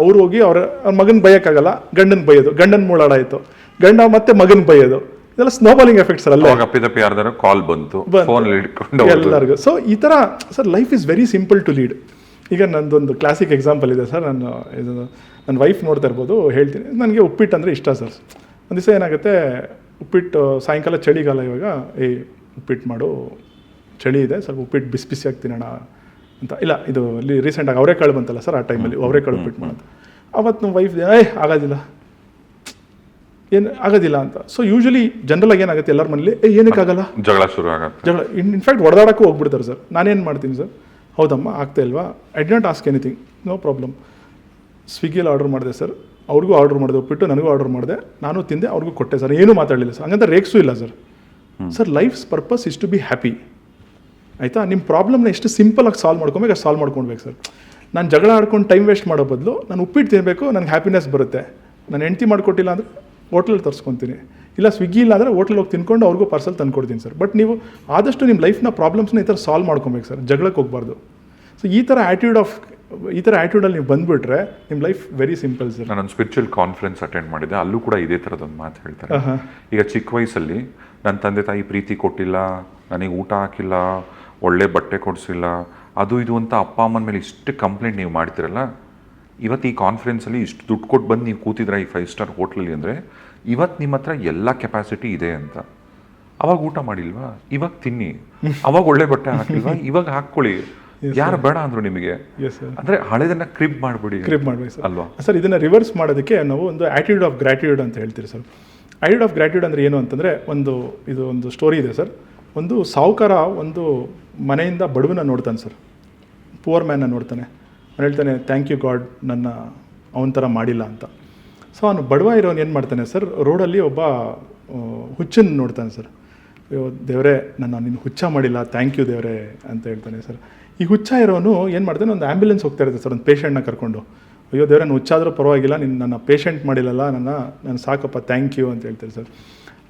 ಅವ್ರು ಹೋಗಿ ಅವ್ರ ಮಗನ ಬೈಯೋಕ್ಕಾಗಲ್ಲ, ಗಂಡನ ಬೈಯೋದು, ಗಂಡನ ಮೂಡ್ ಹಾಳಾಯಿತು, ಗಂಡ ಮತ್ತೆ ಮಗನ ಬೈಯೋದು. ಇದೆಲ್ಲ ಸ್ನೋಬಾಲಿಂಗ್ ಎಫೆಕ್ಟ್ಸ್ ಅಲ್ಲ, ಕಾಲ್ ಬಂತು ಎಲ್ಲರಿಗೂ. ಸೊ ಈ ಥರ sir life is very simple to lead. ಈಗ ನಂದೊಂದು ಕ್ಲಾಸಿಕ್ ಎಕ್ಸಾಂಪಲ್ ಇದೆ ಸರ್. ನನ್ನ ವೈಫ್ ನೋಡ್ತಾ ಇರ್ಬೋದು, ಹೇಳ್ತೀನಿ. ನನಗೆ ಉಪ್ಪಿಟ್ಟು ಅಂದರೆ ಇಷ್ಟ ಸರ್. ಒಂದು ದಿವಸ ಏನಾಗುತ್ತೆ, ಉಪ್ಪಿಟ್ಟು ಸಾಯಂಕಾಲ ಚಳಿಗಾಲ, ಇವಾಗ ಉಪ್ಪಿಟ್ಟು ಮಾಡು, ಚಳಿ ಇದೆ, ಸ್ವಲ್ಪ ಉಪ್ಪಿಟ್ಟು ಬಿಸಿಯಾಗಿ ತಿನ್ನೋಣ ಅಂತ. ಇಲ್ಲ, ಇದು ಇಲ್ಲಿ ರೀಸೆಂಟಾಗಿ ಅವರೆಕಾಳು ಬಂತಲ್ಲ ಸರ್, ಆ ಟೈಮಲ್ಲಿ ಅವರೆಕಾಳು ಉಪ್ಪಿಟ್ಟು ಮಾಡೋದು. ಅವತ್ತು ನಮ್ಮ ವೈಫ್ ಆಗೋದಿಲ್ಲ, ಏನು ಆಗೋದಿಲ್ಲ ಅಂತ. ಸೊ ಯೂಶಲಿ ಜನರಲಾಗಿ ಏನಾಗುತ್ತೆ ಎಲ್ಲರ ಮನೇಲಿ ಏನಕ್ಕಾಗಲ್ಲ ಜಗಳ ಶುರು ಆಗುತ್ತೆ. ಜಗಳ ಇನ್ಫ್ಯಾಕ್ಟ್ ಹೊಡೆದಾಡಕ್ಕೂ ಹೋಗ್ಬಿಡ್ತಾರೆ ಸರ್. ನಾನೇನು ಮಾಡ್ತೀನಿ ಸರ್, ಹೌದಮ್ಮ ಆಗ್ತಾ ಇಲ್ವಾ, I did not ask anything, no problem. ಸ್ವಿಗ್ಗಿಯಲ್ಲಿ ಆರ್ಡರ್ ಮಾಡಿದೆ ಸರ್, ಅವ್ರಿಗೂ ಆರ್ಡರ್ ಮಾಡಿದೆ, ಒಪ್ಪಿಟ್ಟು ನನಗೂ ಆರ್ಡರ್ ಮಾಡಿದೆ, ನಾನು ತಿಂದೆ, ಅವ್ರಿಗೂ ಕೊಟ್ಟೆ ಸರ್, ಏನೂ ಮಾತಾಡಲಿಲ್ಲ ಸರ್. ಹಂಗಂತ ರೇಕ್ಸೂ ಇಲ್ಲ sir. Sir life's purpose is to be happy, ಆಯಿತಾ. ನಿಮ್ಮ ಪ್ರಾಬ್ಲಮ್ನ ಎಷ್ಟು ಸಿಂಪಲಾಗಿ ಸಾಲ್ವ್ ಮಾಡ್ಕೊಬೇಕು ಅಷ್ಟು ಸಾಲ್ವ್ ಮಾಡ್ಕೊಳ್ಬೇಕು ಸರ್. ನಾನು ಜಗಳ ಆಡ್ಕೊಂಡು ಟೈಮ್ ವೇಸ್ಟ್ ಮಾಡೋ ಬದಲು ನಾನು ಉಪ್ಪಿಟ್ಟು ತಿನ್ನಬೇಕು, ನನಗೆ ಹ್ಯಾಪಿನೆಸ್ ಬರುತ್ತೆ. ನಾನು ಹೆಂಡ್ತಿ ಮಾಡಿಕೊಟ್ಟಿಲ್ಲ ಅಂದರೆ ಹೋಟ್ಲಲ್ಲಿ ತರಿಸ್ಕೊತೀನಿ, ಇಲ್ಲ ಸ್ವಿಗ್ಗಿ ಇಲ್ಲ ಅಂದರೆ ಹೋಟ್ಲಲ್ಲಿ ಹೋಗಿ ತಿನ್ಕೊಂಡು ಅವ್ರಿಗೂ ಪಾರ್ಸಲ್ ತಂದುಕೊಡ್ತೀನಿ ಸರ್. ಬಟ್ ನೀವು ಆದಷ್ಟು ನಿಮ್ಮ ಲೈಫ್ನ ಪ್ರಾಬ್ಲಮ್ಸ್ನ ಈ ಥರ ಸಾಲ್ವ್ ಮಾಡ್ಕೊಬೇಕು ಸರ್, ಜಗಳಕ್ಕೆ ಹೋಗಬಾರ್ದು. ಸೊ ಈ ಥರ ಆ್ಯಟಿಟ್ಯೂಡಲ್ಲಿ ನೀವು ಬಂದುಬಿಟ್ರೆ ನಿಮ್ಮ ಲೈಫ್ ವೆರಿ ಸಿಂಪಲ್ ಸರ್. ನಾನೊಂದು ಸ್ಪಿರಿಚುವಲ್ ಕಾನ್ಫರೆನ್ಸ್ ಅಟೆಂಡ್ ಮಾಡಿದ್ದೆ, ಅಲ್ಲೂ ಕೂಡ ಇದೇ ಥರದೊಂದು ಮಾತು ಹೇಳ್ತಾರೆ. ಈಗ ಚಿಕ್ಕ ವಯಸ್ಸಲ್ಲಿ ನನ್ನ ತಂದೆ ತಾಯಿ ಪ್ರೀತಿ ಕೊಟ್ಟಿಲ್ಲ, ನನಗೆ ಊಟ ಹಾಕಿಲ್ಲ, ಒಳ್ಳೆ ಬಟ್ಟೆ ಕೊಡಿಸಿಲ್ಲ, ಅದು ಇದು ಅಂತ ಅಪ್ಪ ಅಮ್ಮನ ಮೇಲೆ ಇಷ್ಟು ಕಂಪ್ಲೇಂಟ್ ನೀವು ಮಾಡ್ತಿರಲ್ಲ, ಇವತ್ತು ಈ ಕಾನ್ಫರೆನ್ಸಲ್ಲಿ ಇಷ್ಟು ದುಡ್ಡು ಕೊಟ್ಟು ಬಂದು ನೀವು ಕೂತಿದ್ರ ಈ 5 ಸ್ಟಾರ್ ಹೋಟ್ಲಲ್ಲಿ ಅಂದರೆ ಇವತ್ತು ನಿಮ್ಮ ಹತ್ರ ಎಲ್ಲ ಕೆಪಾಸಿಟಿ ಇದೆ ಅಂತ. ಅವಾಗ ಊಟ ಮಾಡಿಲ್ವಾ, ಇವಾಗ ತಿನ್ನಿ. ಅವಾಗ ಒಳ್ಳೆ ಬಟ್ಟೆ ಹಾಕಿಲ್ವಾ, ಇವಾಗ ಹಾಕ್ಕೊಳ್ಳಿ. ಯಾರು ಬೇಡ ಅಂದ್ರು ನಿಮಗೆ ಅಂದ್ರೆ ಹಳೆದನ್ನ ಕ್ರಿಪ್ ಮಾಡಬೇಡಿ ಸರ್ ಅಲ್ವಾ ಸರ್. ಇದನ್ನ ರಿವರ್ಸ್ ಮಾಡೋದಕ್ಕೆ ನಾವು ಒಂದು ಆಟಿಟ್ಯೂಡ್ ಆಫ್ ಗ್ರಾಟಿಟ್ಯೂಡ್ ಅಂತ ಹೇಳ್ತೀವಿ ಸರ್. ಆಟಿಟ್ಯೂಡ್ ಆಫ್ ಗ್ರಾಟಿಟ್ಯೂಡ್ ಅಂದರೆ ಏನು ಅಂತಂದರೆ ಒಂದು ಸ್ಟೋರಿ ಇದೆ ಸರ್. ಒಂದು ಸಾಹುಕಾರ ಒಂದು ಮನೆಯಿಂದ ಬಡವನ ನೋಡ್ತಾನೆ ಸರ್, ಪುವರ್ ಮ್ಯಾನ್ನ ನೋಡ್ತಾನೆ. ಅವನು ಹೇಳ್ತಾನೆ, ಥ್ಯಾಂಕ್ ಯು ಗಾಡ್, ನನ್ನ ಅವನ ಥರ ಮಾಡಿಲ್ಲ ಅಂತ. ಸೊ ಅವನು ಬಡವ ಇರೋನು ಏನು ಮಾಡ್ತಾನೆ ಸರ್, ರೋಡಲ್ಲಿ ಒಬ್ಬ ಹುಚ್ಚನ್ನು ನೋಡ್ತಾನೆ ಸರ್. ಅಯ್ಯೋ ದೇವರೇ, ನಿನ್ನ ಹುಚ್ಚ ಮಾಡಿಲ್ಲ, ಥ್ಯಾಂಕ್ ಯು ದೇವರೇ ಅಂತ ಹೇಳ್ತಾನೆ ಸರ್. ಈ ಹುಚ್ಚ ಇರೋನು ಏನು ಮಾಡ್ತಾನೆ, ಒಂದು ಆ್ಯಂಬುಲೆನ್ಸ್ ಹೋಗ್ತಾ ಇರುತ್ತೆ ಸರ್, ಒಂದು ಪೇಷಂಟ್ನ ಕರ್ಕೊಂಡು. ಅಯ್ಯೋ ದೇವರೇ, ನಾನು ಹುಚ್ಚಾದರೂ ಪರವಾಗಿಲ್ಲ, ನನ್ನ ಪೇಷಂಟ್ ಮಾಡಿಲ್ಲಲ್ಲ, ನಾನು ಸಾಕಪ್ಪ, ಥ್ಯಾಂಕ್ ಯು ಅಂತ ಹೇಳ್ತಾರೆ ಸರ್.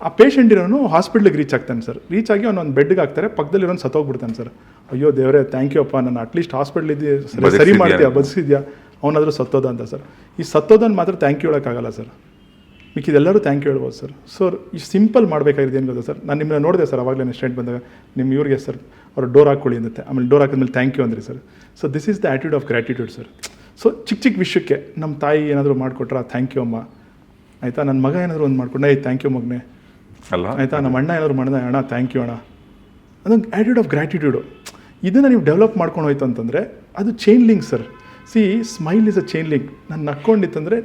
ಆ ಪೇಷಂಟ್ ಇರೋನು ಹಾಸ್ಪಿಟ್ಲಿಗೆ ರೀಚ್ ಆಗ್ತಾನೆ ಸರ್. ರೀಚ್ ಆಗಿ ಅವನೊಂದು ಬೆಡ್ಗೆ ಹಾಕ್ತಾರೆ, ಪಕ್ಕದಲ್ಲಿರೋನು ಸತ್ತೋಗ್ಬಿಡ್ತಾನೆ ಸರ್. ಅಯ್ಯೋ ದೇವರೇ, ಥ್ಯಾಂಕ್ ಯು ಅಪ್ಪ, ನಾನು ಅಟ್ಲೀಸ್ಟ್ ಹಾಸ್ಪಿಟ್ಲಿದ್ದು ಸರಿ ಮಾಡ್ತೀಯಾ, ಬದುಕಿದ್ಯಾ, ಅವನಾದರೂ ಸತ್ತೋದ ಅಂತ ಸರ್. ಈ ಸತ್ತೋದನ್ನು ಮಾತ್ರ ಥ್ಯಾಂಕ್ ಯು ಹೇಳೋಕ್ಕಾಗಲ್ಲ ಸರ್, ಮಿಕ್ಕಿದೆಲ್ಲರೂ ಥ್ಯಾಂಕ್ ಯು ಹೇಳ್ಬೋದು ಸರ್. ಸೊ ಇಷ್ಟು ಸಿಂಪಲ್ ಮಾಡಬೇಕಾಗಿದೆ ಏನು ಗೊತ್ತಾ ಸರ್. ನಾನು ನಿಮ್ಮನ್ನ ನೋಡಿದೆ ಸರ್ ಅವಾಗಲೇ ಸ್ಟೇಟ್ ಬಂದಾಗ, ನಿಮ್ಮ ಇವ್ರಿಗೆ ಸರ್ ಅವ್ರು ಡೋರ್ ಹಾಕ್ಕೊಳ್ಳಿ ಅಂತೆ, ಆಮೇಲೆ ಡೋರ್ ಹಾಕಿದ್ಮೇಲೆ ಥ್ಯಾಂಕ್ ಯು ಅಂದ್ರಿ sir. So this is the attitude of gratitude sir. So ಚಿಕ್ಕ ವಿಷಯಕ್ಕೆ ನಮ್ಮ ತಾಯಿ ಏನಾದರೂ ಮಾಡಿಕೊಟ್ರ ಥ್ಯಾಂಕ್ ಯು ಅಮ್ಮ, ಆಯಿತಾ. ನನ್ನ ಮಗ ಏನಾದರೂ ಒಂದು ಮಾಡ್ಕೊಂಡೆ, ಥ್ಯಾಂಕ್ ಯು ಮಗನೇ ಅಲ್ಲ, ಆಯಿತಾ. ನಮ್ಮ ಅಣ್ಣ ಏನಾದ್ರು ಮಾಡಿದೆ, ಅಣ್ಣ ಥ್ಯಾಂಕ್ ಯು ಅಣ್ಣ. ಅದೊಂದು ಆ್ಯಟಿಟ್ಯೂಡ್ ಆಫ್ ಗ್ರ್ಯಾಟಿಟ್ಯೂಡು. ಇದನ್ನು ನೀವು ಡೆವಲಪ್ ಮಾಡ್ಕೊಂಡು ಹೋಯ್ತು ಅಂತಂದರೆ ಅದು chain link sir. See smile is a chain link. ನಾನು ನಕ್ಕೊಂಡಿತ್ತಂದರೆ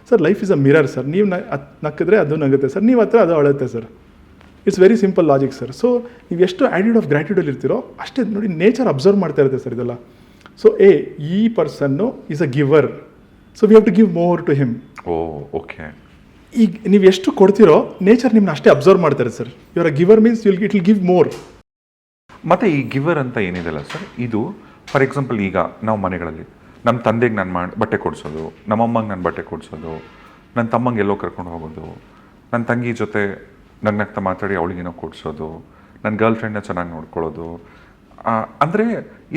sir life is a mirror sir. ನೀವು ನಕ್ಕಿದ್ರೆ ಅದು ನಗುತ್ತೆ ಸರ್, ನೀವು ಹತ್ರ ಅದು ಅಳುತ್ತೆ sir. It's very simple logic sir. So ನೀವು ಎಷ್ಟು ಆ್ಯಟಿಟ್ಯೂಡ್ ಆಫ್ ಗ್ರ್ಯಾಟಿಟ್ಯೂಡಲ್ಲಿ ಇರ್ತೀರೋ ಅಷ್ಟೇ ನೋಡಿ ನೇಚರ್ ಅಬ್ಸರ್ವ್ ಮಾಡ್ತಾ ಇರುತ್ತೆ ಸರ್ ಇದೆಲ್ಲ. ಸೊ ಈ person is a giver, so we have to give more to him. Okay. ಈಗ ನೀವು ಎಷ್ಟು ಕೊಡ್ತೀರೋ ನೇಚರ್ ನಿಮ್ಮನ್ನ ಅಷ್ಟೇ ಅಬ್ಸರ್ವ್ ಮಾಡ್ತಾರೆ sir. Your a giver means it will give more. ಮತ್ತು ಈ ಗಿವರ್ ಅಂತ ಏನಿದೆಲ್ಲ ಸರ್, ಇದು ಫಾರ್ ಎಕ್ಸಾಂಪಲ್ ಈಗ ನಾವು ಮನೆಗಳಲ್ಲಿ ನಮ್ಮ ತಂದೆಗೆ ನಾನು ಬಟ್ಟೆ ಕೊಡಿಸೋದು, ನಮ್ಮಮ್ಮಂಗೆ ನಾನು ಬಟ್ಟೆ ಕೊಡಿಸೋದು, ನನ್ನ ತಮ್ಮಂಗೆ ಎಲ್ಲೋ ಕರ್ಕೊಂಡು ಹೋಗೋದು, ನನ್ನ ತಂಗಿ ಜೊತೆ ನಗ್ನಗ್ತಾ ಮಾತಾಡಿ ಅವಳಿಗೇನೋ ಕೊಡಿಸೋದು, ನನ್ನ ಗರ್ಲ್ ಫ್ರೆಂಡ್ನ ಚೆನ್ನಾಗಿ ನೋಡ್ಕೊಳ್ಳೋದು, ಅಂದರೆ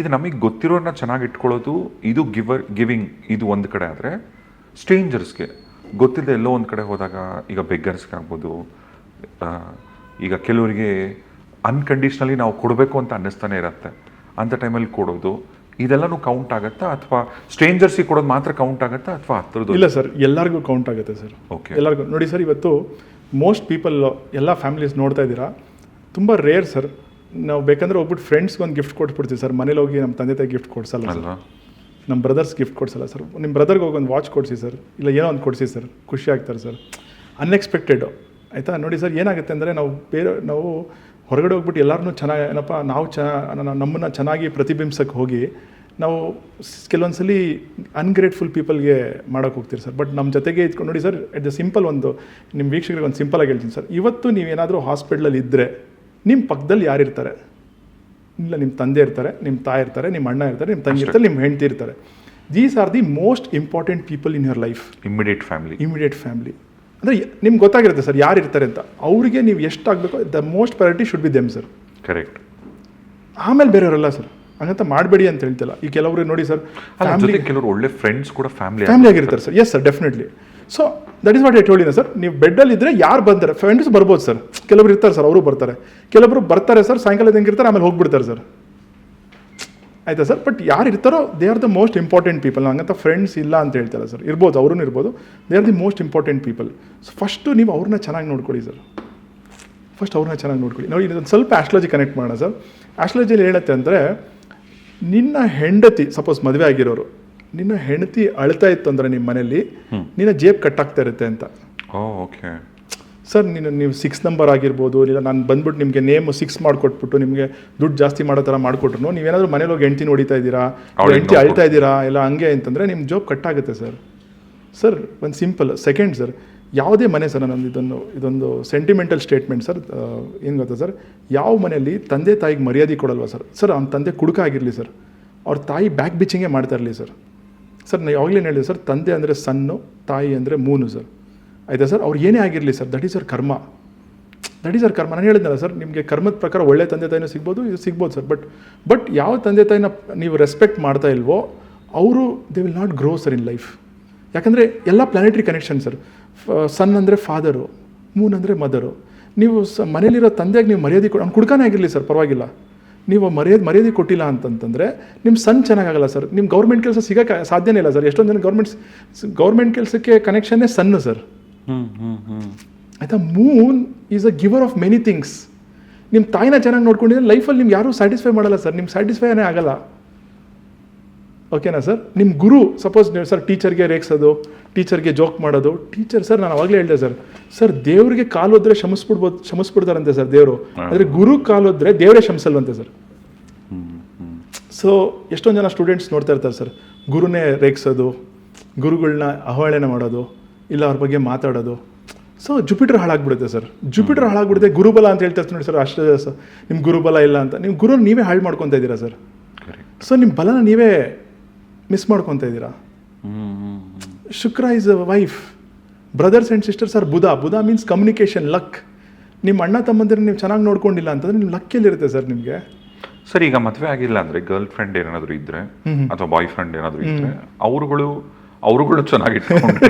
ಇದು ನಮಗೆ ಗೊತ್ತಿರೋರನ್ನ ಚೆನ್ನಾಗಿ ಇಟ್ಕೊಳ್ಳೋದು, ಇದು ಗಿವಿಂಗ್ ಇದು ಒಂದು ಕಡೆ. ಆದರೆ ಸ್ಟ್ರೇಂಜರ್ಸ್ಗೆ ಗೊತ್ತಿಲ್ಲದೆ ಎಲ್ಲೋ ಒಂದು ಕಡೆ ಹೋದಾಗ, ಈಗ ಬೆಗ್ಗರ್ಸ್ಗೆ ಆಗ್ಬೋದು, ಈಗ ಕೆಲವರಿಗೆ ಅನ್ಕಂಡೀಷ್ನಲಿ ನಾವು ಕೊಡಬೇಕು ಅಂತ ಅನ್ನಿಸ್ತಾನೆ ಇರುತ್ತೆ, ಅಂಥ ಟೈಮಲ್ಲಿ ಕೊಡೋದು, ಇದೆಲ್ಲನೂ ಕೌಂಟ್ ಆಗುತ್ತಾ ಅಥವಾ ಸ್ಟ್ರೇಂಜರ್ಸಿಗೆ ಕೊಡೋದು ಮಾತ್ರ ಕೌಂಟ್ ಆಗುತ್ತಾ ಅಥವಾ ಹತ್ರದ್ದು? ಇಲ್ಲ ಸರ್, ಎಲ್ಲರಿಗೂ ಕೌಂಟ್ ಆಗುತ್ತೆ ಸರ್. ಓಕೆ, ಎಲ್ಲರಿಗೂ ನೋಡಿ ಸರ್. ಇವತ್ತು ಮೋಸ್ಟ್ ಪೀಪಲ್ ಎಲ್ಲ ಫ್ಯಾಮಿಲೀಸ್ ನೋಡ್ತಾ ಇದ್ದೀರಾ, ತುಂಬ ರೇರ್ ಸರ್. ನಾವು ಬೇಕಂದ್ರೆ ಹೋಗ್ಬಿಟ್ಟು ಫ್ರೆಂಡ್ಸ್ಗೆ ಒಂದು ಗಿಫ್ಟ್ ಕೊಟ್ಬಿಡ್ತೀವಿ ಸರ್, ಮನೇಲಿ ಹೋಗಿ ನಮ್ಮ ತಂದೆ ತಾಯಿ ಗಿಫ್ಟ್ ಕೊಡ್ಸಲ್ಲ ಅಲ್ವಾ, ನಮ್ಮ ಬ್ರದರ್ಸ್ ಗಿಫ್ಟ್ ಕೊಡ್ಸಲ್ಲ ಸರ್. ನಿಮ್ಮ ಬ್ರದರ್ಗೆ ಹೋಗಿ ಒಂದು ವಾಚ್ ಕೊಡಿಸಿ ಸರ್, ಇಲ್ಲ ಏನೋ ಒಂದು ಕೊಡಿಸಿ ಸರ್, ಖುಷಿ ಆಗ್ತಾರೆ ಸರ್. ಅನ್ಎಕ್ಸ್ಪೆಕ್ಟೆಡು ಆಯಿತಾ. ನೋಡಿ ಸರ್, ಏನಾಗುತ್ತೆ ಅಂದರೆ ನಾವು ಹೊರಗಡೆ ಹೋಗ್ಬಿಟ್ಟು ಎಲ್ಲರನ್ನೂ ಚೆನ್ನಾಗಿ ಏನಪ್ಪ ನಾವು ನಮ್ಮನ್ನು ಚೆನ್ನಾಗಿ ಪ್ರತಿಬಿಂಬಿಸೋಕ್ಕೆ ಹೋಗಿ ನಾವು ಕೆಲವೊಂದ್ಸಲಿ ಅನ್ಗ್ರೇಟ್ಫುಲ್ ಪೀಪಲ್ಗೆ ಮಾಡೋಕ್ಕೆ ಹೋಗ್ತೀರಿ ಸರ್. ಬಟ್ ನಮ್ಮ ಜೊತೆಗೆ ಇದ್ಕೊಂಡು ನೋಡಿ ಸರ್, ಎಟ್ ದ ಸಿಂಪಲ್ ಒಂದು ನಿಮ್ಮ ವೀಕ್ಷಕರಿಗೆ ಒಂದು ಸಿಂಪಲಾಗಿ ಹೇಳ್ತೀನಿ ಸರ್. ಇವತ್ತು ನೀವೇನಾದರೂ ಹಾಸ್ಪಿಟ್ಲಲ್ಲಿ ಇದ್ದರೆ ನಿಮ್ಮ ಪಕ್ಕದಲ್ಲಿ ಯಾರಿರ್ತಾರೆ? ಇಲ್ಲ, ನಿಮ್ಮ ತಂದೆ ಇರ್ತಾರೆ, ನಿಮ್ಮ ತಾಯಿ ಇರ್ತಾರೆ, ನಿಮ್ಮ ಅಣ್ಣ ಇರ್ತಾರೆ, ನಿಮ್ಮ ತಂಗಿ ಇರ್ತಾರೆ, ನಿಮ್ಮ ಹೆಂಡತಿ ಇರ್ತಾರೆ. These are the most important people in your life. Immediate family ಅಂದರೆ ನಿಮ್ಗೆ ಗೊತ್ತಾಗಿರುತ್ತೆ ಸರ್ ಯಾರು ಇರ್ತಾರೆ ಅಂತ. ಅವರಿಗೆ ನೀವು ಎಷ್ಟಾಗಬೇಕು, the most priority should be them sir. Correct. ಆಮೇಲೆ ಬೇರೆಯವರೆಲ್ಲ ಸರ್, ಹಂಗಂತ ಮಾಡಬೇಡಿ ಅಂತ ಹೇಳ್ತಿಲ್ಲ. ಈ ಕೆಲವರು ನೋಡಿ ಸರ್, ಕೆಲವರು ಒಳ್ಳೆ ಫ್ರೆಂಡ್ಸ್ ಕೂಡ ಫ್ಯಾಮಿಲಿ ಆಗಿರ್ತಾರೆ sir. Yes sir, definitely. So that is what I told you sir. ನೀವು ಬೆಡ್ಡಲ್ಲಿ ಇದ್ದರೆ ಯಾರು ಬಂತಾರೆ, ಫ್ರೆಂಡ್ಸ್ ಬರ್ಬೋದು ಸರ್. ಕೆಲವರು ಇರ್ತಾರೆ ಸರ್, ಅವರು ಬರ್ತಾರೆ. ಕೆಲವರು ಬರ್ತಾರೆ ಸರ್, ಸಾಯಂಕಾಲ ಹೆಂಗಿರ್ತಾರೆ, ಆಮೇಲೆ ಹೋಗ್ಬಿಡ್ತಾರೆ ಸರ್, ಆಯಿತಾ ಸರ್. ಬಟ್ ಯಾರು ಇರ್ತಾರೋ they are the most important people. ಹಂಗಂತ ಫ್ರೆಂಡ್ಸ್ ಇಲ್ಲ ಅಂತ ಹೇಳ್ತಾರೆ ಸರ್, ಇರ್ಬೋದು, ಅವ್ರೂ ಇರ್ಬೋದು. They are the most important people. So first ನೀವು ಅವ್ರನ್ನ ಚೆನ್ನಾಗಿ ನೋಡ್ಕೊಳ್ಳಿ ಸರ್. ನೋಡಿ ಇದೊಂದು ಸ್ವಲ್ಪ ಆಸ್ಟ್ರಾಲಜಿ ಕನೆಕ್ಟ್ ಮಾಡೋಣ ಸರ್. ಆಸ್ಟ್ರಾಲಜಿಯಲ್ಲಿ ಹೇಳುತ್ತೆ ಅಂದರೆ, ನಿನ್ನ ಹೆಂಡತಿ ಸಪೋಸ್ ಮದುವೆ ಆಗಿರೋರು, ನಿನ್ನ ಹೆಂಡತಿ ಅಳ್ತಾ ಇತ್ತು ಅಂದರೆ ನಿಮ್ಮ ಮನೇಲಿ ನಿನ್ನ ಜೇಬ್ ಕಟ್ಟಾಗ್ತಾ ಇರುತ್ತೆ ಅಂತ. ಓ ಓಕೆ. ಸರ್ ನೀವು 6 ನಂಬರ್ ಆಗಿರ್ಬೋದು, ಇಲ್ಲ ನಾನು ಬಂದ್ಬಿಟ್ಟು ನಿಮಗೆ ನೇಮ್ 6 ಮಾಡಿಕೊಟ್ಬಿಟ್ಟು ನಿಮಗೆ ದುಡ್ಡು ಜಾಸ್ತಿ ಮಾಡೋ ಥರ ಮಾಡಿಕೊಟ್ರು ನೀವೇನಾದರೂ ಮನೇಲಿ ಹೋಗಿ ಹೆಂಡ್ತಿನ ಹೊಡಿತಾ ಇದ್ದೀರಾ, ಹೆಂಡ್ತಿ ಅಳ್ತಾ ಇದ್ದೀರಾ ಇಲ್ಲ ಹಂಗೆ ಅಂತಂದರೆ ನಿಮ್ಮ ಜಾಬ್ ಕಟ್ಟಾಗುತ್ತೆ ಸರ್. ಸರ್ ಒಂದು ಸಿಂಪಲ್ ಸೆಕೆಂಡ್ ಸರ್, ಯಾವುದೇ ಮನೆ ಸರ್, ನನ್ನದು ಇದೊಂದು ಸೆಂಟಿಮೆಂಟಲ್ ಸ್ಟೇಟ್ಮೆಂಟ್ ಸರ್. ಏನು ಗೊತ್ತಾ ಸರ್, ಯಾವ ಮನೆಯಲ್ಲಿ ತಂದೆ ತಾಯಿಗೆ ಮರ್ಯಾದೆ ಕೊಡಲ್ವಾ ಸರ್, ಸರ್ ಅವ್ನ ತಂದೆ ಕುಡುಕ ಆಗಿರಲಿ ಸರ್, ಅವ್ರ ತಾಯಿ ಬ್ಯಾಕ್ ಬಿಚ್ಚಿಂಗೇ ಮಾಡ್ತಾ ಇರಲಿ ಸರ್. ಸರ್ ನಾನು ಯಾವಾಗಲೇ ಹೇಳಿದೆ ಸರ್, ತಂದೆ ಅಂದರೆ ಸನ್ನು, ತಾಯಿ ಅಂದರೆ ಮೂನು ಸರ್. ಆಯಿತಾ ಸರ್, ಅವ್ರು ಏನೇ ಆಗಿರಲಿ ಸರ್, ದಟ್ ಈಸ್ ಅವರ್ ಕರ್ಮ, ದಟ್ ಈಸ್ ಅವರ್ ಕರ್ಮ. ನಾನು ಹೇಳಿದ್ನಲ್ಲ ಸರ್, ನಿಮಗೆ ಕರ್ಮದ ಪ್ರಕಾರ ಒಳ್ಳೆ ತಂದೆ ತಾಯಿನೂ ಸಿಗ್ಬೋದು, ಇದು ಸಿಗ್ಬೋದು ಸರ್. ಬಟ್ ಯಾವ ತಂದೆ ತಾಯಿನ ನೀವು ರೆಸ್ಪೆಕ್ಟ್ ಮಾಡ್ತಾ ಇಲ್ವೋ ಅವರು they will not grow sir in life. ಯಾಕಂದರೆ ಎಲ್ಲ ಪ್ಲಾನೆಟ್ರಿ ಕನೆಕ್ಷನ್ ಸರ್. ಸನ್ ಅಂದರೆ ಫಾದರು, ಮೂನ್ ಅಂದರೆ ಮದರು. ನೀವು ಮನೇಲಿರೋ ತಂದೆಗೆ ನೀವು ಮರ್ಯಾದೆ ಅವ್ನು ಕುಡ್ಕಾನೇ ಆಗಿರಲಿ ಸರ್, ಪರವಾಗಿಲ್ಲ, ನೀವು ಮರ್ಯಾದೆ ಕೊಟ್ಟಿಲ್ಲ ಅಂತಂತಂದರೆ ನಿಮ್ಮ ಸನ್ ಚೆನ್ನಾಗಾಗಲ್ಲ ಸರ್. ನಿಮ್ಮ ಗೌರ್ಮೆಂಟ್ ಕೆಲಸ ಸಿಗೋಕ್ಕೆ ಸಾಧ್ಯನೇ ಇಲ್ಲ ಸರ್. ಎಷ್ಟೊಂದು ಜನ ಗೌರ್ಮೆಂಟ್ ಕೆಲಸಕ್ಕೆ ಕನೆಕ್ಷನ್ನೇ ಸನ್ನು ಸರ್. ಆಯಿತಾ, Moon is a ಗಿವರ್ of many things. ನಿಮ್ಮ ತಾಯಿನ ಚೆನ್ನಾಗಿ ನೋಡ್ಕೊಂಡಿದ್ರೆ ಲೈಫಲ್ಲಿ ನಿಮ್ಗೆ ಯಾರೂ ಸ್ಯಾಟಿಸ್ಫೈ ಮಾಡಲ್ಲ ಸರ್, ನಿಮ್ಗೆ ಸ್ಯಾಟಿಸ್ಫೈನೇ ಆಗಲ್ಲ. ಓಕೆನಾ ಸರ್. ನಿಮ್ಮ ಗುರು ಸಪೋಸ್ ನೀವು ಸರ್ ಟೀಚರ್ಗೆ ರೇಗಿಸೋದು, ಟೀಚರ್ಗೆ ಜೋಕ್ ಮಾಡೋದು. ಟೀಚರ್ ಸರ್ ನಾನು ಅವಾಗಲೇ ಹೇಳಿದೆ ಸರ್ ದೇವ್ರಿಗೆ ಕಾಲೋದ್ರೆ ಕ್ಷಮಿಸ್ಬಿಡ್ತಾರಂತೆ ಸರ್ ದೇವರು, ಆದರೆ ಗುರು ಕಾಲೋದ್ರೆ ದೇವರೇ ಕ್ಷಮಿಸಲ್ವಂತೆ ಸರ್. ಸೊ ಎಷ್ಟೊಂದು ಜನ ಸ್ಟೂಡೆಂಟ್ಸ್ ನೋಡ್ತಾ ಇರ್ತಾರೆ ಸರ್, ಗುರುನೇ ರೇಗಿಸೋದು, ಗುರುಗಳನ್ನ ಅವಹೇಳನ ಮಾಡೋದು, ಇಲ್ಲ ಅವ್ರ ಬಗ್ಗೆ ಮಾತಾಡೋದು. ಸೊ ಜುಪಿಟರ್ ಹಾಳಾಗ್ಬಿಡುತ್ತೆ ಸರ್. ಜುಪಿಟರ್ ಹಾಳಾಗ್ಬಿಡುತ್ತೆ. ಗುರುಬಲ ಅಂತ ಹೇಳ್ತಾರೆ ನೋಡಿ ಸರ್, ಅಷ್ಟೇ ಸರ್ ನಿಮ್ಮ ಗುರುಬಲ ಇಲ್ಲ ಅಂತ. ನಿಮ್ಮ ಗುರು ನೀವೇ ಹಾಳು ಮಾಡ್ಕೊತಾ ಇದ್ದೀರಾ ಸರ್. ಸೊ ನಿಮ್ಮ ಬಲನ ನೀವೇ ಮಿಸ್ ಮಾಡ್ಕೊತಾ ಇದ್ದೀರಾ. ಶುಕ್ರ is a wife, brothers and sisters are ಬುಧ ಮೀನ್ಸ್ ಕಮ್ಯುನಿಕೇಷನ್, ಲಕ್. ನಿಮ್ಮ ಅಣ್ಣ ತಮ್ಮಂದಿರ ನೀವು ಚೆನ್ನಾಗಿ ನೋಡ್ಕೊಂಡಿಲ್ಲ ಅಂತಂದ್ರೆ ನಿಮ್ಮ ಲಕ್ ಎಲ್ಲಿರುತ್ತೆ ಸರ್ ನಿಮಗೆ. ಸರ್ ಈಗ ಮದುವೆ ಆಗಿಲ್ಲ ಅಂದರೆ ಗರ್ಲ್ ಫ್ರೆಂಡ್ ಏನಾದರೂ ಇದ್ದರೆ ಅಥವಾ ಬಾಯ್ ಫ್ರೆಂಡ್ ಏನಾದರೂ ಇದ್ದರೆ ಅವರುಗಳು ಚೆನ್ನಾಗಿಟ್ಕೊಂಡ್ರೆ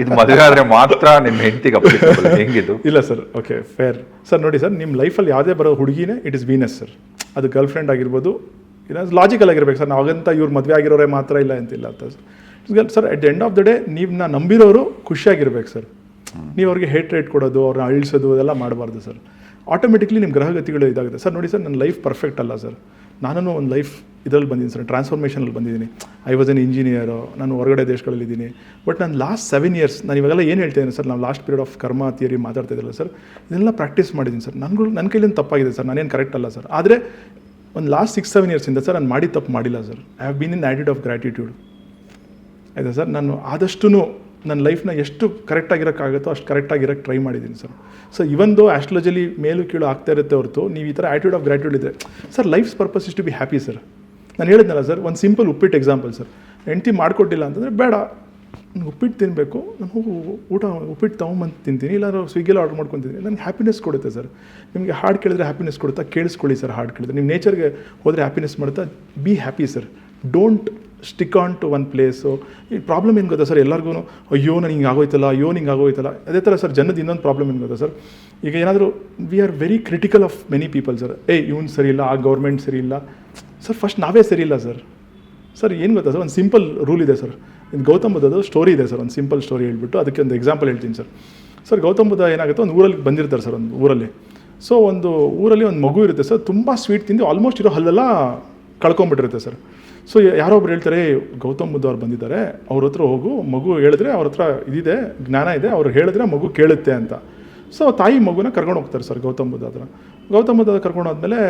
ಇದು ಮದುವೆ ಆದರೆ ಮಾತ್ರ ನಿಮ್ಮ ಹೆಂಡತಿಗೆ ಅಪ್ಲಿಕೇಬಲ್, ಹೆಂಗಿದು? ಇಲ್ಲ ಸರ್, ಓಕೆ ಫೇರ್ ಸರ್. ನೋಡಿ ಸರ್, ನಿಮ್ಮ ಲೈಫಲ್ಲಿ ಯಾವುದೇ ಬರೋ ಹುಡುಗಿನೇ ಇಟ್ ಇಸ್ ವೀನಸ್ ಸರ್. ಅದು ಗರ್ಲ್ ಫ್ರೆಂಡ್ ಆಗಿರ್ಬೋದು, ಇಲ್ಲ ಲಾಜಿಕಲ್ ಆಗಿರ್ಬೇಕು ಸರ್. ನಾವಾಗಂತ ಇವ್ರು ಮದುವೆ ಆಗಿರೋರೇ ಮಾತ್ರ ಇಲ್ಲ ಅಂತಿಲ್ಲ ಅಂತ sir. At the end of the day ನೀವನ್ನ ನಂಬಿರೋರು ಖುಷಿಯಾಗಿರ್ಬೇಕು ಸರ್. ನೀವು ಅವ್ರಿಗೆ ರೇಟ್ ಕೊಡೋದು, ಅವ್ರನ್ನ ಅಳಿಸೋದು ಅದೆಲ್ಲ ಮಾಡಬಾರ್ದು ಸರ್. ಆಟೋಮೆಟಿಕ್ಲಿ ನಿಮ್ಮ ಗ್ರಹಗತಿಗಳು ಇದಾಗುತ್ತೆ ಸರ್. ನೋಡಿ ಸರ್, ನನ್ನ ಲೈಫ್ ಪರ್ಫೆಕ್ಟ್ ಅಲ್ಲ ಸರ್. ನಾನು ಒಂದು ಲೈಫ್ ಇದರಲ್ಲಿ ಬಂದಿದ್ದೀನಿ ಸರ್, ಟ್ರಾನ್ಸ್ಫಾರ್ಮೇಷನಲ್ಲಿ ಬಂದಿದ್ದೀನಿ. ಐ ವಾಸ್ ಎನ್ ಇಂಜಿನಿಯರು, ನಾನು ಹೊರಗಡೆ ದೇಶಗಳಲ್ಲಿದ್ದೀನಿ. ಬಟ್ ನಾನು ಲಾಸ್ಟ್ 7 years ನಾನು ಇವಾಗೆಲ್ಲ ಏನು ಹೇಳ್ತಿದ್ದೀನಿ ಸರ್, ನಾವು ಲಾಸ್ಟ್ ಪೀರಿಯಡ್ ಆಫ್ ಕರ್ಮ ಥಿಯರಿ ಮಾತಾಡ್ತಾ ಇದ್ರಲ್ಲ ಸರ್, ಇದನ್ನೆಲ್ಲ ಪ್ರಾಕ್ಟೀಸ್ ಮಾಡಿದ್ದೀನಿ ಸರ್. ನನ್ನ ಕೈಲಿಂದ ತಪ್ಪಾಗಿದೆ ಸರ್, ನಾನೇನು ಕರೆಕ್ಟ್ ಅಲ್ಲ ಸರ್. ಆದರೆ ಒಂದು ಲಾಸ್ಟ್ 6-7 yearsಯಿಂದ ಸರ್ ನಾನು ಮಾಡಿ ತಪ್ಪು ಮಾಡಿಲ್ಲ sir. I have been in attitude of gratitude. ಆಯಿತಾ ಸರ್, ನಾನು ಆದಷ್ಟು ನನ್ನ ಲೈಫ್ನ ಎಷ್ಟು ಕರೆಕ್ಟಾಗಿರೋಕ್ಕಾಗುತ್ತೋ ಅಷ್ಟು ಕರೆಕ್ಟಾಗಿರೋಕ್ಕೆ ಟ್ರೈ ಮಾಡಿದ್ದೀನಿ ಸರ್. ಸೊ ಇವೊಂದು ಆಸ್ಟ್ರಾಲಜಲಿ ಮೇಲೂ ಕೀಳು ಆಗ್ತಾ ಇರುತ್ತೆ ಹೊರತು ನೀವು ಈ ಥರ ಆ್ಯಟಿಟ್ಯೂಡ್ ಆಫ್ ಗ್ರ್ಯಾಟಿಟ್ಯೂಡ್ ಇದ್ದರೆ sir, life's purpose is to be happy sir. ನಾನು ಹೇಳಿದ್ನಲ್ಲ ಸರ್, ಒಂದು ಸಿಂಪಲ್ ಉಪ್ಪಿಟ್ಟು ಎಕ್ಸಾಂಪಲ್ ಸರ್. ಹೆಂಡ್ತಿ ಮಾಡಿಕೊಟ್ಟಿಲ್ಲ ಅಂತಂದರೆ ಬೇಡ, ನನಗೆ ಉಪ್ಪಿಟ್ಟು ತಿನ್ನಬೇಕು, ನಾನು ಉಪ್ಪಿಟ್ಟು ತೊಗೊಂಬಂದು ತಿಂತೀನಿ, ಇಲ್ಲ ಸ್ವಿಗ್ಗಿಯಲ್ಲಿ ಆರ್ಡರ್ ಮಾಡ್ಕೊತೀನಿ, ನನಗೆ ಹ್ಯಾಪಿನೆಸ್ ಕೊಡುತ್ತೆ ಸರ್. ನಿಮಗೆ ಹಾಡು ಕೇಳಿದ್ರೆ ಹ್ಯಾಪಿನೆಸ್ ಕೊಡುತ್ತಾ, ಕೇಳಿಸ್ಕೊಳ್ಳಿ ಸರ್. ಹಾಡು ಕೇಳಿದ್ರೆ ನೀವು ನೇಚರ್ಗೆ ಹೋದರೆ ಹ್ಯಾಪಿನೆಸ್ ಮಾಡುತ್ತಾ, be happy sir. Don't stick on to one place. ಈ ಪ್ರಾಬ್ಲಮ್ ಏನು ಗೊತ್ತಾ ಸರ್, ಎಲ್ಲರಿಗೂ ಅಯ್ಯೋ ನನಗೆ ಹಿಂಗೆ ಆಗೋಯ್ತಲ್ಲ, ಆಗೋಯ್ತಲ್ಲ. ಅದೇ ಥರ ಸರ್ ಜನದ ಇನ್ನೊಂದು ಪ್ರಾಬ್ಲಮ್ ಏನು ಗೊತ್ತಾ ಸರ್, ಈಗ ಏನಾದರೂ we are very critical of many people sir. ಇವ್ನು ಸರಿ ಇಲ್ಲ, ಆ ಗೌರ್ಮೆಂಟ್ ಸರಿ ಇಲ್ಲ ಸರ್. ಫಸ್ಟ್ ನಾವೇ ಸರಿ ಇಲ್ಲ ಸರ್. ಸರ್ ಏನು ಗೊತ್ತಾ ಸರ್, ಒಂದು ಸಿಂಪಲ್ ರೂಲ್ ಇದೆ ಸರ್. ಇದು ಗೌತಮ್ ಬುದ್ಧದು ಸ್ಟೋರಿ ಇದೆ ಸರ್, ಒಂದು ಸಿಂಪಲ್ ಸ್ಟೋರಿ ಹೇಳ್ಬಿಟ್ಟು ಅದಕ್ಕೆ ಒಂದು ಎಕ್ಸಾಂಪಲ್ ಹೇಳ್ತೀನಿ ಸರ್. ಸರ್ ಗೌತಮ್ ಬುದ್ಧ ಏನಾಗುತ್ತೆ, ಒಂದು ಊರಲ್ಲಿ ಬಂದಿರ್ತಾರೆ ಸರ್, ಒಂದು ಊರಲ್ಲಿ. ಸೊ ಒಂದು ಊರಲ್ಲಿ ಒಂದು ಮಗು ಇರುತ್ತೆ ಸರ್, ತುಂಬ ಸ್ವೀಟ್ ತಿಂದು ಆಲ್ಮೋಸ್ಟ್ ಇರೋ ಹಲ್ಲೆಲ್ಲ ಕಳ್ಕೊಂಬಿಟ್ಟಿರುತ್ತೆ ಸರ್. ಸೊ ಯಾರೋ ಒಬ್ರು ಹೇಳ್ತಾರೆ, ಗೌತಮ್ ಬುದ್ಧ ಅವ್ರು ಬಂದಿದ್ದಾರೆ, ಅವ್ರ ಹತ್ರ ಹೋಗು, ಮಗು ಹೇಳಿದ್ರೆ ಅವ್ರ ಹತ್ರ ಇದಿದೆ, ಜ್ಞಾನ ಇದೆ, ಅವ್ರು ಹೇಳಿದ್ರೆ ಮಗು ಕೇಳುತ್ತೆ ಅಂತ. ಸೊ ತಾಯಿ ಮಗುನ ಕರ್ಕೊಂಡು ಹೋಗ್ತಾರೆ ಸರ್ ಗೌತಮ್ ಬುದ್ಧ ಹತ್ರ. ಗೌತಮ್ ಬುದ್ಧ ಕರ್ಕೊಂಡು ಹೋದ್ಮೇಲೆ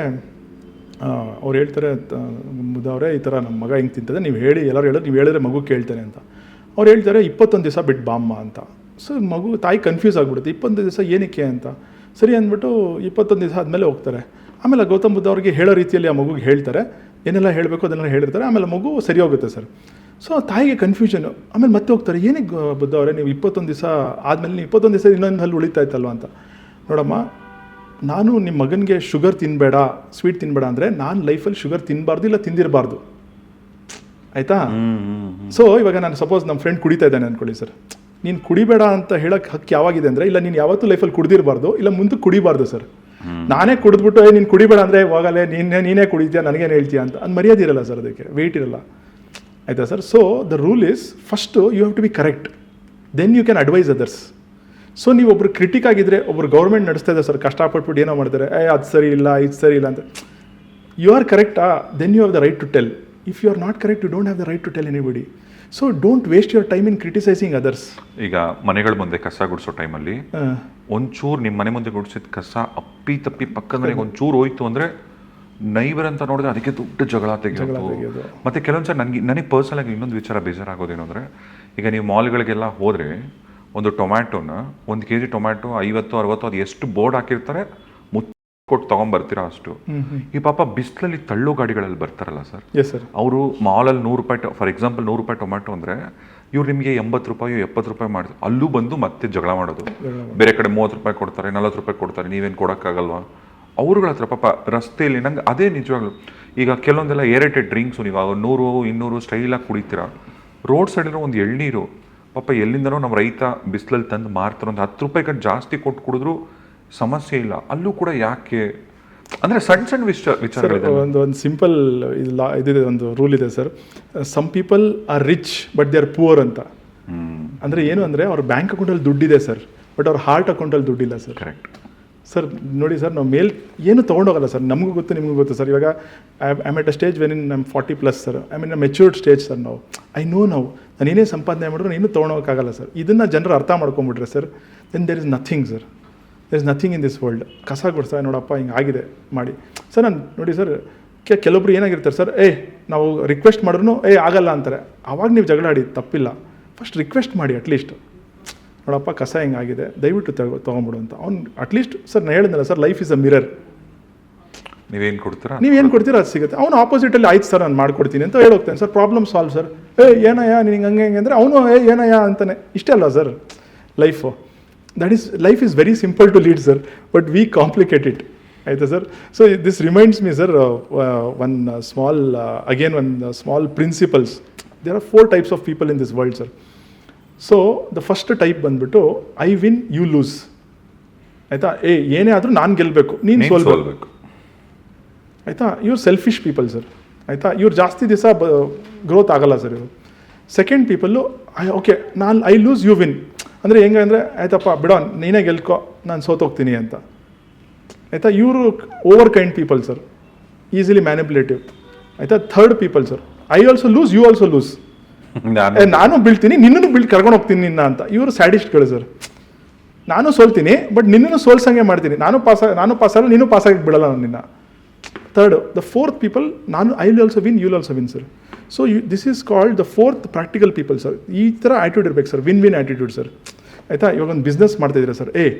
ಅವ್ರು ಹೇಳ್ತಾರೆ, ಬುದ್ಧ ಅವರೇ ಈ ಥರ ನಮ್ಮ ಮಗ ಹಿಂಗೆ ತಿಂತದೆ, ನೀವು ಹೇಳಿ, ಎಲ್ಲರೂ ಹೇಳೋದು ನೀವು ಹೇಳಿದ್ರೆ ಮಗು ಕೇಳ್ತಾನೆ ಅಂತ. ಅವ್ರು ಹೇಳ್ತಾರೆ 21 ದಿವಸ ಬಿಟ್ಟು ಬಾಮ್ಮ ಅಂತ. ಸೊ ಮಗು ತಾಯಿ ಕನ್ಫ್ಯೂಸ್ ಆಗಿಬಿಡುತ್ತೆ, 21 ದಿವಸ ಏನಕ್ಕೆ ಅಂತ. ಸರಿ ಅಂದ್ಬಿಟ್ಟು 21 ದಿವಸ ಆದಮೇಲೆ ಹೋಗ್ತಾರೆ. ಆಮೇಲೆ ಗೌತಮ್ ಬುದ್ಧ ಅವ್ರಿಗೆ ಹೇಳೋ ರೀತಿಯಲ್ಲಿ ಆ ಮಗುಗೆ ಹೇಳ್ತಾರೆ, ಏನೆಲ್ಲ ಹೇಳಬೇಕು ಅದನ್ನೆಲ್ಲ ಹೇಳಿರ್ತಾರೆ. ಆಮೇಲೆ ಮಗು ಸರಿ ಹೋಗುತ್ತೆ ಸರ್. ಸೊ ತಾಯಿಗೆ ಕನ್ಫ್ಯೂಷನು. ಆಮೇಲೆ ಮತ್ತೆ ಹೋಗ್ತಾರೆ, ಏನಕ್ಕೆ ಬುದ್ಧ ಅವರೇ ನೀವು 21 ದಿವಸ ಆದಮೇಲೆ ನೀವು 21 ದಿವಸ ಇನ್ನೊಂದು ಹಲ್ಲು ಉಳಿತಾ ಇತ್ತಲ್ವ ಅಂತ. ನೋಡಮ್ಮ, ನಾನು ನಿಮ್ಮ ಮಗನಿಗೆ ಶುಗರ್ ತಿನ್ನಬೇಡ, ಸ್ವೀಟ್ ತಿನ್ನಬೇಡ ಅಂದರೆ ನಾನು ಲೈಫಲ್ಲಿ ಶುಗರ್ ತಿನ್ನಬಾರ್ದು, ಇಲ್ಲ ತಿಂದಿರಬಾರ್ದು, ಆಯಿತಾ? ಸೊ ಇವಾಗ ನಾನು ಸಪೋಸ್ ನಮ್ಮ ಫ್ರೆಂಡ್ ಕುಡಿತಾ ಇದ್ದಾನೆ ಅಂದ್ಕೊಳ್ಳಿ ಸರ್, ನೀನು ಕುಡಿಬೇಡ ಅಂತ ಹೇಳೋಕ್ಕೆ ಹಕ್ಕು ಯಾವಾಗಿದೆ ಅಂದರೆ, ಇಲ್ಲ ನೀನು ಯಾವತ್ತೂ ಲೈಫಲ್ಲಿ ಕುಡಿದಿರಬಾರ್ದು, ಇಲ್ಲ ಮುಂದೆ ಕುಡಿಬಾರ್ದು ಸರ್. ನಾನೇ ಕುಡಿದ್ಬಿಟ್ಟು ನೀನು ಕುಡಿಬೇಡ ಅಂದರೆ ಹೋಗಲೇ ನೀನೇ ಕುಡಿತೀಯ, ನನಗೇನು ಹೇಳ್ತೀಯ ಅಂತ ಅದು ಮರ್ಯಾದೆ ಇರಲ್ಲ ಸರ್, ಅದಕ್ಕೆ ವೆಯ್ಟ್ ಇರಲ್ಲ, ಆಯಿತಾ sir? So the rule is first you have to be correct, then you can advise others. So ನೀವು ಒಬ್ರು ಕ್ರಿಟಿಕ್ ಆಗಿದ್ದರೆ, ಒಬ್ರು ಗೌರ್ಮೆಂಟ್ ನಡೆಸ್ತಾ ಇದೆ ಸರ್, ಕಷ್ಟಪಟ್ಬಿಟ್ಟು ಏನೋ ಮಾಡ್ತಾರೆ, ಅದು ಸರಿ ಇಲ್ಲ, ಇದು ಸರಿ ಇಲ್ಲ ಅಂತ. ಯು ಆರ್ ಕರೆಕ್ಟಾ, then you have the right to tell. If you are not correct, you don't have the right to tell anybody. So don't waste your time in criticising others. ಈಗ ಮನೆಗಳ ಮುಂದೆ ಕಸ ಗುಡಿಸೋ ಟೈಮಲ್ಲಿ ಒಂಚೂರು ನಿಮ್ಮ ಮನೆ ಮುಂದೆ ಗುಡಿಸಿದ ಕಸ ಅಪ್ಪಿ ತಪ್ಪಿ ಪಕ್ಕದ ಮನೆಗೆ ಒಂಚೂರು ಹೋಯ್ತು ಅಂದರೆ ನೈಬರ್ ಅಂತ ನೋಡಿದ್ರೆ ಅದಕ್ಕೆ ದೊಡ್ಡ ಜಗಳ ತೆಗೆಯೋದು. ಮತ್ತು ಕೆಲವೊಂದ್ಸಲ ನನಗೆ ಪರ್ಸನಲ್ ಆಗಿ ಇನ್ನೊಂದು ವಿಚಾರ ಬೇಜಾರಾಗೋದೇನು ಅಂದರೆ, ಈಗ ನೀವು ಮಾಲ್ಗಳಿಗೆಲ್ಲ ಹೋದರೆ ಒಂದು ಟೊಮ್ಯಾಟೋನ 1 kg ಟೊಮ್ಯಾಟೊ 50-60 ಅದು ಎಷ್ಟು ಬೋರ್ಡ್ ಹಾಕಿರ್ತಾರೆ ಕೊಟ್ಟು ತೊಗೊಂಬರ್ತೀರಾ ಅಷ್ಟು. ಈ ಪಾಪ ಬಿಸಿಲಲ್ಲಿ ತಳ್ಳೋ ಗಾಡಿಗಳಲ್ಲಿ ಬರ್ತಾರಲ್ಲ ಸರ್, ಅವರು ಮಾಲಲ್ಲಿ ₹100 ಫಾರ್ ಎಕ್ಸಾಂಪಲ್ ₹100 ಟೊಮ್ಯಾಟೊ ಅಂದರೆ ಇವ್ರು ನಿಮಗೆ ₹80 ₹70 ಮಾಡ್ತಾರೆ. ಅಲ್ಲೂ ಬಂದು ಮತ್ತೆ ಜಗಳ ಮಾಡೋದು. ಬೇರೆ ಕಡೆ ₹30 ಕೊಡ್ತಾರೆ, ₹40 ಕೊಡ್ತಾರೆ, ನೀವೇನು ಕೊಡೋಕ್ಕಾಗಲ್ವಾ ಅವ್ರುಗಳ ಹತ್ರ. ಪಾಪ ರಸ್ತೆಯಲ್ಲಿ ನಂಗೆ ಅದೇ ನಿಜವಾಗ್ಲು. ಈಗ ಕೆಲವೊಂದೆಲ್ಲ ಏರೇಟೆಡ್ ಡ್ರಿಂಕ್ಸು ನೀವು 100-200 ಸ್ಟೈಲಾಗಿ ಕುಡಿತೀರಾ. ರೋಡ್ ಸೈಡಿರೋ ಒಂದು ಎಳ್ನೀರು ಪಾಪ ಎಲ್ಲಿಂದನೋ ನಮ್ಮ ರೈತ ಬಿಸಿಲಲ್ಲಿ ತಂದು ಮಾರ್ತಾರೆ. ಒಂದು ₹10 ಜಾಸ್ತಿ ಕೊಟ್ಟು ಕುಡಿದ್ರು ಸಮಸ್ಯೆ ಇಲ್ಲ. ಅಲ್ಲೂ ಕೂಡ ಯಾಕೆ ಅಂದರೆ ಸಣ್ಣ ವಿಚಾರಗಳಿದೆ. ಒಂದು ಸಿಂಪಲ್ ಇದಿದೆ, ಒಂದು ರೂಲ್ ಇದೆ sir. Some people are rich but they are poor ಅಂತ. ಅಂದರೆ ಏನು ಅಂದರೆ ಅವ್ರ ಬ್ಯಾಂಕ್ ಅಕೌಂಟಲ್ಲಿ ದುಡ್ಡಿದೆ ಸರ್, ಬಟ್ ಅವ್ರ ಹಾರ್ಟ್ ಅಕೌಂಟಲ್ಲಿ ದುಡ್ಡಿಲ್ಲ ಸರ್. Correct sir. ನೋಡಿ ಸರ್, ನಾವು ಏನು ತೊಗೊಂಡೋಗಲ್ಲ ಸರ್. ನಮಗೂ ಗೊತ್ತು, ನಿಮಗೂ ಗೊತ್ತು ಸರ್. ಇವಾಗ I at a stage when in I'm 40+ sir. I mean matured stage sir. ನಾವು ನಾನು ಏನೇ ಸಂಪಾದನೆ ಮಾಡಿದ್ರು ಇನ್ನೂ ತೊಗೊಂಡೋಗೋಕ್ಕಾಗಲ್ಲ ಸರ್. ಇದನ್ನು ಜನರು ಅರ್ಥ ಮಾಡ್ಕೊಂಬಿಟ್ರೆ sir, then there is nothing sir. There is nothing in this world. ಕಸ ಗುಡಿಸ್ತಾ ನೋಡಪ್ಪ ಹಿಂಗೆ ಆಗಿದೆ ಮಾಡಿ ಸರ್. ನಾನು ನೋಡಿ ಸರ್, ಕೆಲವೊಬ್ರು ಏನಾಗಿರ್ತಾರೆ ಸರ್, ನಾವು ರಿಕ್ವೆಸ್ಟ್ ಮಾಡಿದ್ರು ಆಗಲ್ಲ ಅಂತಾರೆ. ಆವಾಗ ನೀವು ಜಗಳ ಆಡಿ ತಪ್ಪಿಲ್ಲ. ಫಸ್ಟ್ ರಿಕ್ವೆಸ್ಟ್ ಮಾಡಿ, ಅಟ್ಲೀಸ್ಟ್ ನೋಡಪ್ಪ ಕಸ ಹಿಂಗಾಗಿದೆ, ದಯವಿಟ್ಟು ತೊಗೊಂಬಿಡು ಅಂತ. ಅವ್ನು ಅಟ್ಲೀಸ್ಟ್ ಸರ್, ನಾನು ಹೇಳಿದ್ನಲ್ಲ sir, life is a mirror. ನೀವೇನು ಕೊಡ್ತೀರಾ ಅದು ಸಿಗುತ್ತೆ. ಅವನು ಆಪೋಸಿಟಲ್ಲಿ ಆಯ್ತು ಸರ್ ನಾನು ಮಾಡ್ಕೊಡ್ತೀನಿ ಅಂತ ಹೇಳೋಗ್ತಾನೆ ಸರ್. Problem solve sir. ಏನಯ್ಯ ನಿನಗೆ ಹಂಗೆ ಅಂದರೆ ಅವನು ಏನಯ್ಯ ಅಂತಾನೆ. ಇಷ್ಟೇ ಅಲ್ಲ sir life. Life is very simple to lead sir, but we complicate it. ಆಯಿತಾ sir? So this reminds me sir one small principles. There are 4 types of people in this world sir. So the first type ಬಂದ್ಬಿಟ್ಟು I win you lose. ಆಯಿತಾ? ಏನೇ ಆದರೂ ನಾನು ಗೆಲ್ಲಬೇಕು, ನೀನು ಸೋಲ್ಬೇಕು. ಆಯಿತಾ? ಇವ್ರು ಸೆಲ್ಫಿಶ್ ಪೀಪಲ್ ಸರ್. ಆಯಿತಾ? ಇವ್ರು ಜಾಸ್ತಿ ದಿವಸ ಗ್ರೋತ್ ಆಗಲ್ಲ ಸರ್ ಇವರು. ಸೆಕೆಂಡ್ ಪೀಪಲ್ಲು ಓಕೆ ನಾನು ಐ ಲೂಸ್ ಯು ವಿನ್. ಅಂದರೆ ಹೆಂಗೆ ಅಂದರೆ, ಆಯ್ತಪ್ಪ ಬಿಡೋ ನೀನೇ ಗೆಲ್ಕೊ, ನಾನು ಸೋತೋಗ್ತೀನಿ ಅಂತ. ಆಯಿತಾ? ಇವರು over kind people sir, easily manipulative. ಆಯಿತಾ? Third people sir, I also lose, you also lose. ನಾನು ಬೀಳ್ತೀನಿ, ನಿನ್ನೂ ಕರ್ಕೊಂಡು ಹೋಗ್ತೀನಿ ನಿನ್ನ ಅಂತ. ಇವರು ಸ್ಯಾಡಿಸ್ಟ್ಗಳು ಸರ್. ನಾನು ಸೋಲ್ತೀನಿ, ಬಟ್ ನಿನ್ನೂ ಸೋಲ್ಸಂಗೆ ಮಾಡ್ತೀನಿ. ನಾನು ಪಾಸಲ್ಲ, ನೀನು ಪಾಸಾಗಿ ಬಿಡಲ್ಲ ನಾನು ನಿನ್ನ. Third, the fourth people, I will also win, you will also win sir. So this is called the fourth practical people sir. ಈ ಥರ ಆ್ಯಟಿಟ್ಯೂಡ್ ಇರಬೇಕು ಸರ್, ವಿನ್ ಆ್ಯಟಿಟ್ಯೂಡ್ ಸರ್. ಆಯಿತಾ? ಇವಾಗ ಒಂದು ಬಿಸ್ನೆಸ್ ಮಾಡ್ತಾಯಿದ್ದೀರಾ ಸರ್,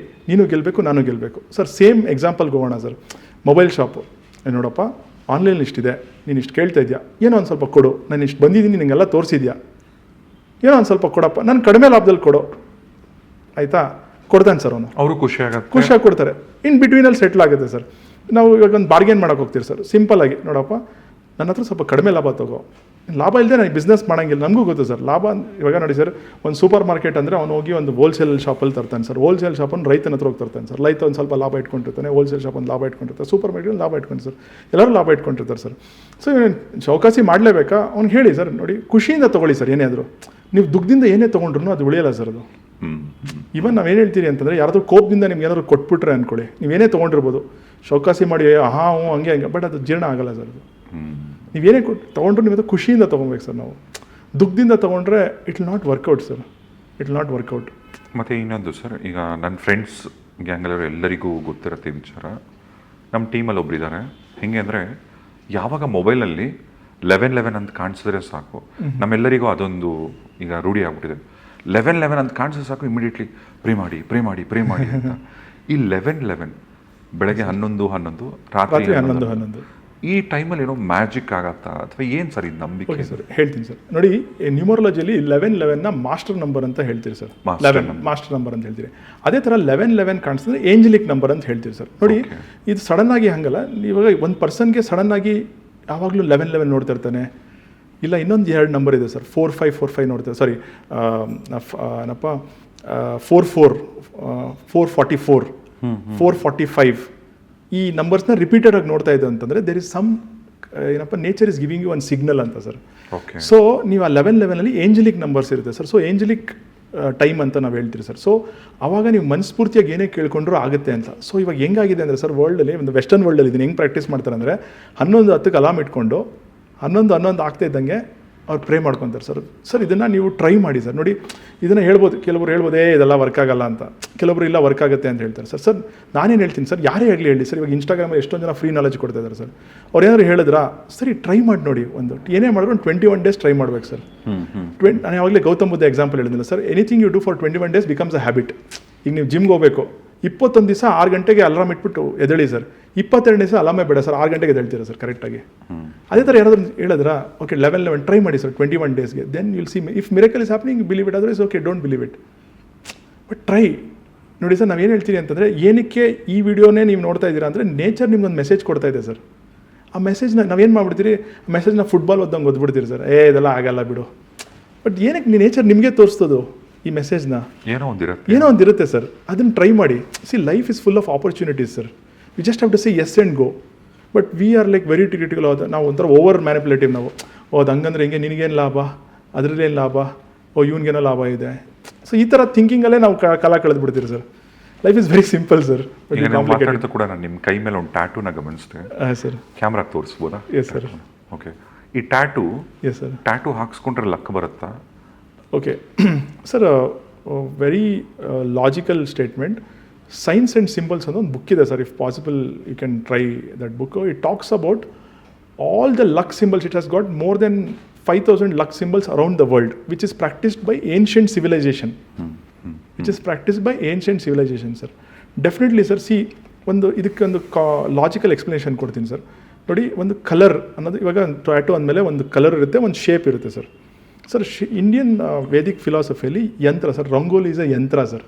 ನೀನು ಗೆಲ್ಲಬೇಕು, ನಾನು ಗೆಲ್ಲಬೇಕು ಸರ್. ಸೇಮ್ ಎಕ್ಸಾಂಪಲ್ಗೆ ಹೋಗೋಣ ಸರ್. ಮೊಬೈಲ್ ಶಾಪು, ನೋಡಪ್ಪ ಆನ್ಲೈನ್ ಇಷ್ಟಿದೆ, ನೀನು ಇಷ್ಟು ಕೇಳ್ತಾ ಇದೆಯಾ, ಏನೋ ಒಂದು ಸ್ವಲ್ಪ ಕೊಡು, ನಾನು ಇಷ್ಟು ಬಂದಿದ್ದೀನಿ, ನಿನಗೆಲ್ಲ ತೋರಿಸಿದ್ಯಾ, ಏನೋ ಒಂದು ಸ್ವಲ್ಪ ಕೊಡಪ್ಪ, ನಾನು ಕಡಿಮೆ ಲಾಭದಲ್ಲಿ ಕೊಡು. ಆಯಿತಾ? ಕೊಡ್ತಾನೆ ಸರ್ ಅವನು. ಅವರು ಖುಷಿಯಾಗಿ ಕೊಡ್ತಾರೆ. ಇನ್ ಬಿಟ್ವೀನಲ್ಲಿ ಸೆಟ್ಲ್ ಆಗುತ್ತೆ ಸರ್. ನಾವು ಇವಾಗ ಒಂದು ಬಾರ್ಗೇನ್ ಮಾಡೋಕೆ ಹೋಗ್ತೀವಿ ಸರ್. ಸಿಂಪಲ್ ಆಗಿ, ನೋಡಪ್ಪ ನನ್ನ ಹತ್ರ ಸ್ವಲ್ಪ ಕಡಿಮೆ ಲಾಭ ತಗೋ. ಲಾಭ ಇಲ್ಲದೆ ನಾನು ಬಿಸ್ನೆಸ್ ಮಾಡೋಂಗಿಲ್ಲ. ನಮಗೂ ಗೊತ್ತು ಸರ್ ಲಾಭ. ಇವಾಗ ನೋಡಿ ಸರ್, ಒಂದು ಸೂಪರ್ ಮಾರ್ಕೆಟ್ ಅಂದರೆ ಅವನು ಹೋಗಿ ಒಂದು ಹೋಲ್ಸೇಲ್ ಶಾಪಲ್ಲಿ ತರ್ತಾನೆ ಸರ್. ಹೋಲ್ಸೇಲ್ ಶಾಪನ್ನು ರೈತನ ಹತ್ರ ಹೋಗಿ ತರ್ತಾನೆ ಸರ್. ರೈತ ಒಂದು ಸ್ವಲ್ಪ ಲಾಭ ಇಟ್ಕೊಂಡಿರ್ತಾನೆ, ಹೋಲ್ಸೇಲ್ ಶಾಪನ್ನು ಲಾಭ ಇಟ್ಕೊಂಡಿರ್ತಾರೆ, ಸೂಪರ್ ಮಾರ್ಕೆಟಲ್ಲಿ ಲಾಭ ಇಟ್ಕೊಂಡು ಸರ್. ಎಲ್ಲರೂ ಲಾಭ ಇಟ್ಕೊಂಡಿರ್ತಾರೆ ಸರ್. ಸೊ ಚೌಕಾಸಿ ಮಾಡಲೇಬೇಕಾ? ಅವ್ನಿಗೆ ಹೇಳಿ ಸರ್, ನೋಡಿ ಖುಷಿಯಿಂದ ತೊಗೊಳ್ಳಿ ಸರ್. ಏನೇ ಆದರೂ ನೀವು ದುಡ್ಡಿಂದ ಏನೇ ತೊಗೊಂಡ್ರು ಅದು ಉಳಿಯಲ್ಲ ಸರ್. ಅದು ಇವನ್ ನಾವೇನು ಹೇಳ್ತೀರಿ ಅಂತಂದರೆ, ಯಾರಾದರೂ ಕೋಪದಿಂದ ನಿಮ್ಗೆ ಏನಾದರೂ ಕೊಟ್ಬಿಟ್ರೆ ಅಂದ್ಕೊಳ್ಳಿ, ನೀವೇನೇ ತೊಗೊಂಡಿರ್ಬೋದು, ಚೌಕಾಸಿ ಮಾಡಿ ಹಂಗೆ ಬಟ್ ಅದು ಜೀರ್ಣ ಆಗಲ್ಲ ಸರ್. ಅದು ನೀವೇನೇ ತೊಗೊಂಡ್ರು ನೀವು ಖುಷಿಯಿಂದ ತೊಗೊಬೇಕು ಸರ್. ನಾವು ದುಃಖದಿಂದ ತೊಗೊಂಡ್ರೆ it will not work out sir. It will not work out. ಮತ್ತು ಇನ್ನೊಂದು ಸರ್, ಈಗ ನನ್ನ ಫ್ರೆಂಡ್ಸ್ ಗ್ಯಾಂಗಲ್ಲವರು ಎಲ್ಲರಿಗೂ ಗೊತ್ತಿರುತ್ತೆ ವಿಚಾರ. ನಮ್ಮ ಟೀಮಲ್ಲಿ ಒಬ್ಬರಿದ್ದಾರೆ. ಹೇಗೆ ಅಂದರೆ, ಯಾವಾಗ ಮೊಬೈಲಲ್ಲಿ 11 ಅಂತ ಕಾಣಿಸಿದ್ರೆ ಸಾಕು, ನಮ್ಮೆಲ್ಲರಿಗೂ ಅದೊಂದು ಈಗ ರೂಢಿ ಆಗ್ಬಿಟ್ಟಿದೆ. 11 ಅಂತ ಕಾಣಿಸಿದ್ರೆ ಸಾಕು, ಇಮಿಡಿಯೇಟ್ಲಿ ಪ್ರೇ ಮಾಡಿ ಅಂತ. ಈ 11 ಬೆಳಗ್ಗೆ 11 ರಾತ್ರಿ 11 ಈ ಟೈಮಲ್ಲಿ ಏನೋ ಮ್ಯಾಜಿಕ್ ಆಗತ್ತಾ ಅಥವಾ ಏನು ಸರ್ ಇದು ನಂಬಿಕೆ? ಸರ್ ಹೇಳ್ತೀನಿ ಸರ್. ನೋಡಿ, ನ್ಯೂಮರಾಲಜಿಯಲ್ಲಿ 11 ಮಾಸ್ಟರ್ ನಂಬರ್ ಅಂತ ಹೇಳ್ತೀರಿ ಸರ್. ಮಾಸ್ಟರ್ ನಂಬರ್ ಅಂತ ಹೇಳ್ತೀರಿ. ಅದೇ ಥರ 11 ಕಾಣಿಸಿದ್ರೆ ಏಂಜಲಿಕ್ ನಂಬರ್ ಅಂತ ಹೇಳ್ತೀವಿ ಸರ್. ನೋಡಿ, ಇದು ಸಡನ್ನಾಗಿ ಹಂಗಲ್ಲ. ಇವಾಗ ಒಂದು ಪರ್ಸನ್ಗೆ ಸಡನ್ನಾಗಿ ಯಾವಾಗಲೂ 11 ನೋಡ್ತಾ ಇರ್ತಾನೆ. ಇಲ್ಲ, ಇನ್ನೊಂದು 2 ನಂಬರ್ ಇದೆ ಸರ್, 4545 ನೋಡ್ತಾರೆ. ಸಾರಿ, ಏನಪ್ಪ 44 444 445 ಈ ನಂಬರ್ಸ್ನ ರಿಪೀಟೆಡ್ ಆಗಿ ನೋಡ್ತಾ ಇದೆ ಅಂತಂದರೆ ದೇರ್ ಇಸ್ ಸಮ್ ಏನಪ್ಪ nature is giving you one signal ಅಂತ ಸರ್. ಸೊ ನೀವು ಆ 11 ಏಂಜಲಿಕ್ ನಂಬರ್ಸ್ ಇರುತ್ತೆ ಸರ್. ಸೊ ಏಂಜಲಿಕ್ ಟೈಮ್ ಅಂತ ನಾವು ಹೇಳ್ತೀರಿ ಸರ್. ಸೊ ಆವಾಗ ನೀವು ಮನಸ್ಫೂರ್ತಿಯಾಗಿ ಏನೇ ಕೇಳ್ಕೊಂಡ್ರೂ ಆಗುತ್ತೆ ಅಂತ. ಸೊ ಇವಾಗ ಹೆಂಗಾಗಿದೆ ಅಂದರೆ ಸರ್, ವರ್ಲ್ಡಲ್ಲಿ ಒಂದು ವೆಸ್ಟರ್ನ್ ವರ್ಲ್ಡಲ್ಲಿ ಇದನ್ನು ಹೆಂಗೆ ಪ್ರಾಕ್ಟೀಸ್ ಮಾಡ್ತಾರೆ ಅಂದರೆ, 11:10 ಅಲಾರ್ಮ್ ಇಟ್ಕೊಂಡು 11 ಆಗ್ತಾ ಇದ್ದಂಗೆ ಅವ್ರು ಪ್ರೇ ಮಾಡ್ಕೊತಾರೆ ಸರ್. ಸರ್ ಇದನ್ನು ನೀವು ಟ್ರೈ ಮಾಡಿ ಸರ್. ನೋಡಿ ಇದನ್ನು ಹೇಳ್ಬೋದು, ಕೆಲವರು ಹೇಳ್ಬೋದೇ ಇದೆಲ್ಲ ವರ್ಕ್ ಆಗಲ್ಲ ಅಂತ, ಕೆಲವರು ಇಲ್ಲ ವರ್ಕ್ ಆಗುತ್ತೆ ಅಂತ ಹೇಳ್ತಾರೆ ಸರ್. ಸರ್ ನಾನೇನು ಹೇಳ್ತೀನಿ ಸರ್, ಯಾರೇ ಆಗಲಿ ಹೇಳಿ ಸರ್, ಇವಾಗ ಇನ್ಸ್ಟಾಗ್ರಾಮಲ್ಲಿ ಎಷ್ಟೊಂದು ಜನ ಫ್ರೀ ನಾಲೆಜ್ ಕೊಡ್ತಾ ಇದ್ದಾರೆ ಸರ್. ಅವ್ರು ಏನಾದ್ರು ಹೇಳಿದ್ರಾ, ಸರಿ ಟ್ರೈ ಮಾಡಿ ನೋಡಿ, ಒಂದು ಏನೇ ಮಾಡಿದ್ರು ಒಂದು 21 days ಟ್ರೈ ಮಾಡ್ಬೇಕು ಸರ್. ನಾನು ಯಾವಾಗಲೇ ಗೌತಮ್ ಬುದ್ಧ ಎಕ್ಸಾಂಪಲ್ ಹೇಳಿದ್ದಿಲ್ಲ sir, anything you do for 21 days becomes a habit. ಈಗ ನೀವು ಜಿಮ್ಗೆ ಹೋಗಬೇಕು, 21 ದಿವಸ 6 ಗಂಟೆಗೆ ಅಲಾರಾಮ್ ಇಟ್ಬಿಟ್ಟು ಎದ್ದೇಳಿ ಸರ್, 22 ದಿವಸ ಅಲಾಮೇ ಬೇಡ ಸರ್, 6 ಗಂಟೆಗೆ ಎದ್ದೇಳ್ತೀರಾ ಸರ್ ಕರೆಕ್ಟಾಗಿ. ಅದೇ ಥರ ಏನಾದರೂ ಹೇಳಿದ್ರಾ, ಓಕೆ 11 ಟ್ರೈ ಮಾಡಿ ಸರ್ 21 daysಗೆ, then will see if miracle is happening, believe it, otherwise okay don't believe it, but try. ನೋಡಿ ಸರ್, ನಾವೇನು ಹೇಳ್ತೀನಿ ಅಂತಂದರೆ, ಏನಕ್ಕೆ ಈ ವಿಡಿಯೋನೇ ನೀವು ನೋಡ್ತಾ ಇದ್ದೀರಾ ಅಂದರೆ ನೇಚರ್ ನಿಮ್ಗೊಂದು ಮೆಸೇಜ್ ಕೊಡ್ತಾ ಇದೆ ಸರ್. ಆ ಮೆಸೇಜ್ನ ನಾವೇನು ಮಾಡ್ಬಿಡ್ತೀರಿ, ಆ ಮೆಸೇಜ್ನ ಫುಟ್ಬಾಲ್ ಓದ್ದಂಗೆ ಓದ್ಬಿಡ್ತೀರಿ ಸರ್, ಇದೆಲ್ಲ ಆಗಲ್ಲ ಬಿಡು. ಬಟ್ ಏನಕ್ಕೆ ನೇಚರ್ ನಿಮಗೆ ತೋರಿಸ್ತದೋ ಈ ಮೆಸೇಜ್ನ, ಏನೋ ಒಂದಿರುತ್ತೆ ಸರ್, ಅದನ್ನು ಟ್ರೈ ಮಾಡಿ. See life is full of opportunities sir, we just have to say yes and go. But we are like very critical. ನಾವು ಒಂಥರ ಓವರ್ ಮ್ಯಾನಿಪುಲೇಟಿವ್. ನಾವು ಅದು ಹಂಗಂದ್ರೆ ಹಿಂಗೆ, ನಿನಗೇನು ಲಾಭ, ಅದರಲ್ಲೇನು ಲಾಭ, ಇವನಿಗೇನೋ ಲಾಭ ಇದೆ. ಸೊ ಈ ಥರ ಥಿಂಕಿಂಗಲ್ಲೇ ನಾವು ಕಾಲ ಕಳೆದ್ಬಿಡ್ತೀರಿ sir. Life is very simple sir. ಕೂಡ ನಾನು ನಿಮ್ಮ ಕೈ ಮೇಲೆ ಒಂದು ಟ್ಯಾಟೂನ ಗಮನಿಸಿದೆ. ಹಾಂ ಸರ್, ಕ್ಯಾಮ್ರಾ ತೋರಿಸ್ಬೋದಾ? Yes sir. ಓಕೆ, ಈ ಟ್ಯಾಟೂ, ಎಸ್ ಸರ್, ಟ್ಯಾಟೂ ಹಾಕ್ಸ್ಕೊಂಡ್ರೆ ಲಕ್ ಬರುತ್ತಾ? Okay sir, very logical statement. Signs and symbols ಅನ್ನೋ ಒಂದು ಬುಕ್ ಇದೆ sir, if possible you can try that book. It talks about all the luck symbols. It has got more then 5,000 luck symbols around the world, which is practiced by ancient civilization. Sir. Definitely sir, see, ಇದಕ್ಕೊಂದು logical explanation ಕೊಡ್ತೀನಿ sir. ನೋಡಿ, ಒಂದು colour ಅನ್ನೋದು, ಇವಾಗ tattoo ಅಂದಮೇಲೆ ಒಂದು colour ಇರುತ್ತೆ, ಒಂದು ಶೇಪ್ ಇರುತ್ತೆ ಸರ್. ಸರ್ ಇಂಡಿಯನ್ ವೇದಿಕ್ ಫಿಲಾಸಫಿಯಲ್ಲಿ ಯಂತ್ರ sir, rangoli is a yantra sir.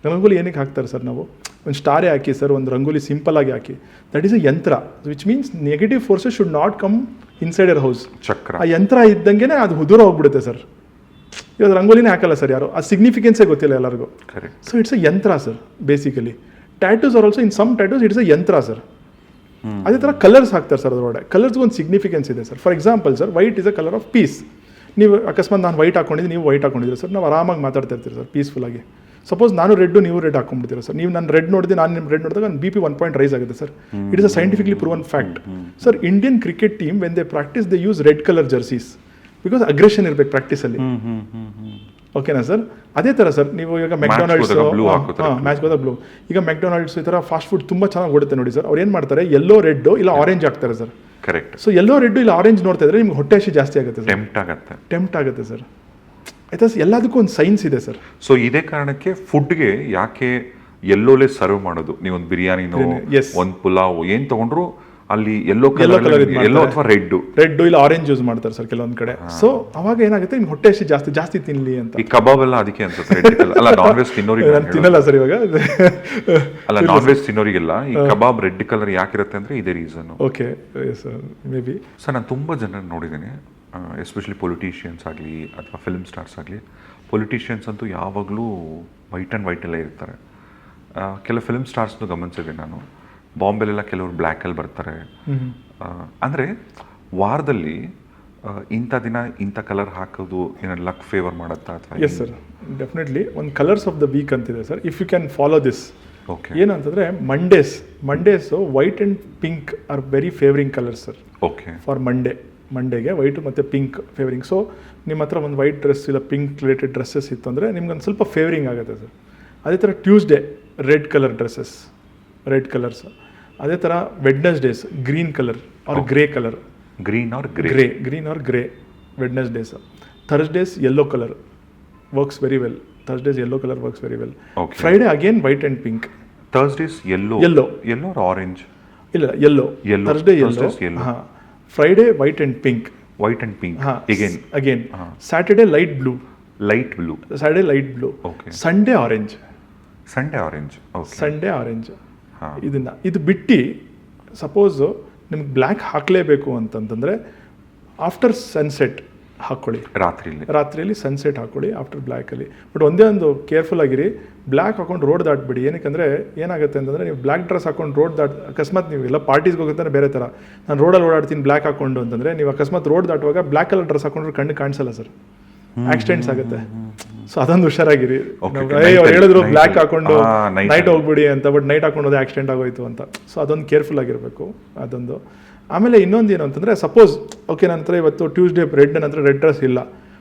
Rangoli ಏನಕ್ಕೆ ಹಾಕ್ತಾರೆ ಸರ್ ನಾವು? ಒಂದು ಸ್ಟಾರೇ ಹಾಕಿ ಸರ್, ಒಂದು ರಂಗೋಲಿ ಸಿಂಪಲ್ ಆಗಿ ಹಾಕಿ, that is a yantra, which means negative forces should not come inside your house. Chakra, ಆ ಯಂತ್ರ ಇದ್ದಂಗೆ ಅದು ಹುದುರ ಹೋಗ್ಬಿಡುತ್ತೆ ಸರ್. ಇವಾಗ ರಂಗೋಲಿನೇ ಹಾಕಲ್ಲ ಸರ್ ಯಾರು, ಆ ಸಿಗ್ನಿಫಿಕೆನ್ಸೇ ಗೊತ್ತಿಲ್ಲ ಎಲ್ಲರಿಗೂ. So it's a yantra sir basically. Tattoos are also, in some tattoos it's a yantra sir. ಅದೇ ಥರ ಕಲರ್ಸ್ ಹಾಕ್ತಾರೆ ಸರ್ ಅದರೊಳಗೆ. ಕಲರ್ಸ್ಗೆ ಒಂದು ಸಿಗ್ನಿಫಿಕೆನ್ಸ್ ಇದೆ sir. For example sir, white is a colour of piece. ನೀವು ಅಕಸ್ಮಾತ್ ನಾನು ವೈಟ್ ಹಾಕೊಂಡಿದ್ದು, ನೀವು ವೈಟ್ ಹಾಕೊಂಡಿದ್ದೀರಿ ಸರ್, ನಾವು ಆರಾಮಾಗಿ ಮಾತಾಡ್ತಾ ಇರ್ತೀರಿ ಸರ್ ಪೀಸ್ಫುಲ್ಲಾಗಿ. ಸಪೋಸ್ ನಾನು ರೆಡ್ಡು, ನೀವು ರೆಡ್ ಹಾಕೊಂಡ್ಬಿಡ್ತೀರ ಸರ್. ನೀವು ನಾನು ರೆಡ್ ನೋಡಿದೆ, ನಾನು ನಿಮ್ಮ ರೆಡ್ ನೋಡಿದಾಗ ನನ್ನ BP 1 point ರೈಸ್ ಆಗುತ್ತೆ sir. It is a scientifically proven fact sir. Indian cricket team when they practice they use red colour jerseys, because aggression ಇರಬೇಕು ಪ್ರಾಕ್ಟೀಸಲ್ಲಿ. ಓಕೆನಾ ಸರ್? ಅದೇ ಥರ ಸರ್, ನೀವು ಈಗ ಮೆಕ್ಡೊನಾಲ್ಡ್ಸ್ ಮ್ಯಾಚ್ ಹೋದ ಬ್ಲೂ, ಈಗ ಮೆಕ್ಡೊನಾಲ್ಡ್ಸ್ ಈ ಥರ ಫಾಸ್ಟ್ ಫುಡ್ ತುಂಬ ಚೆನ್ನಾಗಿ ಓಡುತ್ತೆ ನೋಡಿ ಸರ್. ಅವ್ರು ಏನು ಮಾಡ್ತಾರೆ, ಯೆಲ್ಲೋ ರೆಡ್ ಇಲ್ಲ ಆರೆಂಜ್ ಹಾಕ್ತಾರೆ sir. Correct. So yellow red ಇಲ್ಲ ಆರೆಂಜ್ ನೋಡ್ತಾ ಇದ್ರೆ ನಿಮ್ಗೆ ಹೊಟ್ಟೆ ಹಸಿ ಜಾಸ್ತಿ ಆಗುತ್ತೆ, ಟೆಂಪ್ಟ್ ಆಗುತ್ತೆ ಸರ್. ಆಯ್ತಾ? ಎಲ್ಲದಕ್ಕೂ ಒಂದು ಸೈನ್ಸ್ ಇದೆ ಸರ್. ಸೊ ಇದೇ ಕಾರಣಕ್ಕೆ ಫುಡ್ಗೆ ಯಾಕೆ ಎಲ್ಲೋಲೆ ಸರ್ವ್ ಮಾಡೋದು? ನೀವೊಂದು ಬಿರಿಯಾನಿನೋ ಒಂದು ಪುಲಾವ್ ಏನ್ ತಗೊಂಡ್ರು ಅಲ್ಲಿ ಎಲ್ಲೋ ಕಲರ್ ಎಲ್ಲೋ ಅಥವಾ ರೆಡ್ ಇಲ್ಲ ಆರೆಂಜ್ ಯೂಸ್ ಮಾಡ್ತಾರೆ ಸರ್ ಕೆಲವೊಂದ್ ಕಡೆ. ಸೊ ಅವಾಗ ಏನಾಗುತ್ತೆ, ನಿಮ್ಗೆ ಹೊಟ್ಟೆ ಹಸಿ ಜಾಸ್ತಿ ತಿನ್ಲಿ ಅಂತ. ಈ ಕಬಾಬ್ ಎಲ್ಲ ಅದಕ್ಕೆ ಅನ್ಸುತ್ತೆ. ಅಲ್ಲ, ನಾನ್ ವೆಜ್ ತಿನ್ನೋರಿಗೆ ತಿನ್ನಲ್ಲ ಸರ್ ಇವಾಗ. ಅಲ್ಲ, ನಾನ್ ವೆಜ್ ತಿನ್ನೋರಿಗೆಲ್ಲ ಈ ಕಬಾಬ್ ರೆಡ್ ಕಲರ್ ಯಾಕಿರುತ್ತೆ ಅಂದ್ರೆ ಇದೇ reason. Okay sir, may be sir. ನಾನು ತುಂಬಾ ಜನ ನೋಡಿದ್ದೀನಿ, ಎಸ್ಪೆಷಲಿ ಪೊಲಿಟಿಷಿಯನ್ಸ್ ಆಗಲಿ ಅಥವಾ ಫಿಲ್ಮ್ ಸ್ಟಾರ್ಸ್ ಆಗಲಿ. ಪೊಲಿಟಿಷಿಯನ್ಸ್ ಅಂತೂ ಯಾವಾಗಲೂ ವೈಟ್ ಆ್ಯಂಡ್ ವೈಟಲ್ಲೇ ಇರ್ತಾರೆ. ಕೆಲವು ಫಿಲ್ಮ್ ಸ್ಟಾರ್ಸ್ನು ಗಮನಿಸಿದೆ ನಾನು. ಬಾಂಬೆಲೆಲ್ಲ ಕೆಲವರು ಬ್ಲ್ಯಾಕಲ್ಲಿ ಬರ್ತಾರೆ. ಅಂದರೆ ವಾರದಲ್ಲಿ ಇಂಥ ದಿನ ಇಂಥ ಕಲರ್ ಹಾಕೋದು ಏನೋ ಲಕ್ ಫೇವರ್ ಮಾಡುತ್ತಾ ಅಥವಾ? ಎಸ್ ಸರ್, ಡೆಫಿನೆಟ್ಲಿ ಒಂದು ಕಲರ್ಸ್ ಆಫ್ ದ ವೀಕ್ ಅಂತಿದೆ sir. If you can follow this. Okay. ಏನಂತಂದರೆ Mondays white and pink are very favouring colours sir. Okay. For ಮಂಡೇಗೆ ವೈಟ್ ಮತ್ತು ಪಿಂಕ್ ಫೇವರಿಂಗ್. ಸೊ ನಿಮ್ಮ ಹತ್ರ ಒಂದು ವೈಟ್ ಡ್ರೆಸ್ ಇಲ್ಲ pink related dresses ಇತ್ತು ಅಂದರೆ ನಿಮ್ಗೊಂದು ಸ್ವಲ್ಪ ಫೇವರಿಂಗ್ ಆಗುತ್ತೆ ಸರ್. ಅದೇ ಥರ Tuesday red colour dresses, red colours. ಅದೇ ಥರ Wednesdays green colour or grey colour, green or grey Wednesdays. Thursdays yellow colour works very well. Thursdays yellow colour works very well. Friday again white and pink. Thursdays yellow orange ಇಲ್ಲ yellow. Thursday yellow. ಹಾಂ. Friday white and pink. Again. Saturday light blue. Saturday light blue. Sunday orange. ಇದು ಬಿಟ್ಟು suppose ನಿಮ್ಗೆ black ಹಾಕಲೇಬೇಕು ಅಂತಂತಂದರೆ after sunset ಹಾಕ್ಕೊಳ್ಳಿ. ರಾತ್ರಿಯಲ್ಲಿ sunset ಹಾಕ್ಕೊಳ್ಳಿ after ಬ್ಲ್ಯಾಕಲ್ಲಿ. But ಒಂದೇ ಒಂದು ಕೇರ್ಫುಲ್ ಆಗಿರಿ, ಬ್ಲ್ಯಾಕ್ ಹಾಕೊಂಡು ರೋಡ್ ದಾಟ್ಬಿಡಿ. ಏನಕ್ಕೆ ಏನಾಗುತ್ತೆ ಅಂತಂದರೆ, ನೀವು ಬ್ಲ್ಯಾಕ್ ಡ್ರೆಸ್ ಹಾಕೊಂಡು ರೋಡ್ ಅಕಸ್ಮಾತ್ ನೀವು ಎಲ್ಲ ಪಾರ್ಟೀಸ್ಗೆ ಹೋಗುತ್ತೆ ಬೇರೆ ಥರ. ನಾನು ರೋಡಲ್ಲಿ ಓಡಾಡ್ತೀನಿ ಬ್ಲ್ಯಾಕ್ ಹಾಕೊಂಡು ಅಂತಂದರೆ, ನೀವು ಅಕಸ್ಮಾತ್ ರೋಡ್ ದಾಟುವಾಗ ಬ್ಲ್ಯಾಕ್ ಕಲರ್ ಡ್ರೆಸ್ ಹಾಕೊಂಡ್ರೆ ಕಣ್ಣು ಕಾಣಿಸಲ್ಲ ಸರ್, ಆಕ್ಸಿಡೆಂಟ್ಸ್ ಆಗುತ್ತೆ. ಸೊ ಅದೊಂದು ಹುಷಾರಾಗಿರಿ. ಅವ್ರು ಹೇಳಿದ್ರು ಬ್ಲ್ಯಾಕ್ ಹಾಕೊಂಡು ನೈಟ್ ಹೋಗ್ಬಿಡಿ ಅಂತ, ಬಟ್ ನೈಟ್ ಹಾಕೊಂಡು ಹೋದ್ರೆ ಆಕ್ಸಿಡೆಂಟ್ ಆಗೋಯ್ತು ಅಂತ. ಸೊ ಅದೊಂದು ಕೇರ್ಫುಲ್ ಆಗಿರಬೇಕು ಅದೊಂದು. ಆಮೇಲೆ ಇನ್ನೊಂದು ಏನು ಅಂತಂದರೆ ಸಪೋಸ್ ಓಕೆ ನನ್ನ ಹತ್ರ ಇವತ್ತು ಟ್ಯೂಸ್ಡೇ ನನ್ನ ಹತ್ರ ರೆಡ್ ಡ್ರೆಸ್ ಇಲ್ಲ,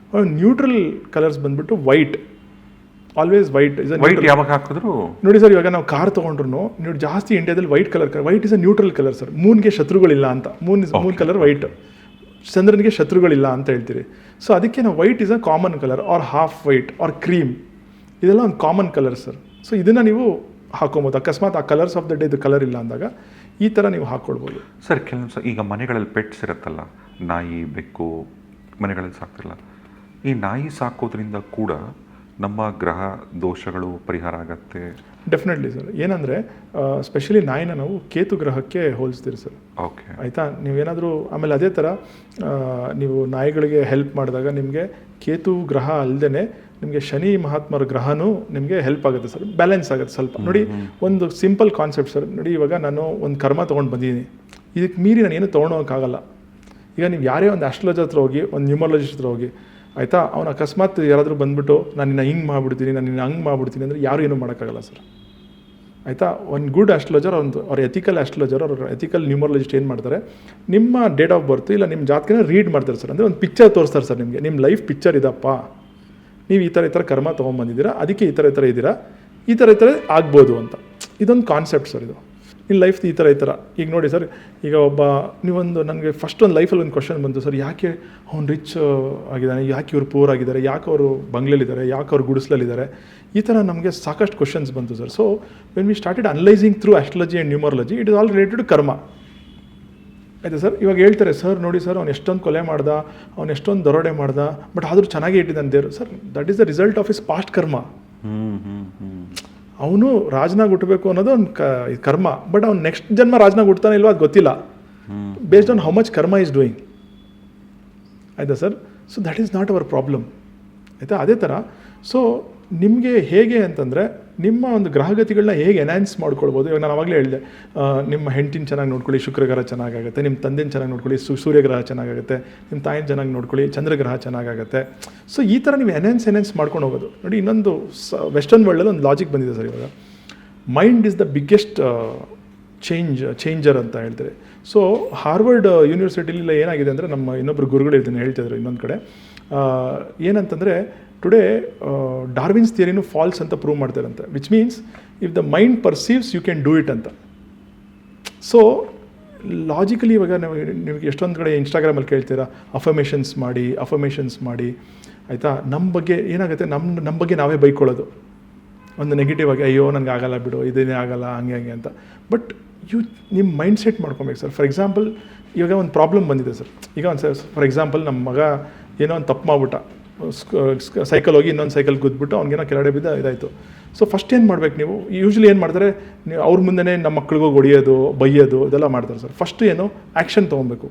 ನ್ಯೂಟ್ರಲ್ ಕಲರ್ಸ್ ಬಂದುಬಿಟ್ಟು white, always white is white ಯಾವಾಗ ಹಾಕಿದ್ರು ನೋಡಿ ಸರ್. ಇವಾಗ ನಾವು ಕಾರ್ ತೊಗೊಂಡ್ರು ನೀವು ಜಾಸ್ತಿ ಇಂಡಿಯಾದಲ್ಲಿ white colour white is a neutral colour sir. ಮೂನ್ಗೆ ಶತ್ರುಗಳಿಲ್ಲ ಅಂತ, ಮೂನ್ ಕಲರ್ ವೈಟ್, ಚಂದ್ರನಿಗೆ ಶತ್ರುಗಳಿಲ್ಲ ಅಂತ ಹೇಳ್ತೀರಿ. ಸೊ ಅದಕ್ಕೆ ನಾವು white is a common colour or half white or cream, ಇದೆಲ್ಲ ಒಂದು ಕಾಮನ್ ಕಲರ್ ಸರ್. ಸೊ ಇದನ್ನು ನೀವು ಹಾಕೊಬೋದು. ಅಕಸ್ಮಾತ್ ಆ ಕಲರ್ಸ್ ಆಫ್ ದ ಡೇ ಇದು ಕಲರ್ ಇಲ್ಲ ಅಂದಾಗ ಈ ಥರ ನೀವು ಹಾಕ್ಕೊಳ್ಬೋದು ಸರ್. ಕೆಲವು ಈಗ ಮನೆಗಳಲ್ಲಿ ಪೆಟ್ಸ್ ಇರುತ್ತಲ್ಲ, ನಾಯಿ ಬೆಕ್ಕು ಮನೆಗಳಲ್ಲಿ ಸಾಕ್ತಿರಲ್ಲ, ಈ ನಾಯಿ ಸಾಕೋದ್ರಿಂದ ಕೂಡ ನಮ್ಮ ಗ್ರಹ ದೋಷಗಳು ಪರಿಹಾರ ಆಗತ್ತೆ? Definitely sir. ಏನಂದರೆ ಸ್ಪೆಷಲಿ ನಾಯಿನ ನಾವು ಕೇತು ಗ್ರಹಕ್ಕೆ ಹೋಲಿಸ್ತೀರಿ ಸರ್. ಓಕೆ ಆಯಿತಾ. ನೀವೇನಾದರೂ ಆಮೇಲೆ ಅದೇ ಥರ ನೀವು ನಾಯಿಗಳಿಗೆ ಹೆಲ್ಪ್ ಮಾಡಿದಾಗ ನಿಮಗೆ ಕೇತು ಗ್ರಹ ಅಲ್ಲದೆ ನಿಮಗೆ ಶನಿ ಮಹಾತ್ಮರ ಗ್ರಹನೂ ನಿಮಗೆ ಹೆಲ್ಪ್ ಆಗುತ್ತೆ ಸರ್, ಬ್ಯಾಲೆನ್ಸ್ ಆಗುತ್ತೆ ಸ್ವಲ್ಪ. ನೋಡಿ ಒಂದು ಸಿಂಪಲ್ ಕಾನ್ಸೆಪ್ಟ್ ಸರ್. ನೋಡಿ ಇವಾಗ ನಾನು ಒಂದು ಕರ್ಮ ತೊಗೊಂಡು ಬಂದಿದ್ದೀನಿ, ಇದಕ್ಕೆ ಮೀರಿ ನಾನು ಏನು ತೊಗೊಳೋಕ್ಕಾಗಲ್ಲ. ಈಗ ನೀವು ಯಾರೇ ಒಂದು ಆಸ್ಟ್ರಾಲಜರ್ ಹತ್ರ ಹೋಗಿ, ಒಂದು ನ್ಯೂಮರಾಲಜಿಸ್ಟ್ ಹತ್ರ ಹೋಗಿ, ಆಯಿತಾ, ಅವ್ನು ಅಕಸ್ಮಾತ್ ಯಾರಾದರೂ ಬಂದುಬಿಟ್ಟು ನಾನು ನಿನ್ನ ಹಿಂಗೆ ಮಾಡಿಬಿಡ್ತೀನಿ, ನಾನು ನಿನ್ನ ಹಂಗೆ ಮಾಡಿಬಿಡ್ತೀನಿ ಅಂದರೆ ಯಾರೂ ಏನೂ ಮಾಡೋಕ್ಕಾಗಲ್ಲ ಸರ್. ಆಯಿತಾ. ಒಂದು ಗುಡ್ ಆಸ್ಟ್ರಾಲಜರ್, ಅವ್ರ ಎಥಿಕಲ್ ಆಸ್ಟ್ರಾಲಜರ್, ಅವ್ರ ಎಥಿಕಲ್ ನ್ಯೂಮರಾಲಜಿಸ್ಟ್ ಏನು ಮಾಡ್ತಾರೆ, ನಿಮ್ಮ ಡೇಟ್ ಆಫ್ ಬರ್ತ್ ಇಲ್ಲ ನಿಮ್ಮ ಜಾತಕನ ರೀಡ್ ಮಾಡ್ತಾರೆ ಸರ್. ಅಂದರೆ ಒಂದು ಪಿಕ್ಚರ್ ತೋರಿಸ್ತಾರೆ ಸರ್ ನಿಮಗೆ, ನಿಮ್ಮ ಲೈಫ್ ಪಿಕ್ಚರ್ ಇದಪ್ಪ, ನೀವು ಈ ಥರ ಕರ್ಮ ತೊಗೊಂಬಂದಿದ್ದೀರಾ, ಅದಕ್ಕೆ ಈ ಥರ ಇದ್ದೀರಾ, ಈ ಥರ ಆಗ್ಬೋದು ಅಂತ. ಇದೊಂದು ಕಾನ್ಸೆಪ್ಟ್ ಸರ್ ಇದು. ನಿಮ್ಮ ಲೈಫ್ ಈ ಥರ ಈಗ ನೋಡಿ ಸರ್, ಈಗ ನೀವೊಂದು ನನಗೆ ಫಸ್ಟ್ ಒಂದು ಲೈಫಲ್ಲಿ ಒಂದು ಕ್ವಶನ್ ಬಂತು ಸರ್, ಯಾಕೆ ಅವ್ನು ರಿಚ್ ಆಗಿದ್ದಾನೆ, ಯಾಕೆ ಇವ್ರು ಪೂರ್ ಆಗಿದ್ದಾರೆ, ಯಾಕೆ ಅವರು ಬಂಗ್ಲೆಲಿದ್ದಾರೆ, ಯಾಕೆ ಅವ್ರು ಗುಡಿಸ್ಲಲ್ಲಿದ್ದಾರೆ, ಈ ಥರ ನಮಗೆ ಸಾಕಷ್ಟು ಕ್ವಶನ್ಸ್ ಬಂತು sir. So when we started analysing through astrology and numerology, it is all related to karma. ಆಯಿತಾ ಸರ್. ಇವಾಗ ಹೇಳ್ತಾರೆ ಸರ್, ನೋಡಿ ಸರ್, ಅವ್ನು ಎಷ್ಟೊಂದು ಕೊಲೆ ಮಾಡ್ದ, ಅವ್ನು ಎಷ್ಟೊಂದು ದರೋಡೆ ಮಾಡ್ದ, ಬಟ್ ಆದರೂ ಚೆನ್ನಾಗೇ ಇಟ್ಟಿದ್ದಾನೆ ದೇವರು. Sir, that is the result of is past ಕರ್ಮ. ಅವನು ರಾಜನಾಗಿ ಹುಟ್ಟಬೇಕು ಅನ್ನೋದು ಒಂದು ಕರ್ಮ, ಬಟ್ ಅವ್ನು ನೆಕ್ಸ್ಟ್ ಜನ್ಮ ರಾಜನಾಗಿ ಹುಡ್ತಾನೆ ಇಲ್ವಾ ಅದು ಗೊತ್ತಿಲ್ಲ, ಬೇಸ್ಡ್ ಆನ್ ಹೌ ಮಚ್ ಕರ್ಮ ಈಸ್ ಡೂಯಿಂಗ್. ಆಯಿತಾ sir. So that is not hour problem. ಆಯಿತಾ. ಅದೇ ಥರ ಸೊ ನಿಮಗೆ ಹೇಗೆ ಅಂತಂದರೆ ನಿಮ್ಮ ಒಂದು ಗ್ರಹಗತಿಗಳನ್ನ ಹೇಗೆ ಎನ್ಹಾನ್ಸ್ ಮಾಡ್ಕೊಳ್ಬೋದು. ಇವಾಗ ನಾನು ಆವಾಗಲೇ ಹೇಳಿದೆ, ನಿಮ್ಮ ಹೆಂಡತಿನ ಚೆನ್ನಾಗಿ ನೋಡ್ಕೊಳ್ಳಿ, ಶುಕ್ರಗ್ರಹ ಚೆನ್ನಾಗಾಗುತ್ತೆ. ನಿಮ್ಮ ತಂದೆನ ಚೆನ್ನಾಗಿ ನೋಡ್ಕೊಳ್ಳಿ, ಸೂರ್ಯಗ್ರಹ ಚೆನ್ನಾಗಾಗುತ್ತೆ. ನಿಮ್ಮ ತಾಯಿನ ಚೆನ್ನಾಗಿ ನೋಡ್ಕೊಳ್ಳಿ, ಚಂದ್ರಗ್ರಹ ಚೆನ್ನಾಗಾಗುತ್ತೆ. ಸೊ ಈ ಥರ ನೀವು ಎನ್ಹಾನ್ಸ್ ಮಾಡ್ಕೊಂಡು ಹೋಗೋದು. ನೋಡಿ, ಇನ್ನೊಂದು ವೆಸ್ಟರ್ನ್ ವರ್ಲ್ಡಲ್ಲಿ ಒಂದು ಲಾಜಿಕ್ ಬಂದಿದೆ ಸರ್. ಇವಾಗ mind is the biggest changer ಅಂತ ಹೇಳ್ತಾರೆ. ಸೊ ಹಾರ್ವರ್ಡ್ ಯೂನಿವರ್ಸಿಟಿಲಿ ಏನಾಗಿದೆ ಅಂದರೆ, ನಮ್ಮ ಇನ್ನೊಬ್ಬರು ಗುರುಗಳು ಹೇಳ್ತಿದ್ರು ಇನ್ನೊಂದು ಕಡೆ, ಏನಂತಂದರೆ ಟುಡೇ ಡಾರ್ವಿನ್ಸ್ ಥಿಯರಿನೂ ಫಾಲ್ಸ್ ಅಂತ ಪ್ರೂವ್ ಮಾಡ್ತಾರಂತೆ. Which means if the mind perceives you can do it ಅಂತ. ಸೊ ಲಾಜಿಕಲಿ ಇವಾಗ ನಿಮಗೆ ಎಷ್ಟೊಂದು ಕಡೆ ಇನ್ಸ್ಟಾಗ್ರಾಮಲ್ಲಿ ಕೇಳ್ತೀರಾ ಅಫರ್ಮೇಷನ್ಸ್ ಮಾಡಿ, ಆಯಿತಾ. ನಮ್ಮ ಬಗ್ಗೆ ಏನಾಗುತ್ತೆ, ನಮ್ಮ ಬಗ್ಗೆ ನಾವೇ ಬೈಕೊಳ್ಳೋದು ಒಂದು ನೆಗೆಟಿವ್ ಆಗಿ, ಅಯ್ಯೋ ನನಗೆ ಆಗಲ್ಲ ಬಿಡು, ಇದೇನೇ ಆಗಲ್ಲ, ಹಂಗೆ ಅಂತ. ಬಟ್ ನಿಮ್ಮ ಮೈಂಡ್ ಸೆಟ್ ಮಾಡ್ಕೊಬೇಕು ಸರ್. ಫಾರ್ ಎಕ್ಸಾಂಪಲ್, ಇವಾಗ ಒಂದು ಪ್ರಾಬ್ಲಮ್ ಬಂದಿದೆ ಸರ್. ಈಗ ಫಾರ್ ಎಕ್ಸಾಂಪಲ್, ನಮ್ಮ ಮಗ ಏನೋ ಒಂದು ತಪ್ಪು ಮಾಡ್ಬಿಟ್ಟ, ಸೈಕಲ್ ಹೋಗಿ ಇನ್ನೊಂದು ಸೈಕಲ್ ಗುದ್ಬಿಟ್ಟು ಅವ್ನಿಗೇನೋ ಕೆಳಗಡೆ ಬಿದ್ದ ಇದಾಯಿತು. ಸೊ ಫಸ್ಟ್ ಏನು ಮಾಡ್ಬೇಕು ನೀವು, ಯೂಶ್ವಲಿ ಏನು ಮಾಡ್ತಾರೆ, ನೀವು ಅವ್ರ ಮುಂದೆನೇ ನಮ್ಮ ಮಕ್ಳಿಗೋಗಿ ಹೊಡಿಯೋದು, ಬೈಯೋದು, ಇದೆಲ್ಲ ಮಾಡ್ತಾರೆ ಸರ್. ಫಸ್ಟ್ ಏನು ಆ್ಯಕ್ಷನ್ ತೊಗೊಬೇಕು.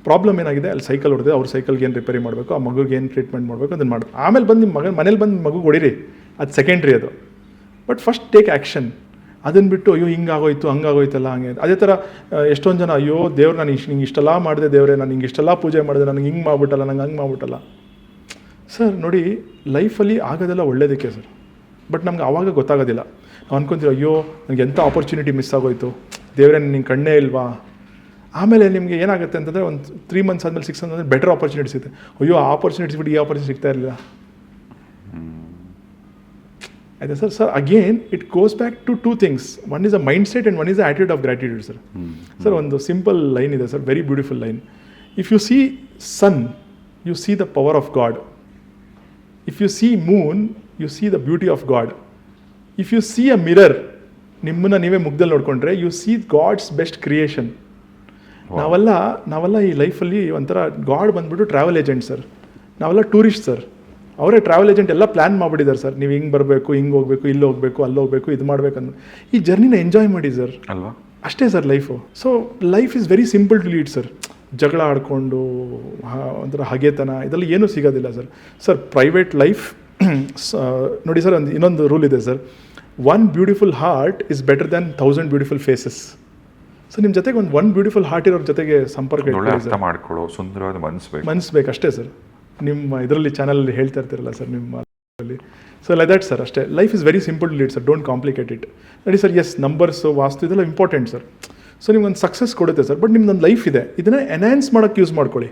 ಪ್ರಾಬ್ಲಮ್ ಏನಾಗಿದೆ, ಅಲ್ಲಿ ಸೈಕಲ್ ಹೊಡೆದು ಅವ್ರ ಸೈಕಲ್ಗೆ ಏನು ರಿಪೇರಿ ಮಾಡಬೇಕು, ಆ ಮಗುಗೆ ಏನು ಟ್ರೀಟ್ಮೆಂಟ್ ಮಾಡಬೇಕು ಅದನ್ನು ಮಾಡಿ, ಆಮೇಲೆ ಬಂದು ನಿಮ್ಮ ಮನೇಲಿ ಬಂದು ಮಗುಗೆ ಹೊಡಿರಿ, ಅದು ಸೆಕೆಂಡ್ರಿ ಅದು. But first take action. ಅದನ್ನು ಬಿಟ್ಟು ಅಯ್ಯೋ ಹಿಂಗಾಗೋಯ್ತು ಹಂಗಾಗೋಯ್ತಲ್ಲ ಹಂಗೆ. ಅದೇ ಥರ ಎಷ್ಟೊಂದು ಜನ, ಅಯ್ಯೋ ದೇವ್ರು ನಾನು ಹಿಂಗೆ ಇಷ್ಟೆಲ್ಲ ಮಾಡಿದೆ, ದೇವರೇ ನಾನು ಹಿಂಗೆ ಇಷ್ಟೆಲ್ಲ ಪೂಜೆ ಮಾಡಿದೆ, ನನಗೆ ಹಿಂಗೆ ಮಾಡ್ಬಿಟ್ಟಲ್ಲ, ನಂಗೆ ಹಂಗೆ ಮಾಡ್ಬಿಟ್ಟಲ್ಲ. ಸರ್ ನೋಡಿ, ಲೈಫಲ್ಲಿ ಆಗೋದೆಲ್ಲ ಒಳ್ಳೇದಕ್ಕೆ ಸರ್. ಬಟ್ ನಮ್ಗೆ ಆವಾಗ ಗೊತ್ತಾಗೋದಿಲ್ಲ. ನಾವು ಅಂದ್ಕೊತೀವಿ, ಅಯ್ಯೋ ನನಗೆ ಎಂಥ ಆಪರ್ಚುನಿಟಿ ಮಿಸ್ ಆಗೋಯ್ತು, ದೇವರೇ ನಿಂಗೆ ಕಣ್ಣೇ ಇಲ್ವಾ. ಆಮೇಲೆ ನಿಮಗೆ ಏನಾಗುತ್ತೆ ಅಂತಂದರೆ, ಒಂದು 3 months ಆದಮೇಲೆ 6 months ಆದಮೇಲೆ ಬೆಟರ್ ಆಪರ್ಚುನಿಟಿ ಸಿಗುತ್ತೆ. ಅಯ್ಯೋ ಆ ಆಪರ್ಚುನಿಟೀಸ್ ಬಿಟ್ಟು ಈ ಆಪರ್ಚುನಿಟಿ ಸಿಗ್ತಾ ಇರಲಿಲ್ಲ. ಆಯಿತಾ sir. Sir again it goes back to 2 things. One is a mindset and one is a attitude of gratitude sir. Sir ಒಂದು ಸಿಂಪಲ್ ಲೈನ್ ಇದೆ sir, very beautiful line. If you see sun, you see the power of God. If you see moon, you see the beauty of God. If you see a mirror, ನಿಮ್ಮನ್ನು ನೀವೇ ಮುಗ್ದಲ್ಲಿ ನೋಡಿಕೊಂಡ್ರೆ you see God's best creation. ನಾವೆಲ್ಲ ಈ ಲೈಫಲ್ಲಿ ಒಂಥರ god ಬಂದುಬಿಟ್ಟು travel agent sir. ನಾವೆಲ್ಲ ಟೂರಿಸ್ಟ್ ಸರ್. ಅವರೇ ಟ್ರಾವೆಲ್ ಏಜೆಂಟ್ ಎಲ್ಲ ಪ್ಲ್ಯಾನ್ ಮಾಡಿಬಿಟ್ಟಿದ್ದಾರೆ ಸರ್. ನೀವು ಹಿಂಗೆ ಬರಬೇಕು, ಹಿಂಗೆ ಹೋಗಬೇಕು, ಇಲ್ಲಿ ಹೋಗಬೇಕು, ಅಲ್ಲಿ ಹೋಗಬೇಕು, ಇದು ಮಾಡಬೇಕು ಅಂದ್ಬಿಟ್ಟು ಈ ಜರ್ನಿನ ಎಂಜಾಯ್ ಮಾಡಿ ಸರ್. ಅಲ್ವಾ? ಅಷ್ಟೇ sir life. So life is very simple to lead sir. ಜಗಳ ಆಡಿಕೊಂಡು ಒಂಥರ ಹಗೆತನ ಇದೆಲ್ಲ ಏನೂ ಸಿಗೋದಿಲ್ಲ ಸರ್. ಸರ್ ಪ್ರೈವೇಟ್ ಲೈಫ್ ನೋಡಿ ಸರ್, ಇನ್ನೊಂದು ರೂಲ್ ಇದೆ sir, 1 beautiful heart is better than 1000 beautiful faces. So ನಿಮ್ಮ ಜೊತೆಗೆ ಒಂದು ಬ್ಯೂಟಿಫುಲ್ ಹಾರ್ಟ್ ಇರೋರ ಜೊತೆಗೆ ಸಂಪರ್ಕ ಮಾಡ್ಕೊಳ್ಳೋ ಸುಂದರವಾದ ಮನಸ್ಸು ಬೇಕು ಅಷ್ಟೇ ಸರ್. ನಿಮ್ಮ ಇದರಲ್ಲಿ ಚಾನಲಲ್ಲಿ ಹೇಳ್ತಾ ಇರ್ತಿರಲ್ಲ ಸರ್ ನಿಮ್ಮಲ್ಲಿ. ಸೊ ಲೈಕ್ ದಟ್ ಸರ್, ಅಷ್ಟೇ. Life is very simple to lead sir, don't complicate it. ನೋಡಿ ಸರ್, ಎಸ್ ನಂಬರ್ಸು ವಾಸ್ತು ಇದೆಲ್ಲ ಇಂಪಾರ್ಟೆಂಟ್ ಸರ್. ಸೊ ನಿಮ್ಗೊಂದು ಸಕ್ಸಸ್ ಕೊಡುತ್ತೆ ಸರ್. ಬಟ್ ನಿಮ್ದೊಂದು ಲೈಫ್ ಇದೆ, ಇದನ್ನು ಎನ್ಹ್ಯಾನ್ಸ್ ಮಾಡೋಕ್ಕೆ ಯೂಸ್ ಮಾಡ್ಕೊಳ್ಳಿ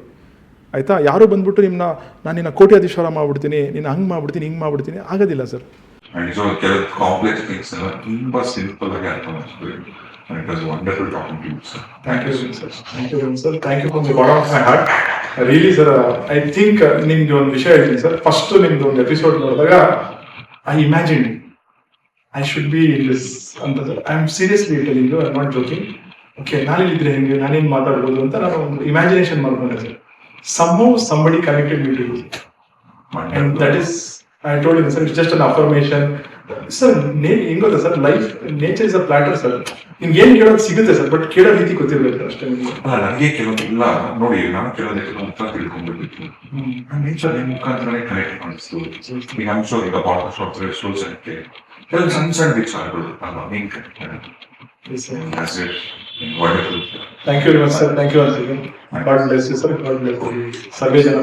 ಆಯಿತಾ. ಯಾರು ಬಂದ್ಬಿಟ್ಟು ನಾನು ನಿನ್ನ ಕೋಟ್ಯಾಧೀಶ್ವರ ಮಾಡ್ಬಿಡ್ತೀನಿ, ನೀನು ಹಂಗೆ ಮಾಡ್ಬಿಡ್ತೀನಿ, ಹಿಂಗೆ ಮಾಡ್ಬಿಡ್ತೀನಿ, ಆಗೋದಿಲ್ಲ ಸರ್. ಕೆಲವು ಕಾಂಪ್ಲೆಕ್ಸ್ ಥಿಂಗ್ಸ್ ಎಲ್ಲ ತುಂಬಾ ಸಿಂಪಲ್ ಆಗಿ ಅರ್ಥ ಮಾಡಿಸ್ಬೇಕು. It was wonderful talking to you sir. Thank you sir. Thank you sir. Thank you from the bottom of my heart. Really sir, I think ನಿಮ್ಗೆ ಒಂದು ವಿಷಯ ಹೇಳ್ತೀನಿ ಸರ್. ಫಸ್ಟ್ ನಿಮ್ದು ಒಂದು ಎಪಿಸೋಡ್ ನೋಡಿದಾಗ I imagine I should be in this ಅಂತ sir. I am seriously telling you, I am not joking. Okay, ನಾನಿಲ್ಲಿದ್ರೆ ಹೆಂಗೆ, ನಾನೇನು ಮಾತಾಡ್ಬೋದು ಅಂತ ನಾನು ಒಂದು ಇಮ್ಯಾಜಿನೇಷನ್ ಮಾಡ್ಕೊಂಡೆ sir. Somehow somebody connected me to you. And that is, I told you, sir, it's just an affirmation. Sir, ಹೆಂಗ್ ಗೊತ್ತಾ sir, life nature is a plotter sir. ನಿಮ್ಗೆ ಏನು ಕೇಳೋದು ಸಿಗುತ್ತೆ ಸರ್, ಬಟ್ ಕೇಳೋ ರೀತಿ ಗೊತ್ತಿರಬೇಕು ಅಷ್ಟೇ ನಿಮಗೆ. ಅಲ್ಲ, ನನಗೆ ಕೆಲವೊಂದಿಲ್ಲ ನೋಡಿ, ನಾನು ಕೆಲವೊಂದಕ್ಕೆ ಉತ್ತರ ತಿಳ್ಕೊಂಡ್ಬಿಟ್ಟಿತ್ತು. Nature ಮುಖಾಂತರನೇ connect ಮಾಡಿಸ್ತು. ಈಗ ಅಂಶ ಈಗ ಬಾಟರ್ ಸ್ಟೋರ್ಸ್ ಅಂತ ಕೆಲವೊಂದು ಸಣ್ಣ ಸಣ್ಣ ವಿಚಾರಗಳು ಅಲ್ವಾ ಹಿಂಗೆ connect. Wonderful. Thank you very much, sir. Thank you once again. God bless you, sir. God bless you. ಸರ್ವೇ ಜನ